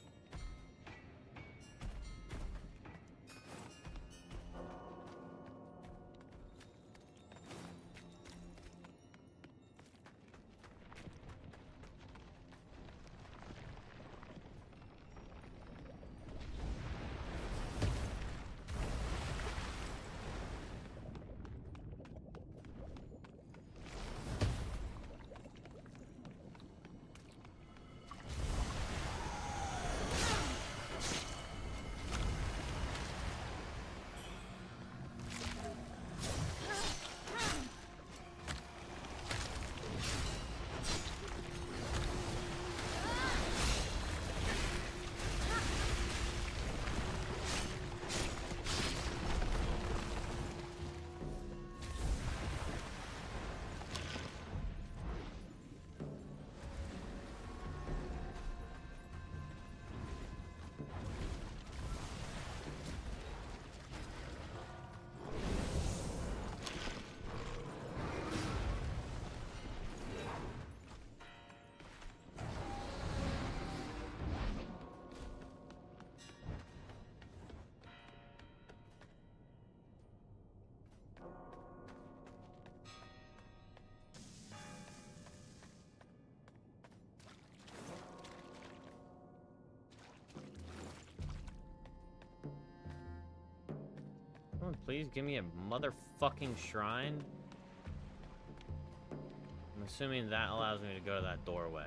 S1: Come on, please give me a motherfucking shrine. I'm assuming that allows me to go to that doorway.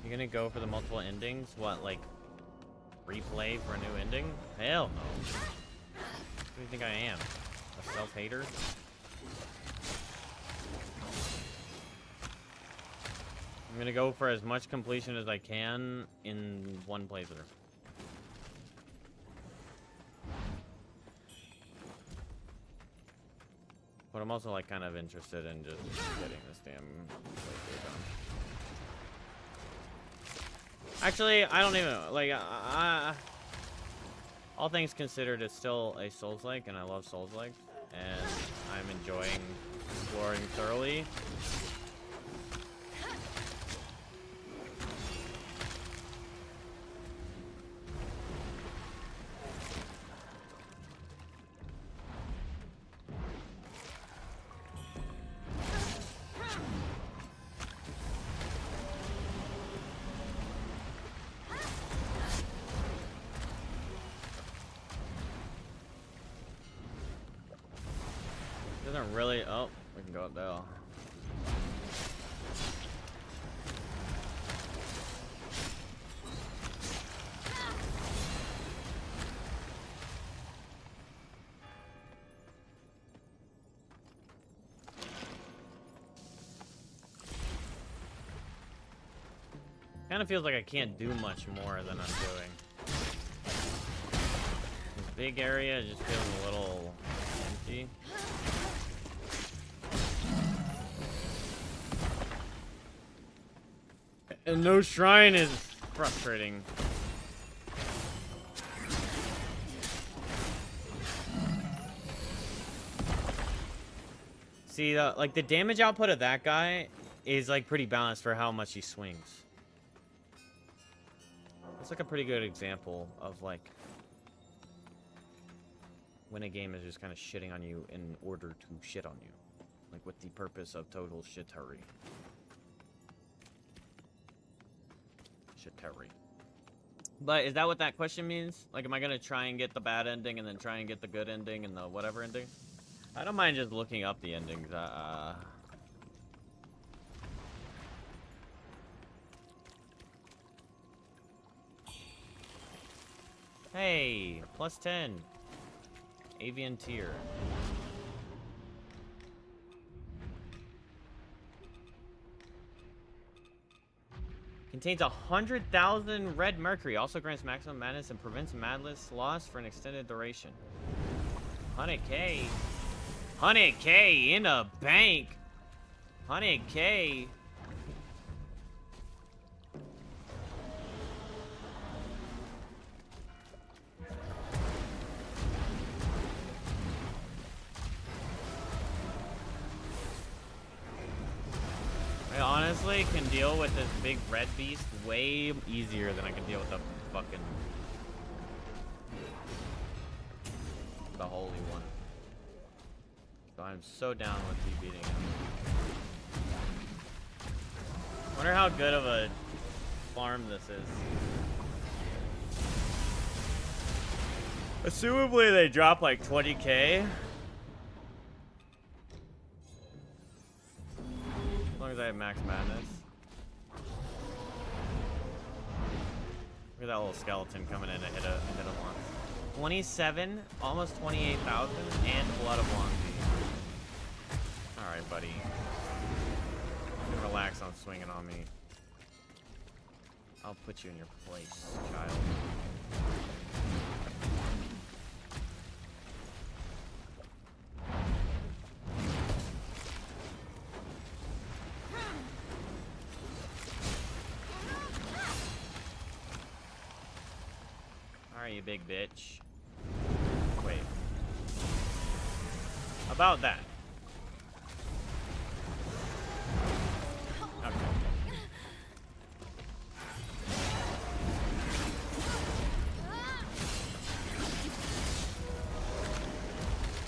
S1: You're gonna go for the multiple endings? What, like, replay for a new ending? Hell no. What do you think I am? A self-hater? I'm gonna go for as much completion as I can in one playthrough. But I'm also, like, kind of interested in just getting this damn playthrough done. Actually, I don't even, like, All things considered, it's still a Souls-like, and I love Souls-like, and I'm enjoying exploring thoroughly. Doesn't really. Oh, we can go up there. Kind of feels like I can't do much more than I'm doing. This big area just feels a little empty. And no shrine is frustrating. See, like the damage output of that guy is like pretty balanced for how much he swings. It's like a pretty good example of like when a game is just kind of shitting on you in order to shit on you, like with the purpose of total shittery. But is that what that question means? Like, am I gonna try and get the bad ending and then try and get the good ending and the whatever ending? I don't mind just looking up the endings. Hey, plus 10. Avian tier. Contains 100,000 red mercury. Also grants maximum madness and prevents madness loss for an extended duration. 100K. 100K in a bank. 100K. I honestly can deal with this big red beast way easier than I can deal with the fucking... the holy one. So I'm so down with you beating him. Wonder how good of a farm this is. Assumably they drop like 20K. As long as I have max madness. Look at that little skeleton coming in to hit him once. 27, almost 28,000, and Blood of Longby. Alright, buddy. You can relax on swinging on me. I'll put you in your place, child. Alright, you big bitch. Wait. About that. Okay.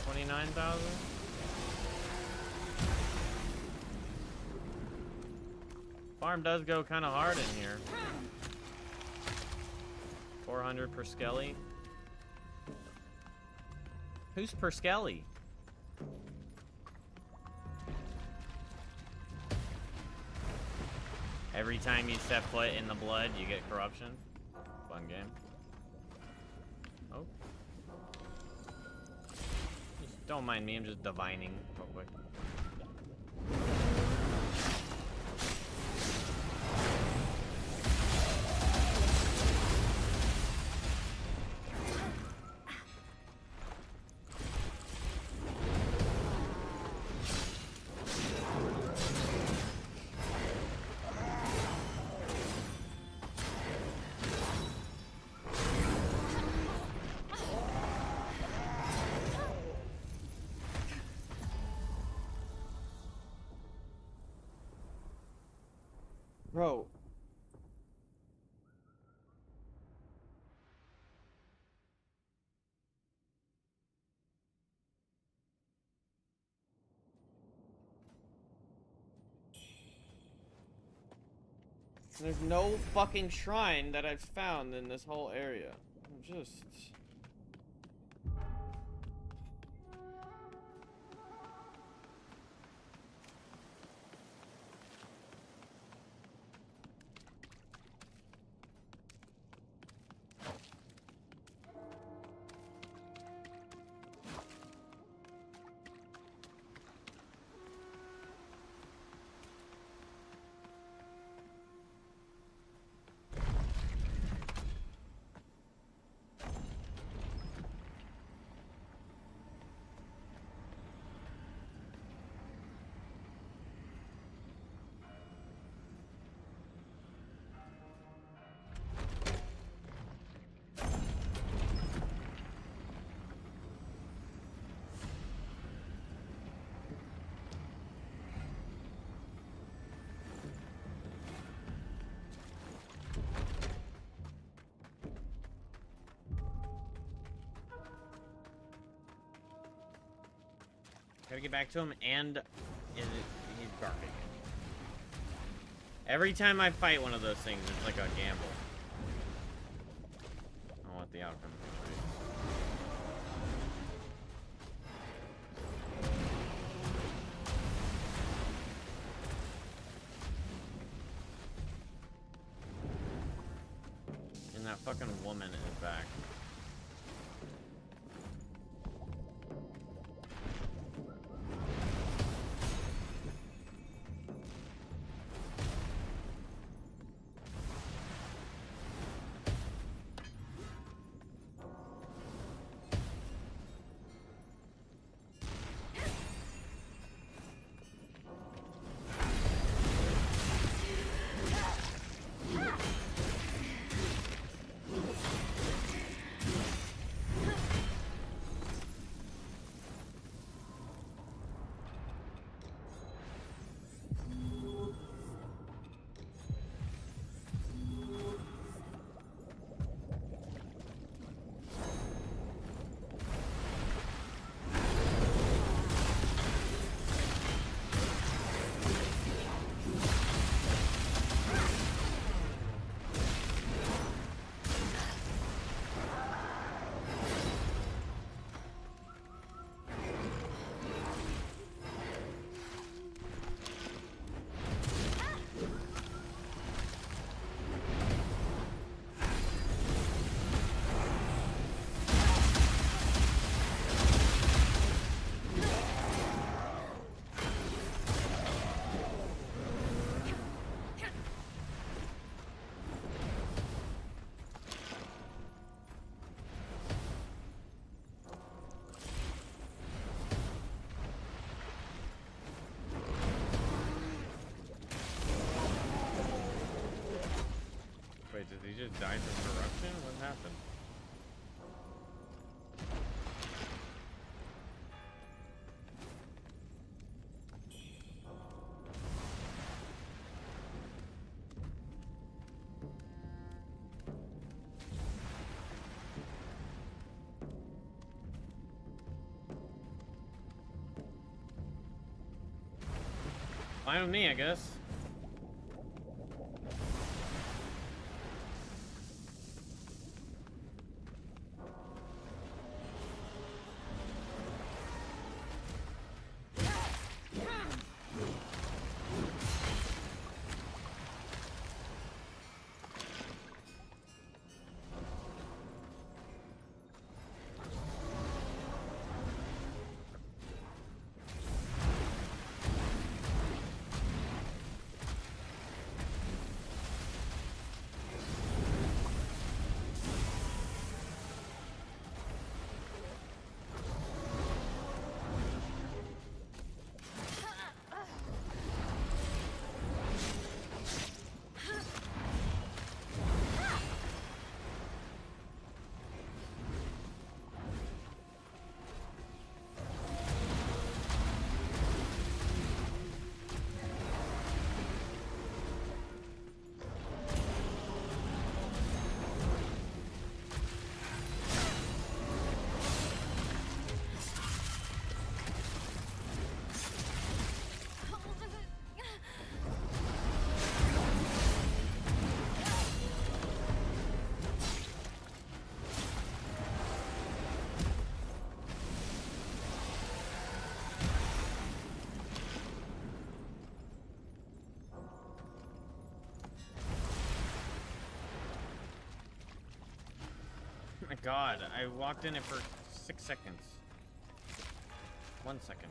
S1: $29,000? Farm does go kind of hard in here. 400 per skelly. Who's per skelly? Every time you step foot in the blood, you get corruption. Fun game. Oh. Just don't mind me, I'm just divining real quick. There's no fucking shrine that I've found in this whole area. I'm just... Gotta get back to him, and he's barking. Every time I fight one of those things, it's like a gamble. I don't want the outcome. And that fucking woman is back. Wait, did he just die from corruption? What happened? Fine with me, I guess. My god, I walked in it for 6 seconds. 1 second.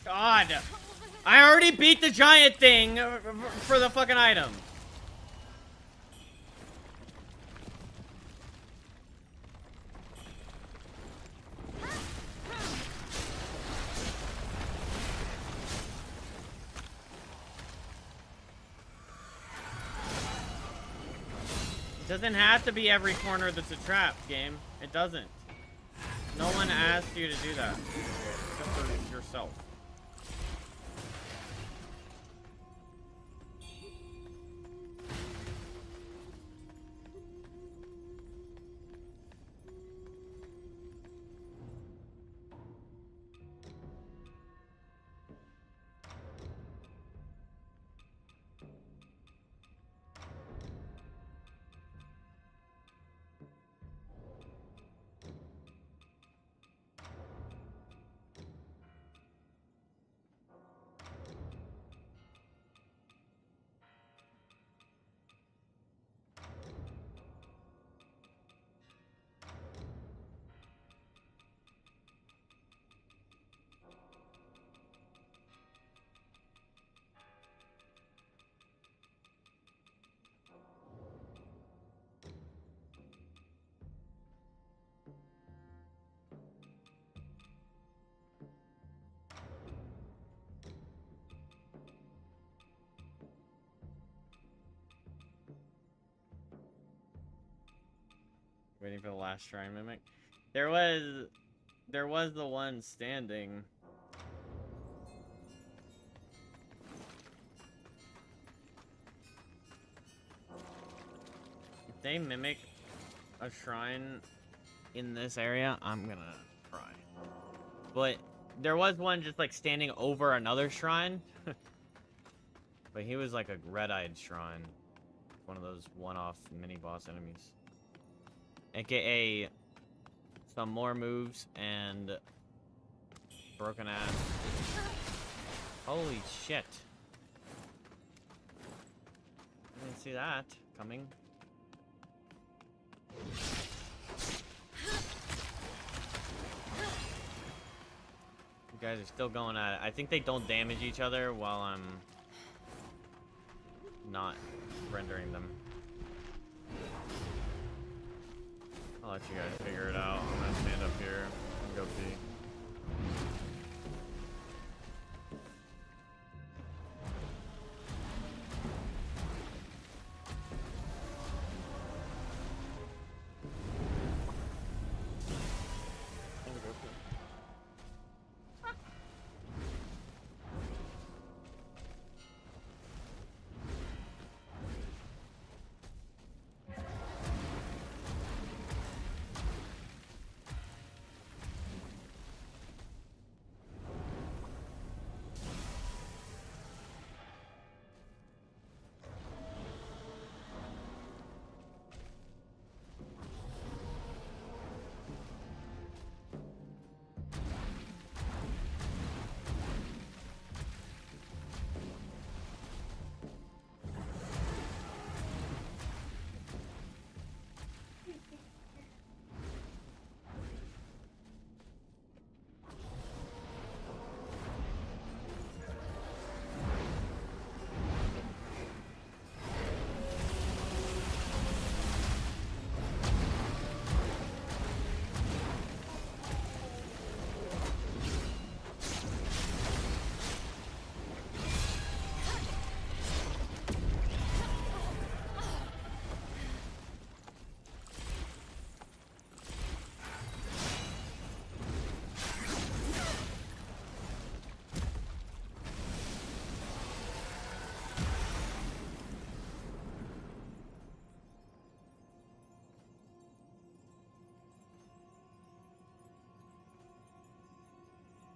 S1: God! I already beat the giant thing for the fucking item. It doesn't have to be every corner that's a trap, game. It doesn't. No one asked you to do that. Except for yourself. Waiting for the last shrine mimic. There was the one standing. If they mimic a shrine in this area, I'm gonna cry. But there was one just like standing over another shrine. But he was like a red-eyed shrine. One of those one-off mini-boss enemies. AKA some more moves and broken ass. Holy shit. I didn't see that coming. You guys are still going at it. I think they don't damage each other while I'm not rendering them. I'll let you guys figure it out. I'm gonna stand up here and go pee.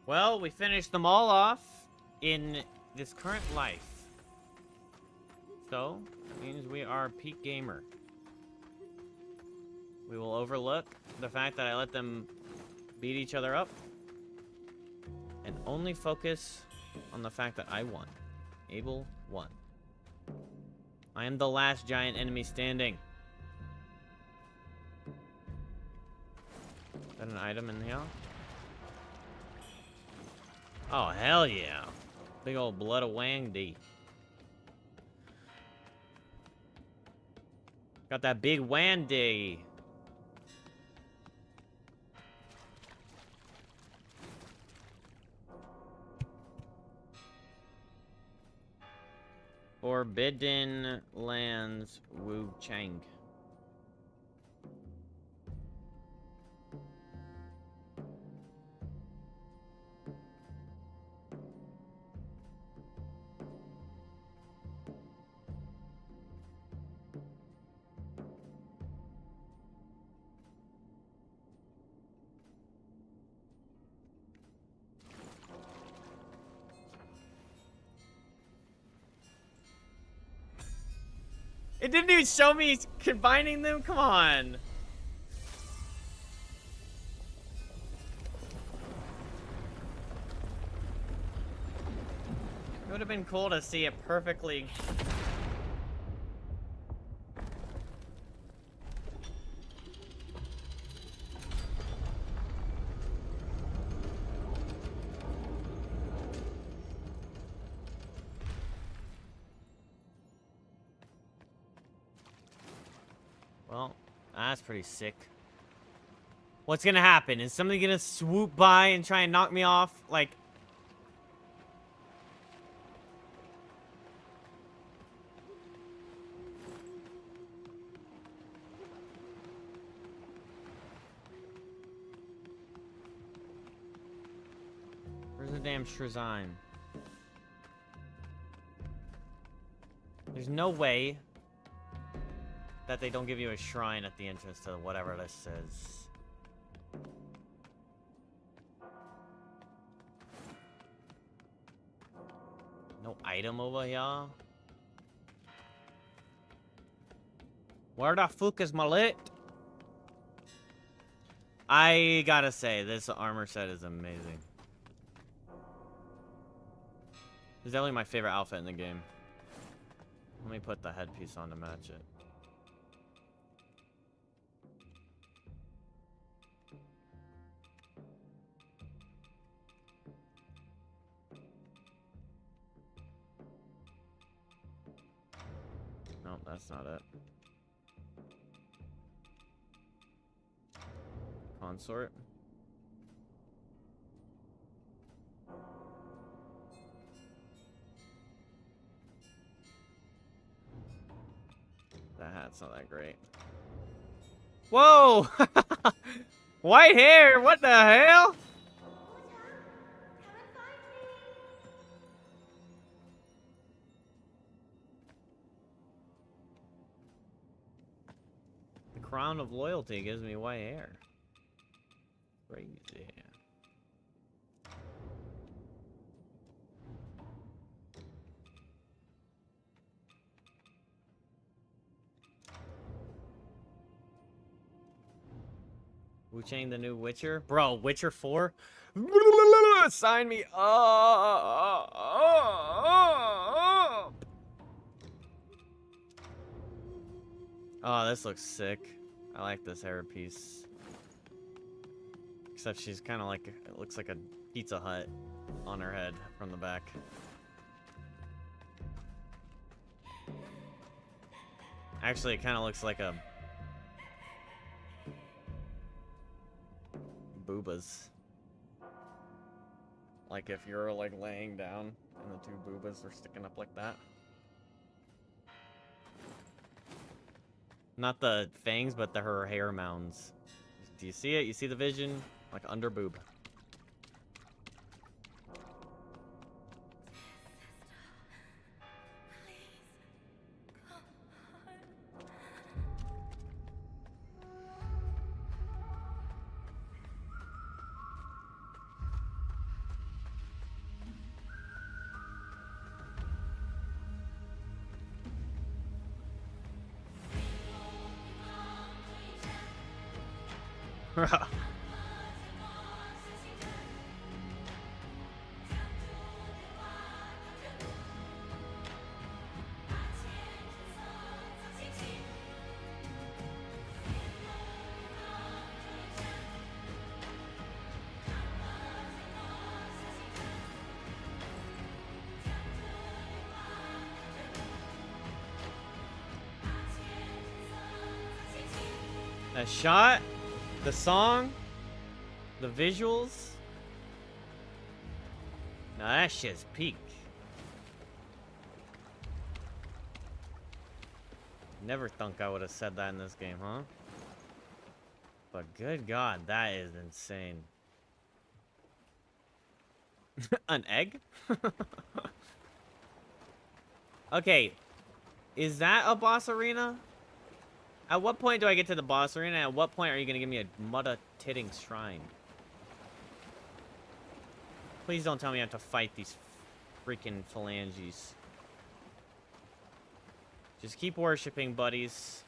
S1: Well, we finished them all off in this current life. So, that means we are peak gamer. We will overlook the fact that I let them beat each other up and only focus on the fact that I won. Abel won. I am the last giant enemy standing. Is that an item in here? Oh, hell yeah. Big old blood of Wang D. Got that big Wang D. Forbidden Lands Wuchang. It didn't even show me combining them? Come on. It would have been cool to see it perfectly. Well, that's pretty sick. What's gonna happen? Is somebody gonna swoop by and try and knock me off? Like... Where's the damn Shrizine? There's no way that they don't give you a shrine at the entrance to whatever this is. No item over here? Where the fuck is my lit? I gotta say, this armor set is amazing. It's definitely my favorite outfit in the game. Let me put the headpiece on to match it. No, that's not it. Consort. That hat's not that great. Whoa! White hair! What the hell? The crown of loyalty gives me white hair. Crazy. Wuchang the new Witcher? Bro, Witcher 4? Sign me up! Oh, this looks sick. I like this hair piece. Except she's kind of like, it looks like a Pizza Hut on her head from the back. Actually, it kind of looks like a boobas. Like if you're like laying down and the two boobas are sticking up like that. Not the fangs, but her hair mounds. Do you see it? You see the vision? Like under boob. That shot, the song, the visuals. Now that shit's peak. Never thunk I would have said that in this game, huh? But good God, that is insane. An egg? Okay, is that a boss arena? At what point do I get to the boss arena? At what point are you gonna give me a mudda-titting shrine? Please don't tell me I have to fight these freaking phalanges. Just keep worshipping, buddies.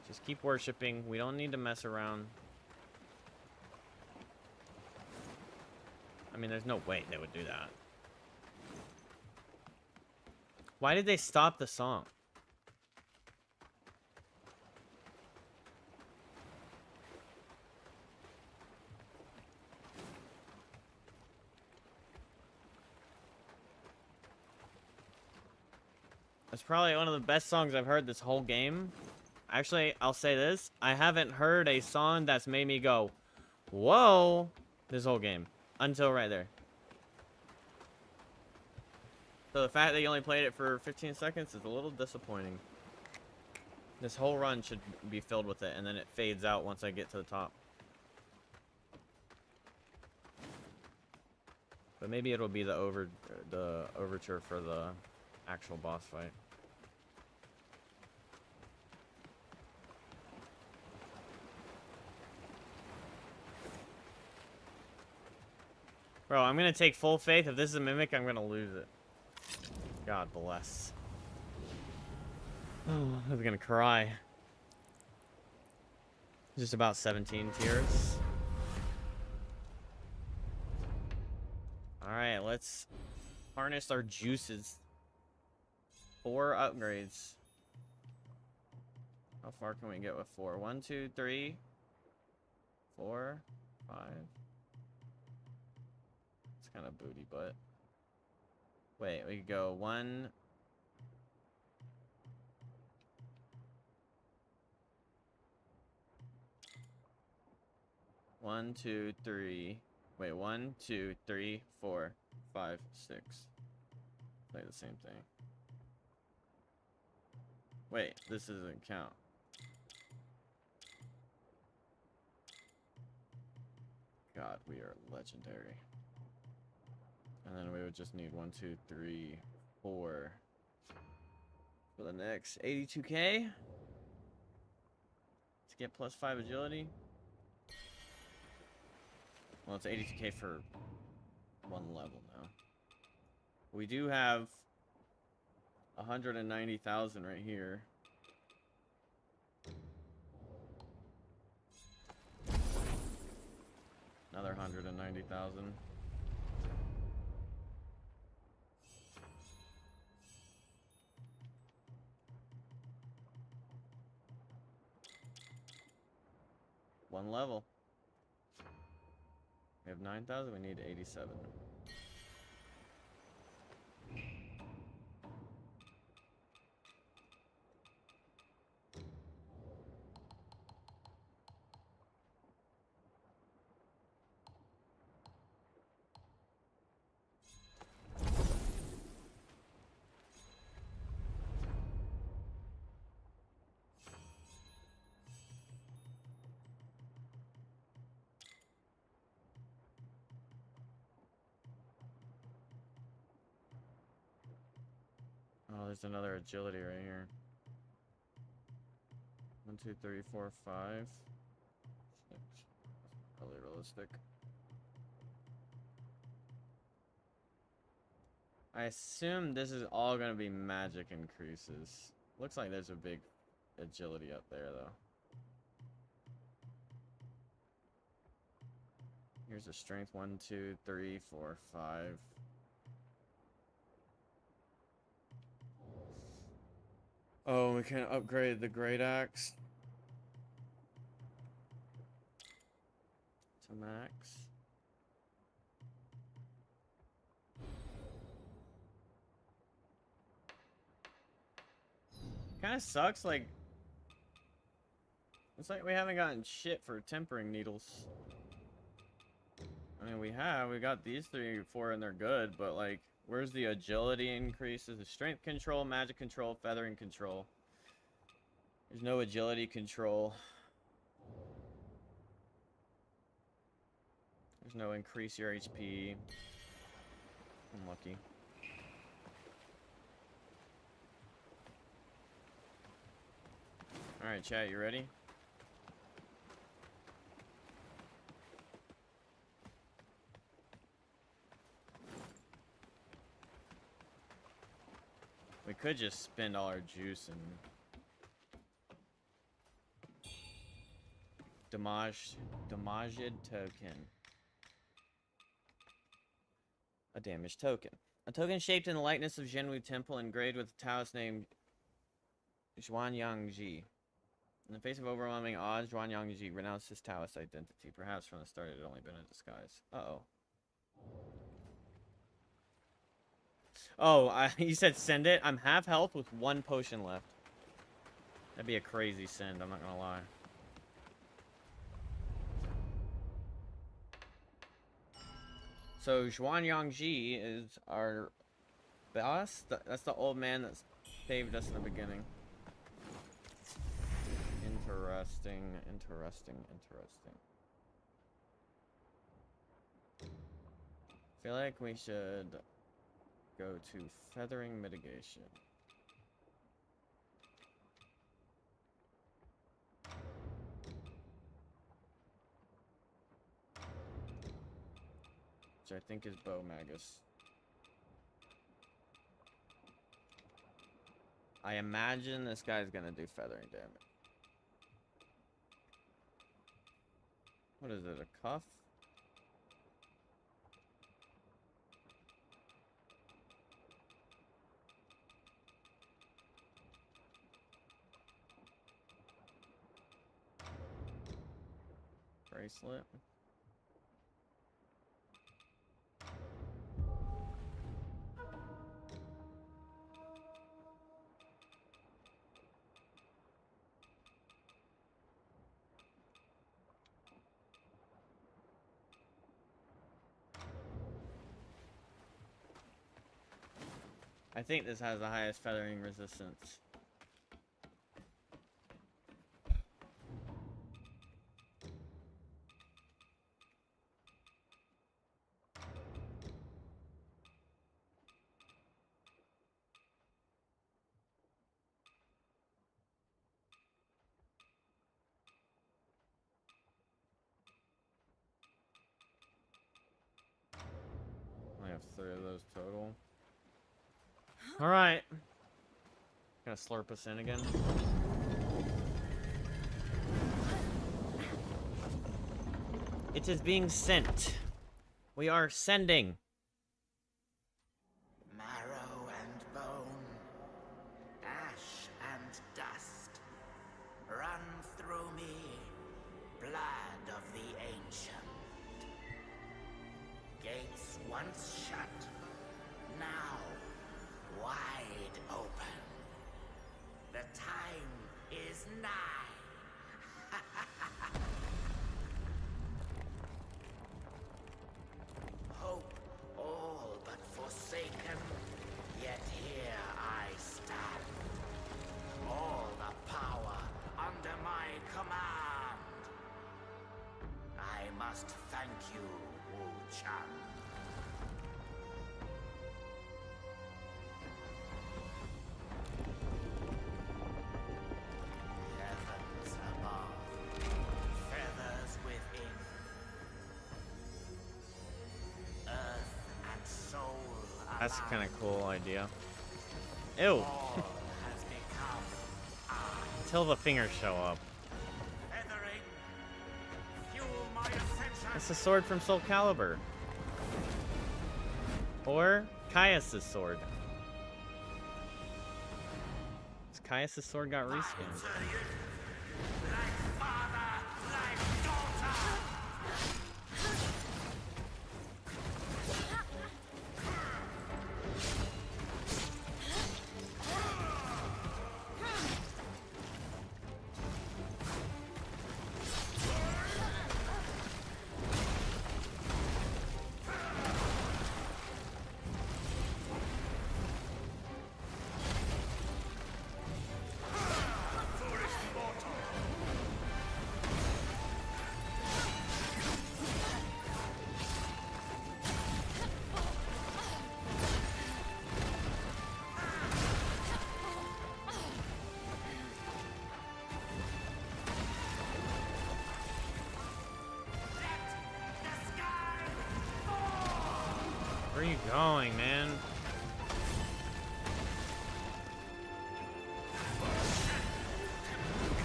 S1: Just keep worshipping. We don't need to mess around. I mean, there's no way they would do that. Why did they stop the song? It's probably one of the best songs I've heard this whole game. Actually, I'll say this. I haven't heard a song that's made me go, whoa, this whole game. Until right there. So the fact that you only played it for 15 seconds is a little disappointing. This whole run should be filled with it, and then it fades out once I get to the top. But maybe it'll be the overture for the actual boss fight. Bro, I'm gonna take full faith. If this is a mimic, I'm gonna lose it. God bless. Oh, I'm gonna cry. Just about 17 tears. Alright, let's Harness our juices. 4 upgrades. How far can we get with 4? 1, 2, 3, 4, 5. It's kind of booty, but wait, we could go 1. One, 2, 3. Wait, 1, 2, 3, 4, 5, 6. Play the same thing. Wait, this doesn't count. God, we are legendary. And then we would just need 1, 2, 3, 4 for the next 82k to get plus 5 agility. Well, it's 82k for 1 level now. We do have 190,000 right here. Another 190,000. One level. We have 9,000, we need 87. Oh, there's another agility right here. 1, 2, 3, 4, 5, 6. Probably realistic. I assume this is all gonna be magic increases. Looks like there's a big agility up there, though. Here's a strength 1, 2, 3, 4, 5. Oh, we can upgrade the great axe to max. Kind of sucks, like, it's like we haven't gotten shit for tempering needles. I mean, we got these 3, 4 and they're good, but like, where's the agility increases? The strength control, magic control, feathering control. There's no agility control. There's no increase your HP. Unlucky. Alright, chat, you ready? We could just spend all our juice and damaged token. A damaged token. A token shaped in the likeness of Zhenwu Temple engraved with a Taoist named Zhuanyangji. In the face of overwhelming odds, Zhuanyangji renounced his Taoist identity. Perhaps from the start it had only been a disguise. Uh-oh. Oh, you said send it? I'm half health with 1 potion left. That'd be a crazy send, I'm not gonna lie. So, Zhuanyangji is our boss? That's the old man that saved us in the beginning. Interesting, interesting, interesting. I feel like we should go to feathering mitigation. Which I think is Bow Magus. I imagine this guy's gonna do feathering damage. What is it, a cuff? bracelet. I think this has the highest feathering resistance. I have 3 of those total. Alright. Gonna slurp us in again. It is being sent. We are sending.
S20: Marrow and bone, ash and dust, run through me, blood of the ancient. Gates once shut, now wide open. The time is nigh. Hope all but forsaken, yet here I stand. All the power under my command. I must thank you, Wuchang. Heavens above, feathers within. Earth and soul
S1: That's a
S20: above.
S1: kind of cool idea. Ew.
S20: All has become I.
S1: Until the fingers show up.
S20: Feathering, fuel my ascension.
S1: It's the sword from Soul Calibur. Or Caius' sword. Caius' sword got reskinned.
S20: Like father, like daughter.
S1: Where are you going, man?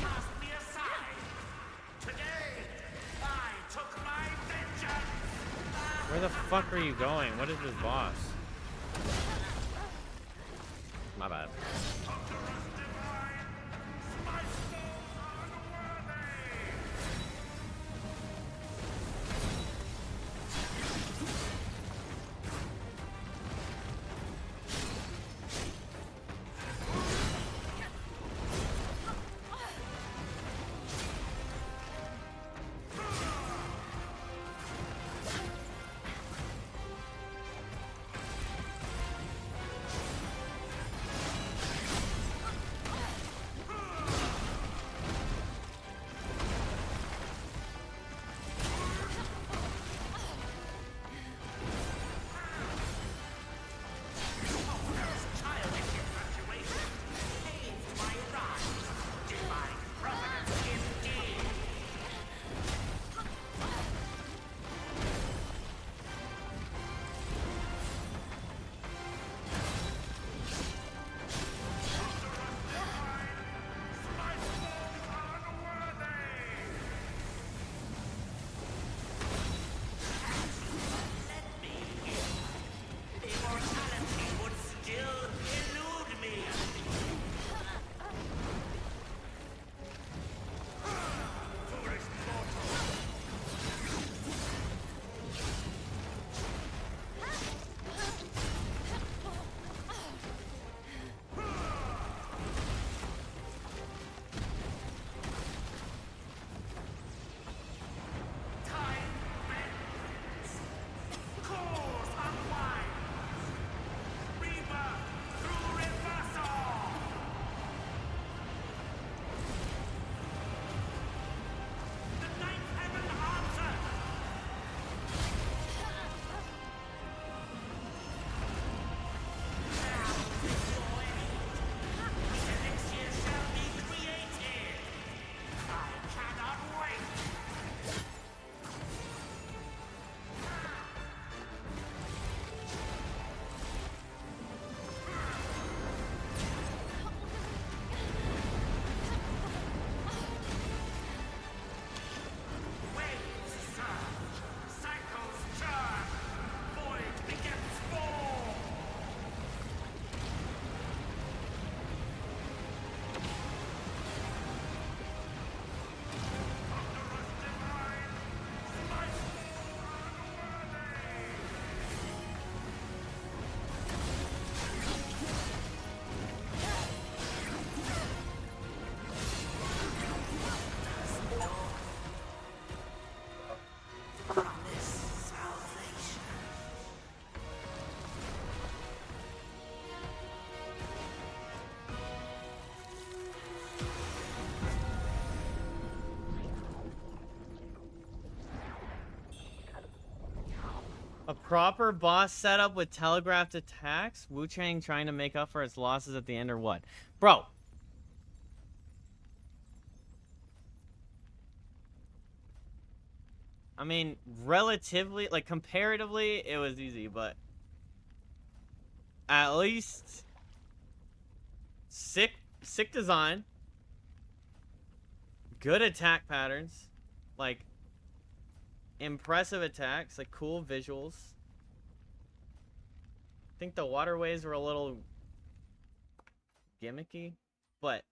S20: Cast me aside. Today, I took my vengeance.
S1: Where the fuck are you going? What is this boss? My bad. Proper boss setup with telegraphed attacks? Wuchang trying to make up for its losses at the end or what? Bro. I mean, relatively, like, comparatively, it was easy, but at least sick design, good attack patterns, like, impressive attacks, like, cool visuals. I think the waterways were a little gimmicky, but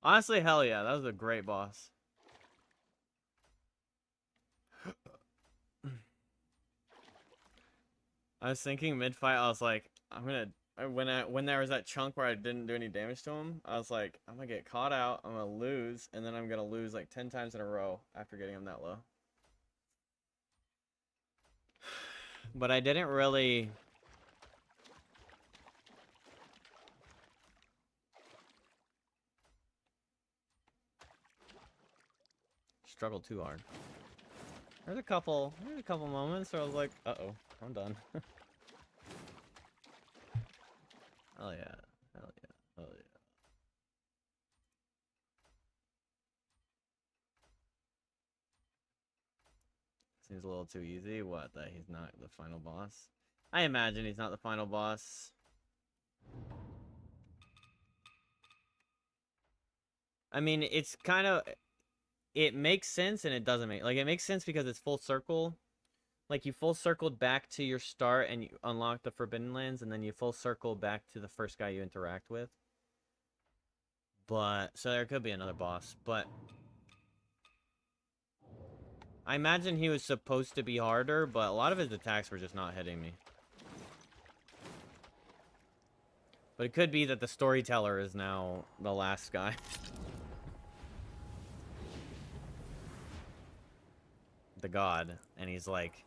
S1: honestly, hell yeah, that was a great boss. I was thinking mid-fight, I was like, I'm gonna, when there was that chunk where I didn't do any damage to him, I was like, I'm gonna get caught out, I'm gonna lose, and then I'm gonna lose like 10 times in a row after getting him that low. But I didn't really... struggle too hard. There's a couple moments where I was like, uh-oh, I'm done. Hell yeah. Hell yeah. Hell yeah. Seems a little too easy. What, that he's not the final boss? I imagine he's not the final boss. I mean, it's kind of... it makes sense and it doesn't make... like, it makes sense because it's full circle. Like, you full circled back to your start and you unlock the Forbidden Lands, and then you full circle back to the first guy you interact with. But, so there could be another boss, but... I imagine he was supposed to be harder, but a lot of his attacks were just not hitting me. But it could be that the storyteller is now the last guy. The god, and he's like,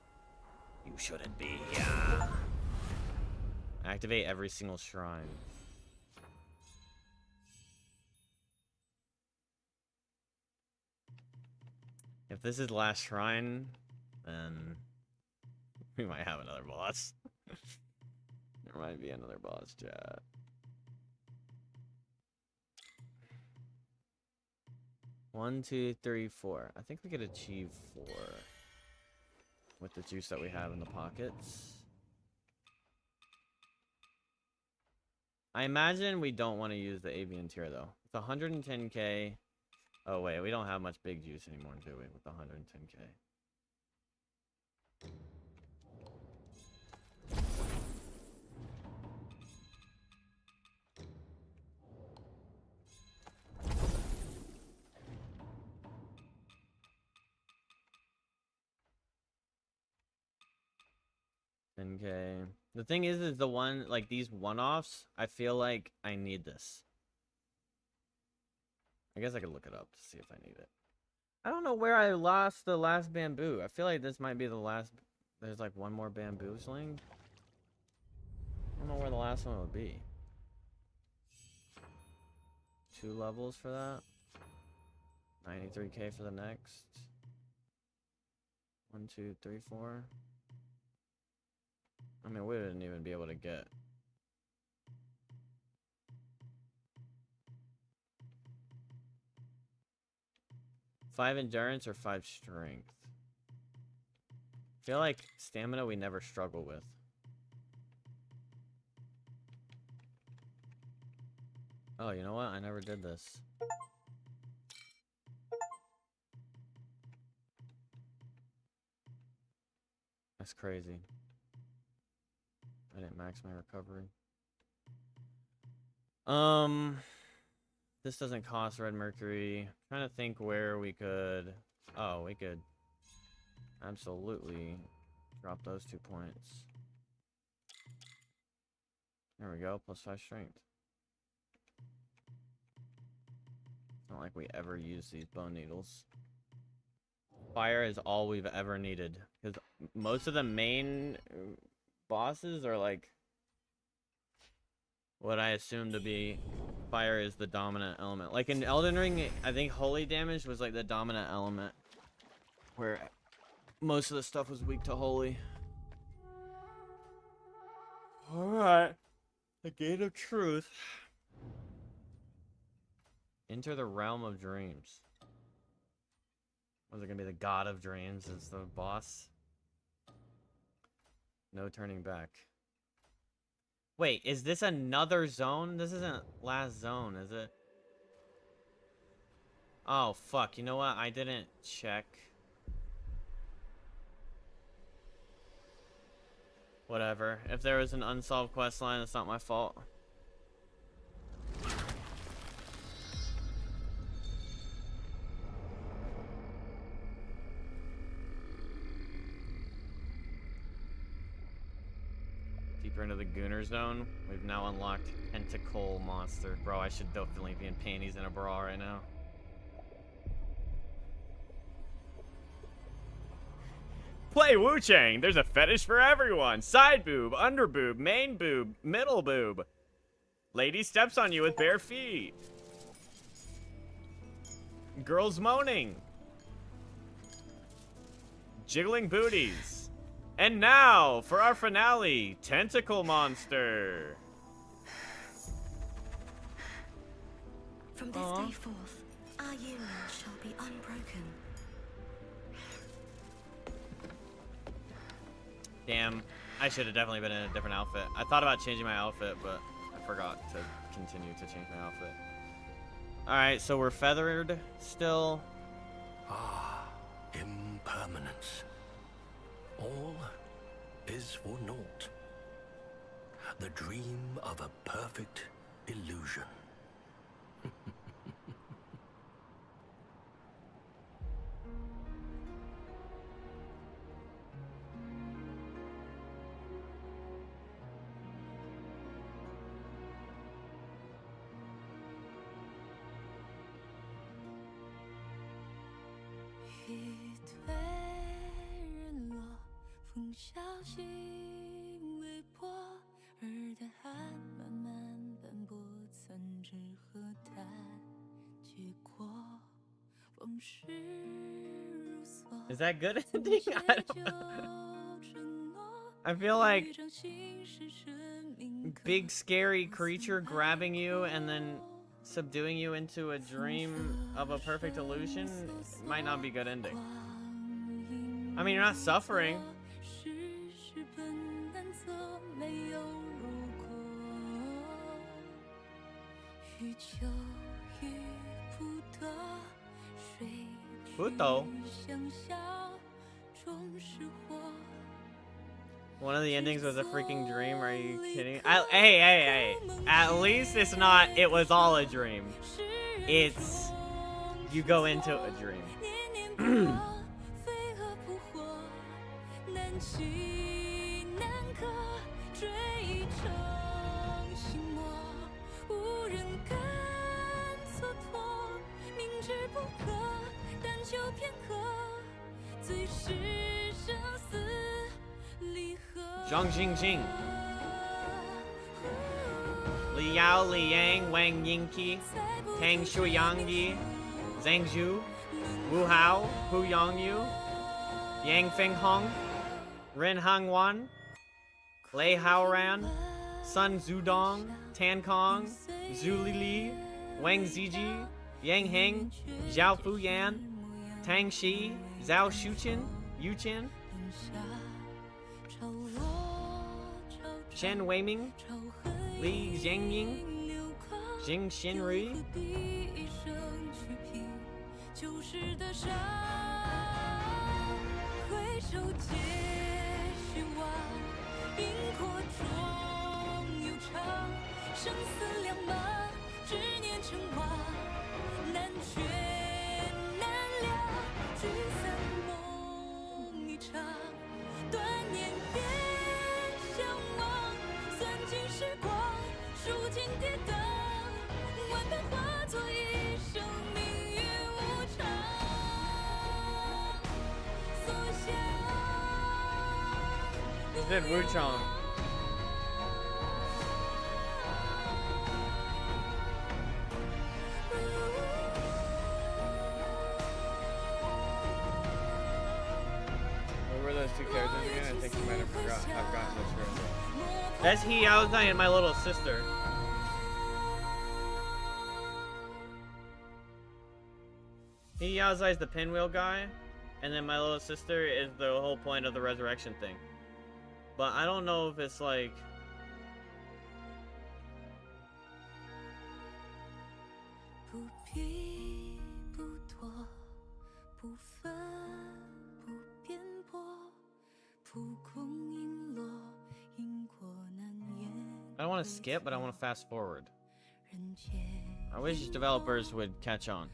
S1: you shouldn't be here. Activate every single shrine. If this is last shrine, then we might have another boss. There might be another boss, chat. One, two, three, four. I think we could achieve 4 with the juice that we have in the pockets. I imagine we don't want to use the avian tier though. It's 110k. Oh wait, we don't have much big juice anymore, do we? With 110k. Okay. The thing is the one, like, these one-offs, I feel like I need this. I guess I could look it up to see if I need it. I don't know where I lost the last bamboo. I feel like this might be the last... there's, like, one more bamboo sling. I don't know where the last one would be. 2 levels for that. 93k for the next. 1, 2, 3, 4. I mean, we wouldn't even be able to get... five endurance or 5 strength. I feel like stamina we never struggle with. Oh, you know what? I never did this. That's crazy. I didn't max my recovery. This doesn't cost red mercury. I'm trying to think where we could... oh, we could absolutely drop those 2 points. There we go, plus 5 strength. It's not like we ever use these bone needles. Fire is all we've ever needed. Because most of the main bosses are like what I assume to be fire is the dominant element. Like in Elden Ring, I think holy damage was like the dominant element, where most of the stuff was weak to holy. The gate of truth. Enter the realm of dreams. Was it gonna be the god of dreams as the boss? No turning back. Wait, is this another zone? This isn't last zone, is it? Oh, fuck. You know what? I didn't check. Whatever. If there was an unsolved quest line, it's not my fault. Deeper into the Gooner Zone. We've now unlocked Tentacle Monster. Bro, I should definitely be in panties and a bra right now. Play Wuchang! There's a fetish for everyone! Side boob, under boob, main boob, middle boob. Lady steps on you with bare feet. Girls moaning. Jiggling booties. And now, for our finale, Tentacle Monster.
S8: From this day forth, our union shall be unbroken.
S1: Damn, I should have definitely been in a different outfit. I thought about changing my outfit, but I forgot to continue to change my outfit. Alright, so we're feathered still.
S21: Ah, impermanence. All is for naught. The dream of a perfect illusion.
S1: Is that good ending? I don't know. I feel like big scary creature grabbing you and then subduing you into a dream of a perfect illusion might not be good ending. I mean, you're not suffering. Puto. One of the endings was a freaking dream. Are you kidding? Hey. At least it's not, it was all a dream. It's, you go into a dream. Zhang Jing Li Yao, Li Yang, Wang Yingqi, Tang Shu Yangyi, Zhang Zhu, Wu Hao, Hu Yongyu, Yang Feng Hong, Ren Hangwan, Lei Haoran, Sun Zudong, Tan Kong, Zhu Lili, Wang Ziji, Yang Heng, Zhao Fuyan, Tang Shi, Zhao Shuchen, Yu Chen, Chen Weiming, Li Jiangying, Jing Xinrui. He said Wuchang. What were those two characters again? I think you might have forgotten the truth. That's Yaozai and my little sister. Yaozai is the pinwheel guy, and then my little sister is the whole point of the resurrection thing. But I don't know if it's like... I don't want to skip, but I want to fast forward. I wish developers would catch on.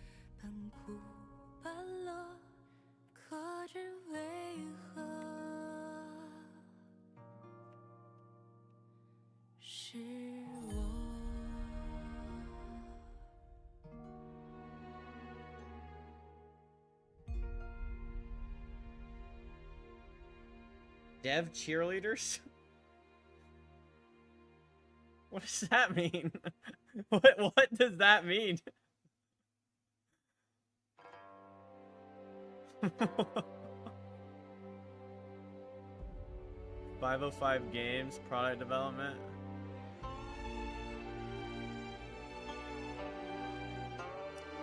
S1: Dev cheerleaders? What does that mean? What does that mean? .505 Games, product development.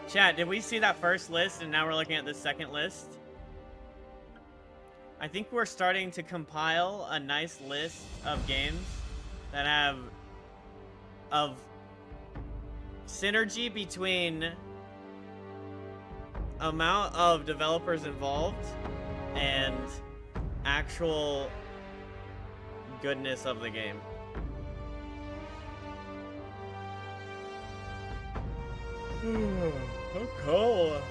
S1: Chat, did we see that first list and now we're looking at the second list? I think we're starting to compile a nice list of games that have synergy between amount of developers involved and actual goodness of the game. So cold.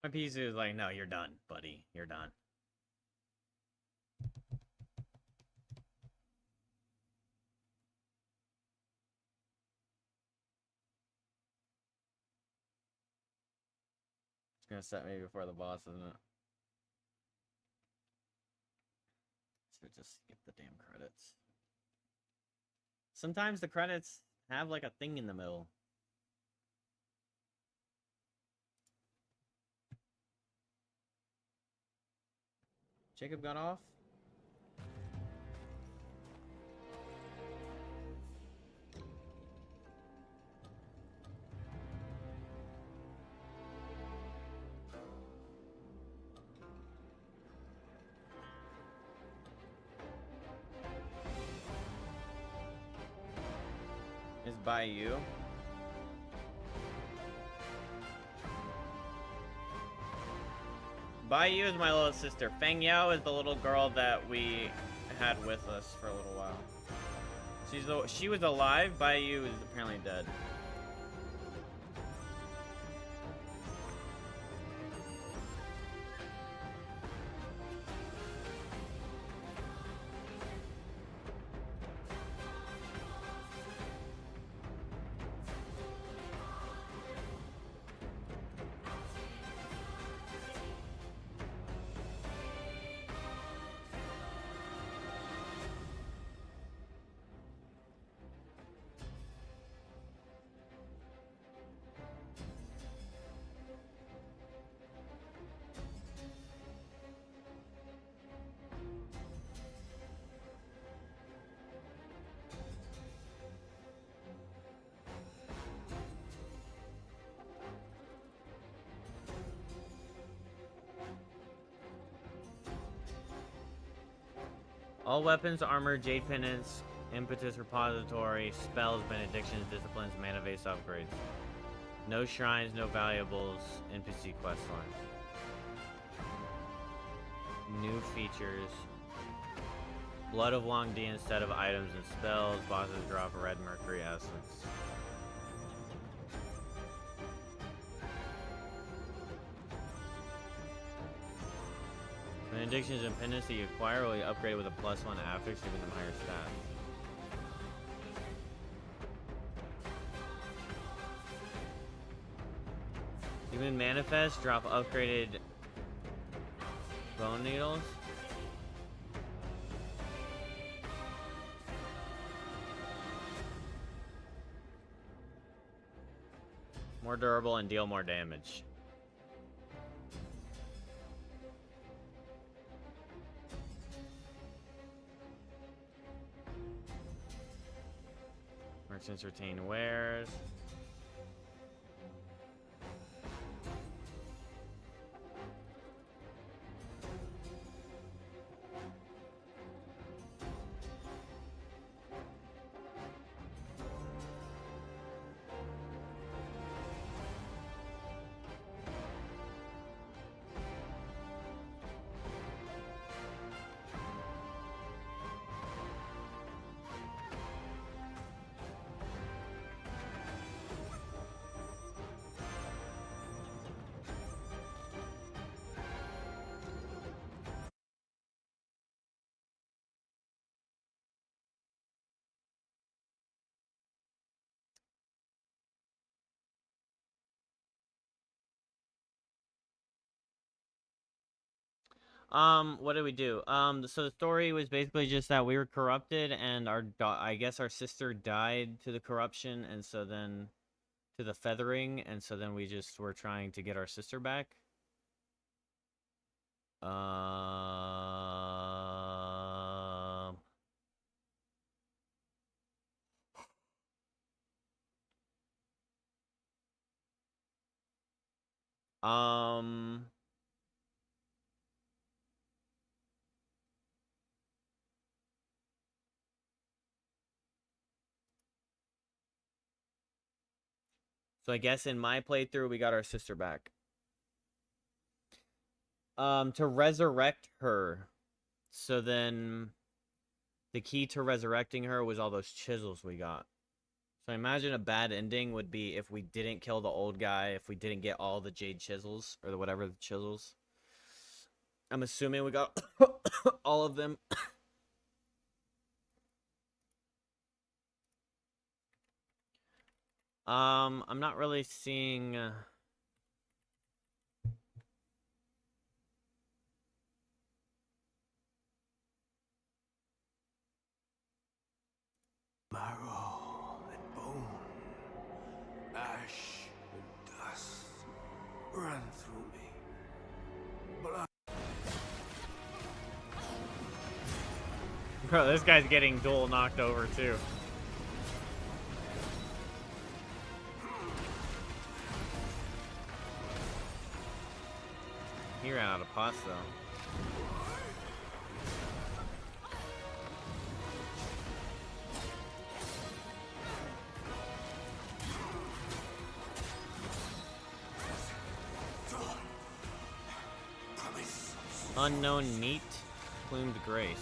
S1: My PC is like, no, you're done, buddy. You're done. It's gonna set me before the boss, isn't it? So just skip the damn credits. Sometimes the credits have like a thing in the middle. Jacob got off? Is by you? Baiyu is my little sister. Feng Yao is the little girl that we had with us for a little while. She was alive. Baiyu is apparently dead. All weapons, armor, jade pendants, impetus repository, spells, benedictions, disciplines, mana base upgrades. No shrines, no valuables, NPC quest lines. New features. Blood of Long D instead of items and spells. Bosses drop a red mercury essence. When addictions and pendants that you acquire will be upgraded with a +1 affix, giving them higher stats. Human Manifest, drop upgraded bone needles. More durable and deal more damage. Merchants retain wares. What did we do? So the story was basically just that we were corrupted, and I guess our sister died to the corruption, and so then to the feathering, and so then we just were trying to get our sister back. So I guess in my playthrough, we got our sister back. To resurrect her. So then the key to resurrecting her was all those chisels we got. So I imagine a bad ending would be if we didn't kill the old guy, if we didn't get all the jade chisels, or whatever the chisels. I'm assuming we got all of them. I'm not really seeing...
S2: Marrow and bone, ash and dust run through me. Blood.
S1: Bro, this guy's getting dual knocked over too. He ran out of pots though. Unknown meat, plumed grace.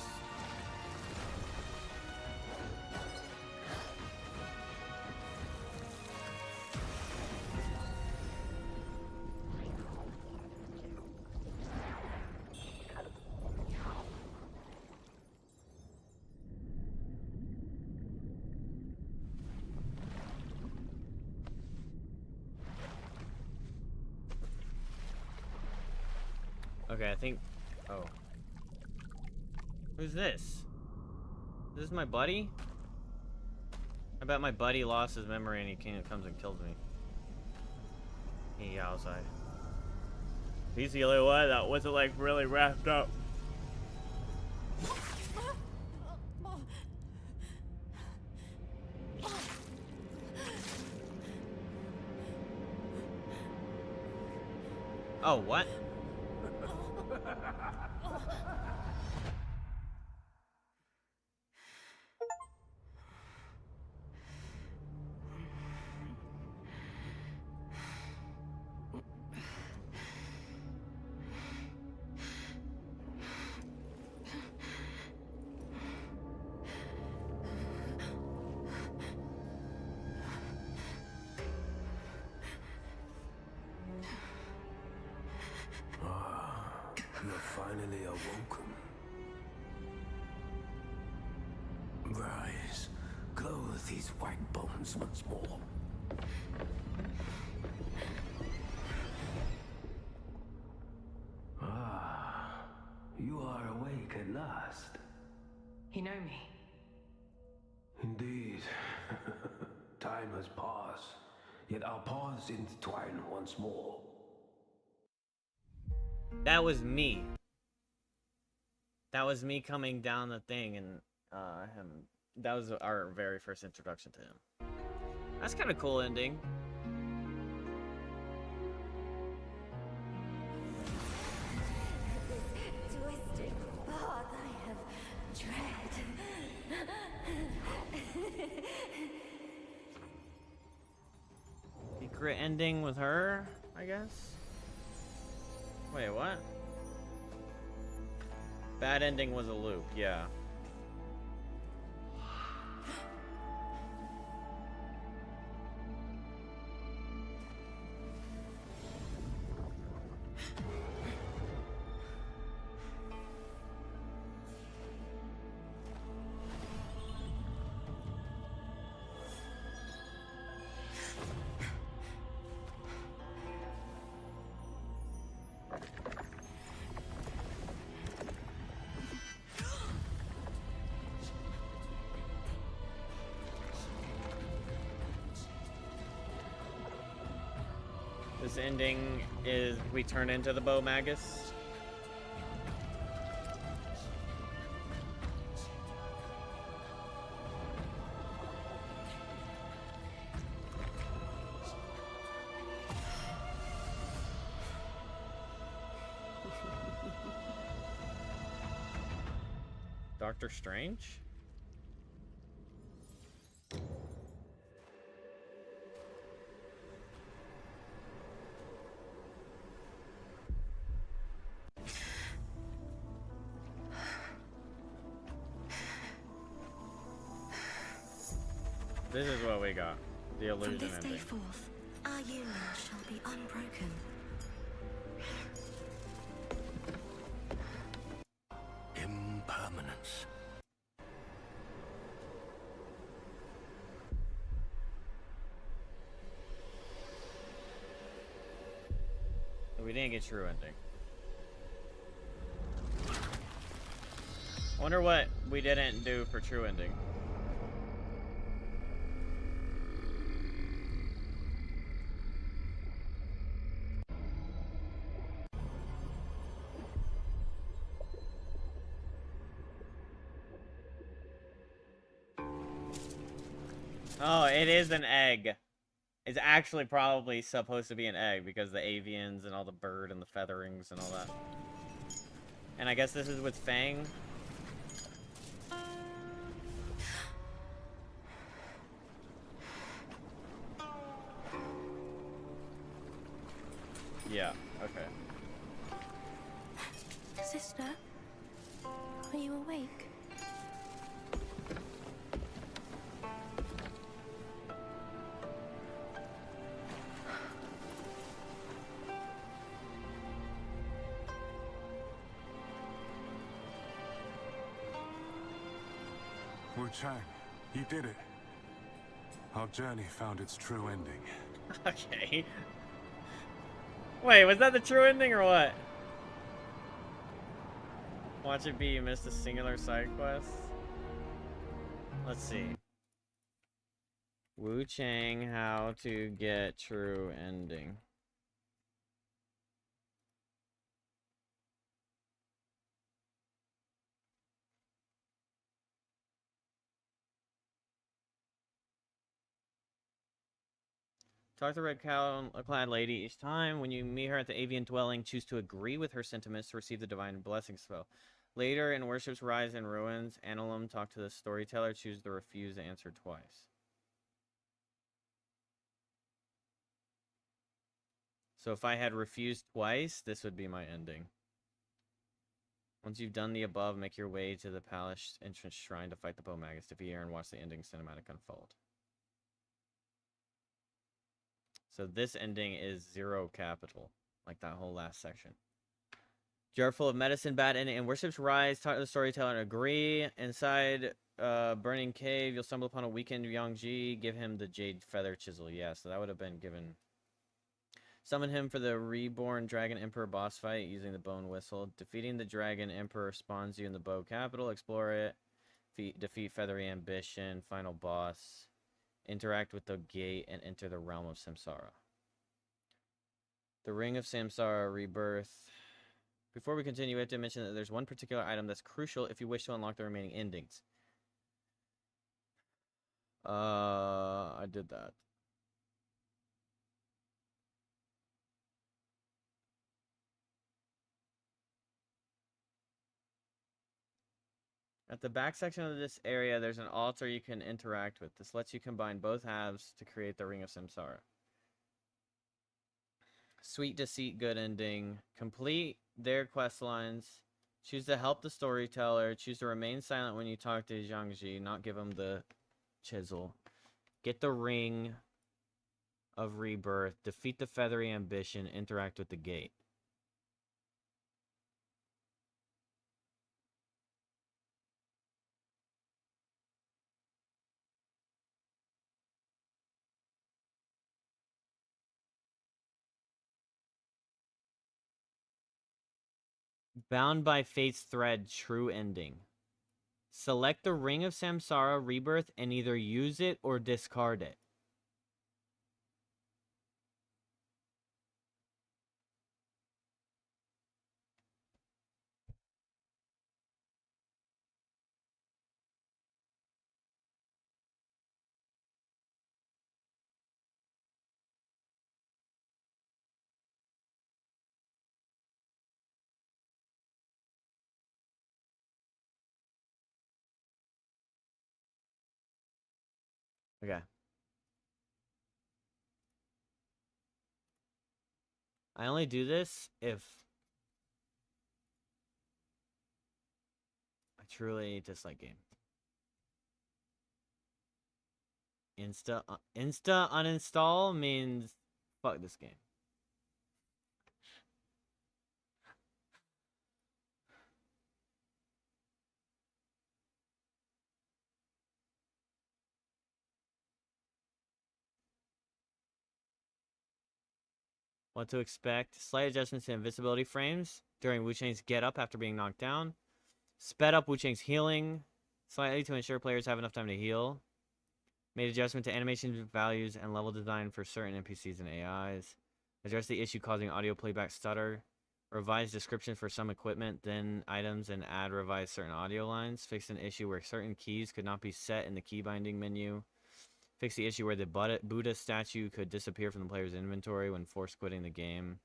S1: Okay, I think... Oh. Who's this? Is this my buddy? I bet my buddy lost his memory and he comes and kills me. He outside. He's the only one that wasn't like really wrapped up. Oh, what?
S21: finally awoken. Rise, clothe these white bones once more. Ah, you are awake at last.
S7: You know me.
S21: Indeed. Time has passed, yet our paths intertwine once more.
S1: That was me. That was me coming down the thing and him. That was our very first introduction to him. That's kind of cool ending.
S8: This twisted path I have tread.
S1: Secret ending with her, I guess? Wait, what? Bad ending was a loop, yeah. This ending is we turn into the Bow Magus. Doctor Strange? This is what we got. The illusion
S8: From this day
S1: ending.
S8: forth, our union shall be unbroken.
S21: Impermanence.
S1: We didn't get true ending. Wonder what we didn't do for true ending. Oh, it is an egg. It's actually probably supposed to be an egg because the avians and all the bird and the featherings and all that. And I guess this is with Fang. Yeah, okay.
S8: Sister, are you awake?
S19: Wuchang, you did it. Our journey found its true ending.
S1: Okay. Wait, was that the true ending or what? Watch it be, you missed a singular side quest. Let's see. Wuchang, how to get true ending. Talk to the red-clad lady each time. When you meet her at the avian dwelling, choose to agree with her sentiments to receive the divine blessing spell. Later, in Worship's Rise in Ruins, Annalum, talk to the storyteller, choose to refuse the answer twice. So if I had refused twice, this would be my ending. Once you've done the above, make your way to the palace entrance shrine to fight the Bow Magus. Defeat her and watch the ending cinematic unfold. So this ending is 0 capital, like that whole last section. Jar full of medicine, bad ending, and worships rise. Talk to the storyteller and agree. Inside burning cave, you'll stumble upon a weakened Yangji. Give him the jade feather chisel. Yeah, so that would have been given. Summon him for the reborn Dragon Emperor boss fight using the bone whistle. Defeating the Dragon Emperor spawns you in the bow capital. Explore it. Defeat Feathery Ambition. Final boss. Interact with the gate and enter the realm of Samsara. The Ring of Samsara Rebirth. Before we continue, we have to mention that there's one particular item that's crucial if you wish to unlock the remaining endings. I did that. At the back section of this area, there's an altar you can interact with. This lets you combine both halves to create the Ring of Samsara. Sweet Deceit, good ending. Complete their quest lines. Choose to help the storyteller. Choose to remain silent when you talk to Zhangji, not give him the chisel. Get the Ring of Rebirth. Defeat the Feathery Ambition. Interact with the gate. Bound by Fate's thread, true ending. Select the Ring of Samsara Rebirth and either use it or discard it. Okay. I only do this if I truly dislike game. Insta uninstall means fuck this game. What to expect. Slight adjustments to invisibility frames during Wuchang's get up after being knocked down. Sped up Wuchang's healing slightly to ensure players have enough time to heal. Made adjustment to animation values and level design for certain NPCs and AIs. Address the issue causing audio playback stutter. Revise description for some equipment, then items, and add revise certain audio lines. Fix an issue where certain keys could not be set in the key binding menu. Fix the issue where the Buddha statue could disappear from the player's inventory when forced quitting the game.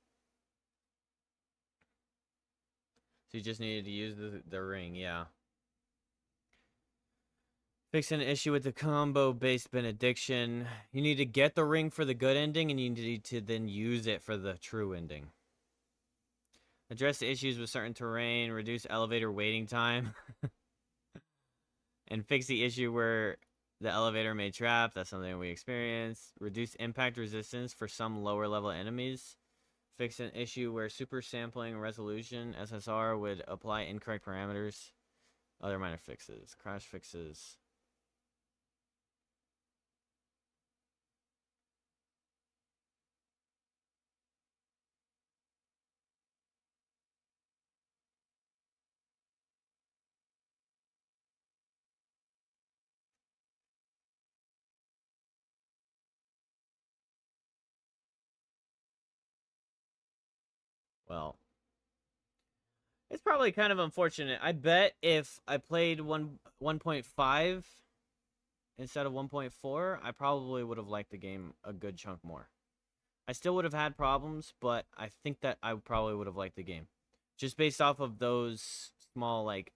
S1: So you just needed to use the ring, yeah. Fix an issue with the combo-based benediction. You need to get the ring for the good ending, and you need to then use it for the true ending. Address the issues with certain terrain. Reduce elevator waiting time. And fix the issue where the elevator may trap. That's something we experience. Reduce impact resistance for some lower level enemies. Fix an issue where super sampling resolution SSR would apply incorrect parameters. Other minor fixes. Crash fixes. Well, it's probably kind of unfortunate. I bet if I played 1.5 instead of 1.4, I probably would have liked the game a good chunk more. I still would have had problems, but I think that I probably would have liked the game. Just based off of those small, like,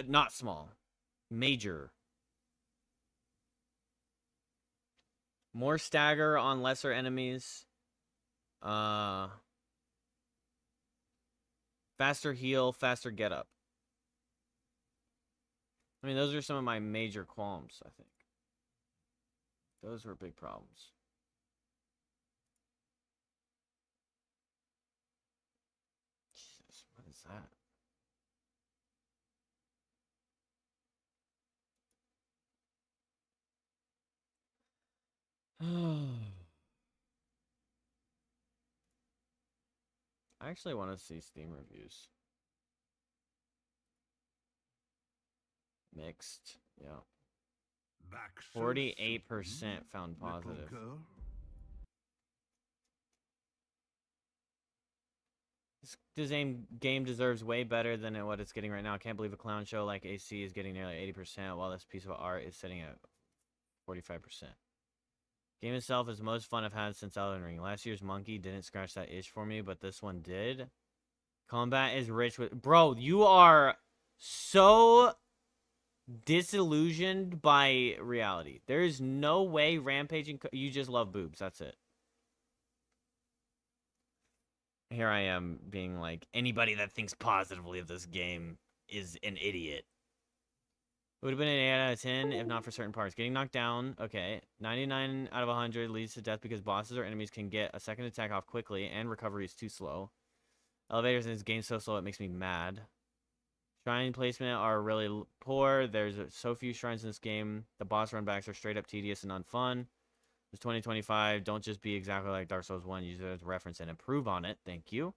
S1: not small, major. More stagger on lesser enemies. Faster heal, faster get up. I mean, those are some of my major qualms, I think. Those were big problems. is that? I actually want to see Steam reviews. Mixed, yeah. 48% found positive. This game deserves way better than what it's getting right now. I can't believe a clown show like AC is getting nearly 80%, while this piece of art is sitting at 45%. Game itself is the most fun I've had since Elden Ring. Last year's Monkey didn't scratch that itch for me, but this one did. Combat is rich with... Bro, you are so disillusioned by reality. There is no way rampaging... You just love boobs. That's it. Here I am being like, anybody that thinks positively of this game is an idiot. It would have been an 8 out of 10 if not for certain parts. Getting knocked down, okay. 99 out of 100 leads to death because bosses or enemies can get a second attack off quickly and recovery is too slow. Elevators in this game so slow it makes me mad. Shrine placement are really poor. There's so few shrines in this game. The boss runbacks are straight up tedious and unfun. It's 2025. Don't just be exactly like Dark Souls 1. Use it as a reference and improve on it. Thank you.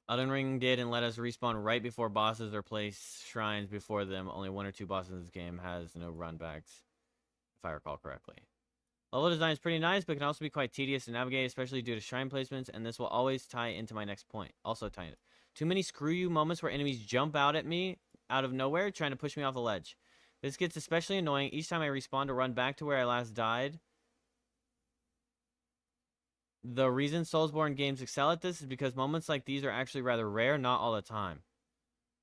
S1: Elden Ring did and let us respawn right before bosses or place shrines before them. Only 1 or 2 bosses in this game has no runbacks, if I recall correctly. Level design is pretty nice, but can also be quite tedious to navigate, especially due to shrine placements, and this will always tie into my next point. Too many screw you moments where enemies jump out at me out of nowhere, trying to push me off the ledge. This gets especially annoying each time I respawn to run back to where I last died. The reason Soulsborne games excel at this is because moments like these are actually rather rare, not all the time.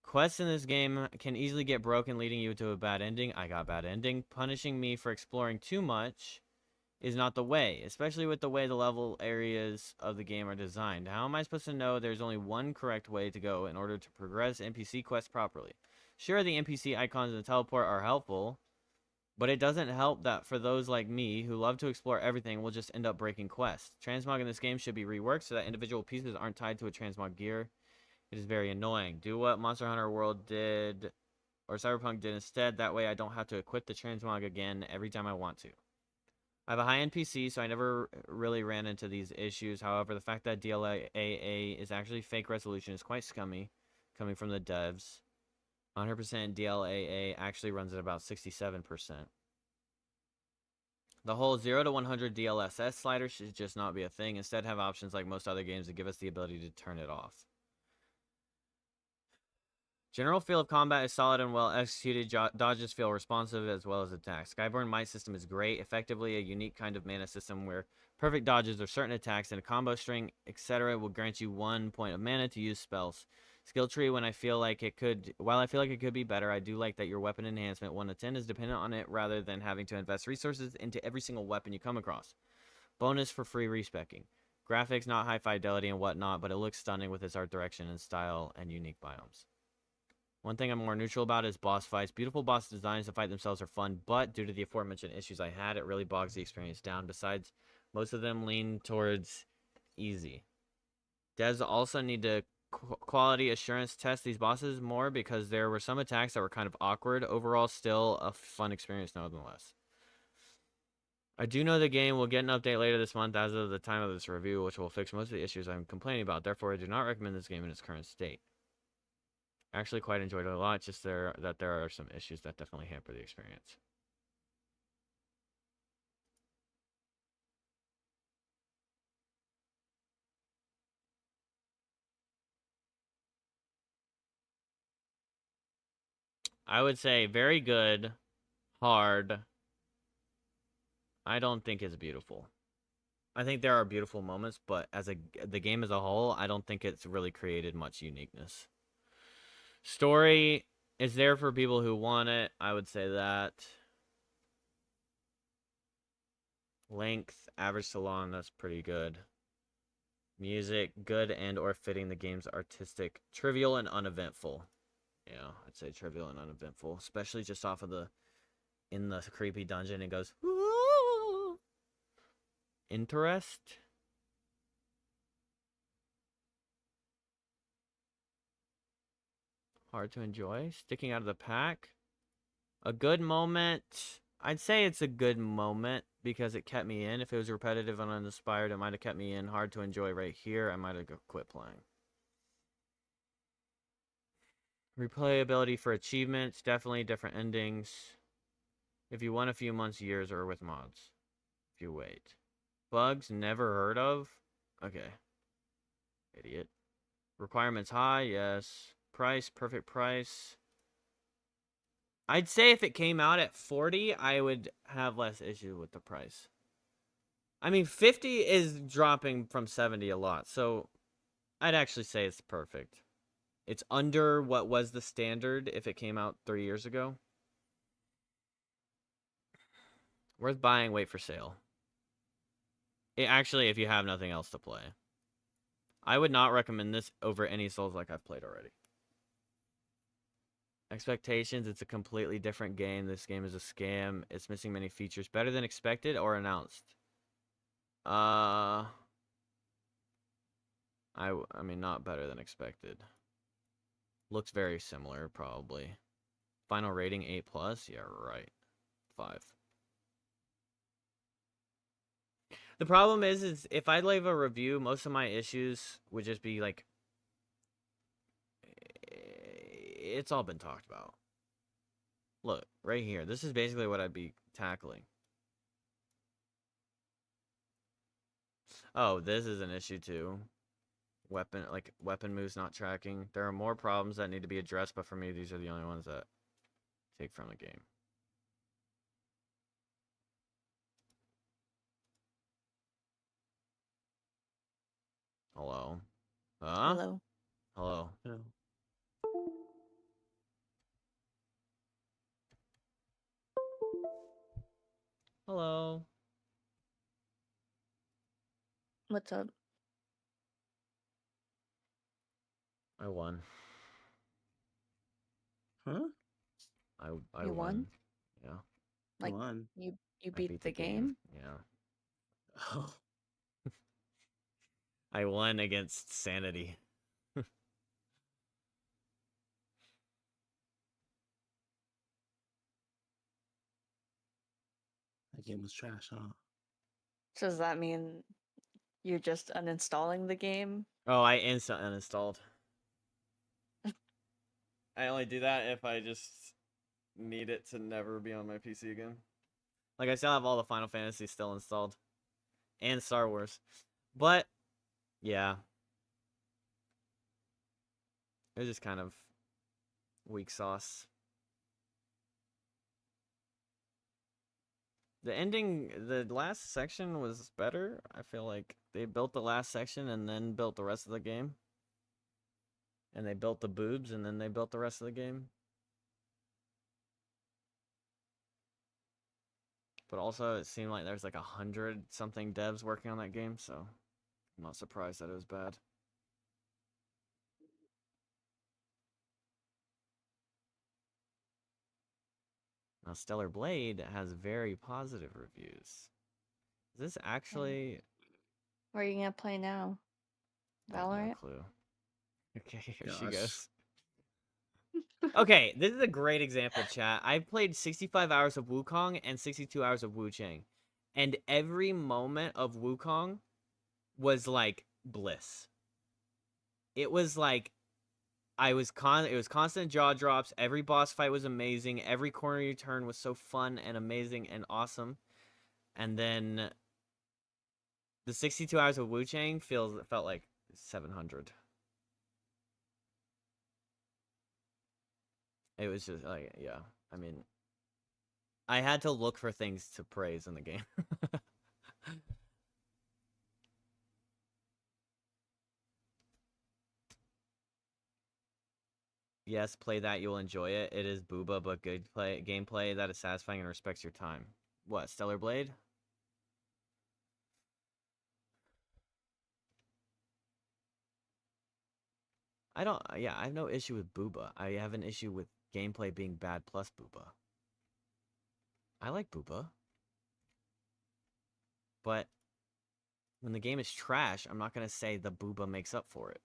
S1: Quests in this game can easily get broken, leading you to a bad ending. I got bad ending. Punishing me for exploring too much is not the way, especially with the way the level areas of the game are designed. How am I supposed to know there's only one correct way to go in order to progress NPC quests properly? Sure, the NPC icons and teleport are helpful, but it doesn't help that for those like me who love to explore everything, we'll just end up breaking quests. Transmog in this game should be reworked so that individual pieces aren't tied to a transmog gear. It is very annoying. Do what Monster Hunter World did, or Cyberpunk did instead. That way I don't have to equip the transmog again every time I want to. I have a high-end PC, so I never really ran into these issues. However, the fact that DLAA is actually fake resolution is quite scummy, coming from the devs. 100% DLAA actually runs at about 67%. The whole 0 to 100 DLSS slider should just not be a thing. Instead, have options like most other games that give us the ability to turn it off. General feel of combat is solid and well executed. Dodges feel responsive as well as attacks. Skyborn Might system is great. Effectively a unique kind of mana system where perfect dodges or certain attacks and a combo string, etc. will grant you 1 point of mana to use spells. Skill tree, while I feel like it could be better, I do like that your weapon enhancement 1 to 10 is dependent on it rather than having to invest resources into every single weapon you come across. Bonus for free respecking. Graphics not high fidelity and whatnot, but it looks stunning with its art direction and style and unique biomes. One thing I'm more neutral about is boss fights. Beautiful boss designs to fight themselves are fun, but due to the aforementioned issues I had, it really bogs the experience down. Besides, most of them lean towards easy. Devs also need to quality assurance test these bosses more because there were some attacks that were kind of awkward. Overall, still a fun experience nonetheless. I do know the game will get an update later this month as of the time of this review, which will fix most of the issues I'm complaining about. Therefore, I do not recommend this game in its current state. I actually quite enjoyed it a lot, just there are some issues that definitely hamper the experience. I would say very good, hard. I don't think it's beautiful. I think there are beautiful moments, but as the game as a whole, I don't think it's really created much uniqueness. Story is there for people who want it. I would say that. Length, average to long, that's pretty good. Music, good and or fitting the game's artistic. Trivial and uneventful. Yeah, I'd say trivial and uneventful. Especially just off of in the creepy dungeon, it goes, ooh. Interest. Hard to enjoy. Sticking out of the pack. A good moment. I'd say it's a good moment because it kept me in. If it was repetitive and uninspired, it might have kept me in. Hard to enjoy right here. I might have quit playing. Replayability for achievements. Definitely different endings. If you want a few months, years, or with mods. If you wait. Bugs never heard of? Okay. Idiot. Requirements high, yes. Price, perfect price. I'd say if it came out at 40, I would have less issue with the price. I mean, 50 is dropping from 70 a lot, so I'd actually say it's perfect. It's under what was the standard if it came out 3 years ago. Worth buying, wait for sale. Actually, if you have nothing else to play. I would not recommend this over any Souls like I've played already. Expectations, it's a completely different game. This game is a scam. It's missing many features. Better than expected or announced? I mean, not better than expected. Looks very similar, probably. Final rating, 8+? Yeah, right. 5. The problem is if I leave a review, most of my issues would just be like, it's all been talked about. Look, right here. This is basically what I'd be tackling. Oh, this is an issue too. Weapon moves not tracking. There are more problems that need to be addressed, but for me, these are the only ones that take from the game. Hello? Huh?
S9: Hello.
S1: Hello.
S15: Hello.
S1: Hello.
S9: What's up?
S1: I won.
S15: Huh?
S1: I
S9: You won?
S1: Yeah.
S9: Like
S15: won.
S9: you
S1: I
S9: beat the game?
S1: Yeah.
S15: Oh.
S1: I won against Sanity.
S15: That game was trash, huh?
S9: So does that mean you're just uninstalling the game?
S1: Oh, I instant uninstalled. I only do that if I just need it to never be on my PC again. Like, I still have all the Final Fantasy still installed. And Star Wars. But, yeah. It was just kind of weak sauce. The ending, the last section was better. I feel like they built the last section and then built the rest of the game. And they built the boobs and then they built the rest of the game. But also, it seemed like there's like 100-something devs working on that game, so I'm not surprised that it was bad. Now, Stellar Blade has very positive reviews. Is this actually...
S9: What are you gonna play now?
S1: I have no
S9: Valorant?
S1: clue. Okay, here she
S15: Gosh.
S1: goes. Okay, this is a great example, chat. I've played 65 hours of Wuchang and 62 hours of Wuchang. And every moment of Wuchang was like bliss. It was like it was constant jaw drops. Every boss fight was amazing. Every corner you turn was so fun and amazing and awesome. And then the 62 hours of Wuchang felt like 700. It was just like, yeah. I mean, I had to look for things to praise in the game. Yes, play that, you'll enjoy it. It is booba, but good gameplay that is satisfying and respects your time. What, Stellar Blade? I have no issue with booba. I have an issue with gameplay being bad plus booba. I like booba. But when the game is trash, I'm not going to say the booba makes up for it.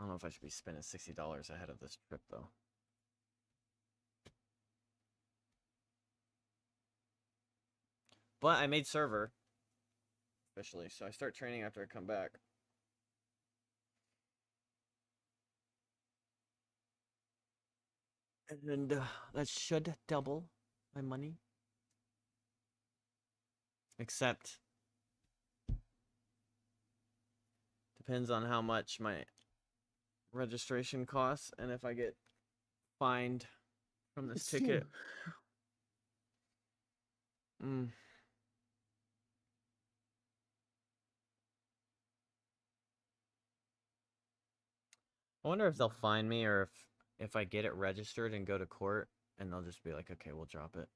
S1: don't know if I should be spending $60 ahead of this trip, though. But I made server officially, so I start training after I come back. And that should double my money. Except, depends on how much my registration costs and if I get fined from this ticket. I wonder if they'll fine me or if I get it registered and go to court and they'll just be like, okay, we'll drop it.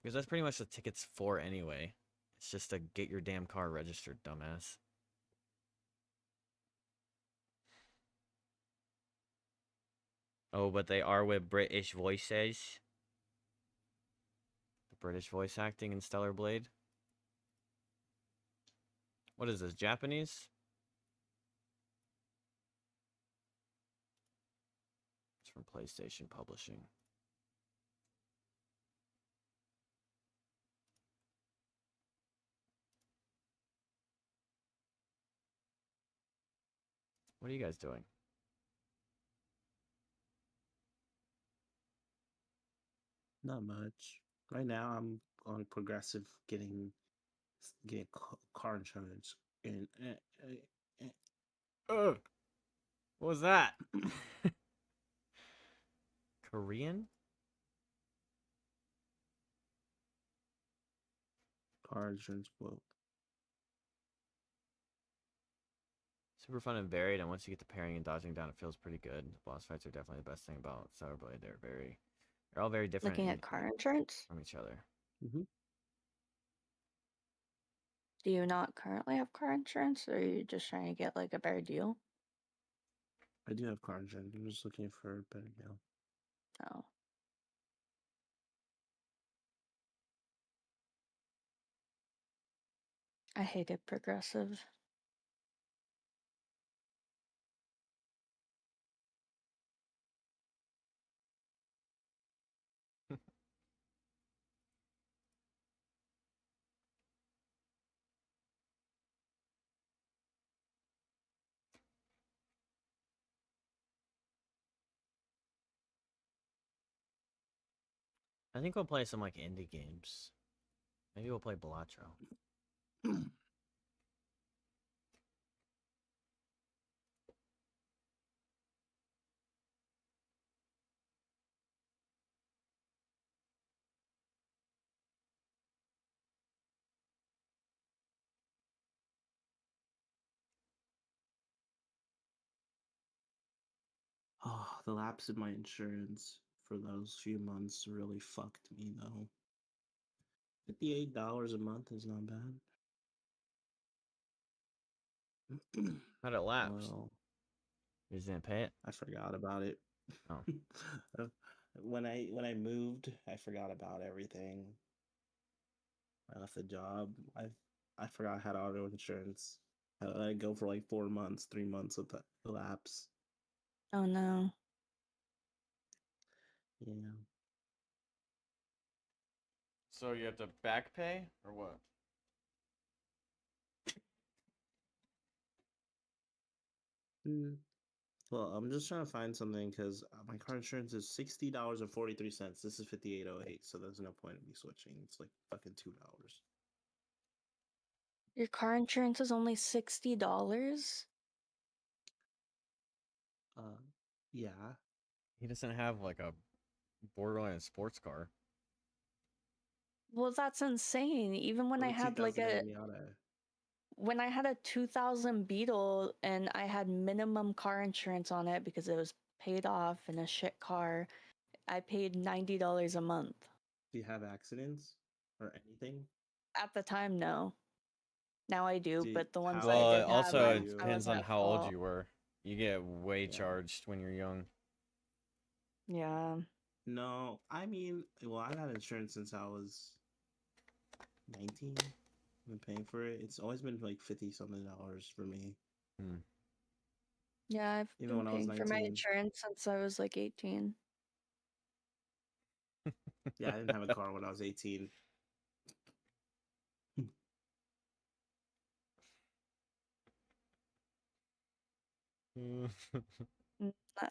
S1: Because that's pretty much the ticket's for anyway. It's just to get your damn car registered, dumbass. Oh, but they are with British voices. The British voice acting in Stellar Blade. What is this, Japanese? It's from PlayStation Publishing. What are you guys doing?
S11: Not much. Right now, I'm on Progressive getting car insurance. And
S1: what was that? Korean?
S11: Car insurance quote.
S1: Super fun and varied, and once you get to parrying and dodging down, it feels pretty good. The boss fights are definitely the best thing about Stellar Blade. They're all very different.
S9: Looking at car insurance
S1: from each other.
S11: Mm-hmm.
S9: Do you not currently have car insurance, or are you just trying to get like a better deal?
S11: I do have car insurance. I'm just looking for a better deal.
S9: Oh. I hated Progressive.
S1: I think we'll play some like indie games. Maybe we'll play Balatro.
S11: Oh, the lapse in my insurance for those few months really fucked me though. $58 a month is not bad.
S1: How'd it lapse?
S11: Well,
S1: you just didn't pay it?
S11: I forgot about it.
S1: Oh.
S11: when I moved, I forgot about everything. I left the job. I forgot I had auto insurance. I go for like 4 months, 3 months of the lapse.
S9: Oh no.
S11: Yeah.
S1: So you have to back pay or what?
S11: Well, I'm just trying to find something because my car insurance is $60.43. This is $58.08, so there's no point in me switching. It's like fucking $2.
S9: Your car insurance is only $60?
S11: Yeah.
S1: He doesn't have like a borderline sports car.
S9: Well, that's insane. Even when
S11: Or
S9: I had like a
S11: 2008 Miata.
S9: when I had a 2000 Beetle and I had minimum car insurance on it because it was paid off in a shit car, I paid $90 a month.
S11: Do you have accidents or anything?
S9: At the time, no. Now I do, but the ones
S1: Well,
S9: I
S1: it
S9: did
S1: also
S9: have,
S1: it depends on how old you were. You get way charged when you're young.
S9: Yeah.
S11: No, I mean, well, I've had insurance since I was 19. I've been paying for it. It's always been like $50-something for me.
S9: Yeah, I've
S11: Even
S9: been
S11: when I was
S9: paying for my
S11: 19.
S9: insurance since I was like 18.
S11: Yeah, I didn't have a car when I was 18.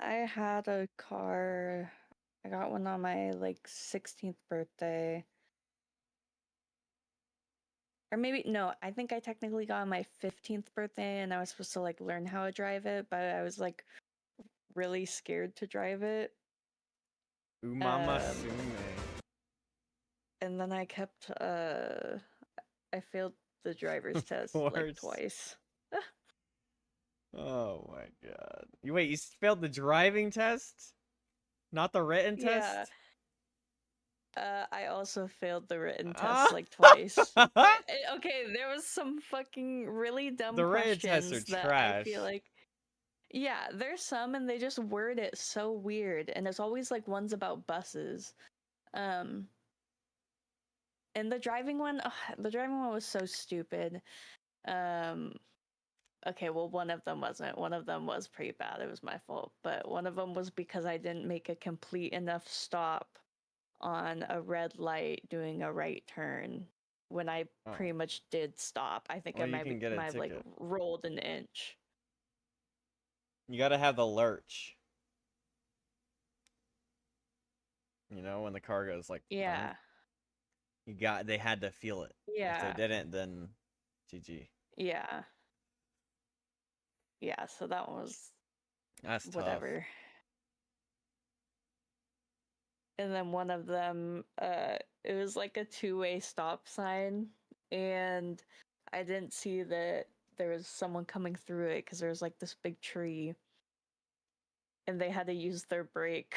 S9: I had a car. I got one on my like 16th birthday. Or maybe no, I think I technically got on my 15th birthday and I was supposed to like learn how to drive it, but I was like really scared to drive it.
S1: Umama Sume.
S9: And then I kept I failed the driver's test like twice.
S1: Oh my god. You wait, you failed the driving test? Not the written
S9: Yeah.
S1: test?
S9: I also failed the written test like twice. Okay, there was some fucking really dumb
S1: The written tests are
S9: questions that I feel
S1: trash.
S9: like yeah, there's some and they just word it so weird and there's always like ones about buses. And the driving one, the driving one was so stupid. Okay, well one of them wasn't. One of them was pretty bad. It was my fault, but one of them was because I didn't make a complete enough stop on a red light doing a right turn when I pretty much did stop. I think
S1: Well,
S9: I
S1: you
S9: might
S1: can get a
S9: have like
S1: ticket.
S9: rolled an inch.
S1: You gotta have the lurch. You know, when the car goes like
S9: Yeah.
S1: they had to feel it.
S9: Yeah.
S1: If they didn't, then GG.
S9: Yeah. Yeah, so that one was
S1: That's tough.
S9: whatever. And then one of them, it was like a two-way stop sign, and I didn't see that there was someone coming through it because there was like this big tree, and they had to use their brake.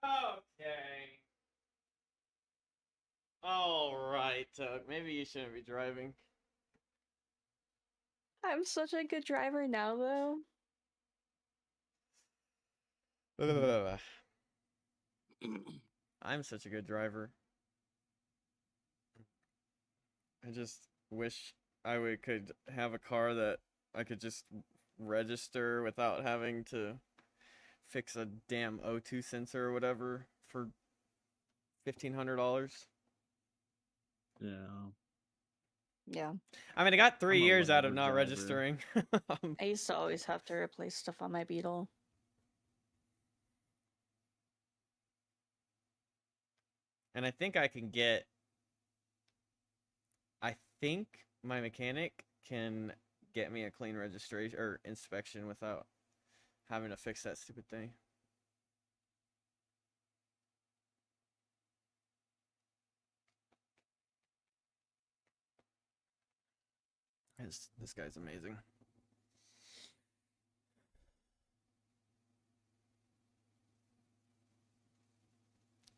S1: Okay. Alright, maybe you shouldn't be driving.
S9: I'm such a good driver now, though.
S1: I'm such a good driver. I just wish could have a car that I could just register without having to fix a damn O2 sensor or whatever for $1,500.
S11: Yeah.
S9: Yeah.
S1: I mean, I got 3
S11: I'm a
S1: years out of
S11: whatever
S1: not
S11: driver.
S1: registering.
S9: I used to always have to replace stuff on my Beetle.
S1: And I think I can get... I think my mechanic can get me a clean registration or inspection without having to fix that stupid thing. This guy's amazing.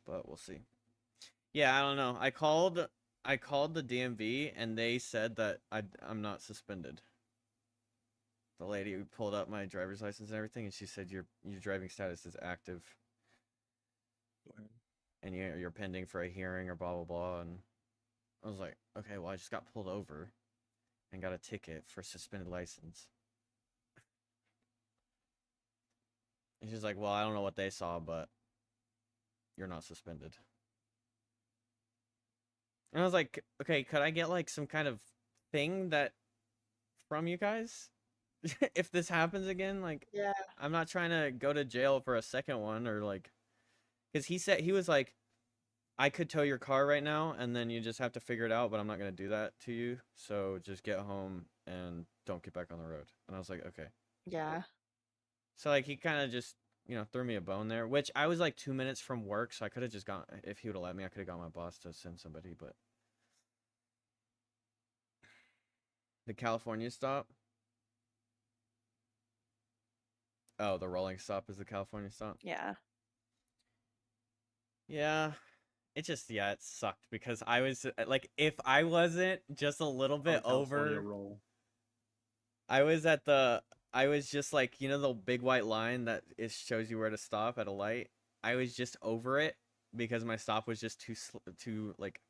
S1: But we'll see. Yeah, I don't know. I called the DMV and they said that I'm not suspended. The lady who pulled up my driver's license and everything, and she said your driving status is active. And you're pending for a hearing or blah blah blah. And I was like, okay, well I just got pulled over and got a ticket for suspended license. And she's like, well, I don't know what they saw, but you're not suspended. And I was like, okay, could I get like some kind of thing that from you guys? If this happens again, like,
S9: yeah,
S1: I'm not trying to go to jail for a second one or like, because he was like, I could tow your car right now and then you just have to figure it out, but I'm not going to do that to you. So just get home and don't get back on the road. And I was like, okay.
S9: Yeah.
S1: So like he kind of just, threw me a bone there, which I was like 2 minutes from work. So I could have just gone, if he would have let me, I could have got my boss to send somebody, but the California stop. Oh, the rolling stop is the California stop?
S9: Yeah.
S1: Yeah. It just, it sucked because I was, like, if I wasn't just a little bit over...
S11: Roll.
S1: I was just like, the big white line that shows you where to stop at a light? I was just over it because my stop was just too like,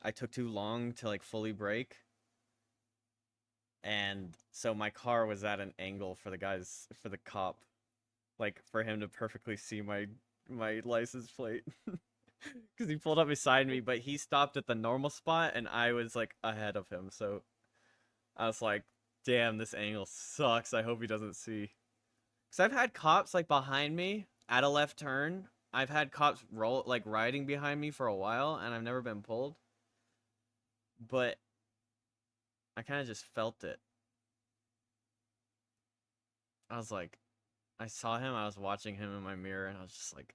S1: I took too long to, like, fully brake. and so my car was at an angle for the cop, like for him to perfectly see my license plate. Because he pulled up beside me, but he stopped at the normal spot, and I was like ahead of him. So I was like, "Damn, this angle sucks. I hope he doesn't see." Because I've had cops like behind me at a left turn. I've had cops riding behind me for a while, and I've never been pulled. But I kind of just felt it. I was like, I saw him. I was watching him in my mirror, and I was just like,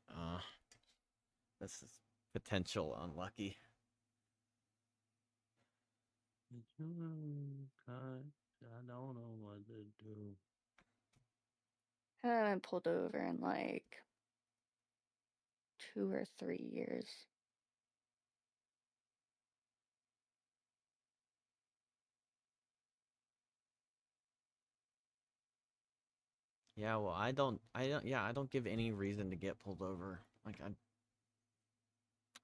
S1: this is potential unlucky.
S11: I don't know what to do.
S9: I haven't been pulled over in like 2 or 3 years.
S1: Yeah, well, I don't give any reason to get pulled over. Like,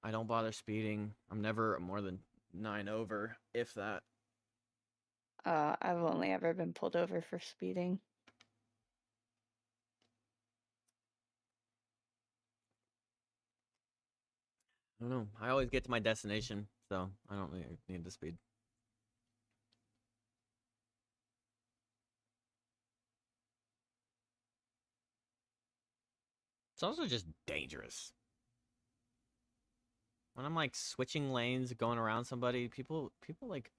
S1: I don't bother speeding. I'm never more than 9 over, if that.
S9: I've only ever been pulled over for speeding.
S1: I don't know. I always get to my destination, so I don't really need the speed. It's also just dangerous. When I'm like switching lanes, going around somebody, people like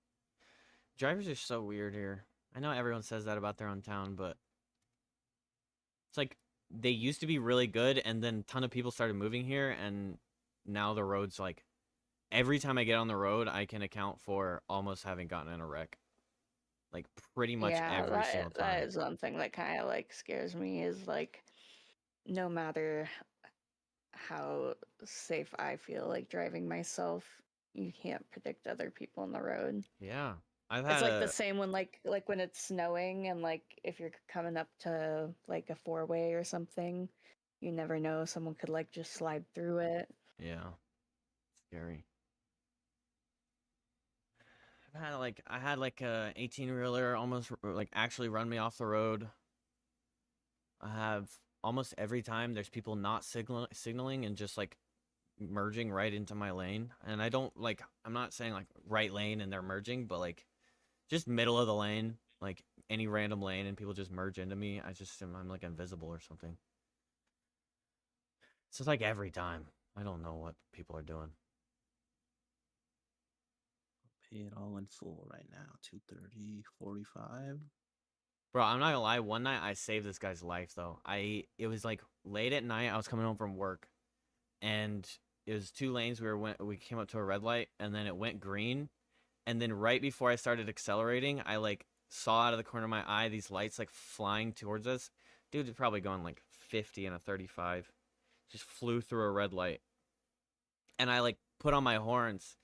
S1: drivers are so weird here. I know everyone says that about their own town, but it's like they used to be really good, and then a ton of people started moving here, and now the road's like every time I get on the road, I can account for almost having gotten in a wreck. Like pretty much every single time.
S9: That is one thing that kind of like scares me is like no matter how safe I feel like driving myself, you can't predict other people on the road.
S1: Yeah. I've had
S9: It's like the same when like when it's snowing and like if you're coming up to like a four-way or something, you never know, someone could like just slide through it.
S1: Yeah. Scary. I had like a 18-wheeler almost like actually run me off the road. I have almost every time there's people not signaling and just like merging right into my lane. And I don't like, I'm not saying like right lane and they're merging, but like just middle of the lane, like any random lane, and people just merge into me. I'm like invisible or something. So it's like every time. I don't know what people are doing.
S11: Pay it all in full right now. 230.45.
S1: Bro, I'm not gonna lie. One night I saved this guy's life though. It was like late at night. I was coming home from work, and it was 2 lanes. We came up to a red light, and then it went green, and then right before I started accelerating, I like saw out of the corner of my eye these lights like flying towards us. Dude is probably going like 50 and a 35. Just flew through a red light, and I like put on my horns.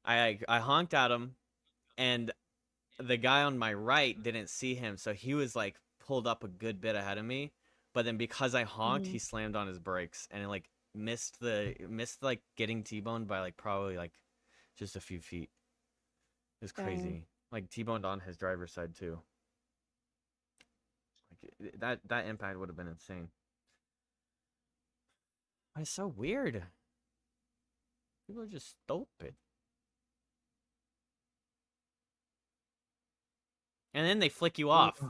S1: I honked at him, and the guy on my right didn't see him, so he was like pulled up a good bit ahead of me. But then because I honked, he slammed on his brakes and it like missed like getting T-boned by like probably like just a few feet. It was crazy. Like T-boned on his driver's side too. Like that impact would have been insane. But it's so weird. People are just stupid. And then they flick you off.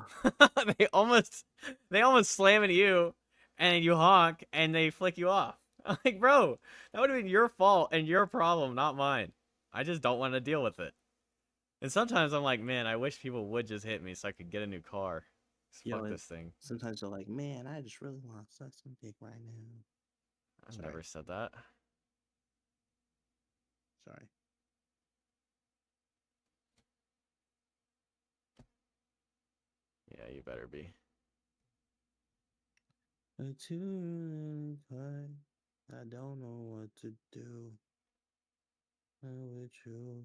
S1: they almost slam into you, and you honk, and they flick you off. I'm like, bro, that would have been your fault and your problem, not mine. I just don't want to deal with it. And sometimes I'm like, man, I wish people would just hit me so I could get a new car. Fuck this thing.
S11: Sometimes you're like, man, I just really want to suck some dick right now.
S1: I've never said that.
S11: Sorry.
S1: Yeah, you better be.
S11: I don't know what to do. With you.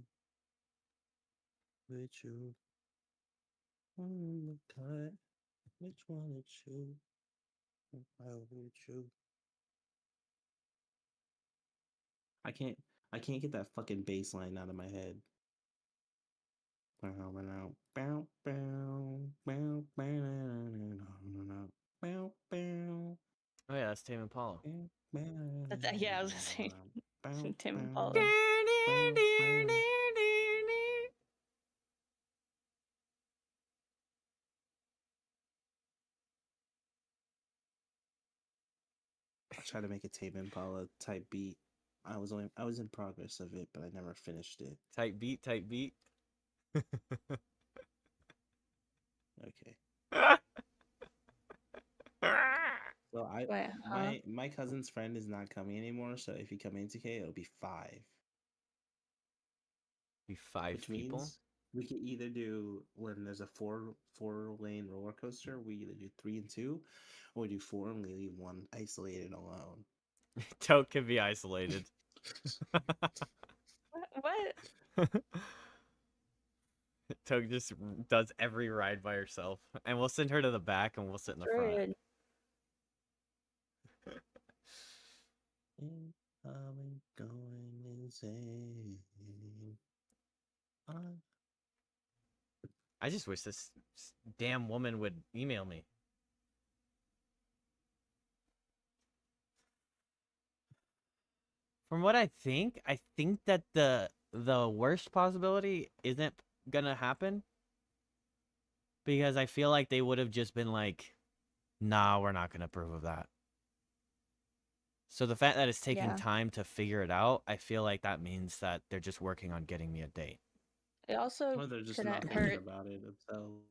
S11: Which one to choose? I will choose. I can't get that fucking bass line out of my head.
S1: Oh yeah, that's Tame Impala.
S9: Yeah, I was gonna say Tame Impala.
S11: I tried to make a Tame Impala type beat. I was in progress of it, but I never finished it.
S1: Type beat.
S11: Okay. So my cousin's friend is not coming anymore. So if you come into K, it'll be 5.
S1: Be 5
S11: Which
S1: people.
S11: means we can either do when there's a four lane roller coaster. We either do 3 and 2, or we do 4 and we leave 1 isolated alone.
S1: Toke can be isolated.
S9: What?
S1: Toke just does every ride by herself, and we'll send her to the back, and we'll sit in the front.
S11: I'm going insane.
S1: I just wish this damn woman would email me. From what I think that the worst possibility isn't gonna happen, because I feel like they would have just been like, nah, we're not gonna approve of that. So the fact that it's taking time to figure it out, I feel like that means that they're just working on getting me a date.
S9: It also
S11: Or they're just
S9: couldn't
S11: not
S9: hurt.
S11: thinking about it themselves.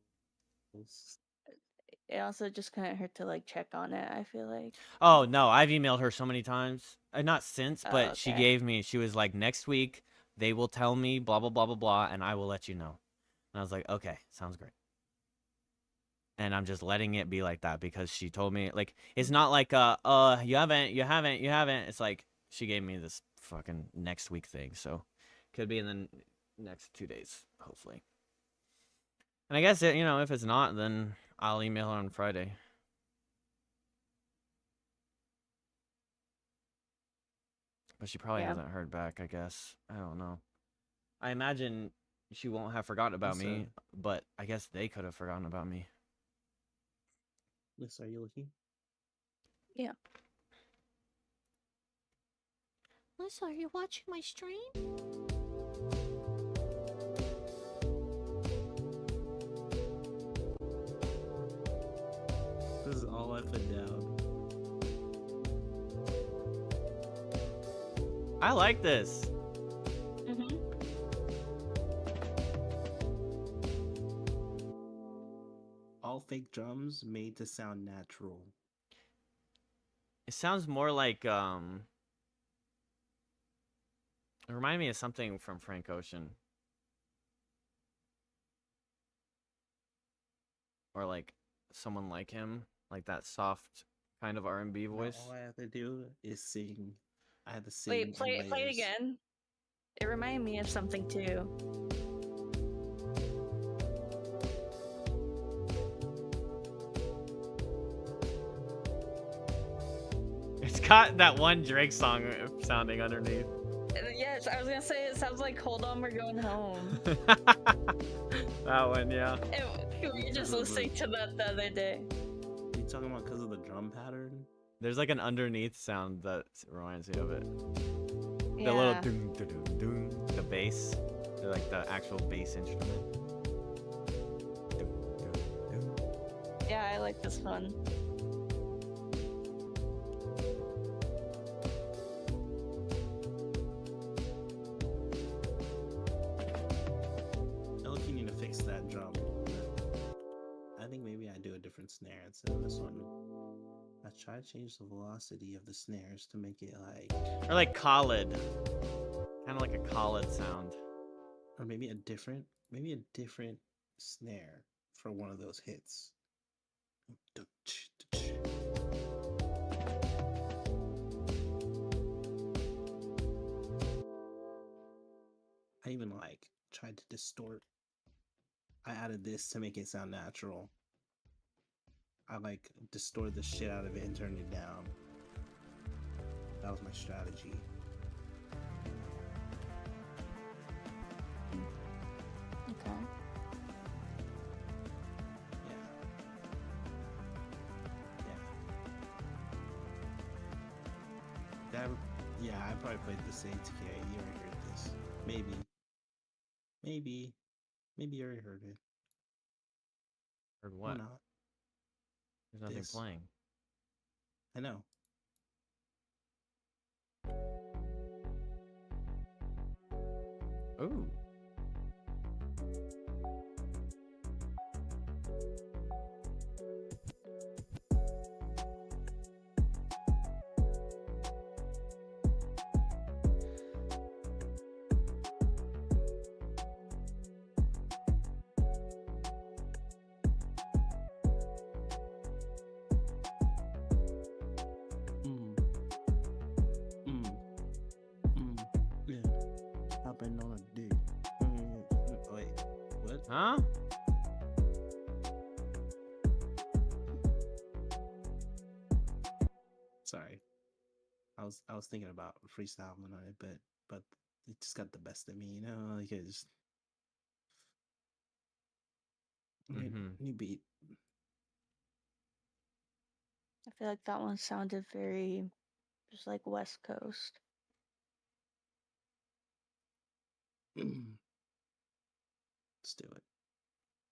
S9: It also just couldn't hurt to like check on it. I feel like.
S1: Oh no, I've emailed her so many times. Not since,
S9: Oh,
S1: but she
S9: okay.
S1: gave me. She was like, next week they will tell me blah blah blah blah blah, and I will let you know. And I was like, okay, sounds great. And I'm just letting it be like that because she told me, like, it's not like you haven't. It's like she gave me this fucking next week thing, so could be in the next 2 days, hopefully. And I guess if it's not, then I'll email her on Friday. But she probably hasn't heard back, I guess. I don't know. I imagine she won't have forgotten about me, but I guess they could have forgotten about me.
S11: Lisa, are you looking?
S9: Yeah.
S12: Lisa, are you watching my stream?
S11: This is all up and down.
S1: I like this.
S11: All fake drums made to sound natural.
S1: It sounds more like it reminded me of something from Frank Ocean. Or like someone like him, like that soft kind of R&B voice.
S11: All I have to do is sing. I have to sing.
S9: Wait, play it again. It reminded me of something too.
S1: It's got that one Drake song sounding underneath.
S9: Yes, I was gonna say it sounds like "Hold On, We're Going Home."
S1: That one, yeah.
S9: We were just listening to that the other day.
S11: Are you talking about because of the drum pattern?
S1: There's like an underneath sound that reminds me of it.
S9: Yeah.
S1: The little doom, doom, doom, the bass. They're like the actual bass instrument.
S9: Yeah, I like this one.
S11: I look, you need to fix that drum. I think maybe I do a different snare instead of this one. I try to change the velocity of the snares to make it like...
S1: Or like Khalid. Kind of like a Khalid sound.
S11: Or maybe a different snare for one of those hits. I even like tried to distort. I added this to make it sound natural. I like distorted the shit out of it and turned it down. That was my strategy.
S9: Okay.
S11: I probably played this ATK. You already heard this. Maybe. Maybe you already heard it.
S1: Heard what?
S11: Or not.
S1: There's nothing
S11: This.
S1: playing.
S11: I know.
S1: Ooh.
S11: Yeah. Hopping on a dick. Wait, what?
S1: Huh?
S11: Sorry. I was thinking about freestyling on it, but it just got the best of me, you know? Like it just new beat.
S9: I feel like that one sounded very just like West Coast.
S11: Let's do it.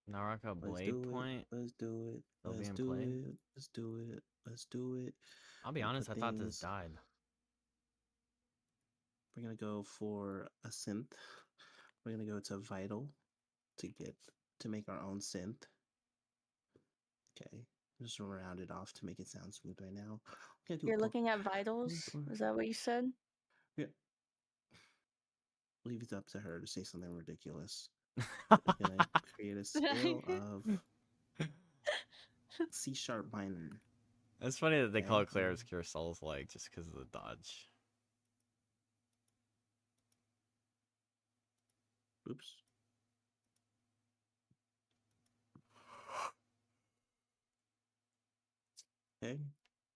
S1: Naraka Blade Point.
S11: Let's do it.
S1: Still
S11: Let's
S1: being
S11: do
S1: played?
S11: it. Let's do it. Let's do it.
S1: I'll be honest, I thought this died.
S11: We're gonna go for a synth. We're gonna go to Vital to make our own synth. Okay, just round it off to make it sound smooth right now.
S9: You're looking at vitals? Is that what you said?
S11: Yeah. Leave it up to her to say something ridiculous. We're gonna create a scale of C# minor.
S1: It's funny that they call it Clear Obscure Souls like just because of the dodge.
S11: Oops. Okay,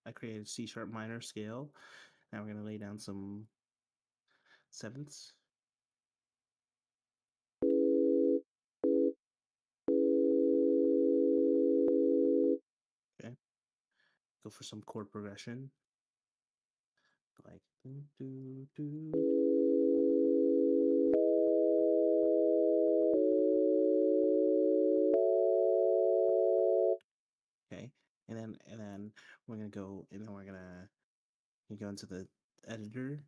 S11: I created C# minor scale. Now we're gonna lay down some sevenths. Okay, go for some chord progression, like do do do. Okay, and then we're gonna go, and then we're gonna go into the editor.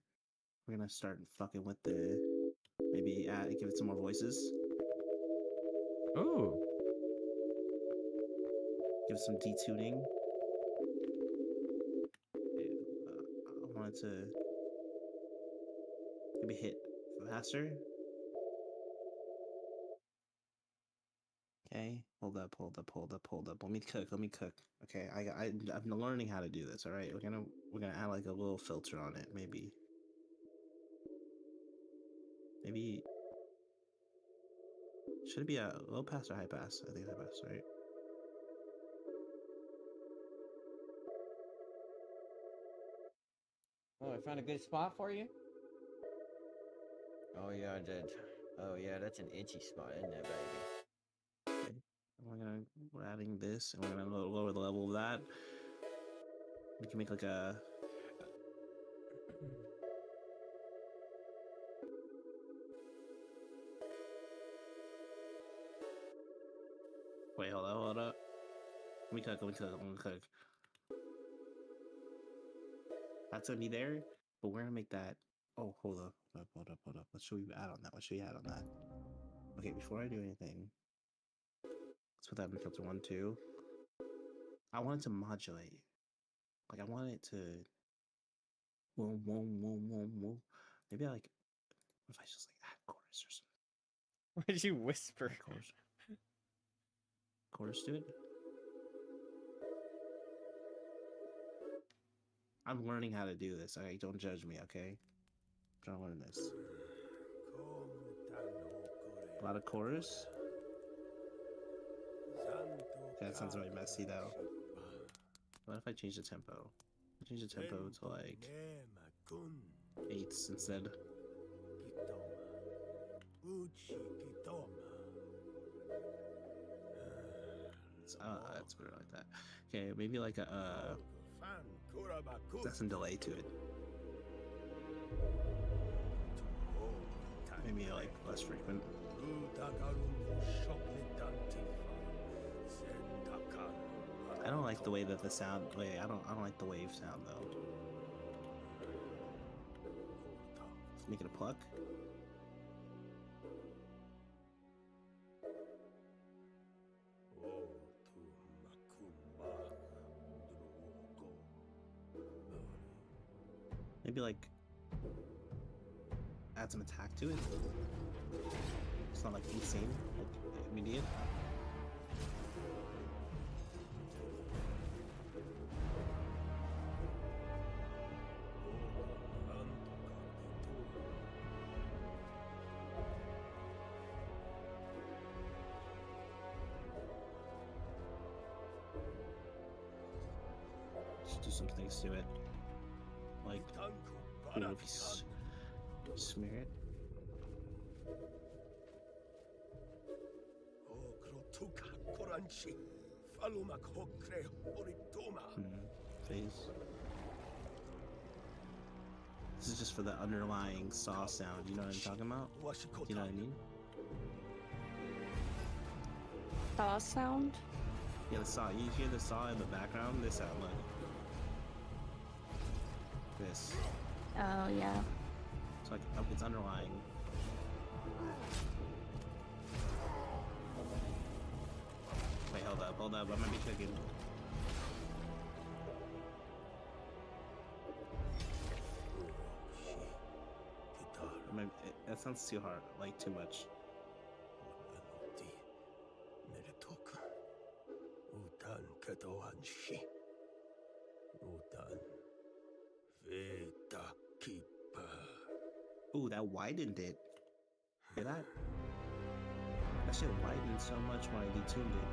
S11: We're gonna start fucking with the maybe give it some more voices.
S1: Ooh.
S11: Give it some detuning. I wanted to maybe hit faster. Okay, hold up. Let me cook. Okay, I'm learning how to do this. All right, we're gonna add like a little filter on it, maybe. Should it be a low pass or high pass? I think high pass, right?
S1: Oh, I found a good spot for you? Oh yeah, I did. Oh yeah, that's an itchy spot, isn't it, baby?
S11: Okay. We're adding this, and we're gonna lower the level of that. We can make like a wait, hold up. Let me cook. That's gonna be there, but we're gonna make that. Oh, hold up. What should we add on that? Okay, before I do anything, let's put that in filter 1, 2. I want it to modulate. Like I want it to. Whoa. Maybe what if I just like add chorus or something?
S1: Why did you whisper?
S11: Chorus to it. I'm learning how to do this. Okay, don't judge me, okay? I'm trying to learn this. A lot of chorus. Okay, that sounds really messy though. What if I change the tempo? Change the tempo to like 8s instead. That's better like that. Okay, maybe like a that's some delay to it. Maybe like less frequent. I don't like the way that the sound. Wait, I don't like the wave sound though. Let's make it a pluck. Maybe like add some attack to it. It's not like insane, like immediate. Just do some things to it, like if you smear it. Phase. This is just for the underlying saw sound. You know what I'm talking about? You know what I mean?
S9: Saw sound?
S11: Yeah, the saw. You hear the saw in the background? This sound like this.
S9: Oh yeah.
S11: It's like it's underlying. Wait, hold up. I might be cooking. That sounds too hard, like too much. Ooh, that widened it. Hear that? That shit widened so much when I detuned it.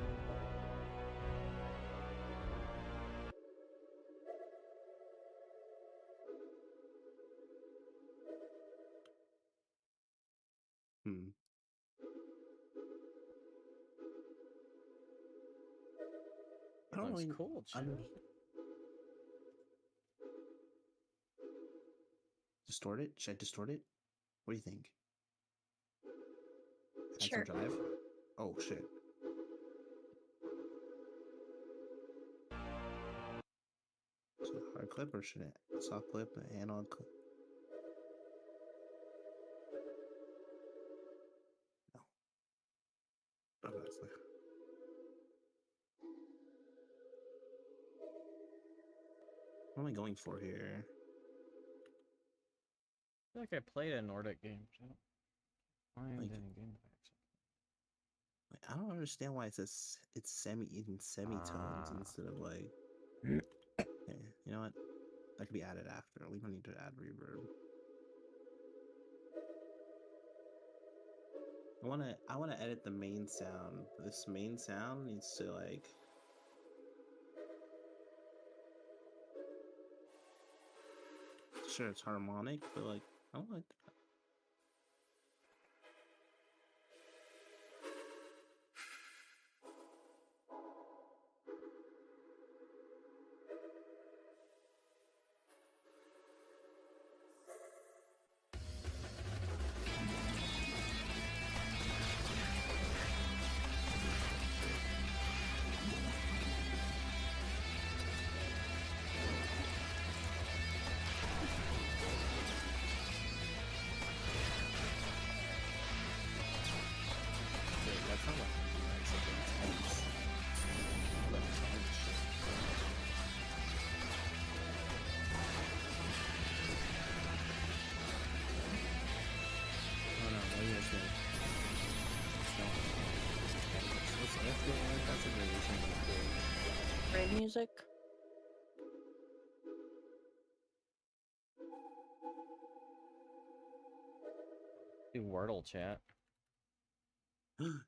S11: I don't
S1: Looks
S11: really,
S1: cool, chat.
S11: Distort it? Should I distort it? What do you think? Add
S9: Sure.
S11: some drive? Oh shit. So hard clip or should it soft clip and on clip? No. Oh, that's like... What am I going for here?
S1: I feel like I played a Nordic game. So I don't find
S11: Like-
S1: any game packs.
S11: Like, I don't understand why it says it's semitones instead of like. Yeah, you know what? That could be added after. We don't need to add reverb. I wanna edit the main sound. This main sound needs to like. Sure, it's harmonic, but like I don't like that. That's not like something intense. Like punch. Oh no, what do you guys think? That's a variation of the
S9: Raid music.
S1: Do Wordle chat.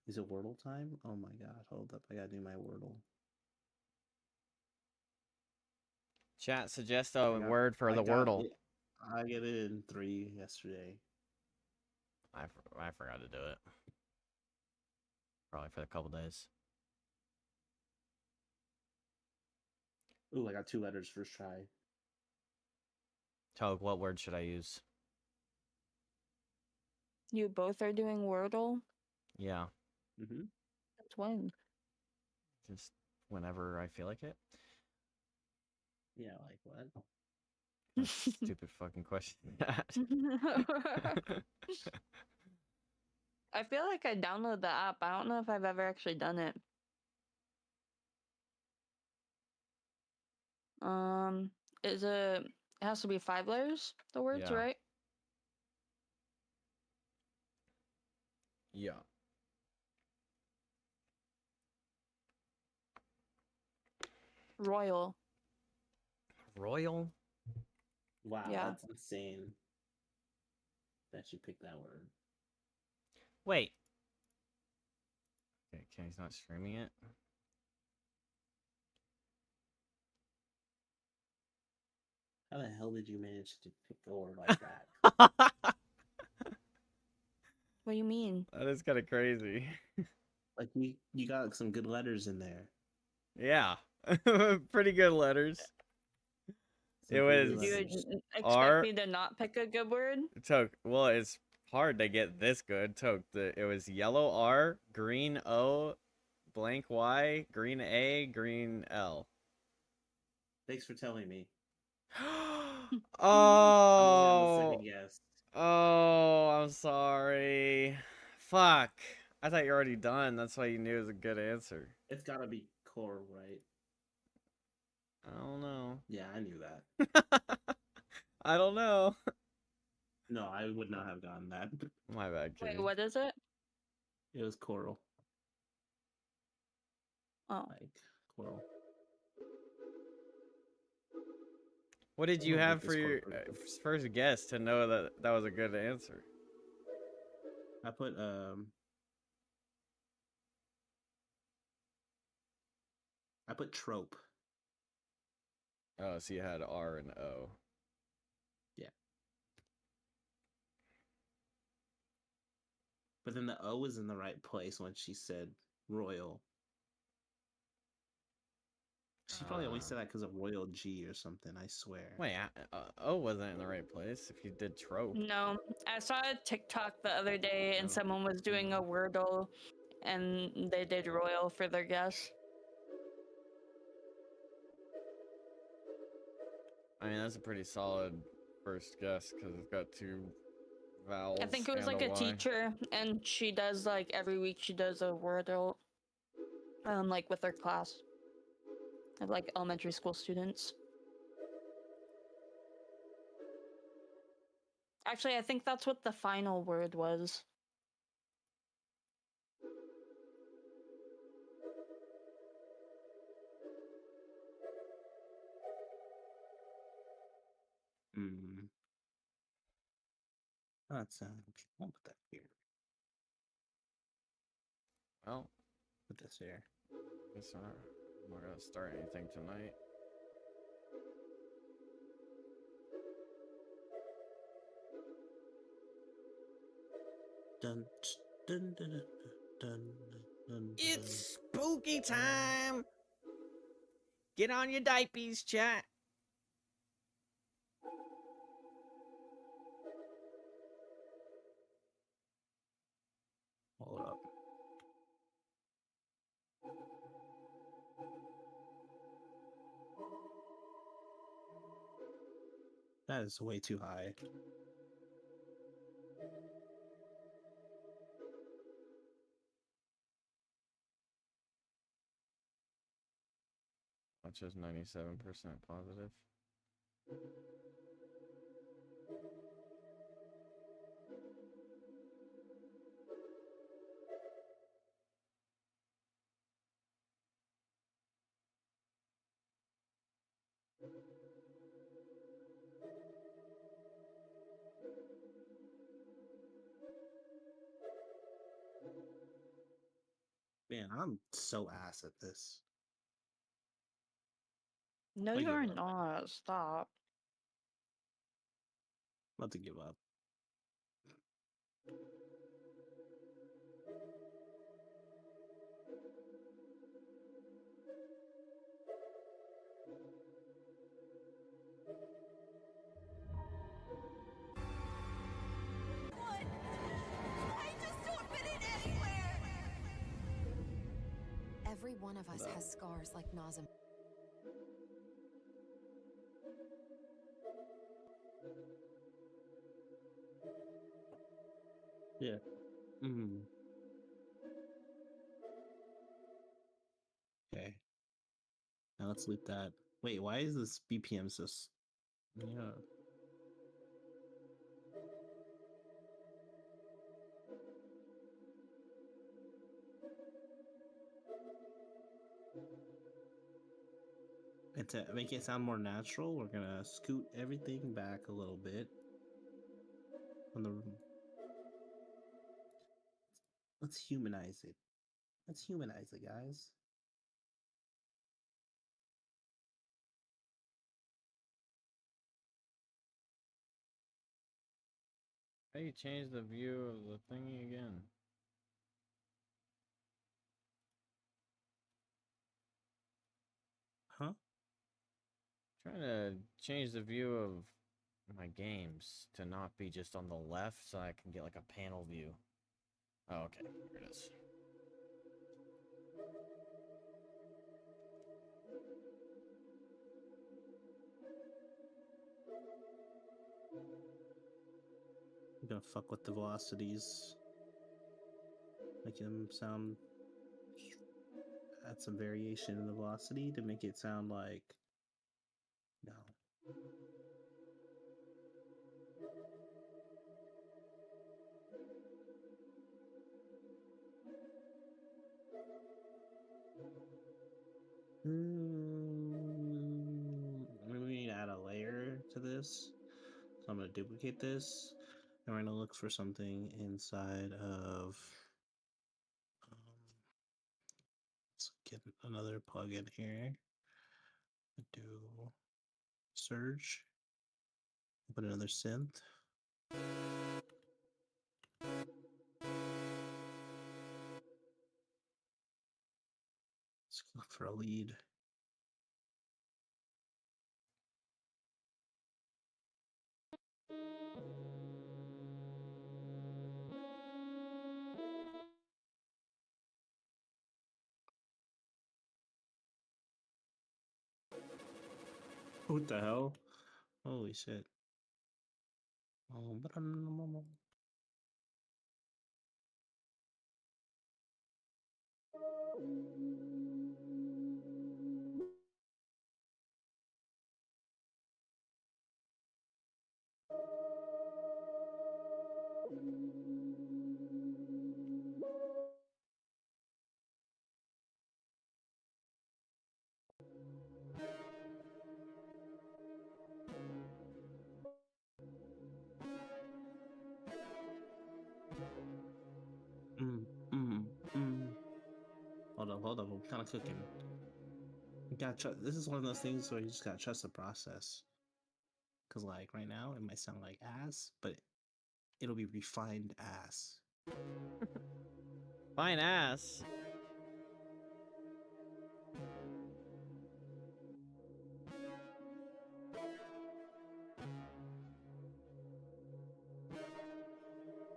S11: Is it Wordle time? Oh my god, hold up. I gotta do my Wordle.
S1: Chat suggest a word for the Wordle.
S11: I get it in 3 yesterday.
S1: I forgot to do it. Probably for a couple days.
S11: Ooh, I got 2 letters first try.
S1: Togue, what word should I use?
S9: You both are doing Wordle?
S1: Yeah,
S11: Mm-hmm.
S9: That's when.
S1: just whenever I feel like it.
S11: Yeah, like what?
S1: What stupid fucking question is that?
S9: I feel like I downloaded the app. I don't know if I've ever actually done it. Is it has to be 5 letters, the words,
S1: Yeah.
S9: right?
S1: Yeah.
S9: Royal.
S1: Royal?
S11: Wow,
S9: Yeah.
S11: that's insane. That you picked that word.
S1: Wait. Okay, Kenny's not streaming it.
S11: How the hell did you manage to pick a word like that?
S9: What do you mean?
S1: That is kind of crazy.
S11: Like you got some good letters in there.
S1: Yeah. Pretty good letters.
S11: Some
S1: It
S11: pretty
S1: was
S11: good
S9: You
S11: letters.
S9: expect
S1: R.
S9: me to not pick a good word?
S1: It took, well, it's hard to get this good. It was yellow R, green O, blank Y, green A, green L.
S11: Thanks for telling me.
S1: Oh.
S11: I'm second guess.
S1: Oh, I'm sorry. Fuck. I thought you were already done. That's why you knew it was a good answer.
S11: It's gotta be core, right?
S1: I don't know.
S11: Yeah, I knew that.
S1: I don't know.
S11: No, I would not have gotten that.
S1: My bad, Kenny.
S9: Wait, what is it?
S11: It was coral.
S9: Oh.
S11: Like coral.
S1: What did
S11: I
S1: you
S11: don't
S1: have
S11: think
S1: for
S11: this
S1: your
S11: core-
S1: first guess to know that that was a good answer?
S11: I put trope.
S1: Oh, so you had R and O.
S11: Yeah. But then the O was in the right place when she said royal. She probably only said that because of Royal G or something, I swear.
S1: Wait, O wasn't in the right place if you did trope.
S9: No, I saw a TikTok the other day and someone was doing a Wordle and they did royal for their guess.
S1: I mean, that's a pretty solid first guess because it's got 2 vowels.
S9: I think it was
S1: and
S9: like a
S1: Y.
S9: teacher and she does like every week she does a Wordle like with her class of like elementary school students. Actually, I think that's what the final word was.
S11: Hmm. That's I'll put that here.
S1: Well,
S11: Put this here.
S1: guess I'm not gonna start anything tonight.
S11: Dun dun dun dun dun dun.
S1: It's spooky time. Get on your diapers, chat.
S11: Hold up. That is way too high.
S1: Which is 97% positive.
S11: Man, I'm so ass at this.
S9: No,
S11: I give
S9: you're
S11: up.
S9: not. Stop.
S11: I'm about to give up.
S14: one of us has scars like Nazem.
S11: Yeah. Okay. Now let's loot that. Wait, why is this BPM so? Yeah. And to make it sound more natural, we're gonna scoot everything back a little bit on the room. Let's humanize it. Let's humanize it, guys.
S1: How do you change the view of the thingy again?
S11: Huh?
S1: Trying to change the view of my games to not be just on the left so I can get like a panel view. Oh, okay. Here it is.
S11: I'm gonna fuck with the velocities. Make them sound. Add some variation in the velocity to make it sound like. No. We need to add a layer to this. So I'm going to duplicate this. And we're going to look for something inside of... let's get another plugin here. Do Surge. Put another synth. Let's look for a lead. What the hell? Holy shit. Oh, but Hold up, I'm kind of cooking. You gotta this is one of those things where you just gotta trust the process. Cause like right now, it might sound like ass, but it'll be refined ass.
S1: Fine ass.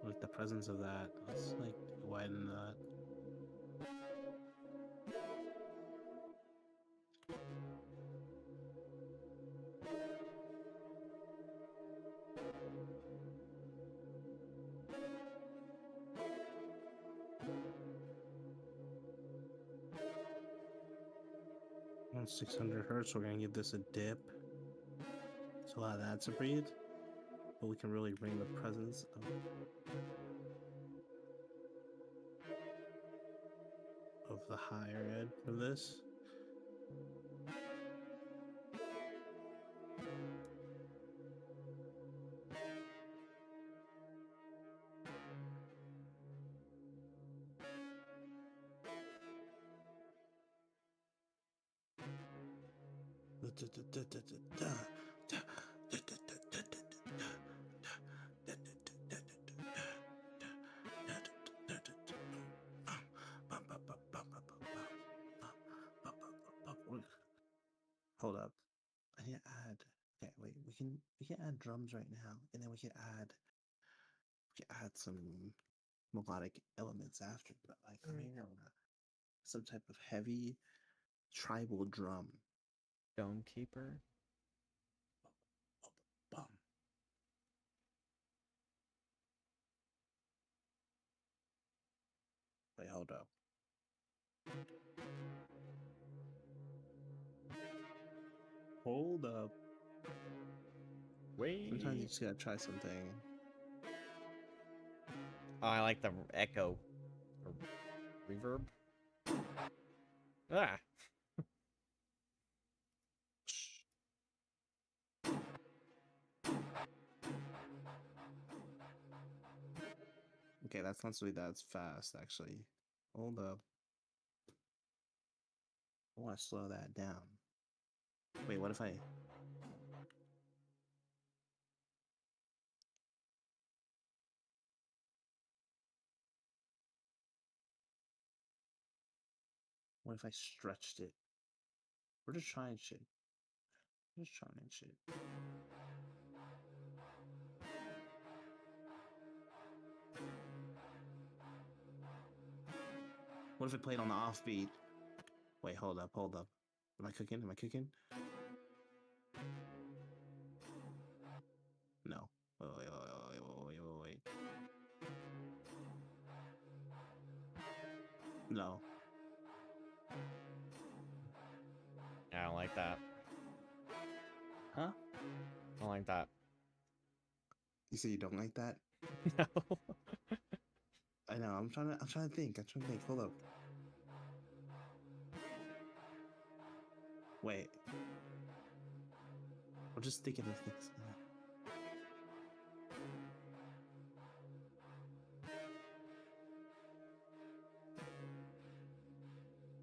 S11: Like the presence of that, let's like widen that. On 600 hertz, we're gonna give this a dip. So allow that to breathe. But we can really bring the presence of the higher end of this. Hold up. I need to add. Okay, wait. We can add drums right now, and then we can add some melodic elements after. But like, I'm here some type of heavy tribal drum.
S1: Dome keeper.
S11: Bum. Wait, hold up. Hold up.
S1: Wait.
S11: Sometimes you just gotta try something.
S1: Oh, I like the echo. Or reverb. Ah.
S11: Okay, that's not really that fast, actually. Hold up. I want to slow that down. Wait, what if I... What if I stretched it? We're just trying shit. We're just trying shit. What if it played on the offbeat? Wait, hold up, hold up. Am I cooking? Am I cooking? No. Wait. No.
S1: I don't like that.
S11: Huh?
S1: I don't like that.
S11: You say you don't like that?
S1: No.
S11: I know. I'm trying to think. Hold up. Wait. We're just thinking of things.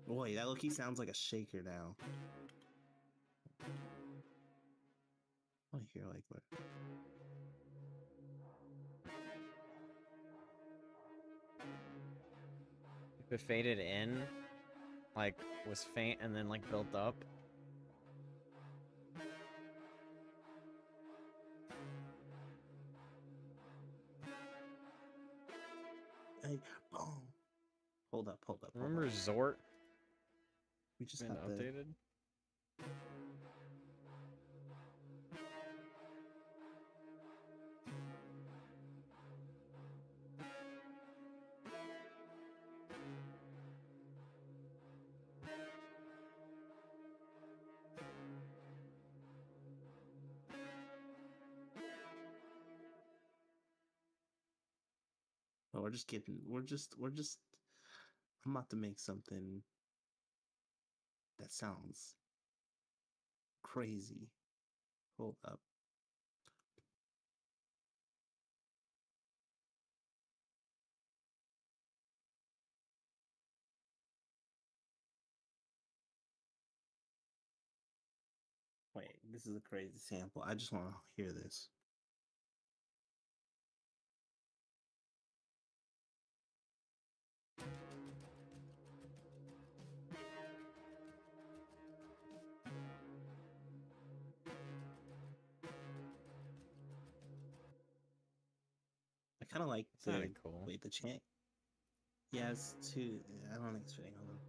S11: Wait, that low-key sounds like a shaker now. I want to hear like what.
S1: If it faded in, like was faint and then like built up.
S11: Hey, boom. Hold up.
S1: Remember Zort?
S11: We just
S1: been
S11: have to...
S1: updated.
S11: Oh, we're just I'm about to make something that sounds crazy. Hold up. Wait, this is a crazy sample. I just want to hear this. I kind of like the
S1: Sounded cool.
S11: Wait, the chant. Yeah, it's too. I don't think it's fitting on them.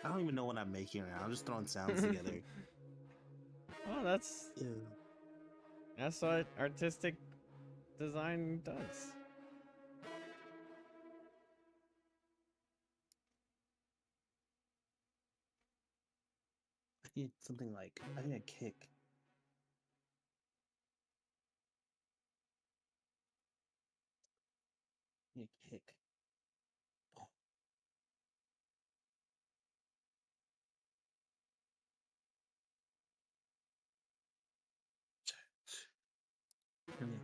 S11: I don't even know what I'm making right now. I'm just throwing sounds together.
S1: Oh, that's what artistic design does.
S11: I need something like I need a kick. I need a kick. Really?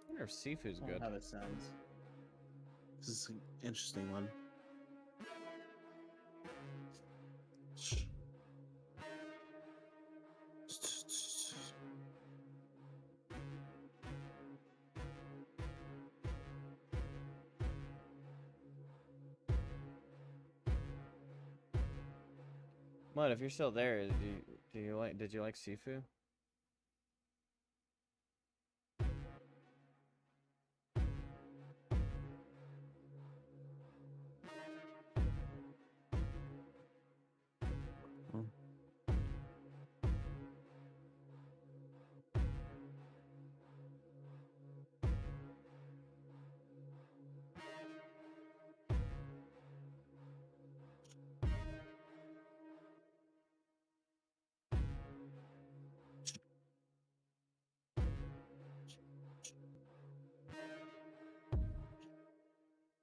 S1: I wonder if Sifu's good.
S11: How it sounds. This is an interesting one.
S1: What if you're still there? Did you like Sifu?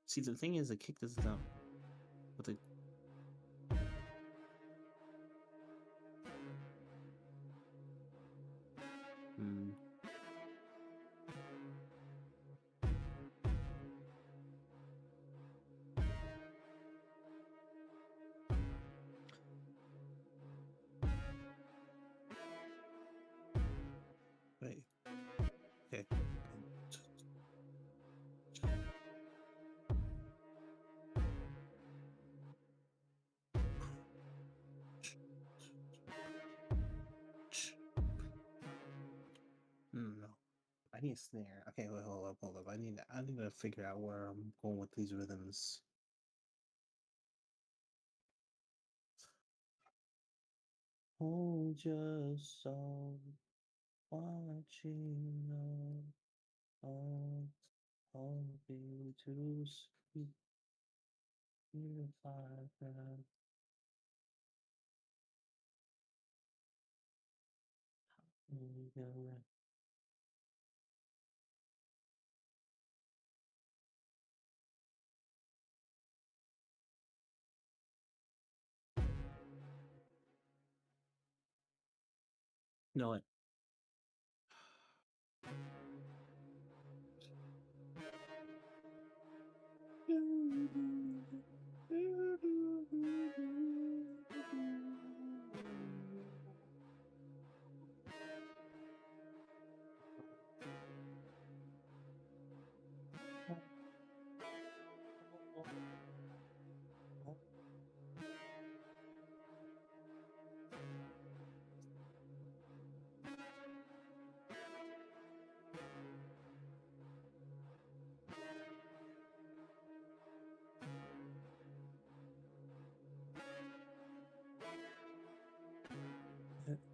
S11: See, the thing is, the kick doesn't count. But the Wait. Okay. No. I need a snare. Okay, wait, hold up. I need to figure out where I'm going with these rhythms. Hold your soul, watching all be too sweet. Purify them. No, what?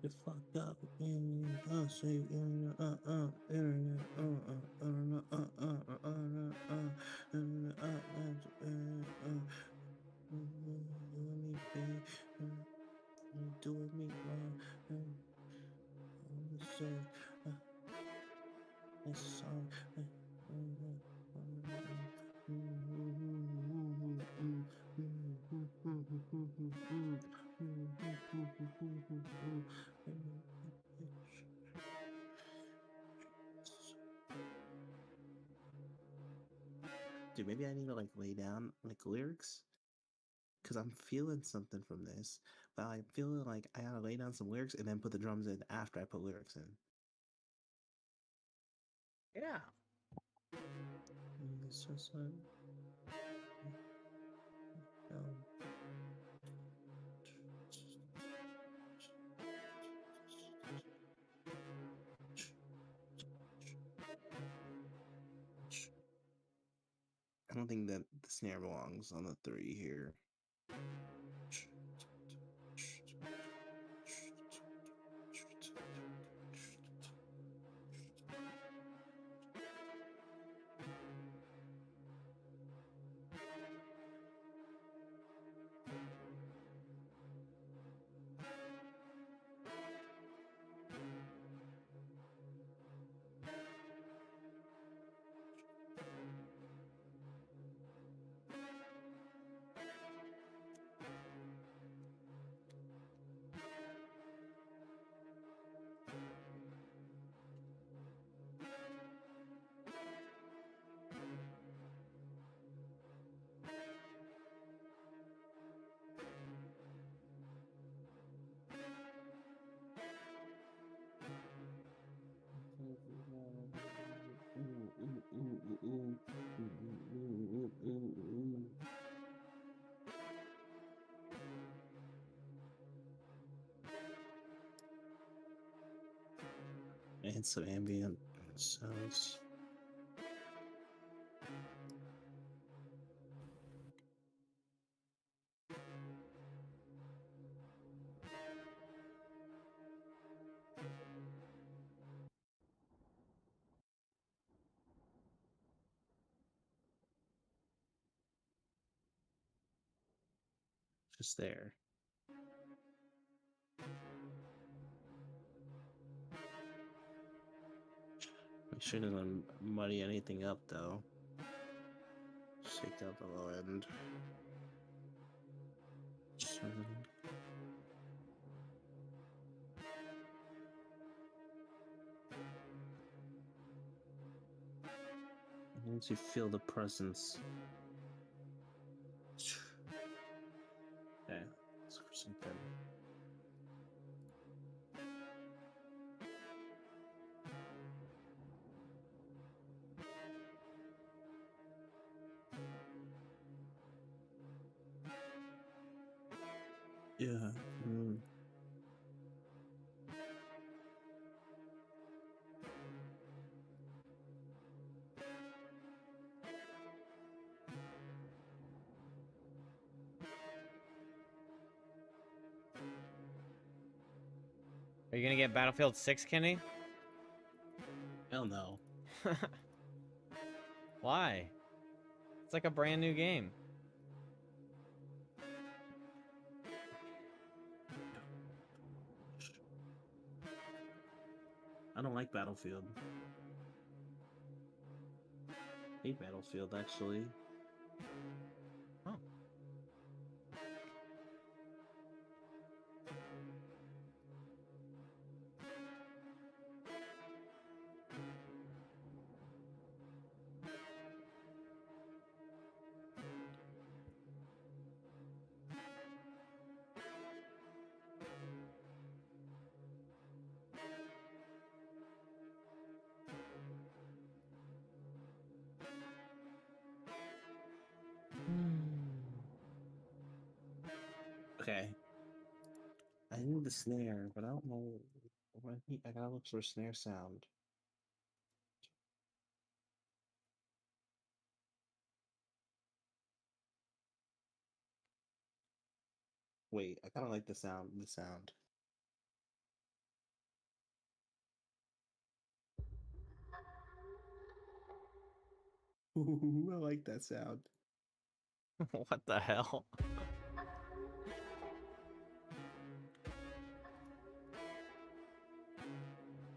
S11: You fucked up and I say doing me wrong so it's song Dude, maybe I need to like lay down like lyrics because I'm feeling something from this, but I'm feeling like I gotta lay down some lyrics and then put the drums in after I put lyrics in. Yeah. It's just like, I don't think that the snare belongs on the 3 here. And some ambient sounds. Just there. We shouldn't muddy anything up though. Shake out the low end. Once you feel the presence. Okay, let's look for something. Yeah.
S1: Are you gonna get Battlefield 6, Kenny?
S11: Hell no.
S1: Why? It's like a brand new game.
S11: I don't like Battlefield. Hate Battlefield actually.
S1: Oh.
S11: Okay. I need the snare, but I don't know what I gotta look for a snare sound. Wait, I kinda like the sound. Ooh, I like that sound.
S1: What the hell?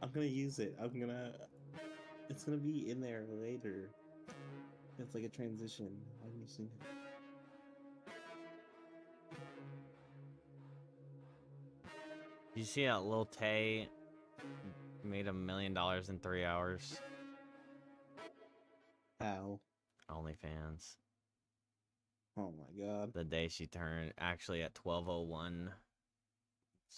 S11: I'm gonna use it. It's gonna be in there later. It's like a transition. I'm using it.
S1: You see that Lil Tay made $1 million in 3 hours?
S11: How?
S1: OnlyFans.
S11: Oh my god.
S1: The day she turned, actually at 12:01,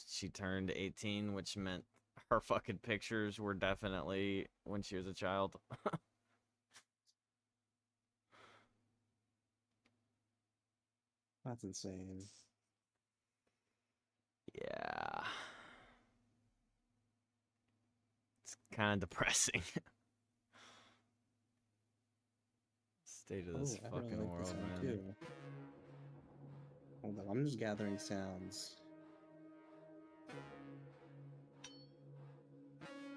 S1: she turned 18, which meant her fucking pictures were definitely when she was a child.
S11: That's insane.
S1: Yeah. It's kind of depressing. State of this
S11: I
S1: fucking
S11: really like
S1: world,
S11: this one
S1: man.
S11: too. Hold on, I'm just gathering sounds.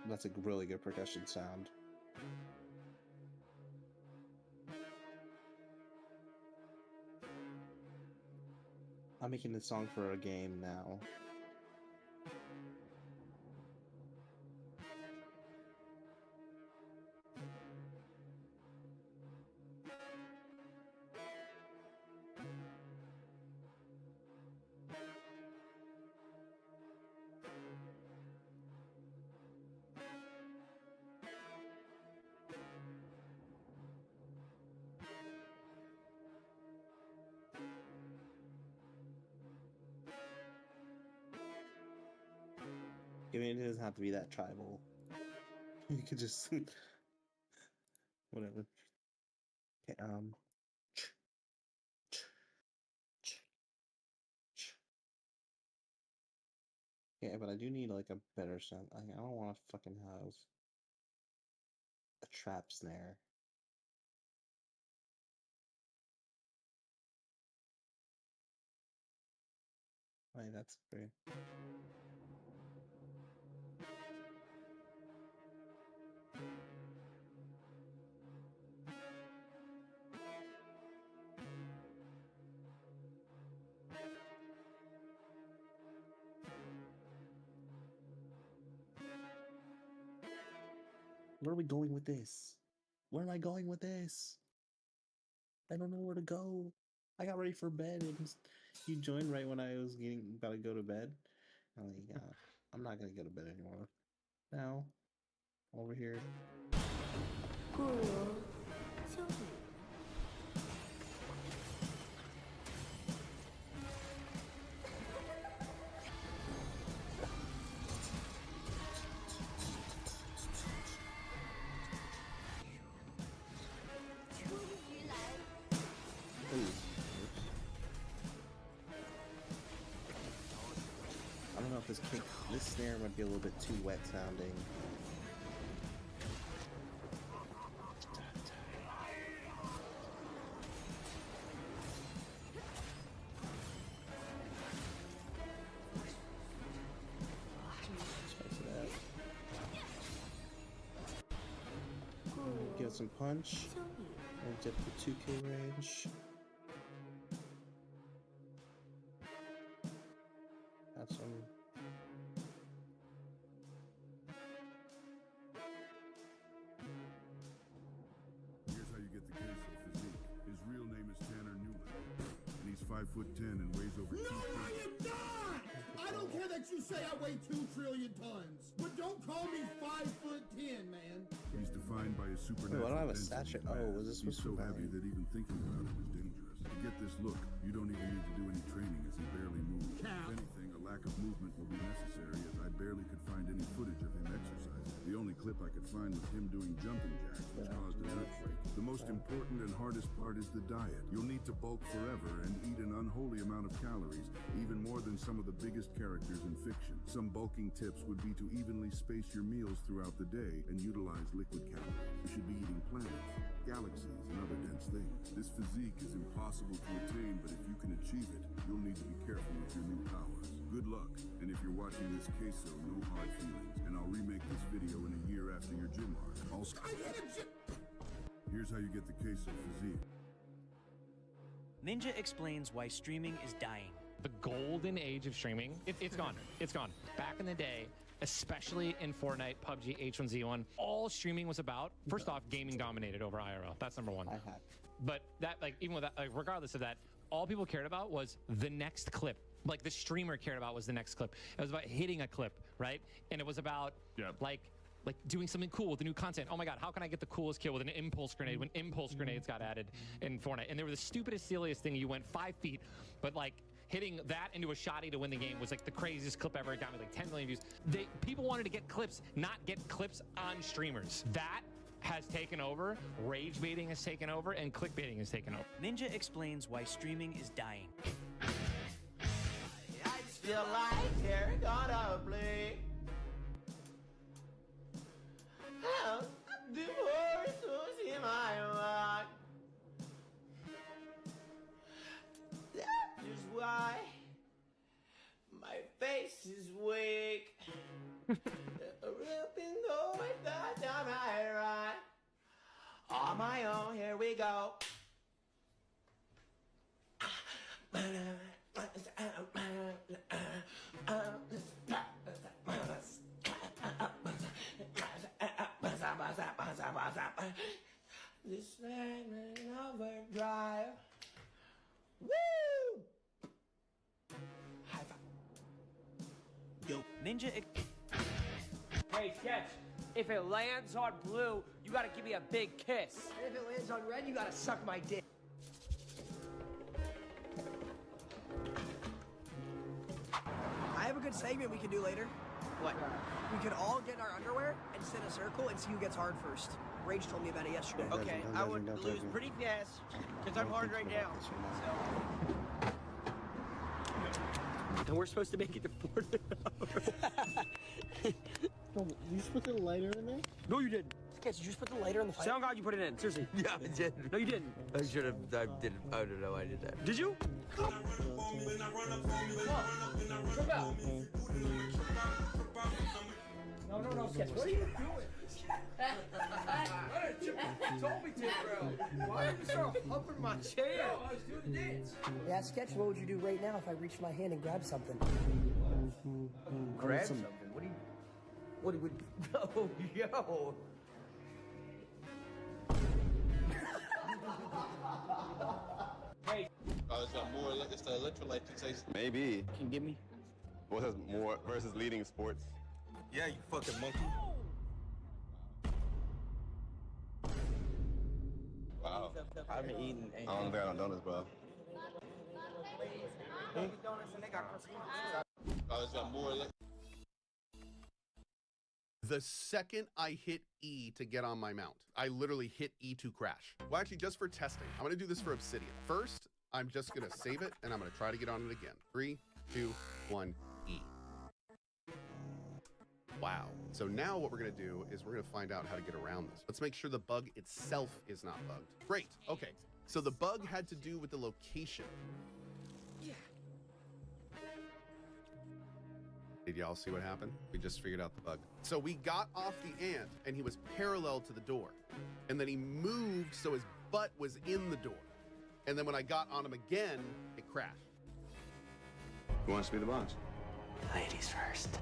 S11: That's a really good percussion sound. I'm making this song for a game now. I mean, it doesn't have to be that tribal. You could just whatever. Okay, Yeah, but I do need like a better sound. I don't want to fucking have a trap snare. Wait, that's great. Where are we going with this? Where am I going with this? I don't know where to go. I got ready for bed and you joined right when I was about to go to bed. I'm like, yeah, I'm not gonna go to bed anymore. Now, over here. I don't know if this snare might be a little bit too wet sounding. Spice it up. Give it some punch. And dip the 2K range. That's some.
S10: Here's how you get the queso physique. His real name is Tanner Newman, and he's 5'10" and weighs over 2
S16: No, I am not! I don't care that you say I weigh 2 trillion tons, but don't call me 5'10", man.
S10: He's defined by his supernatural.
S11: Wait, I don't have a statue. Oh, was this
S10: He's so heavy that even thinking about him is dangerous. To get this look, you don't even need to do any training as he barely moves. If anything, a lack of movement will be necessary as I barely could find any footage of him exercising. The only clip I could find was him doing jumping jacks, which caused an earthquake. The most important and hardest part is the diet. You'll need to bulk forever and eat an unholy amount of calories, even more than some of the biggest characters in fiction. Some bulking tips would be to evenly space your meals throughout the day and utilize liquid calories. You should be eating planets, galaxies, and other dense things. This physique is impossible to attain, but if you can achieve it, you'll need to be careful with your new powers. Good luck, and if you're watching this queso, no hard feelings, and I'll remake this video in a year after your gym arc. Also, here's how you get the queso physique.
S22: Ninja explains why streaming is dying.
S18: The golden age of streaming, it's gone. It's gone. Back in the day, especially in Fortnite, PUBG, H1Z1, all streaming was about, first off, gaming dominated over IRL. That's number one. But that, like, even with that, like, regardless of that, all people cared about was the next clip. Like, the streamer cared about was the next clip. It was about hitting a clip, right? And it was about, like doing something cool with the new content. Oh my God, how can I get the coolest kill with an impulse grenade when impulse grenades got added in Fortnite? And they were the stupidest, silliest thing. You went 5 feet, but like, hitting that into a shotty to win the game was like the craziest clip ever. It got me like 10 million views. People wanted to get clips, not get clips on streamers. That has taken over, rage baiting has taken over, and clickbaiting has taken over.
S22: Ninja explains why streaming is dying.
S1: I feel like they're gonna play. How the horse was in my mind. That is why my face is weak. Ripping though it does not right. On my own, here we go. This man in overdrive. Woo! High five.
S22: Yo, Ninja.
S24: Hey, Sketch, if it lands on blue, you gotta give me a big kiss.
S25: And if it lands on red, you gotta suck my dick. I have a good segment we can do later.
S1: What?
S25: We could all get in our underwear and sit in a circle and see who gets hard first. Rage told me about it yesterday.
S1: Okay, I would lose pretty fast because I'm hard right now. So.
S25: And we're supposed to make it to 4 hours.
S3: No, you just put the lighter in there?
S25: No, you didn't. Sketch, did you just put the lighter in the fire? Sound God, you put it in. Seriously.
S4: Yeah, I did.
S25: No, you didn't.
S4: I should have. I didn't. I don't know. I did that.
S25: Did you?
S3: Okay.
S25: No, Sketch. What are you doing? Told me to, bro. Why are you so humping my chair? I was doing the dance. Yeah, Sketch, what would you do right now if I reached my hand and grabbed something?
S4: Grab something. What do you?
S25: Oh, yo.
S4: Hey. It's got more. It's the electrolyte taste.
S13: Maybe.
S25: Can you give me?
S13: What has more versus leading sports?
S4: Yeah, you fucking monkey.
S13: Wow.
S25: I haven't eaten anything.
S13: I don't think I don't donuts, bro.
S4: It's got more.
S17: The second I hit E to get on my mount, I literally hit E to crash. Well, actually, just for testing, I'm gonna do this for Obsidian. First, I'm just gonna save it, and I'm gonna try to get on it again. 3, 2, 1, E. Wow. So now what we're gonna do is we're gonna find out how to get around this. Let's make sure the bug itself is not bugged. Great, okay. So the bug had to do with the location. Did y'all see what happened? We just figured out the bug. So we got off the ant and he was parallel to the door. And then he moved so his butt was in the door. And then when I got on him again, it crashed.
S13: Who wants to be the boss?
S25: Ladies first.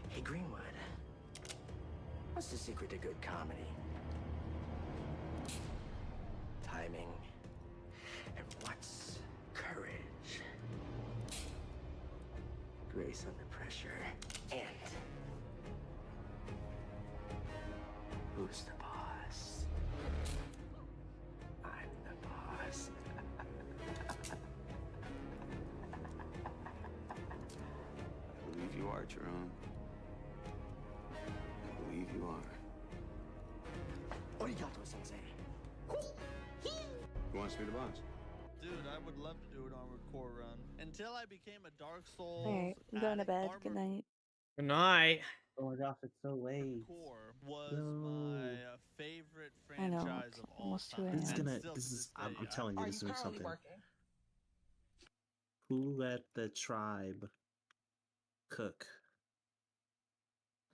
S25: Hey, Greenwood. What's the secret to good comedy? Timing. And what's courage? Grace under pressure. And who's the boss? I'm the boss.
S13: I believe you are, Jerome. I believe you are.
S25: Arigato, sensei.
S13: Who wants to be the boss?
S23: Dude, I would love to do an Armored Core run. Until I became a Dark Souls.
S9: Alright, I'm going to bed. Good night.
S1: Good night.
S11: Oh my gosh, it's so late.
S23: Core was my favorite
S9: I know,
S23: franchise
S9: it's
S23: of all
S9: almost 2
S23: time.
S9: a.m.
S11: This is
S23: And
S11: gonna.
S23: still
S11: This
S23: to
S11: is.
S23: day,
S11: I'm telling you, this is something. Who let the tribe cook?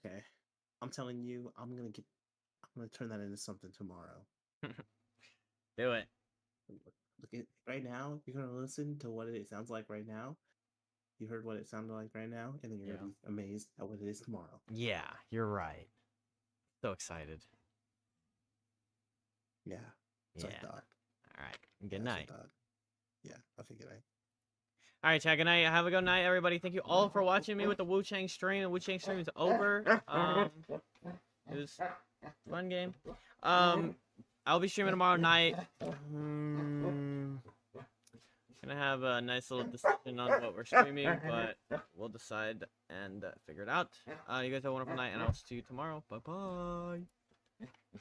S11: Okay, I'm telling you, I'm gonna turn that into something tomorrow.
S1: Do it.
S11: Look at right now. You're gonna listen to what it sounds like right now. You heard what it sounded like right now, and then you're gonna be amazed at what it is tomorrow.
S1: Yeah, you're right. So excited.
S11: Yeah. That's what I
S1: Yeah.
S11: thought.
S1: All right. Good
S11: That's
S1: night.
S11: what I thought. Yeah, I figured
S1: All right, chat. Good night. Have a good night, everybody. Thank you all for watching me with the Wuchang stream. The Wuchang stream is over. It was a fun game. I'll be streaming tomorrow night. Gonna have a nice little discussion on what we're streaming, but we'll decide and figure it out. You guys have a wonderful night, and I'll see you tomorrow. Bye bye.